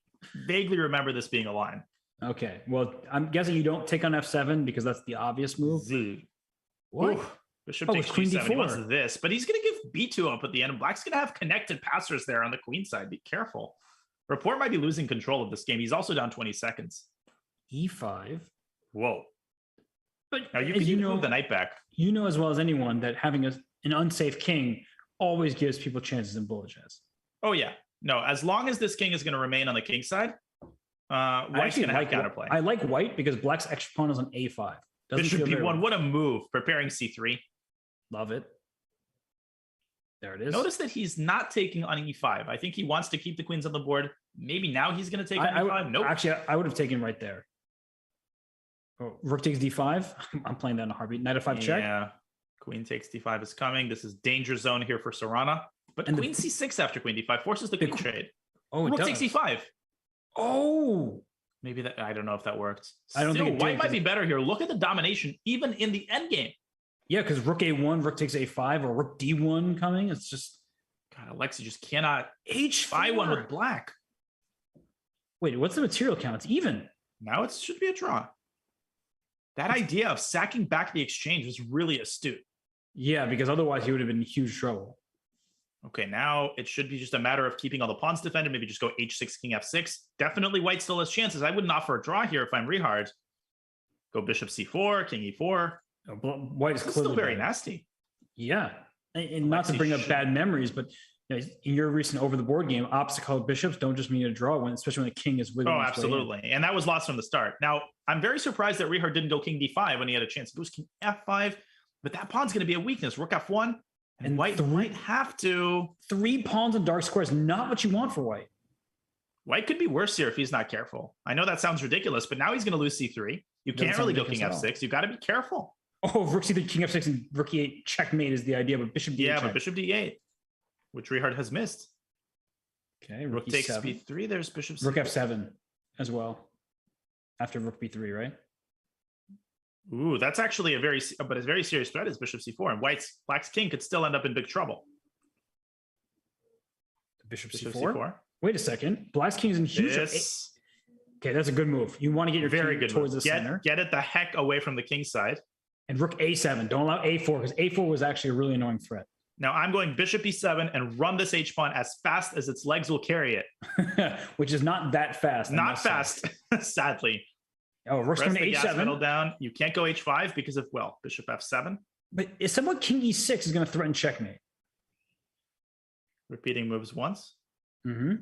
[SPEAKER 5] vaguely remember this being a line.
[SPEAKER 4] Okay, well, I'm guessing you don't take on f7 because that's the obvious move.
[SPEAKER 5] Z.
[SPEAKER 4] What?
[SPEAKER 5] Ooh, Bishop
[SPEAKER 4] Oh,
[SPEAKER 5] takes
[SPEAKER 4] it's queen
[SPEAKER 5] g7. He wants
[SPEAKER 4] d4.
[SPEAKER 5] this, but he's going to give b2 up at the end. And black's going to have connected passers there on the queen side. Be careful. Rapport might be losing control of this game. He's also down 20 seconds.
[SPEAKER 4] e5.
[SPEAKER 5] Whoa.
[SPEAKER 4] But
[SPEAKER 5] Now you
[SPEAKER 4] as
[SPEAKER 5] can
[SPEAKER 4] you
[SPEAKER 5] move
[SPEAKER 4] know,
[SPEAKER 5] the knight back.
[SPEAKER 4] you know as well as anyone that having an unsafe king always gives people chances in bullet chess.
[SPEAKER 5] Oh, yeah. No, as long as this king is going to remain on the king side, white's going to have counterplay.
[SPEAKER 4] I like white because black's extra pawn is on a5. Doesn't
[SPEAKER 5] Bishop
[SPEAKER 4] feel very
[SPEAKER 5] b1. What a move. Preparing c3.
[SPEAKER 4] Love it. There it is.
[SPEAKER 5] Notice that he's not taking on e5. I think he wants to keep the queens on the board. Maybe now he's going to take on e5. Nope.
[SPEAKER 4] Actually, I would have taken right there. Oh, rook takes d5. I'm playing that in a heartbeat. Knight f5 check.
[SPEAKER 5] Yeah. Queen takes d5 is coming. This is danger zone here for Sarana. But
[SPEAKER 4] And
[SPEAKER 5] queen c6 after queen d5 forces the queen trade.
[SPEAKER 4] Oh, it
[SPEAKER 5] Rook
[SPEAKER 4] does.
[SPEAKER 5] takes e5.
[SPEAKER 4] Oh,
[SPEAKER 5] Maybe that. I don't know if that worked.
[SPEAKER 4] I don't think it
[SPEAKER 5] White
[SPEAKER 4] did,
[SPEAKER 5] might
[SPEAKER 4] 'cause
[SPEAKER 5] be better here. Look at the domination, even in the endgame.
[SPEAKER 4] yeah, because rook a1, rook takes a5, or rook d1 coming. It's just
[SPEAKER 5] God, Alexi just cannot
[SPEAKER 4] h4.
[SPEAKER 5] buy one with black.
[SPEAKER 4] Wait, what's the material count? It's even.
[SPEAKER 5] Now it should be a draw. That idea of sacking back the exchange was really astute.
[SPEAKER 4] Yeah, because otherwise he would have been in huge trouble.
[SPEAKER 5] Okay, now it should be just a matter of keeping all the pawns defended. Maybe just go h6, king f6. Definitely white still has chances. I wouldn't offer a draw here if I'm Rihard. Go bishop c4, king e4.
[SPEAKER 4] White is
[SPEAKER 5] It's
[SPEAKER 4] clearly
[SPEAKER 5] still very
[SPEAKER 4] better.
[SPEAKER 5] nasty.
[SPEAKER 4] Yeah, and not to
[SPEAKER 5] Alexi
[SPEAKER 4] bring up
[SPEAKER 5] should-
[SPEAKER 4] bad memories, but you know, in your recent over the board game, opposite colored bishops don't just mean a draw when, especially when the king is wiggling.
[SPEAKER 5] Oh,
[SPEAKER 4] his way in.
[SPEAKER 5] absolutely. And that was lost from the start. Now, I'm very surprised that Rihard didn't go king d5 when he had a chance. He goes king f5, but that pawn's going to be a weakness. Rook f1, And white might have to.
[SPEAKER 4] 3 pawns and dark squares, not what you want for white.
[SPEAKER 5] White could be worse here if he's not careful. I know that sounds ridiculous, but now he's going to lose c3. You can't really go king f6. You got to be careful.
[SPEAKER 4] Oh, rook c3, king f6, and rook e8 checkmate is the idea, but bishop d8.
[SPEAKER 5] Yeah, but bishop d8, which Richard has missed.
[SPEAKER 4] Okay,
[SPEAKER 5] rook takes b3. There's bishop c4.
[SPEAKER 4] Rook f7 as well. After rook b3, right?
[SPEAKER 5] Ooh, that's actually a very serious threat is bishop c4, and black's king could still end up in big trouble.
[SPEAKER 4] Bishop c4. Wait a second. Black's king is in huge. Okay, that's a good move. You want to get your
[SPEAKER 5] very
[SPEAKER 4] king
[SPEAKER 5] good
[SPEAKER 4] towards
[SPEAKER 5] move.
[SPEAKER 4] the center.
[SPEAKER 5] Get it the heck away from the king side.
[SPEAKER 4] And rook a7. Don't allow a4 because a4 was actually a really annoying threat.
[SPEAKER 5] Now I'm going bishop e7 and run this h pawn as fast as its legs will carry it.
[SPEAKER 4] Which is not that fast.
[SPEAKER 5] Not fast, sadly.
[SPEAKER 4] Oh, rook's going to
[SPEAKER 5] the
[SPEAKER 4] h7.
[SPEAKER 5] gas pedal down. You can't go h5 because of, well, bishop f7.
[SPEAKER 4] But is someone king e6 is going to threaten checkmate?
[SPEAKER 5] Repeating moves once.
[SPEAKER 4] Mm-hmm.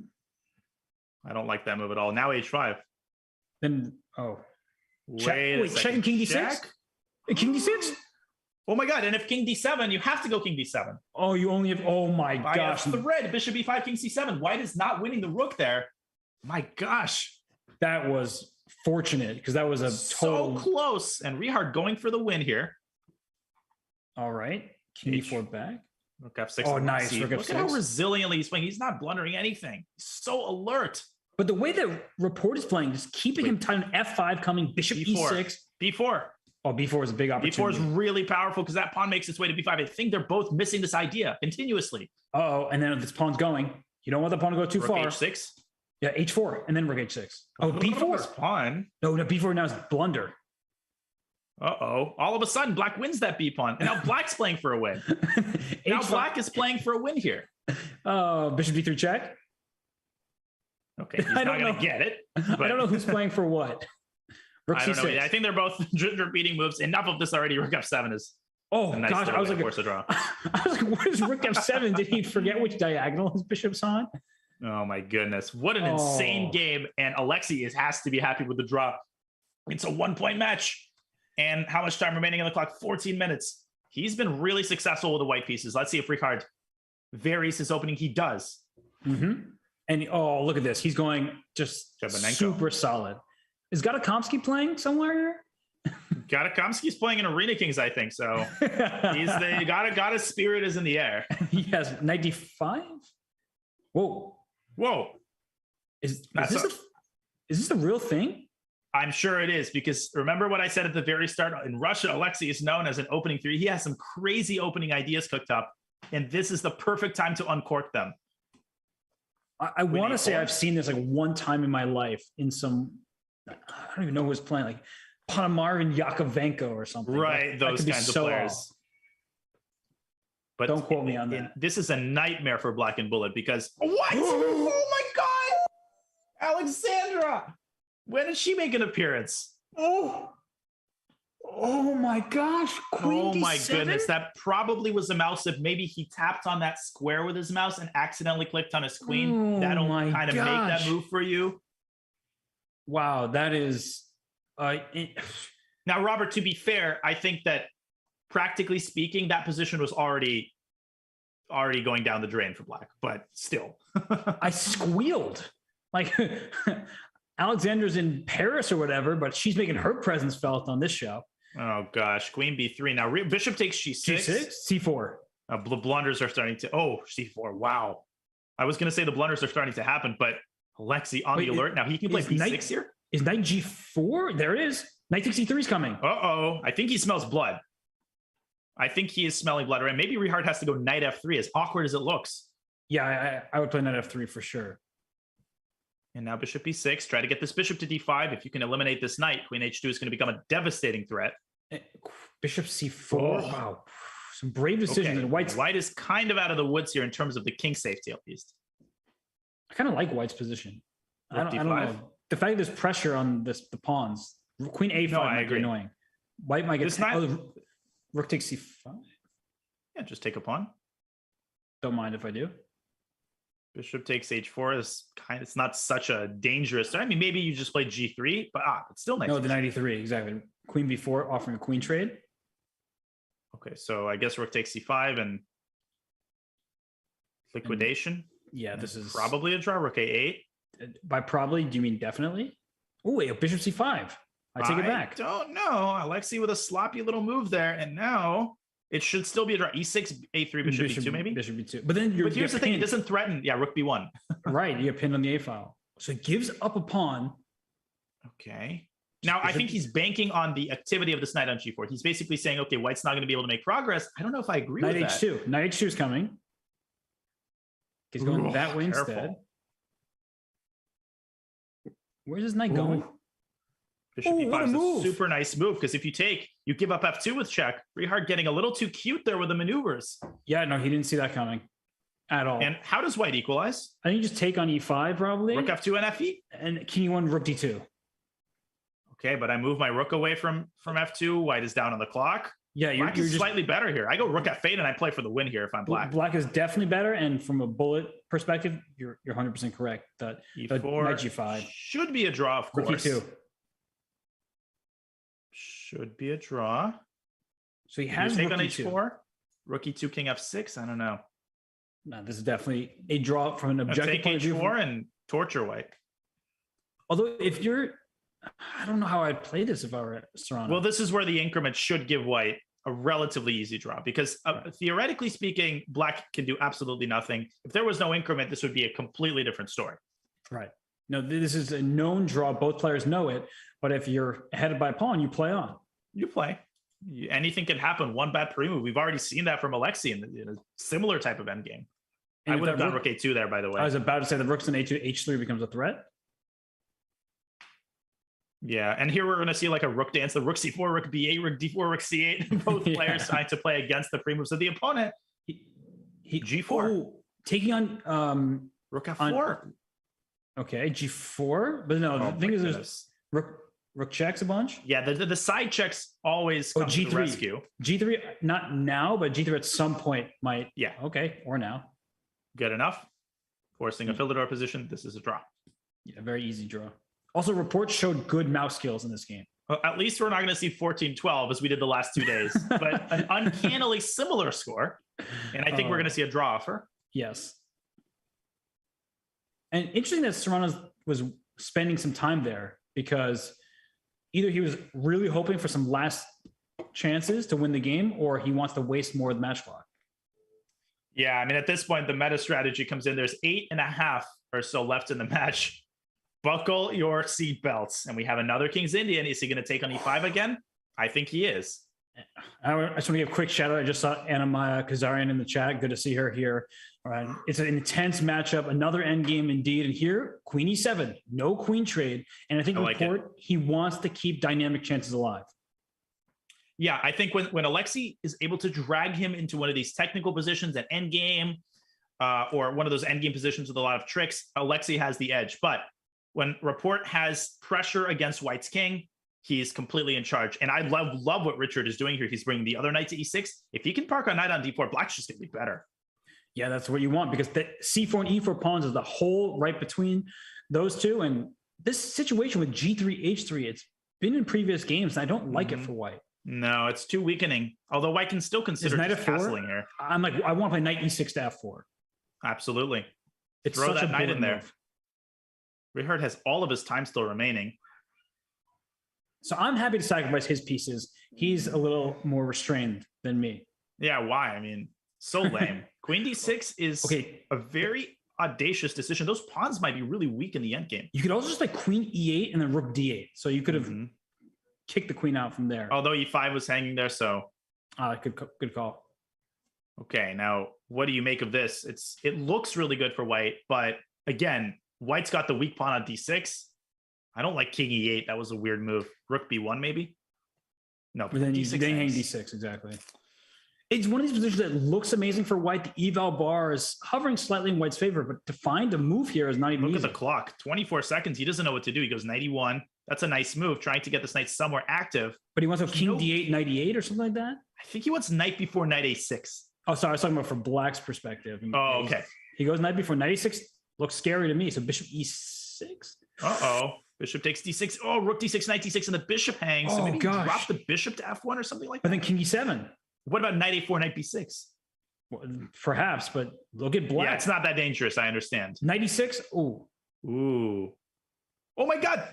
[SPEAKER 5] I don't like that move at all. Now h5.
[SPEAKER 4] Then, wait, checking king d6?
[SPEAKER 5] Check?
[SPEAKER 4] King d6?
[SPEAKER 5] Oh my god, and if king d7, you have to go king d7.
[SPEAKER 4] Oh, you only have, oh my gosh.
[SPEAKER 5] The red, bishop e5, king c7. White is not winning the rook there. My gosh.
[SPEAKER 4] That was fortunate because that was a total...
[SPEAKER 5] So close. And Richard going for the win here.
[SPEAKER 4] All right. King e4 back.
[SPEAKER 5] Rook f6.
[SPEAKER 4] Oh, nice.
[SPEAKER 5] Look at how resiliently he's playing. He's not blundering anything. He's so alert.
[SPEAKER 4] But the way that Rapport is playing, just keeping him tight on f5 coming, bishop e6.
[SPEAKER 5] b4.
[SPEAKER 4] Oh, b4 is a big opportunity.
[SPEAKER 5] b4 is really powerful because that pawn makes its way to b5. I think they're both missing this idea continuously.
[SPEAKER 4] Uh-oh, and then this pawn's going. You don't want the pawn to go too far.
[SPEAKER 5] h6.
[SPEAKER 4] Yeah, h4, and then rook h6. Oh, b4.
[SPEAKER 5] This pawn.
[SPEAKER 4] No, b4 now is blunder.
[SPEAKER 5] Uh-oh. All of a sudden, black wins that b pawn. And now black's playing for a win. Now black is playing for a win here.
[SPEAKER 4] Bishop d3 check.
[SPEAKER 5] Okay, he's not going to get it. But...
[SPEAKER 4] I don't know who's playing for what. Rook
[SPEAKER 5] I don't
[SPEAKER 4] c6.
[SPEAKER 5] know. I think they're both repeating moves. Enough of this already. Rook f7 is
[SPEAKER 4] a nice
[SPEAKER 5] gosh,
[SPEAKER 4] I was like,
[SPEAKER 5] force a draw.
[SPEAKER 4] I was like, what is rook f7? Did he forget which diagonal his bishop's on?
[SPEAKER 5] Oh my goodness. What an insane game. And Alexei has to be happy with the draw. It's a 1-point match. And how much time remaining on the clock? 14 minutes. He's been really successful with the white pieces. Let's see if Richard varies his opening. He does.
[SPEAKER 4] Mm-hmm. And look at this. He's going just super solid. Is Gatakomsky playing somewhere here?
[SPEAKER 5] Gatakomsky's playing in Arena Kings, I think so. He's the Gata's spirit is in the air.
[SPEAKER 4] Yes, 95. Whoa. Is this the real thing?
[SPEAKER 5] I'm sure it is, because remember what I said at the very start? In Russia, Alexei is known as an opening three. He has some crazy opening ideas cooked up, and this is the perfect time to uncork them.
[SPEAKER 4] I want to say I've seen this like one time in my life in some, I don't even know who was playing, like Ponomar and Yakovenko or something.
[SPEAKER 5] Right, those kinds of players.
[SPEAKER 4] Off.
[SPEAKER 5] But
[SPEAKER 4] don't quote me on that.
[SPEAKER 5] This is a nightmare for Black and Bullet because what? Oh my God, Alexandra! When did she make an appearance?
[SPEAKER 4] Oh my gosh! Queen
[SPEAKER 5] D7? My
[SPEAKER 4] D7?
[SPEAKER 5] Goodness! That probably was a mouse. If maybe he tapped on that square with his mouse and accidentally clicked on his queen, that'll kind of make that move for you.
[SPEAKER 4] Wow, that is.
[SPEAKER 5] Now, Robert, to be fair, I think that practically speaking, that position was already going down the drain for Black, but still.
[SPEAKER 4] I squealed. Like Alexandra's in Paris or whatever, but she's making her presence felt on this show.
[SPEAKER 5] Oh gosh, Queen B3. Now Bishop takes G6.
[SPEAKER 4] C4.
[SPEAKER 5] Blunders are starting to. Oh, C4. Wow. I was going to say the blunders are starting to happen, but Alexei on the alert. Now he can play B6 here.
[SPEAKER 4] Is knight G4? There it is. Knight takes C3 is coming.
[SPEAKER 5] Uh-oh. I think he smells blood. I think he is smelling blood, right? Maybe Richard has to go knight F3, as awkward as it looks.
[SPEAKER 4] Yeah, I would play knight F3 for sure.
[SPEAKER 5] And now bishop B6. Try to get this bishop to D5. If you can eliminate this knight, queen H2 is going to become a devastating threat.
[SPEAKER 4] Bishop C4. Oh. Wow. Some brave decisions.
[SPEAKER 5] Okay.
[SPEAKER 4] And
[SPEAKER 5] White is kind of out of the woods here in terms of the king safety, at least.
[SPEAKER 4] I kind of like White's position. I don't know. The fact that there's pressure on the pawns. Queen A5 might be annoying. White might get... Rook takes C5.
[SPEAKER 5] Yeah, just take a pawn.
[SPEAKER 4] Don't mind if I do.
[SPEAKER 5] Bishop takes H4 is it's not such a dangerous. I mean, maybe you just play G3, but it's still nice.
[SPEAKER 4] No, the 93, exactly. Queen B4 offering a queen trade.
[SPEAKER 5] Okay, so I guess Rook takes C5 and Liquidation.
[SPEAKER 4] Yeah, this is
[SPEAKER 5] Probably a draw. Rook A8.
[SPEAKER 4] by probably. Do you mean definitely? Oh wait, bishop C5. I take it back.
[SPEAKER 5] I don't know. Alexei with a sloppy little move there, and now it should still be a draw. E6, A3, bishop B2, maybe.
[SPEAKER 4] Bishop B2. But then
[SPEAKER 5] But here's the thing: it doesn't threaten. Yeah, rook B1.
[SPEAKER 4] Right, you get pinned on the A file, so it gives up a pawn.
[SPEAKER 5] Okay. Now, I think he's banking on the activity of this knight on G4. He's basically saying, okay, white's not going to be able to make progress. I don't know if I agree
[SPEAKER 4] Knight
[SPEAKER 5] with that.
[SPEAKER 4] H2. Knight H2 is coming. He's going that way
[SPEAKER 5] careful.
[SPEAKER 4] instead. Where's his knight going?
[SPEAKER 5] Bishop
[SPEAKER 4] Ooh, what
[SPEAKER 5] E5
[SPEAKER 4] a
[SPEAKER 5] is
[SPEAKER 4] move.
[SPEAKER 5] a super nice move because if you take, you give up F2 with check. Rihard getting a little too cute there with the maneuvers.
[SPEAKER 4] Yeah, no, he didn't see that coming at all.
[SPEAKER 5] And how does white equalize?
[SPEAKER 4] I think you just take on E5 probably.
[SPEAKER 5] Rook F2 and FE?
[SPEAKER 4] And King E1, Rook D2.
[SPEAKER 5] Okay, but I move my rook away from F2. White is down on the clock.
[SPEAKER 4] Yeah, you're
[SPEAKER 5] Black is
[SPEAKER 4] just
[SPEAKER 5] slightly better here. I go rook F8 and I play for the win here if I'm black.
[SPEAKER 4] Black is definitely better, and from a bullet perspective, you're 100% correct. That
[SPEAKER 5] E4
[SPEAKER 4] knight G5
[SPEAKER 5] should be a draw, of
[SPEAKER 4] Rook
[SPEAKER 5] course.
[SPEAKER 4] E2.
[SPEAKER 5] Should be a draw.
[SPEAKER 4] So he
[SPEAKER 5] You
[SPEAKER 4] has
[SPEAKER 5] take
[SPEAKER 4] Rook
[SPEAKER 5] on
[SPEAKER 4] E2.
[SPEAKER 5] H4. Rook E2, King F6. I don't know.
[SPEAKER 4] No, this is definitely a draw from an objective
[SPEAKER 5] Take
[SPEAKER 4] point of view.
[SPEAKER 5] H4 and torture white.
[SPEAKER 4] Although if you're, I don't know how I'd play this if I were Sarana.
[SPEAKER 5] Well, this is where the increment should give white a relatively easy draw because theoretically speaking, black can do absolutely nothing. If there was no increment, this would be a completely different story.
[SPEAKER 4] Right. No, this is a known draw. Both players know it. But if you're headed by a pawn, you play on.
[SPEAKER 5] You play. Anything can happen. One bad pre-move. We've already seen that from Alexei in a similar type of endgame.
[SPEAKER 4] And
[SPEAKER 5] I
[SPEAKER 4] if
[SPEAKER 5] would have
[SPEAKER 4] that
[SPEAKER 5] done rook A2 there, by the way.
[SPEAKER 4] I was about to say the rook's in H2, H3 becomes a threat.
[SPEAKER 5] Yeah, and here we're going to see like a rook dance, the rook C4, rook B8, rook D4, rook C8, both players trying to play against the pre-moves of the opponent. G4.
[SPEAKER 4] Oh, taking on
[SPEAKER 5] Rook F4.
[SPEAKER 4] Okay, G4. But no, the thing is there's rook checks a bunch.
[SPEAKER 5] Yeah, the side checks always come to the
[SPEAKER 4] G3.
[SPEAKER 5] rescue.
[SPEAKER 4] G3, not now, but G3 at some point might.
[SPEAKER 5] Yeah.
[SPEAKER 4] Okay, or now.
[SPEAKER 5] Good enough. Forcing a Philidor position. This is a draw.
[SPEAKER 4] Yeah, very easy draw. Also, reports showed good mouse skills in this game.
[SPEAKER 5] Well, at least we're not going to see 14-12 as we did the last 2 days, but an uncannily similar score. And I think we're going to see a draw offer.
[SPEAKER 4] Yes. And interesting that Sarana was spending some time there because either he was really hoping for some last chances to win the game or he wants to waste more of the match clock.
[SPEAKER 5] Yeah, I mean, at this point, the meta strategy comes in. There's 8.5 or so left in the match. Buckle your seatbelts. And we have another King's Indian. Is he going to take on E5 again? I think he is.
[SPEAKER 4] I just want to give a quick shout out. I just saw Anna Maya Kazarian in the chat. Good to see her here. All right. It's an intense matchup. Another end game indeed. And here, Queen E7, no queen trade. And I think Rapport, he wants to keep dynamic chances alive.
[SPEAKER 5] Yeah, I think when Alexei is able to drag him into one of these technical positions at end game or one of those end game positions with a lot of tricks, Alexei has the edge. But when Rapport has pressure against White's king, he's completely in charge. And I love what Richard is doing here. He's bringing the other knight to E6. If he can park on knight on D4, black's just going to be better.
[SPEAKER 4] Yeah, that's what you want because the C4 and E4 pawns is the hole right between those two. And this situation with G3, H3, it's been in previous games. And I don't like it for White.
[SPEAKER 5] No, it's too weakening. Although White can still consider
[SPEAKER 4] knight
[SPEAKER 5] just
[SPEAKER 4] F4?
[SPEAKER 5] castling here.
[SPEAKER 4] I'm like, I want to play knight E6 to F4.
[SPEAKER 5] Absolutely.
[SPEAKER 4] It's
[SPEAKER 5] Throw
[SPEAKER 4] such
[SPEAKER 5] that
[SPEAKER 4] a
[SPEAKER 5] knight in
[SPEAKER 4] bullet
[SPEAKER 5] there.
[SPEAKER 4] move.
[SPEAKER 5] Richard has all of his time still remaining.
[SPEAKER 4] So I'm happy to sacrifice his pieces. He's a little more restrained than me.
[SPEAKER 5] Yeah, why? I mean, so lame. Queen D6 is a very audacious decision. Those pawns might be really weak in the endgame.
[SPEAKER 4] You could also just like Queen E8 and then Rook D8. So you could have kicked the queen out from there.
[SPEAKER 5] Although E5 was hanging there, so.
[SPEAKER 4] Good call.
[SPEAKER 5] Okay, now what do you make of this? It looks really good for White, but again, White's got the weak pawn on D6. I don't like King E8. That was a weird move. Rook B1 maybe? No,
[SPEAKER 4] but then
[SPEAKER 5] D6
[SPEAKER 4] hang D6, exactly. It's one of these positions that looks amazing for White. The eval bar is hovering slightly in White's favor, but to find a move here is not even
[SPEAKER 5] easy.
[SPEAKER 4] Look
[SPEAKER 5] at the clock. 24 seconds. He doesn't know what to do. He goes 91. That's a nice move, trying to get this knight somewhere active.
[SPEAKER 4] But he wants to King D8, Knight E8 or something like that?
[SPEAKER 5] I think he wants knight before Knight A6.
[SPEAKER 4] Oh, sorry. I was talking about from Black's perspective.
[SPEAKER 5] Oh, okay.
[SPEAKER 4] He goes knight before Knight A6. Looks scary to me. So Bishop E6.
[SPEAKER 5] Uh-oh. Bishop takes D6. Oh, Rook D6, Knight D6, and the bishop hangs. So maybe drop the bishop to F1 or something like that.
[SPEAKER 4] But then King E7.
[SPEAKER 5] What about Knight A4, Knight B6?
[SPEAKER 4] Well, perhaps, but look at black.
[SPEAKER 5] Yeah, it's not that dangerous. I understand.
[SPEAKER 4] 96. Oh,
[SPEAKER 5] Ooh. Oh my God,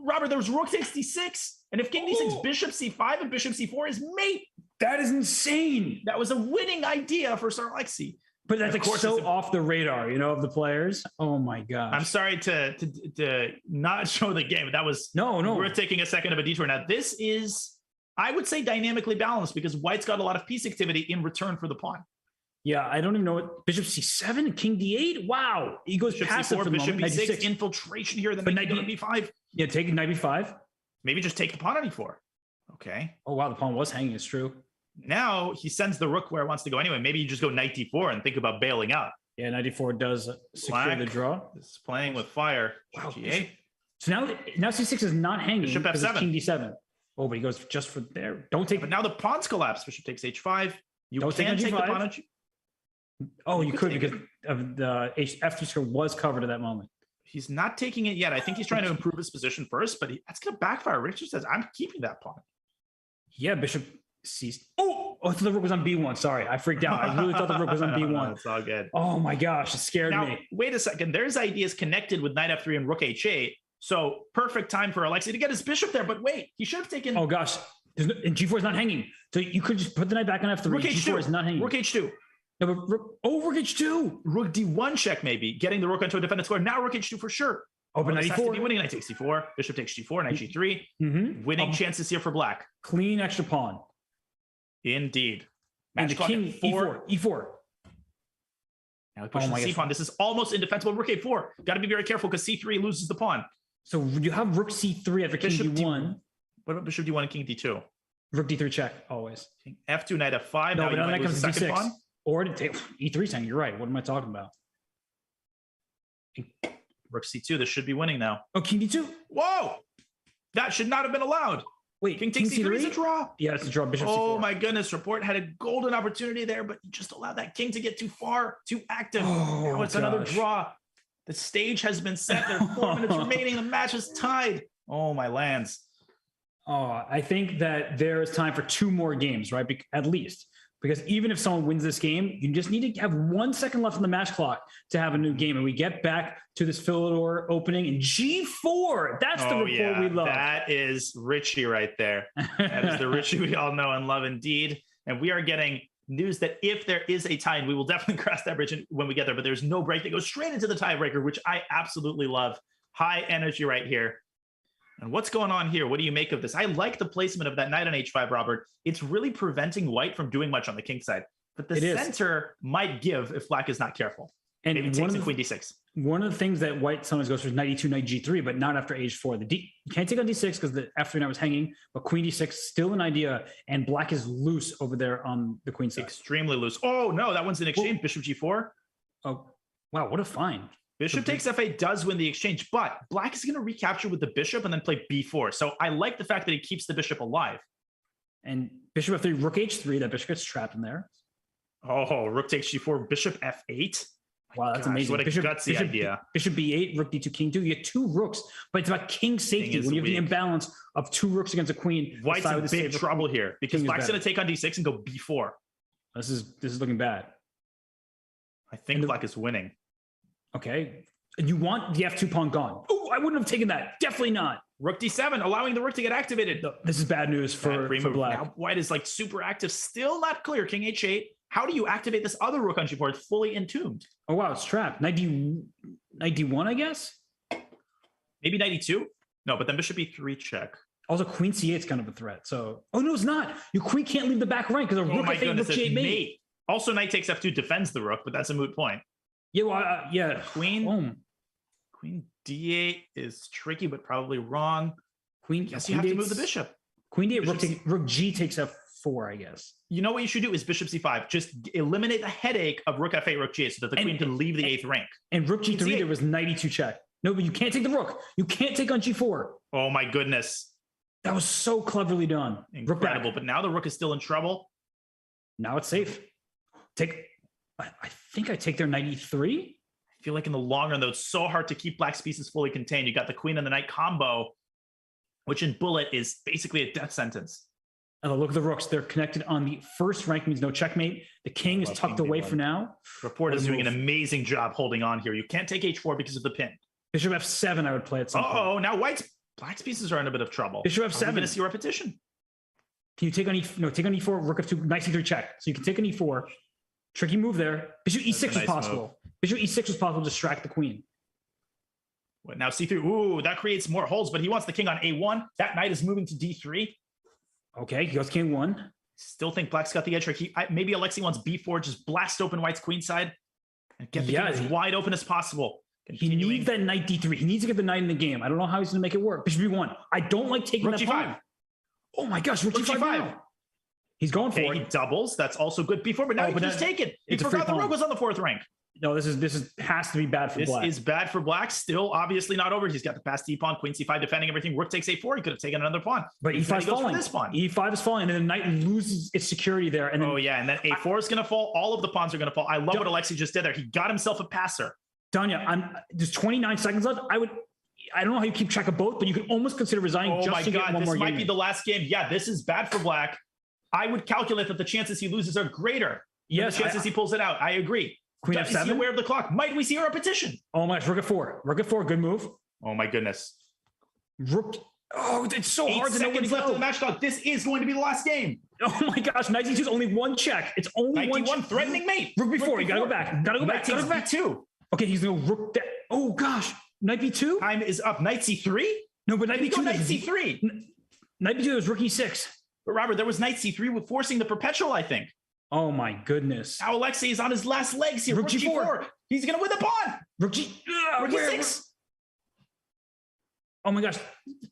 [SPEAKER 5] Robert, there was rook takes d6. And if king d6, bishop c5 and bishop c4 is mate.
[SPEAKER 4] that is insane.
[SPEAKER 5] That was a winning idea for Sir Alexei.
[SPEAKER 4] But that's
[SPEAKER 5] Of
[SPEAKER 4] like
[SPEAKER 5] course
[SPEAKER 4] so
[SPEAKER 5] it's a-
[SPEAKER 4] off the radar, of the players. Oh my gosh.
[SPEAKER 5] I'm sorry to not show the game. That was
[SPEAKER 4] No.
[SPEAKER 5] worth taking a second of a detour. Now, this is, I would say, dynamically balanced because white's got a lot of piece activity in return for the pawn.
[SPEAKER 4] Yeah, I don't even know what Bishop C7 and King D8. Wow, he goes
[SPEAKER 5] Bishop
[SPEAKER 4] passive
[SPEAKER 5] c4,
[SPEAKER 4] for the
[SPEAKER 5] bishop
[SPEAKER 4] moment.
[SPEAKER 5] b6,
[SPEAKER 4] 96.
[SPEAKER 5] infiltration here, then
[SPEAKER 4] But
[SPEAKER 5] maybe
[SPEAKER 4] 90
[SPEAKER 5] b5.
[SPEAKER 4] Yeah, taking knight B5.
[SPEAKER 5] Maybe just take the pawn on e4. Okay.
[SPEAKER 4] Oh wow, the pawn was hanging. It's true.
[SPEAKER 5] Now he sends the rook where it wants to go anyway. Maybe you just go knight d4 and think about bailing out.
[SPEAKER 4] Yeah, 94 does secure
[SPEAKER 5] Black
[SPEAKER 4] the draw.
[SPEAKER 5] is playing with fire.
[SPEAKER 4] Wow.
[SPEAKER 5] G8.
[SPEAKER 4] So now C6 is not hanging.
[SPEAKER 5] Bishop
[SPEAKER 4] because it's
[SPEAKER 5] F7.
[SPEAKER 4] King D7. Oh, but he goes just for there. Don't take.
[SPEAKER 5] But now the pawn's collapsed. Bishop takes h5. You
[SPEAKER 4] Don't take
[SPEAKER 5] can
[SPEAKER 4] on
[SPEAKER 5] take the
[SPEAKER 4] G5.
[SPEAKER 5] pawn on G.
[SPEAKER 4] Oh,
[SPEAKER 5] you
[SPEAKER 4] you
[SPEAKER 5] could
[SPEAKER 4] could
[SPEAKER 5] take
[SPEAKER 4] because of the F2 square was covered at that moment.
[SPEAKER 5] He's not taking it yet. I think he's trying to improve his position first, but that's going to backfire. Richard says, I'm keeping that pawn.
[SPEAKER 4] Yeah, Bishop C. Oh, I thought the rook was on B1. Sorry, I freaked out. I really thought the rook was on
[SPEAKER 5] No,
[SPEAKER 4] B1.
[SPEAKER 5] it's all good.
[SPEAKER 4] Oh my gosh, it scared
[SPEAKER 5] Now,
[SPEAKER 4] me.
[SPEAKER 5] wait a second. There's ideas connected with knight f3 and rook h8. So perfect time for Alexei to get his bishop there. But wait, he should have taken
[SPEAKER 4] Oh gosh, and G4 is not hanging. So you could just put the knight back on F3.
[SPEAKER 5] rook
[SPEAKER 4] G4
[SPEAKER 5] h2.
[SPEAKER 4] is not hanging.
[SPEAKER 5] Rook h2.
[SPEAKER 4] No, but rook H2.
[SPEAKER 5] Rook d1 check maybe, getting the rook onto a defended square. Now rook h2 for sure.
[SPEAKER 4] Oh, but
[SPEAKER 5] This has to
[SPEAKER 4] 94.
[SPEAKER 5] be winning. Knight takes c4. Bishop takes g4. Knight g3.
[SPEAKER 4] Mm-hmm.
[SPEAKER 5] Winning chances here for black.
[SPEAKER 4] Clean extra pawn.
[SPEAKER 5] Indeed.
[SPEAKER 4] And
[SPEAKER 5] Match
[SPEAKER 4] the
[SPEAKER 5] clock
[SPEAKER 4] king
[SPEAKER 5] at 4.
[SPEAKER 4] E4.
[SPEAKER 5] Now he pushes
[SPEAKER 4] my
[SPEAKER 5] the
[SPEAKER 4] gosh.
[SPEAKER 5] c pawn. This is almost indefensible. Rook a4. Got to be very careful because c3 loses the pawn.
[SPEAKER 4] So you have rook C3 after king
[SPEAKER 5] Bishop
[SPEAKER 4] D1.
[SPEAKER 5] What about bishop d1 and king d2?
[SPEAKER 4] Rook D3 check, always.
[SPEAKER 5] King f2, knight f5.
[SPEAKER 4] No,
[SPEAKER 5] now
[SPEAKER 4] but
[SPEAKER 5] you
[SPEAKER 4] now
[SPEAKER 5] might
[SPEAKER 4] that
[SPEAKER 5] lose
[SPEAKER 4] comes
[SPEAKER 5] the
[SPEAKER 4] to
[SPEAKER 5] second
[SPEAKER 4] D6.
[SPEAKER 5] pawn.
[SPEAKER 4] Or to take E3 saying, you're right. What am I talking about?
[SPEAKER 5] Rook c2. This should be winning now.
[SPEAKER 4] Oh, king D2.
[SPEAKER 5] Whoa! That should not have been allowed.
[SPEAKER 4] Wait,
[SPEAKER 5] King takes c3 is a draw.
[SPEAKER 4] Yeah, it's a draw. Bishop
[SPEAKER 5] Oh
[SPEAKER 4] C4.
[SPEAKER 5] my goodness. Rapport had a golden opportunity there, but he just allowed that king to get too far, too active.
[SPEAKER 4] Oh,
[SPEAKER 5] Now it's another
[SPEAKER 4] gosh.
[SPEAKER 5] draw. The stage has been set. There are 4 minutes remaining. The match is tied. Oh, my lands.
[SPEAKER 4] Oh, I think that there is time for 2 more games, right? At least. Because even if someone wins this game, you just need to have 1 second left on the match clock to have a new game. And we get back to this Philidor opening in G4. That's the report we love.
[SPEAKER 5] That is Richie right there. That is the Richie we all know and love indeed. And we are getting news that if there is a tie, and we will definitely cross that bridge when we get there, but there's no break that goes straight into the tiebreaker, which I absolutely love. High energy right here. And what's going on here? What do you make of this? I like the placement of that knight on h5, Robert. It's really preventing white from doing much on the king side. But the center might give if black is not careful.
[SPEAKER 4] And
[SPEAKER 5] maybe takes the queen d6.
[SPEAKER 4] One of the things that white sometimes goes for is knight e2, knight g3, but not after h4. You can't take on d6 because the f3 knight was hanging, but queen d6 still an idea, and black is loose over there on the queen side.
[SPEAKER 5] Extremely loose. Oh, no, that one's an exchange. Bishop g4.
[SPEAKER 4] Oh, wow, what a find.
[SPEAKER 5] Bishop takes f8 does win the exchange, but black is going to recapture with the bishop and then play b4. So I like the fact that he keeps the bishop alive.
[SPEAKER 4] And bishop f3, rook h3, that bishop gets trapped in there.
[SPEAKER 5] Oh, rook takes g4, bishop f8.
[SPEAKER 4] Wow, that's amazing.
[SPEAKER 5] What a gutsy idea.
[SPEAKER 4] Bishop b8, rook d2, king 2. You get 2 rooks, but it's about king safety.
[SPEAKER 5] King
[SPEAKER 4] when you have
[SPEAKER 5] weak.
[SPEAKER 4] the imbalance of 2 rooks against a queen.
[SPEAKER 5] White's in big trouble here because
[SPEAKER 4] king is
[SPEAKER 5] black's
[SPEAKER 4] better.
[SPEAKER 5] going to take on d6 and go b4.
[SPEAKER 4] This is looking bad.
[SPEAKER 5] I think black is winning.
[SPEAKER 4] Okay. And you want the f2 pawn gone. Oh, I wouldn't have taken that. Definitely not.
[SPEAKER 5] Rook d7, allowing the rook to get activated.
[SPEAKER 4] No, this is bad news for black.
[SPEAKER 5] Now white is like super active, still not clear. King h8. How do you activate this other rook on g4? It's fully entombed.
[SPEAKER 4] Oh, wow, it's trapped. Knight d1, I guess?
[SPEAKER 5] Maybe knight e2? No, but then bishop e3 check.
[SPEAKER 4] Also, queen c8 is kind of a threat. So, oh, no, it's not. Your queen can't leave the back rank because a rook
[SPEAKER 5] my
[SPEAKER 4] f8,
[SPEAKER 5] goodness,
[SPEAKER 4] rook
[SPEAKER 5] it's
[SPEAKER 4] g8 mate.
[SPEAKER 5] mate. Also, knight takes f2 defends the rook, but that's a moot point.
[SPEAKER 4] Yeah, well, yeah.
[SPEAKER 5] Queen d8 is tricky, but probably wrong.
[SPEAKER 4] Queen,
[SPEAKER 5] Yes, you have to move the bishop.
[SPEAKER 4] Queen d8, rook g takes f4, I guess.
[SPEAKER 5] You know what you should do is bishop c5. Just eliminate the headache of rook f8, rook g8 so that the queen can leave the 8th rank.
[SPEAKER 4] And rook g3,
[SPEAKER 5] C8.
[SPEAKER 4] there was knight e2 check. No, but you can't take the rook. You can't take on g4.
[SPEAKER 5] Oh my goodness.
[SPEAKER 4] That was so cleverly done.
[SPEAKER 5] Incredible.
[SPEAKER 4] Rook back.
[SPEAKER 5] But now the rook is still in trouble.
[SPEAKER 4] Now it's safe. I think I take their knight e3.
[SPEAKER 5] I feel like in the long run, though, it's so hard to keep black's pieces fully contained. You got the queen and the knight combo, which in bullet is basically a death sentence.
[SPEAKER 4] And look at the rooks. They're connected on the first rank, means no checkmate. The king is tucked away for now.
[SPEAKER 5] Rapport is doing an amazing job holding on here. You can't take h4 because of the pin.
[SPEAKER 4] Bishop f7, I would play at some point.
[SPEAKER 5] Oh, now black's pieces are in a bit of trouble.
[SPEAKER 4] Bishop f7.
[SPEAKER 5] We're going to see repetition.
[SPEAKER 4] Can you take on take on e4, rook f2, knight c3 check. So you can take an e4. Tricky move there. Bishop e6 was possible. Move. Bishop e6 was possible to distract the queen.
[SPEAKER 5] What, now c3. Ooh, that creates more holes, but he wants the king on a1. That knight is moving to d3.
[SPEAKER 4] Okay, he goes king 1.
[SPEAKER 5] Still think black's got the edge. Maybe Alexei wants b4, just blast open white's queen side and get the king as wide open as possible.
[SPEAKER 4] He needs that knight d3. He needs to get the knight in the game. I don't know how he's going to make it work. Bishop b1. I don't like taking
[SPEAKER 5] rook
[SPEAKER 4] that
[SPEAKER 5] g5.
[SPEAKER 4] pawn. Oh my gosh, rook g5 now. He's going for it.
[SPEAKER 5] He doubles. That's also good b4, but now he can just take it. He forgot the rook was on the 4th rank.
[SPEAKER 4] No, this has to be bad for black.
[SPEAKER 5] This is bad for black. Still obviously not over. He's got the passed e-pawn, queen c5 defending everything. Rook takes a4. He could have taken another pawn.
[SPEAKER 4] But e5 is falling.
[SPEAKER 5] This pawn.
[SPEAKER 4] E5 is falling, and then the knight loses its security there. And then,
[SPEAKER 5] and then a4 is going to fall. All of the pawns are going to fall. I love what Alexei just did there. He got himself a passer.
[SPEAKER 4] Danya, there's 29 seconds left. I don't know how you keep track of both, but you could almost consider resigning just to get one more game.
[SPEAKER 5] This might be the last game. Yeah, this is bad for black. I would calculate that the chances he loses are greater.
[SPEAKER 4] Yes,
[SPEAKER 5] the chances he pulls it out. I agree.
[SPEAKER 4] Queen f7.
[SPEAKER 5] Is he aware of the clock? Might we see a repetition?
[SPEAKER 4] Oh my gosh, rook f4. Rook f4, good move.
[SPEAKER 5] Oh my goodness.
[SPEAKER 4] Rook. Oh, it's so hard to know when to
[SPEAKER 5] left
[SPEAKER 4] go.
[SPEAKER 5] of the match clock. This is going to be the last game.
[SPEAKER 4] Oh my gosh, knight c2 is only one check. It's only one check.
[SPEAKER 5] Threatening mate.
[SPEAKER 4] Rook b4. You gotta go back. Gotta go back.
[SPEAKER 5] Gotta go back too.
[SPEAKER 4] Okay, he's gonna rook that. Oh gosh, knight b2.
[SPEAKER 5] Time is up. Knight c3.
[SPEAKER 4] No, but knight b2.
[SPEAKER 5] Knight c3.
[SPEAKER 4] Knight b2 was rook e6.
[SPEAKER 5] But Robert, there was knight c3 with forcing the perpetual, I think.
[SPEAKER 4] Oh my goodness.
[SPEAKER 5] Now Alexei is on his last legs here. Rook g4. He's going to win the pawn.
[SPEAKER 4] Rook
[SPEAKER 5] e6.
[SPEAKER 4] Oh my gosh.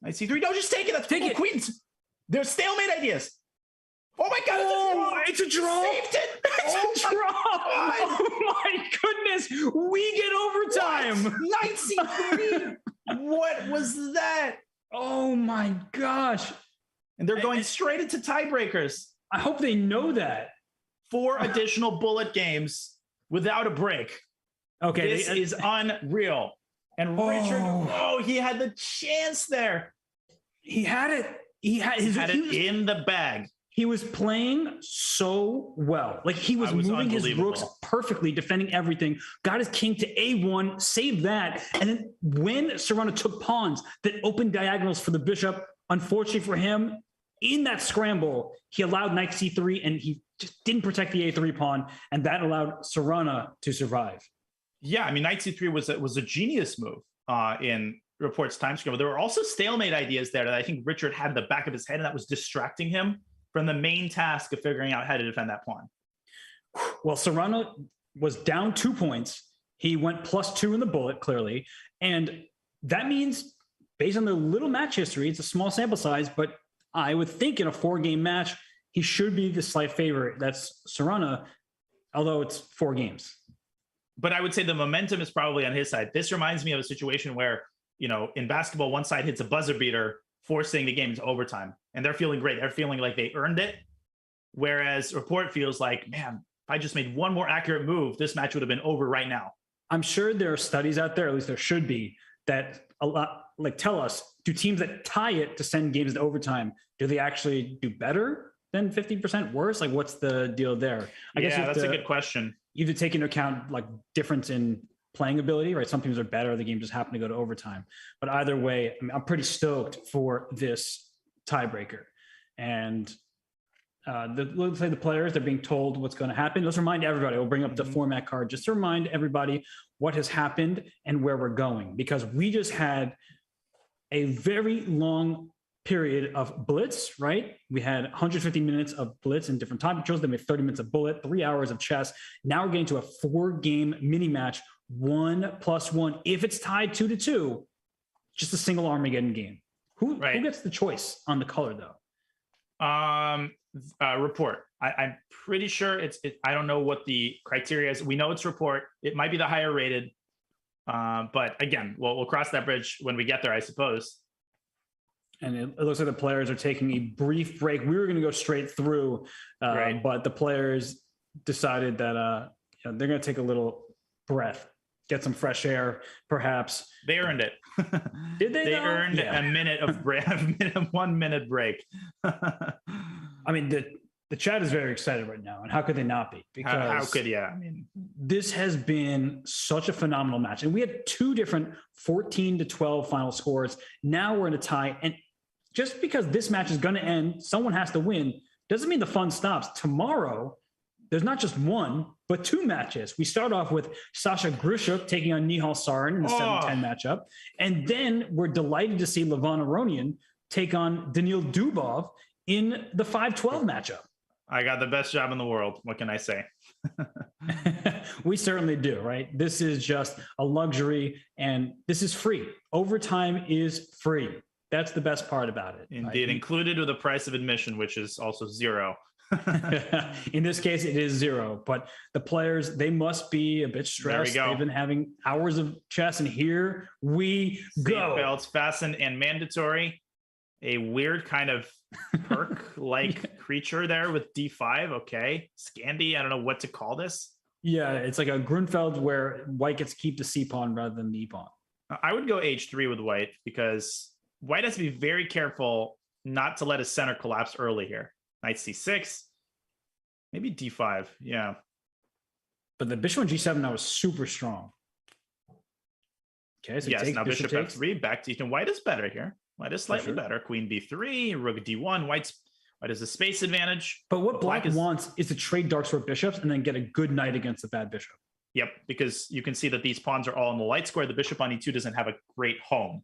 [SPEAKER 5] Knight c3. No, just take it. That's take it. Queens. There's stalemate ideas. Oh my God.
[SPEAKER 4] It's a draw.
[SPEAKER 5] Saved it.
[SPEAKER 4] It's a draw. Oh my goodness. We get overtime.
[SPEAKER 5] What? Knight c3. What was that?
[SPEAKER 4] Oh my gosh.
[SPEAKER 5] And they're going straight into tiebreakers.
[SPEAKER 4] I hope they know that.
[SPEAKER 5] 4 additional bullet games without a break.
[SPEAKER 4] Okay.
[SPEAKER 5] This is unreal. And Richard, he had the chance there.
[SPEAKER 4] He had it. He had
[SPEAKER 5] it in the bag.
[SPEAKER 4] He was playing so well. Like he was moving his rooks perfectly, defending everything, got his king to a1, saved that. And then when Sarana took pawns that opened diagonals for the bishop, unfortunately for him, in that scramble, he allowed knight c3 and he just didn't protect the a3 pawn. And that allowed Sarana to survive.
[SPEAKER 5] Yeah, I mean, knight c3 was a genius move in Rapport's time scramble. There were also stalemate ideas there that I think Richard had in the back of his head, and that was distracting him from the main task of figuring out how to defend that pawn.
[SPEAKER 4] Well, Sarana was down 2 points. He went +2 in the bullet, clearly. And that means, based on the little match history, it's a small sample size, but I would think in a 4-game match, he should be the slight favorite. That's Sarana, although it's 4 games.
[SPEAKER 5] But I would say the momentum is probably on his side. This reminds me of a situation where, in basketball, one side hits a buzzer beater, forcing the game to overtime. And they're feeling great. They're feeling like they earned it. Whereas Rapport feels like, man, if I just made one more accurate move, this match would have been over right now.
[SPEAKER 4] I'm sure there are studies out there, at least there should be, that tell us, do teams that tie it to send games to overtime, do they actually do better than 50% worse? Like, what's the deal there? I guess
[SPEAKER 5] that's a good question.
[SPEAKER 4] You have to take into account difference in playing ability, right? Some teams are better, the game just happened to go to overtime. But either way, I'm pretty stoked for this tiebreaker. And let's say the players, they're being told what's going to happen. Let's remind everybody, we'll bring up the format card just to remind everybody what has happened and where we're going, because we just had a very long period of blitz, right? We had 150 minutes of blitz in different time controls. Then we had 30 minutes of bullet, 3 hours of chess. Now we're getting to a 4-game mini match, 1+1. If it's tied 2-2, just a single Armageddon game. Who gets the choice on the color though?
[SPEAKER 5] Rapport. I'm pretty sure I don't know what the criteria is. We know it's Rapport. It might be the higher rated. But again, we'll cross that bridge when we get there, I suppose.
[SPEAKER 4] And it looks like the players are taking a brief break. We were going to go straight through, but the players decided that they're going to take a little breath, get some fresh air, perhaps.
[SPEAKER 5] They earned it.
[SPEAKER 4] Did they?
[SPEAKER 5] They earned a minute of break, 1 minute break.
[SPEAKER 4] I mean, the chat is very excited right now, and how could they not be? Because
[SPEAKER 5] how could I mean,
[SPEAKER 4] this has been such a phenomenal match, and we had two different 14-12 final scores. Now we're in a tie, and just because this match is going to end, someone has to win, doesn't mean the fun stops. Tomorrow, there's not just one, but two matches. We start off with Sasha Grishuk taking on Nihal Sarin in the 7-10 matchup. And then we're delighted to see Levon Aronian take on Daniil Dubov in the 5-12 matchup.
[SPEAKER 5] I got the best job in the world. What can I say?
[SPEAKER 4] We certainly do, right? This is just a luxury, and this is free. Overtime is free. That's the best part about it.
[SPEAKER 5] Indeed,
[SPEAKER 4] right?
[SPEAKER 5] Included with the price of admission, which is also $0.
[SPEAKER 4] In this case, it is $0, but the players, they must be a bit stressed. They've been having hours of chess, and here we go.
[SPEAKER 5] Belts fastened and mandatory. A weird kind of perk-like creature there with D5. Okay. Scandi, I don't know what to call this.
[SPEAKER 4] Yeah, it's like a Grunfeld where white gets to keep the C pawn rather than the E pawn.
[SPEAKER 5] I would go H3 with white because white has to be very careful not to let his center collapse early here. Knight C6, maybe D5. Yeah.
[SPEAKER 4] But the bishop on G7 now is super strong. Okay, so
[SPEAKER 5] yes, now bishop F3, back to E10. White is better here. White is slightly better. Queen B3, rook D1. White has a space advantage.
[SPEAKER 4] But what black wants is to trade dark sword bishops and then get a good knight against a bad bishop.
[SPEAKER 5] Yep, because you can see that these pawns are all in the light square. The bishop on E2 doesn't have a great home.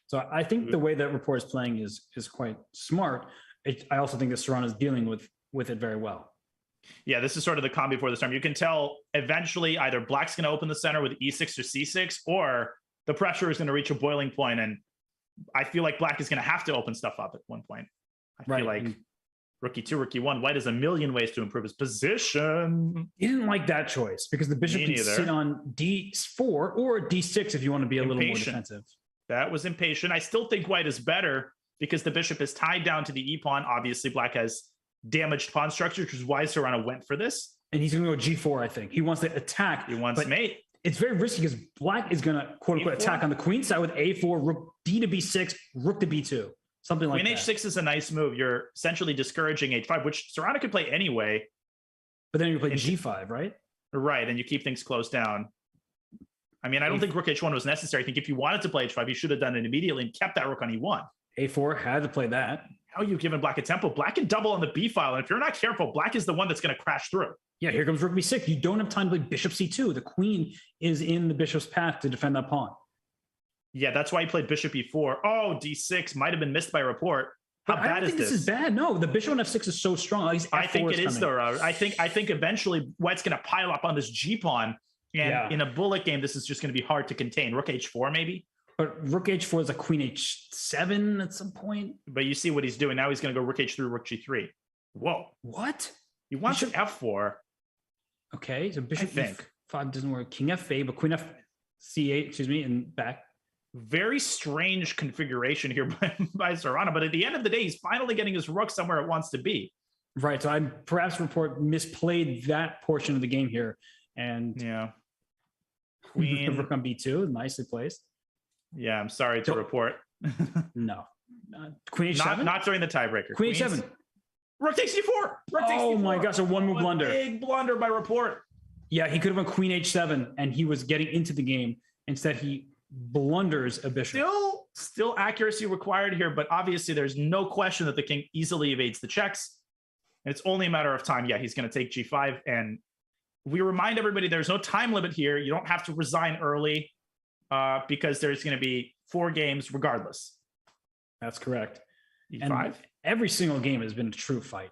[SPEAKER 4] So I think the way that Rapport is playing is quite smart. I also think that Sarana is dealing with it very well.
[SPEAKER 5] Yeah, this is sort of the calm before the storm. You can tell eventually either black's going to open the center with E6 or C6, or the pressure is going to reach a boiling point, and I feel like black is going to have to open stuff up at one point. I feel like rook E2, rook E1, white has a million ways to improve his position.
[SPEAKER 4] You didn't like that choice because the bishop can sit on D4 or D6 if you want to be a little more defensive.
[SPEAKER 5] That was impatient. I still think white is better because the bishop is tied down to the E pawn. Obviously, black has damaged pawn structure, which is why Sarana went for this.
[SPEAKER 4] And he's going to go G4, I think. He wants to attack.
[SPEAKER 5] He wants mate.
[SPEAKER 4] It's very risky because black is going to, quote unquote, attack on the queen side with A4, rook D to B6, rook to B2, something like that.
[SPEAKER 5] Queen H6 is a nice move. You're essentially discouraging H5, which Sarana could play anyway.
[SPEAKER 4] But then you play G5, right?
[SPEAKER 5] Right, and you keep things closed down. I mean, I don't think rook H1 was necessary. I think if you wanted to play H5, you should have done it immediately and kept that rook on E1.
[SPEAKER 4] A4 had to play that.
[SPEAKER 5] How are you giving black a tempo? Black can double on the B file, and if you're not careful, black is the one that's going to crash through.
[SPEAKER 4] Yeah, here comes rook B6. You don't have time to play bishop C2. The queen is in the bishop's path to defend that pawn.
[SPEAKER 5] Yeah, that's why he played bishop E4. Oh, D6 might have been missed by Rapport. How bad is this?
[SPEAKER 4] This is bad. No, the bishop on F6 is so strong.
[SPEAKER 5] I think it is though. I think eventually white's going to pile up on this G pawn, and in a bullet game, this is just going to be hard to contain. Rook H4 maybe.
[SPEAKER 4] But rook H4 is a queen H7 at some point.
[SPEAKER 5] But you see what he's doing now. He's going to go rook H3, rook G3. Whoa!
[SPEAKER 4] What?
[SPEAKER 5] He wants an F4.
[SPEAKER 4] Okay, so bishop E5 doesn't work. King F8, but queen F8, excuse me, and back.
[SPEAKER 5] Very strange configuration here by Sarana, but at the end of the day, he's finally getting his rook somewhere it wants to be.
[SPEAKER 4] Right, so I perhaps Rapport misplayed that portion of the game here. And
[SPEAKER 5] yeah, queen
[SPEAKER 4] rook on B2, nicely placed.
[SPEAKER 5] Yeah, I'm sorry to report.
[SPEAKER 4] No. Queen H7?
[SPEAKER 5] Not during the tiebreaker.
[SPEAKER 4] Queen H7.
[SPEAKER 5] Rook takes D4.
[SPEAKER 4] Oh my gosh, a one-move blunder.
[SPEAKER 5] Big blunder by Rapport.
[SPEAKER 4] Yeah, he could have won Queen H7 and he was getting into the game. Instead, he blunders a bishop.
[SPEAKER 5] Still accuracy required here, but obviously there's no question that the king easily evades the checks. And it's only a matter of time. Yeah, he's going to take G5. And we remind everybody there's no time limit here. You don't have to resign early because there's going to be 4 games regardless.
[SPEAKER 4] That's correct.
[SPEAKER 5] E5.
[SPEAKER 4] And every single game has been a true fight.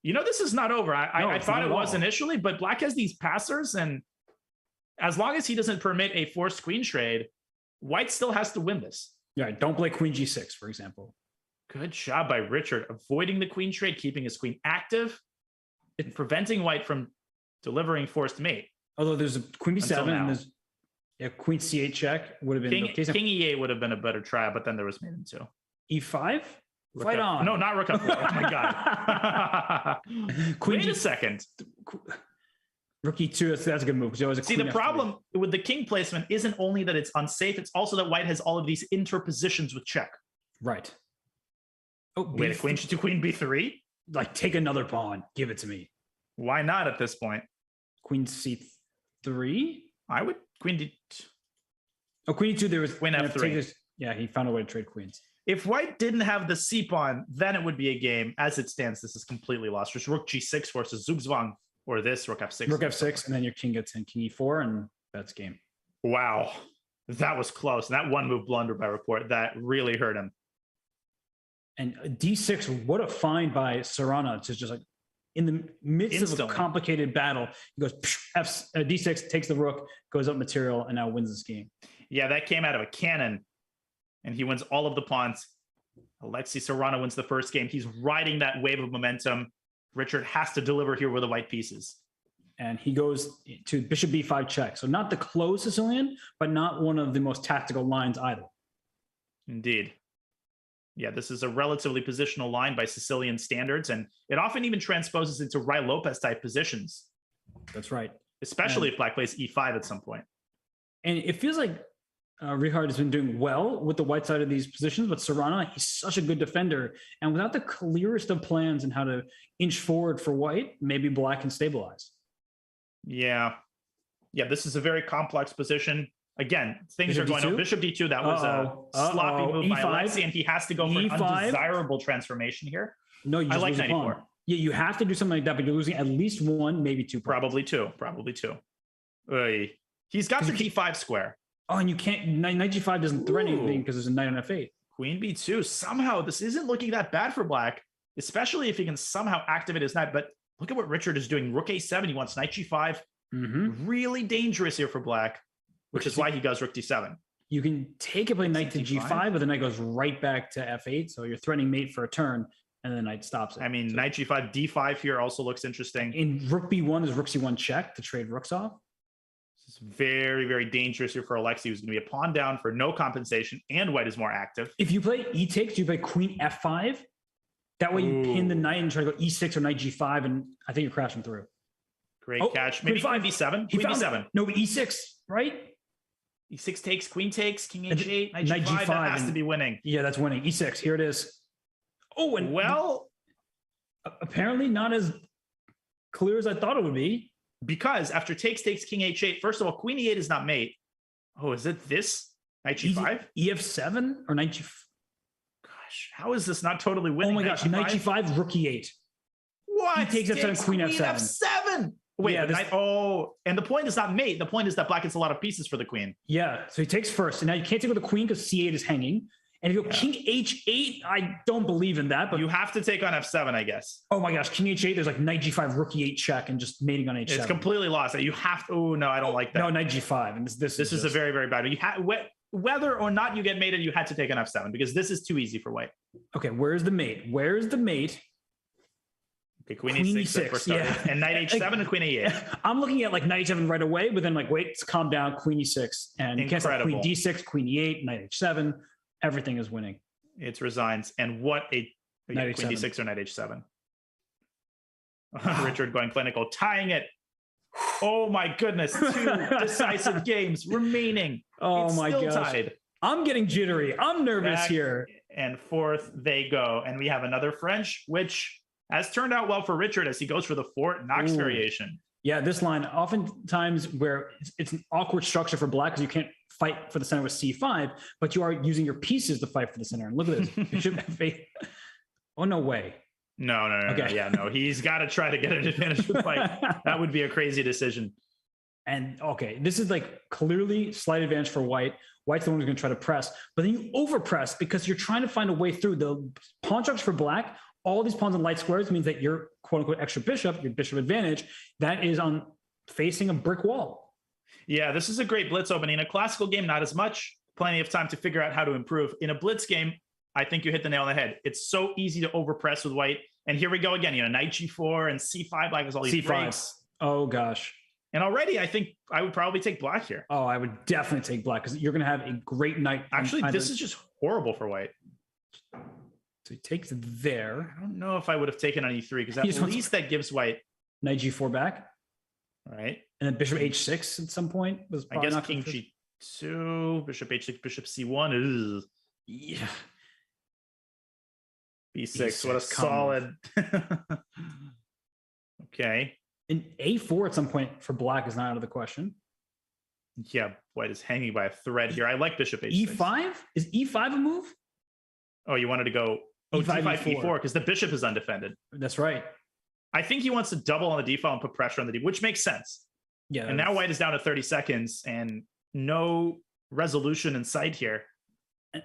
[SPEAKER 5] You know, this is not over. I thought it was initially, but black has these passers, and as long as he doesn't permit a forced queen trade, white still has to win this.
[SPEAKER 4] Yeah, don't play queen G6, for example.
[SPEAKER 5] Good job by Richard, avoiding the queen trade, keeping his queen active, and preventing white from delivering forced mate.
[SPEAKER 4] Although there's a queen B7 and there's a queen C8 check would have been
[SPEAKER 5] king E8 would have been a better try, but then there was mate in 2.
[SPEAKER 4] E5? Fight on.
[SPEAKER 5] No, not rook up. Oh my god. Wait a second.
[SPEAKER 4] Rook E2, that's a good move.
[SPEAKER 5] See, the problem with the king placement isn't only that it's unsafe, it's also that white has all of these interpositions with check.
[SPEAKER 4] Right.
[SPEAKER 5] Oh, wait, queen to queen B3?
[SPEAKER 4] like take another pawn, give it to me.
[SPEAKER 5] Why not at this point?
[SPEAKER 4] Queen c3.
[SPEAKER 5] I would queen d.
[SPEAKER 4] Oh, queen e2. There was
[SPEAKER 5] Queen f3.
[SPEAKER 4] Yeah, he found a way to trade queens.
[SPEAKER 5] If white didn't have the c pawn, then it would be a game. As it stands, this is completely lost. Just rook g6 forces Zugzwang, or this rook f6.
[SPEAKER 4] Rook f6, and then your king gets in king e4, and that's game.
[SPEAKER 5] Wow, that was close. And that one move blunder by Rapport, that really hurt him.
[SPEAKER 4] And d6, what a find by Sarana to just like in the midst of a complicated battle, he goes d6, takes the rook, goes up material, and now wins this game.
[SPEAKER 5] Yeah, that came out of a cannon, and he wins all of the pawns. Alexei Sarana wins the first game. He's riding that wave of momentum. Richard has to deliver here with the white pieces.
[SPEAKER 4] And he goes to bishop b5 check. So not the close Sicilian, but not one of the most tactical lines either.
[SPEAKER 5] Indeed. Yeah, this is a relatively positional line by Sicilian standards, and it often even transposes into Rai Lopez type positions.
[SPEAKER 4] That's right.
[SPEAKER 5] Especially if black plays e5 at some point.
[SPEAKER 4] And it feels like Richard has been doing well with the white side of these positions, but Sarana, he's such a good defender. And without the clearest of plans on how to inch forward for white, maybe black can stabilize.
[SPEAKER 5] Yeah. Yeah, this is a very complex position. Again, things
[SPEAKER 4] Bishop
[SPEAKER 5] are going
[SPEAKER 4] D2?
[SPEAKER 5] on. Bishop d2, that was a sloppy move by
[SPEAKER 4] E5?
[SPEAKER 5] Alexei, and he has to go for an
[SPEAKER 4] E5?
[SPEAKER 5] undesirable transformation here.
[SPEAKER 4] No, you just
[SPEAKER 5] like
[SPEAKER 4] lose a
[SPEAKER 5] 94.
[SPEAKER 4] pawn. Yeah, you have to do something like that, but you're losing at least one, maybe two.
[SPEAKER 5] Probably two. Oy. He's got the d5 square.
[SPEAKER 4] Oh, and you can't, knight g5 doesn't threaten anything because there's a knight on f8.
[SPEAKER 5] Queen b2. Somehow, this isn't looking that bad for black, especially if he can somehow activate his knight. But look at what Richard is doing. Rook a7. He wants knight g5.
[SPEAKER 4] Mm-hmm.
[SPEAKER 5] Really dangerous here for black, which is why he goes rook d7.
[SPEAKER 4] You can take it by knight to
[SPEAKER 5] d5?
[SPEAKER 4] g5, but the knight goes right back to f8. So you're threatening mate for a turn, and then the knight stops it.
[SPEAKER 5] I mean,
[SPEAKER 4] so,
[SPEAKER 5] knight g5, d5 here also looks interesting.
[SPEAKER 4] In rook b1 is rook c1 check to trade rooks off.
[SPEAKER 5] This is very, very dangerous here for Alexei, who's going to be a pawn down for no compensation, and white is more active.
[SPEAKER 4] If you play e takes, you play queen f5. That way you pin the knight and try to go e6 or knight g5, and I think you're crashing through.
[SPEAKER 5] Great catch. Maybe queen b7. Queen b7.
[SPEAKER 4] No, but e6, right?
[SPEAKER 5] e6 takes, queen takes, king h8, knight g5. That has to be winning.
[SPEAKER 4] Yeah, that's winning. e6. Here it is. Oh, and
[SPEAKER 5] well,
[SPEAKER 4] apparently not as clear as I thought it would be.
[SPEAKER 5] Because after takes, king h8, first of all, queen e8 is not mate. Oh, is it this? Knight g5?
[SPEAKER 4] ef7 or knight g5?
[SPEAKER 5] Gosh, how is this not totally winning?
[SPEAKER 4] Oh my gosh, knight g5, rook e8.
[SPEAKER 5] What?
[SPEAKER 4] He takes f7, queen f7.
[SPEAKER 5] f7. Wait,
[SPEAKER 4] yeah,
[SPEAKER 5] and the point is not mate. The point is that black gets a lot of pieces for the queen.
[SPEAKER 4] Yeah, so he takes first. And now you can't take with the queen because c8 is hanging. And if you go king h8, I don't believe in that. But
[SPEAKER 5] you have to take on f7, I guess.
[SPEAKER 4] Oh my gosh, king h8, there's like knight g5, rook e8 check, and just mating on h7.
[SPEAKER 5] It's completely lost. You have to. Oh, no, I don't like that.
[SPEAKER 4] No, knight g5. And this
[SPEAKER 5] is a very, very bad. Whether or not you get mated, you had to take on f7 because this is too easy for white.
[SPEAKER 4] Okay, where's the mate? Where's the mate?
[SPEAKER 5] Okay, queen e6, yeah. And knight h7 and queen e8.
[SPEAKER 4] I'm looking at like knight h7 right away, but then like, wait, calm down, queen e6. And you can't say queen d6, queen e8, knight h7. Everything is winning.
[SPEAKER 5] It resigns. And what a queen d6 or knight h7. Richard going clinical, tying it. Oh my goodness, 2 decisive games remaining.
[SPEAKER 4] Oh
[SPEAKER 5] it's
[SPEAKER 4] my
[SPEAKER 5] still
[SPEAKER 4] gosh.
[SPEAKER 5] Tied.
[SPEAKER 4] I'm getting jittery. I'm nervous here.
[SPEAKER 5] And fourth they go. And we have another French, which has turned out well for Richard as he goes for the Fort Knox variation.
[SPEAKER 4] Yeah, this line, oftentimes where it's an awkward structure for black because you can't fight for the center with c5, but you are using your pieces to fight for the center. And look at this. Bishop f8. Oh, no way.
[SPEAKER 5] No. Okay. Yeah, no. He's got to try to get an advantage with white. That would be a crazy decision.
[SPEAKER 4] And okay, this is like clearly slight advantage for white. White's the one who's going to try to press, but then you overpress because you're trying to find a way through. The pawn structure for black, all these pawns in light squares means that your quote unquote extra bishop, your bishop advantage, that is on facing a brick wall.
[SPEAKER 5] Yeah, this is a great blitz opening. In a classical game, not as much. Plenty of time to figure out how to improve. In a blitz game, I think you hit the nail on the head. It's so easy to overpress with white. And here we go again. Knight g4 and c5. Black has all these breaks.
[SPEAKER 4] Oh gosh.
[SPEAKER 5] And already, I think I would probably take black here.
[SPEAKER 4] Oh, I would definitely take black because you're going to have a great knight.
[SPEAKER 5] Actually, this is just horrible for white.
[SPEAKER 4] So he takes there.
[SPEAKER 5] I don't know if I would have taken on e3 because at least that gives white
[SPEAKER 4] knight g4 back.
[SPEAKER 5] All right.
[SPEAKER 4] And then bishop h6 at some point was
[SPEAKER 5] I guess king g2, bishop h6, bishop c1. Ugh.
[SPEAKER 4] Yeah.
[SPEAKER 5] B6. What a
[SPEAKER 4] B6, come
[SPEAKER 5] solid. Okay.
[SPEAKER 4] And A4 at some point for black is not out of the question.
[SPEAKER 5] Yeah, white is hanging by a thread here. I like bishop H6.
[SPEAKER 4] E5? Is E5 a move?
[SPEAKER 5] Oh, you wanted to go
[SPEAKER 4] E5,
[SPEAKER 5] D5, E4 because the bishop is undefended.
[SPEAKER 4] That's right.
[SPEAKER 5] I think he wants to double on the d file and put pressure on the d, which makes sense.
[SPEAKER 4] Yeah.
[SPEAKER 5] And now white is down to 30 seconds and no resolution in sight here.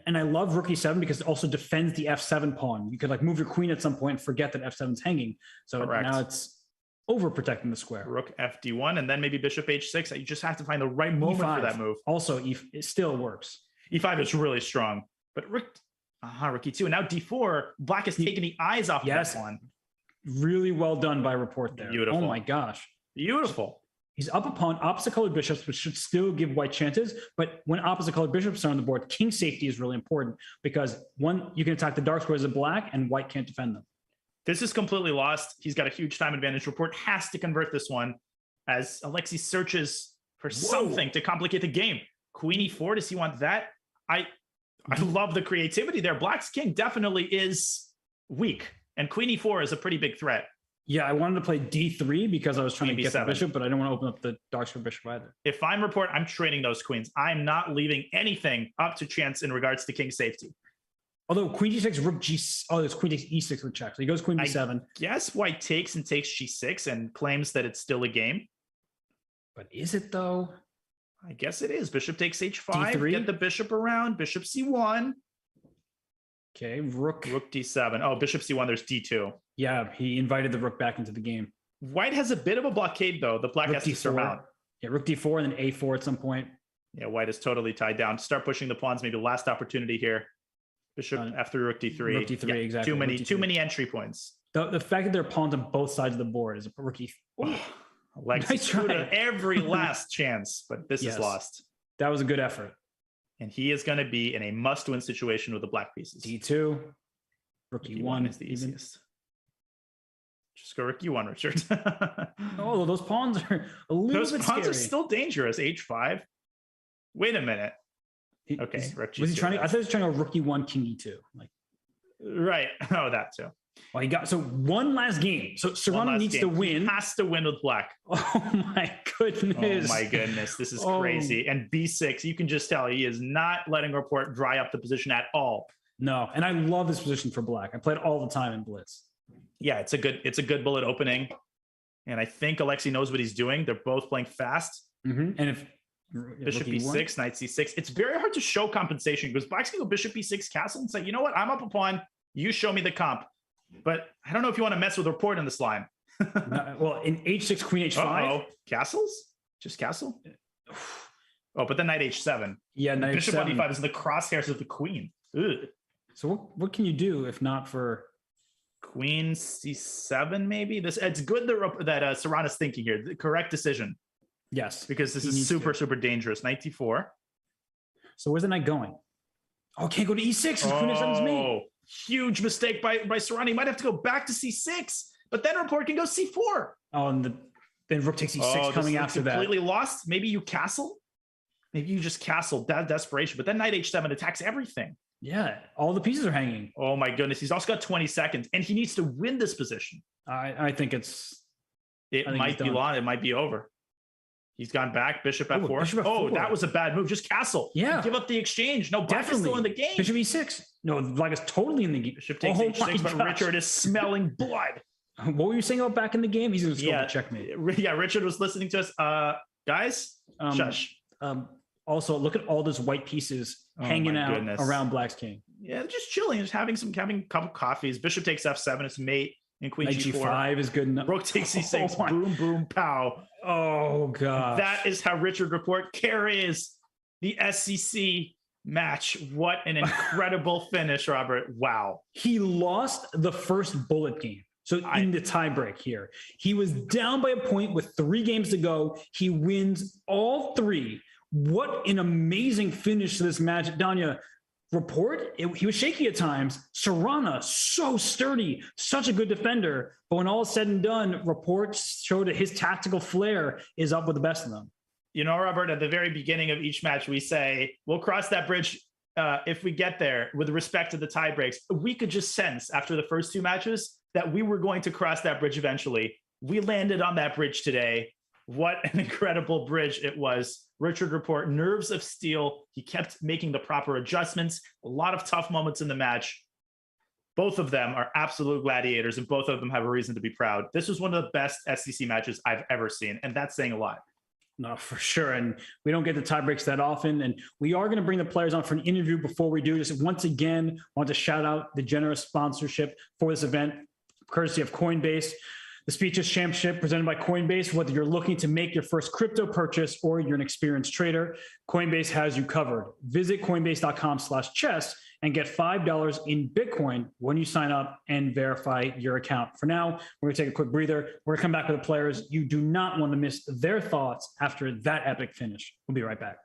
[SPEAKER 4] And I love rook e7 because it also defends the f7 pawn. You could like move your queen at some point and forget that f7's hanging. So
[SPEAKER 5] Correct.
[SPEAKER 4] now it's overprotecting the square.
[SPEAKER 5] Rook fd1 and then maybe bishop h6. You just have to find the right moment
[SPEAKER 4] E5.
[SPEAKER 5] for that move.
[SPEAKER 4] Also, it still works.
[SPEAKER 5] E5 is really strong, but rook e2 and now d4. Black is taking the eyes off
[SPEAKER 4] Yes.
[SPEAKER 5] that one.
[SPEAKER 4] Really well done by Rapport there.
[SPEAKER 5] Beautiful.
[SPEAKER 4] Oh my gosh.
[SPEAKER 5] Beautiful.
[SPEAKER 4] He's up upon opposite colored bishops, which should still give white chances. But when opposite colored bishops are on the board, king safety is really important because one, you can attack the dark squares of black and white can't defend them.
[SPEAKER 5] This is completely lost. He's got a huge time advantage. Rapport has to convert this one as Alexei searches for something to complicate the game. Queen e4, does he want that? I love the creativity there. Black's king definitely is weak, and queen e4 is a pretty big threat.
[SPEAKER 4] Yeah, I wanted to play d3 because I was trying
[SPEAKER 5] Queen
[SPEAKER 4] to get the
[SPEAKER 5] B7.
[SPEAKER 4] bishop, but I don't want to open up the dark square bishop either.
[SPEAKER 5] If I'm Rapport, I'm trading those queens. I'm not leaving anything up to chance in regards to king safety.
[SPEAKER 4] Although queen g6, rook g, oh, there's queen takes e6 with check. So he goes queen b7.
[SPEAKER 5] Yes, white takes and takes g6 and claims that it's still a game.
[SPEAKER 4] But is it though?
[SPEAKER 5] I guess it is. Bishop takes h5.
[SPEAKER 4] D3?
[SPEAKER 5] Get the bishop around. Bishop c1.
[SPEAKER 4] Okay, rook.
[SPEAKER 5] Rook d7. Oh, bishop c1. There's d2.
[SPEAKER 4] Yeah, he invited the rook back into the game.
[SPEAKER 5] White has a bit of a blockade, though. The black
[SPEAKER 4] Rook
[SPEAKER 5] has to
[SPEAKER 4] d4.
[SPEAKER 5] surmount.
[SPEAKER 4] Yeah, rook d4 and then a4 at some point.
[SPEAKER 5] Yeah, white is totally tied down. Start pushing the pawns. Maybe last opportunity here. Bishop f3, rook d3.
[SPEAKER 4] Rook d3,
[SPEAKER 5] Yeah,
[SPEAKER 4] exactly.
[SPEAKER 5] Too
[SPEAKER 4] Rook
[SPEAKER 5] many
[SPEAKER 4] d3.
[SPEAKER 5] entry points.
[SPEAKER 4] The fact that there are pawns on both sides of the board is a rookie.
[SPEAKER 5] Alexei
[SPEAKER 4] Nice
[SPEAKER 5] screwed
[SPEAKER 4] try.
[SPEAKER 5] at every last chance, but this
[SPEAKER 4] Yes.
[SPEAKER 5] is lost.
[SPEAKER 4] That was a good effort.
[SPEAKER 5] And he is going to be in a must-win situation with the black pieces.
[SPEAKER 4] D2, rook
[SPEAKER 5] E1
[SPEAKER 4] e1
[SPEAKER 5] is the
[SPEAKER 4] even.
[SPEAKER 5] easiest. Just go rook e1, Richard.
[SPEAKER 4] Oh, those pawns are a little
[SPEAKER 5] Those
[SPEAKER 4] bit
[SPEAKER 5] pawns
[SPEAKER 4] scary.
[SPEAKER 5] are still dangerous. H5. Wait a minute.
[SPEAKER 4] He-
[SPEAKER 5] Okay,
[SPEAKER 4] is-
[SPEAKER 5] rook
[SPEAKER 4] was he
[SPEAKER 5] G2,
[SPEAKER 4] trying to? I
[SPEAKER 5] that's-
[SPEAKER 4] thought he was trying to rook e1, king e2. Like,
[SPEAKER 5] Right. Oh, that too.
[SPEAKER 4] well, he got so one last game. So
[SPEAKER 5] One
[SPEAKER 4] Sarana
[SPEAKER 5] last
[SPEAKER 4] needs
[SPEAKER 5] game.
[SPEAKER 4] to win.
[SPEAKER 5] He has to win with black.
[SPEAKER 4] Oh my
[SPEAKER 5] Oh
[SPEAKER 4] goodness!
[SPEAKER 5] my goodness. This is
[SPEAKER 4] Oh.
[SPEAKER 5] crazy. And b6, you can just tell he is not letting Rapport dry up the position at all.
[SPEAKER 4] No, and I love this position for black. I played all the time in Blitz.
[SPEAKER 5] Yeah, it's a good bullet opening. And I think Alexei knows what he's doing. They're both playing fast.
[SPEAKER 4] And if
[SPEAKER 5] Bishop
[SPEAKER 4] rook e1,
[SPEAKER 5] e6, knight c6. It's very hard to show compensation because black's gonna go bishop e6 castle and say, you know what? I'm up a pawn. You show me the comp. But I don't know if you want to mess with Rapport in this line.
[SPEAKER 4] no, well, in h6, queen h5.
[SPEAKER 5] Uh-oh. Castles? Just castle? Oh, but then knight h7.
[SPEAKER 4] Yeah, knight
[SPEAKER 5] Bishop on
[SPEAKER 4] h7.
[SPEAKER 5] d5 is in the crosshairs of the queen. Ugh.
[SPEAKER 4] So what can you do if not for?
[SPEAKER 5] Queen c7, maybe? It's good that Sarana's thinking here. The correct decision,
[SPEAKER 4] Yes,
[SPEAKER 5] because this
[SPEAKER 4] he
[SPEAKER 5] is
[SPEAKER 4] needs
[SPEAKER 5] super,
[SPEAKER 4] to.
[SPEAKER 5] super dangerous. Knight d4.
[SPEAKER 4] So where's the knight going? Oh, can't go to e6. His queen h7 is made.
[SPEAKER 5] Oh, huge mistake by Sarana. He might have to go back to c6, but then Rapport can go c4.
[SPEAKER 4] Oh, and then rook takes e6
[SPEAKER 5] this
[SPEAKER 4] coming
[SPEAKER 5] is
[SPEAKER 4] after that.
[SPEAKER 5] completely lost. Maybe you castle. Maybe you just castle. That desperation. But then knight h7 attacks everything.
[SPEAKER 4] Yeah, all the pieces are hanging.
[SPEAKER 5] Oh my goodness. He's also got 20 seconds, and he needs to win this position.
[SPEAKER 4] I think it's.
[SPEAKER 5] It
[SPEAKER 4] I think
[SPEAKER 5] might
[SPEAKER 4] he's
[SPEAKER 5] be
[SPEAKER 4] done.
[SPEAKER 5] long. It might be over. He's gone back. Bishop
[SPEAKER 4] Oh,
[SPEAKER 5] f4.
[SPEAKER 4] bishop
[SPEAKER 5] Oh,
[SPEAKER 4] F4.
[SPEAKER 5] that was a bad move. Just castle.
[SPEAKER 4] Yeah.
[SPEAKER 5] Give up the exchange. No, black is
[SPEAKER 4] Definitely
[SPEAKER 5] still in the game.
[SPEAKER 4] Bishop e6. No, black is totally in the game.
[SPEAKER 5] Bishop takes
[SPEAKER 4] Oh
[SPEAKER 5] h6,
[SPEAKER 4] my
[SPEAKER 5] but
[SPEAKER 4] gosh.
[SPEAKER 5] Richard is smelling blood.
[SPEAKER 4] What were you saying about back in the game? He's going to
[SPEAKER 5] Yeah.
[SPEAKER 4] checkmate.
[SPEAKER 5] Yeah, Richard was listening to us. Guys, shush.
[SPEAKER 4] Also, look at all those white pieces
[SPEAKER 5] Oh
[SPEAKER 4] hanging
[SPEAKER 5] my
[SPEAKER 4] out
[SPEAKER 5] goodness.
[SPEAKER 4] around black's king.
[SPEAKER 5] Yeah, just chilling, just having a couple coffees. Bishop takes f7, it's mate, and queen
[SPEAKER 4] Knight
[SPEAKER 5] g4.
[SPEAKER 4] g5 is good enough.
[SPEAKER 5] Rook takes c6,
[SPEAKER 4] Oh my-
[SPEAKER 5] boom, boom, pow.
[SPEAKER 4] Oh god,
[SPEAKER 5] That is how Richard Rapport carries the SEC match. What an incredible finish, Robert. Wow.
[SPEAKER 4] he lost the first bullet game. So in the tiebreak here, he was down by a point with 3 games to go. He wins all 3. What an amazing finish to this match. Danya, Rapport, he was shaky at times. Sarana, so sturdy, such a good defender. But when all is said and done, Rapport showed that his tactical flair is up with the best of them.
[SPEAKER 5] You know, Robert, at the very beginning of each match, we say, we'll cross that bridge if we get there with respect to the tie breaks, we could just sense after the first two matches that we were going to cross that bridge eventually. We landed on that bridge today. What an incredible bridge it was. Richard Rapport, nerves of steel. He kept making the proper adjustments. A lot of tough moments in the match. Both of them are absolute gladiators, and both of them have a reason to be proud. This was one of the best SEC matches I've ever seen, and that's saying a lot.
[SPEAKER 4] No, for sure. And we don't get the tie breaks that often. And we are going to bring the players on for an interview before we do this. Once again, I want to shout out the generous sponsorship for this event, courtesy of Coinbase. The Speeches Championship presented by Coinbase. Whether you're looking to make your first crypto purchase or you're an experienced trader, Coinbase has you covered. Visit coinbase.com/chess and get $5 in Bitcoin when you sign up and verify your account. For now, we're going to take a quick breather. We're going to come back with the players. You do not want to miss their thoughts after that epic finish. We'll be right back.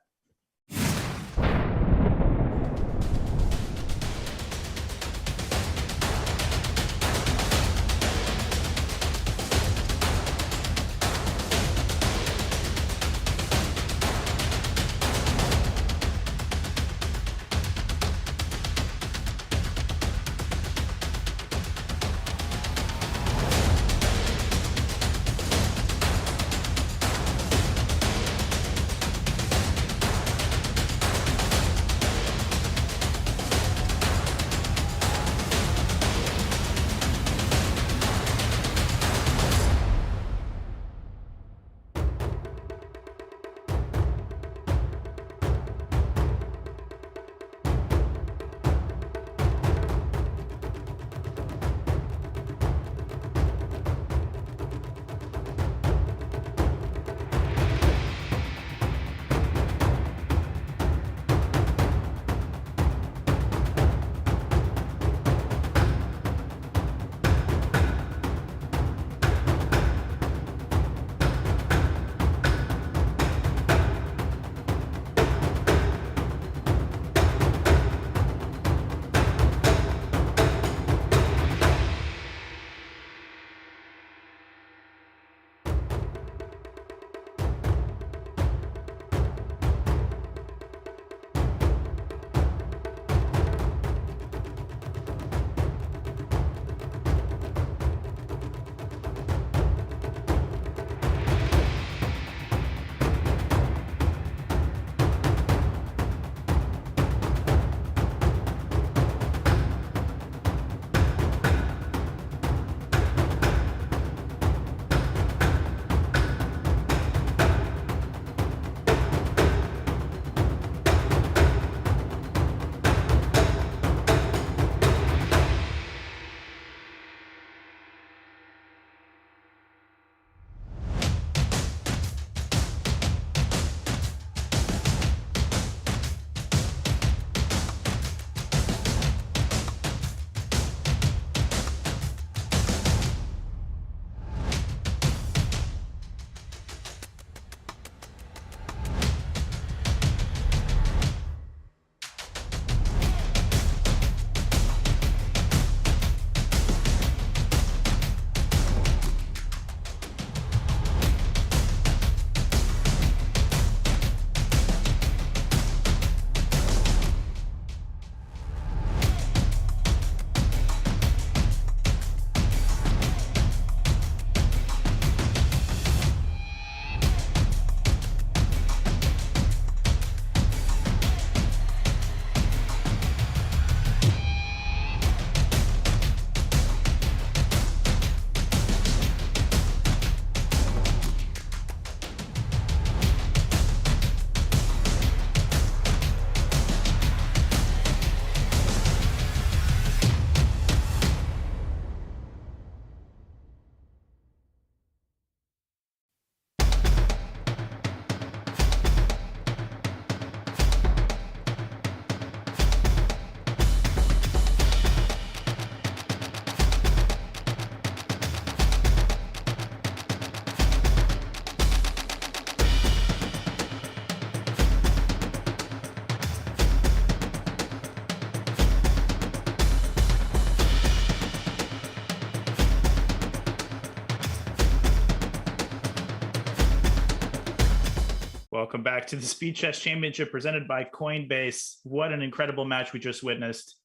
[SPEAKER 5] Welcome back to the Speed Chess Championship presented by Coinbase. What an incredible match we just witnessed.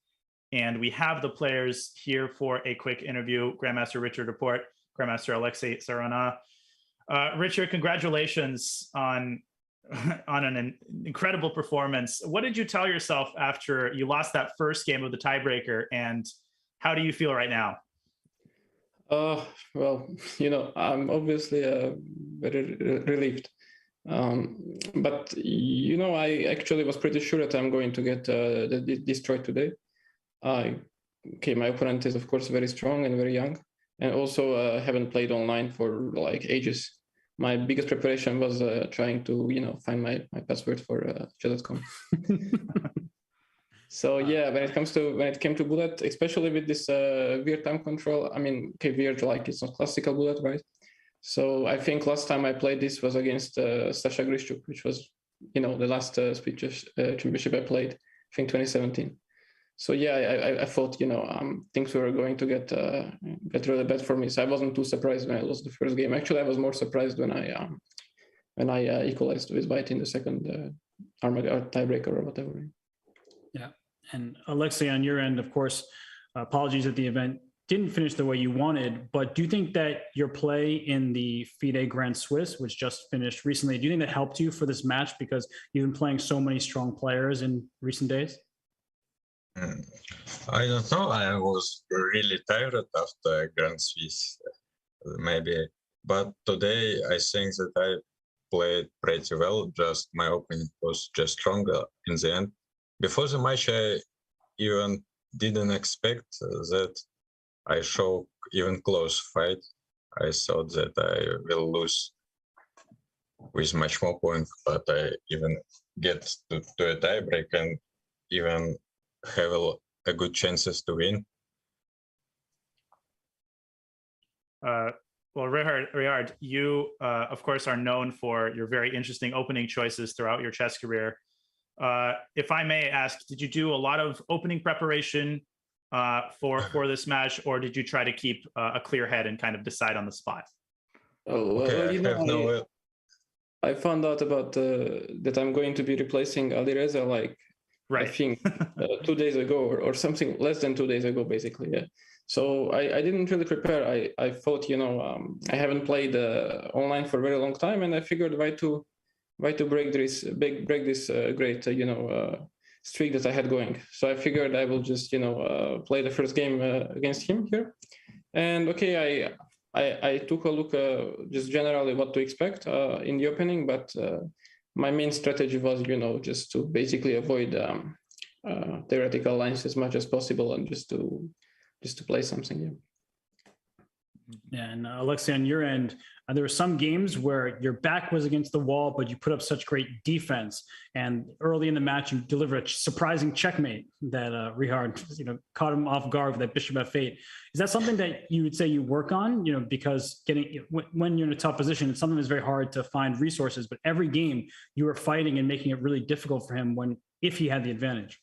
[SPEAKER 5] And we have the players here for a quick interview. Grandmaster Richard Rapport, Grandmaster Alexei Sarana. Richard, congratulations on an incredible performance. What did you tell yourself after you lost that first game of the tiebreaker, and how do you feel right now?
[SPEAKER 9] Well, I'm obviously very relieved. But I actually was pretty sure that I'm going to get destroyed today. Okay, my opponent is of course very strong and very young, and also haven't played online for like ages. My biggest preparation was trying to find my password for Chess.com. So yeah, when it came to bullet, especially with this weird time control, I mean, okay, weird, like it's not classical bullet, right? So I think last time I played this was against Sasha Grishchuk, which was the last Speed Chess championship I played, I think 2017. So yeah, I thought things were going to get really bad for me. So I wasn't too surprised when I lost the first game. Actually, I was more surprised when I equalized with White in the second tiebreaker or whatever.
[SPEAKER 4] Yeah, and Alexei, on your end, of course, apologies that the event didn't finish the way you wanted, but do you think that your play in the FIDE Grand Swiss, which just finished recently, do you think that helped you for this match because you've been playing so many strong players in recent days?
[SPEAKER 10] I don't know. I was really tired after Grand Swiss, maybe. But today, I think that I played pretty well. Just my opening was just stronger in the end. Before the match, I even didn't expect that I show even close fight. I thought that I will lose with much more points, but I even get to a tiebreak and even have a good chances to win.
[SPEAKER 5] Well, Richard, you, of course, are known for your very interesting opening choices throughout your chess career. If I may ask, did you do a lot of opening preparation for this match, or did you try to keep a clear head and kind of decide on the spot?
[SPEAKER 9] Oh, well, I found out about that I'm going to be replacing Alireza I think 2 days ago or something less than 2 days ago, basically. Yeah. So I didn't really prepare. I thought, I haven't played online for a very long time, and I figured why to break this great streak that I had going. So I figured I will just play the first game against him here. And okay, I took a look just generally what to expect in the opening, but my main strategy was just to basically avoid theoretical lines as much as possible and just to play something. Yeah.
[SPEAKER 4] Yeah, and Alexei, on your end, there were some games where your back was against the wall, but you put up such great defense. And early in the match, you deliver a surprising checkmate that Richard, caught him off guard with that bishop f8. Is that something that you would say you work on? Because when you're in a tough position, it's something that's very hard to find resources. But every game, you were fighting and making it really difficult for him if he had the advantage.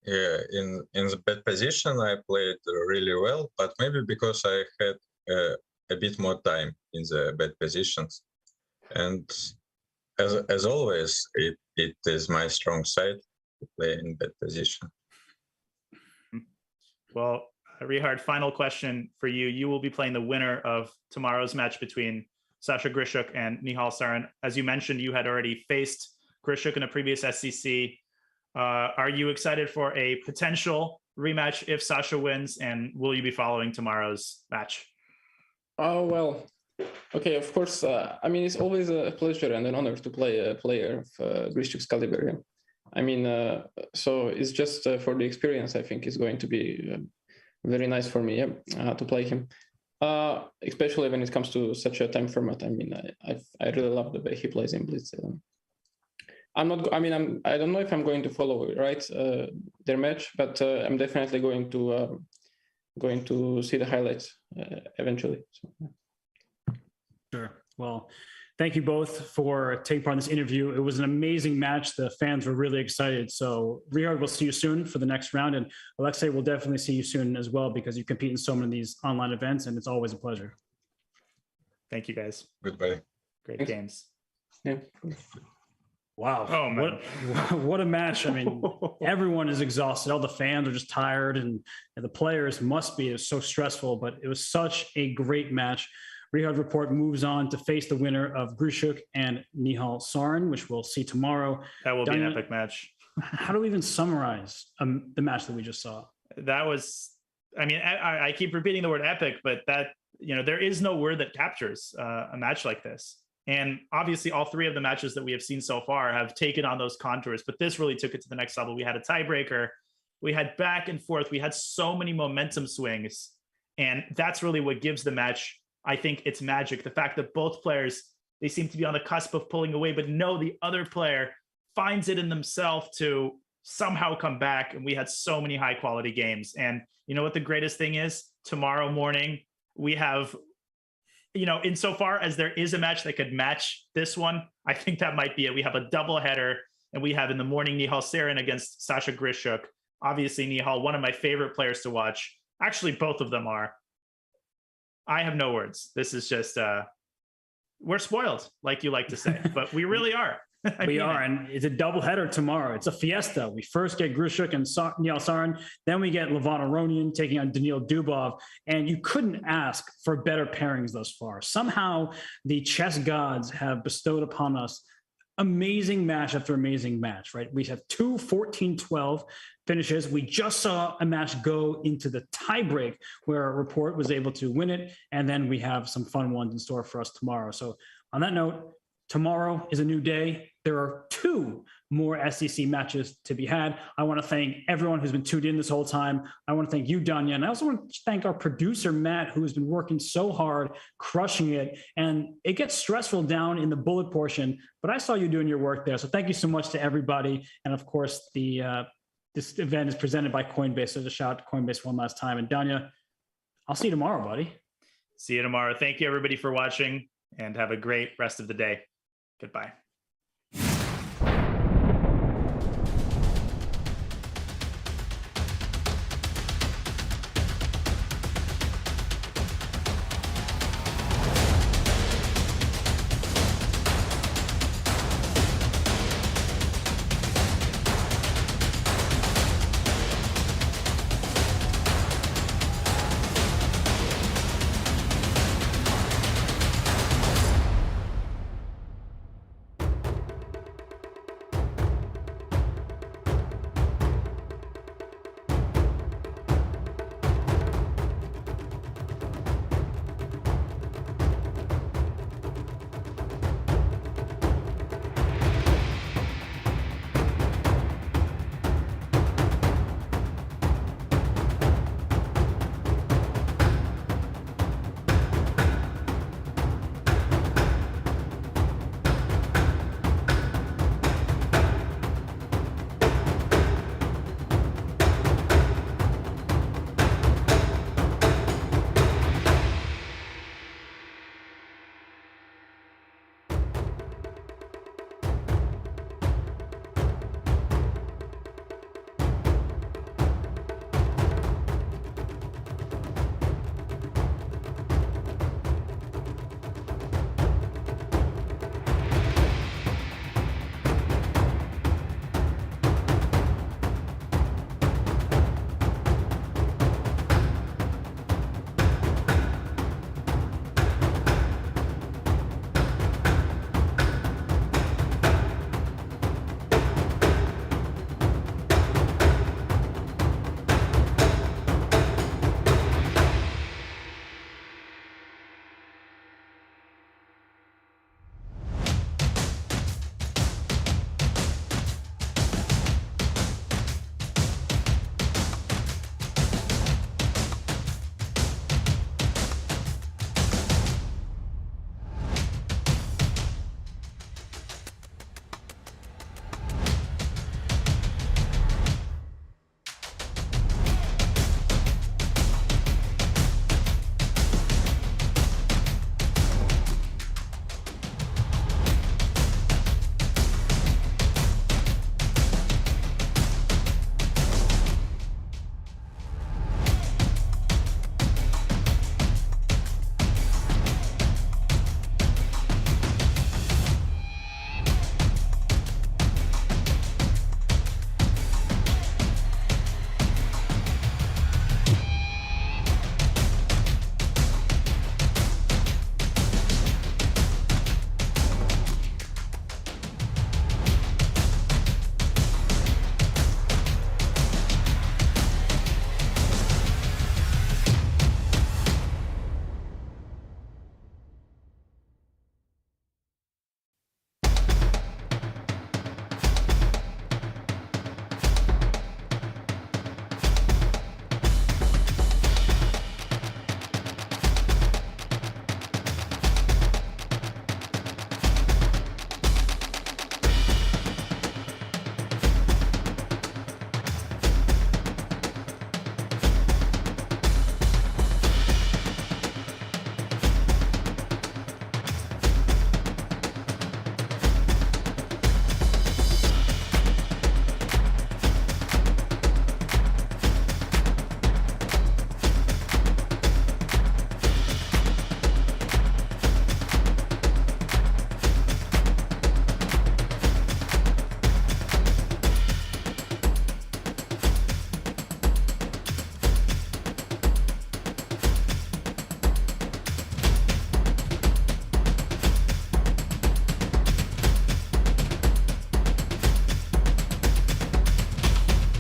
[SPEAKER 10] Yeah, in the bad position, I played really well, but maybe because I had a bit more time in the bad positions. And as always, it is my strong side to play in bad position.
[SPEAKER 5] Well, Richard, final question for you. You will be playing the winner of tomorrow's match between Sasha Grishchuk and Nihal Sarin. As you mentioned, you had already faced Grishchuk in a previous SCC. Are you excited for a potential rematch if Sasha wins, and will you be following tomorrow's match?
[SPEAKER 9] Oh, well, okay, of course. I mean, it's always a pleasure and an honor to play a player of Grishchuk's caliber. Yeah. I mean, so it's just for the experience, I think it's going to be very nice for me to play him, especially when it comes to such a time format. I mean, I really love the way he plays in Blitz. I don't know if I'm going to follow their match, but I'm definitely going to see the highlights eventually. So, yeah.
[SPEAKER 4] Sure. Well, thank you both for taking part in this interview. It was an amazing match. The fans were really excited. So Richard, we'll see you soon for the next round. And Alexei, we'll definitely see you soon as well, because you compete in so many of these online events, and it's always a pleasure.
[SPEAKER 5] Thank you, guys.
[SPEAKER 10] Goodbye.
[SPEAKER 5] Great games.
[SPEAKER 9] Yeah.
[SPEAKER 4] Wow.
[SPEAKER 5] Oh, man.
[SPEAKER 4] What a match. I mean, everyone is exhausted. All the fans are just tired, and the players must be. It was so stressful, but it was such a great match. Richard Rapport moves on to face the winner of Grushuk and Nihal Sarin, which we'll see tomorrow.
[SPEAKER 5] That will be an epic match.
[SPEAKER 4] How do we even summarize the match that we just saw?
[SPEAKER 5] That was, I mean, I keep repeating the word epic, but that, there is no word that captures a match like this. And obviously all three of the matches that we have seen so far have taken on those contours, but this really took it to the next level. We had a tiebreaker, we had back and forth, we had so many momentum swings. And that's really what gives the match, I think, its magic. The fact that both players, they seem to be on the cusp of pulling away, but no, the other player finds it in themselves to somehow come back. And we had so many high quality games. And you know what the greatest thing is? Tomorrow morning, we have, insofar as there is a match that could match this one, I think that might be it. We have a double header, and we have in the morning Nihal Sarin against Sasha Grishuk. Obviously, Nihal, one of my favorite players to watch. Actually, both of them are. I have no words. This is just, we're spoiled, like you like to say, but we really are.
[SPEAKER 4] We are, and it's a doubleheader tomorrow. It's a fiesta. We first get Grushuk and Nihal Sarin, then we get Levon Aronian taking on Daniil Dubov, and you couldn't ask for better pairings thus far. Somehow, the chess gods have bestowed upon us amazing match after amazing match, right? We have two 14-12 finishes. We just saw a match go into the tiebreak where Rapport was able to win it, and then we have some fun ones in store for us tomorrow. So on that note, tomorrow is a new day. There are two more SEC matches to be had. I want to thank everyone who's been tuned in this whole time. I want to thank you, Danya. And I also want to thank our producer, Matt, who has been working so hard, crushing it. And it gets stressful down in the bullet portion, but I saw you doing your work there. So thank you so much to everybody. And of course, this event is presented by Coinbase. So just shout out to Coinbase one last time. And Danya, I'll see you tomorrow, buddy.
[SPEAKER 5] See you tomorrow. Thank you, everybody, for watching, and have a great rest of the day. Goodbye.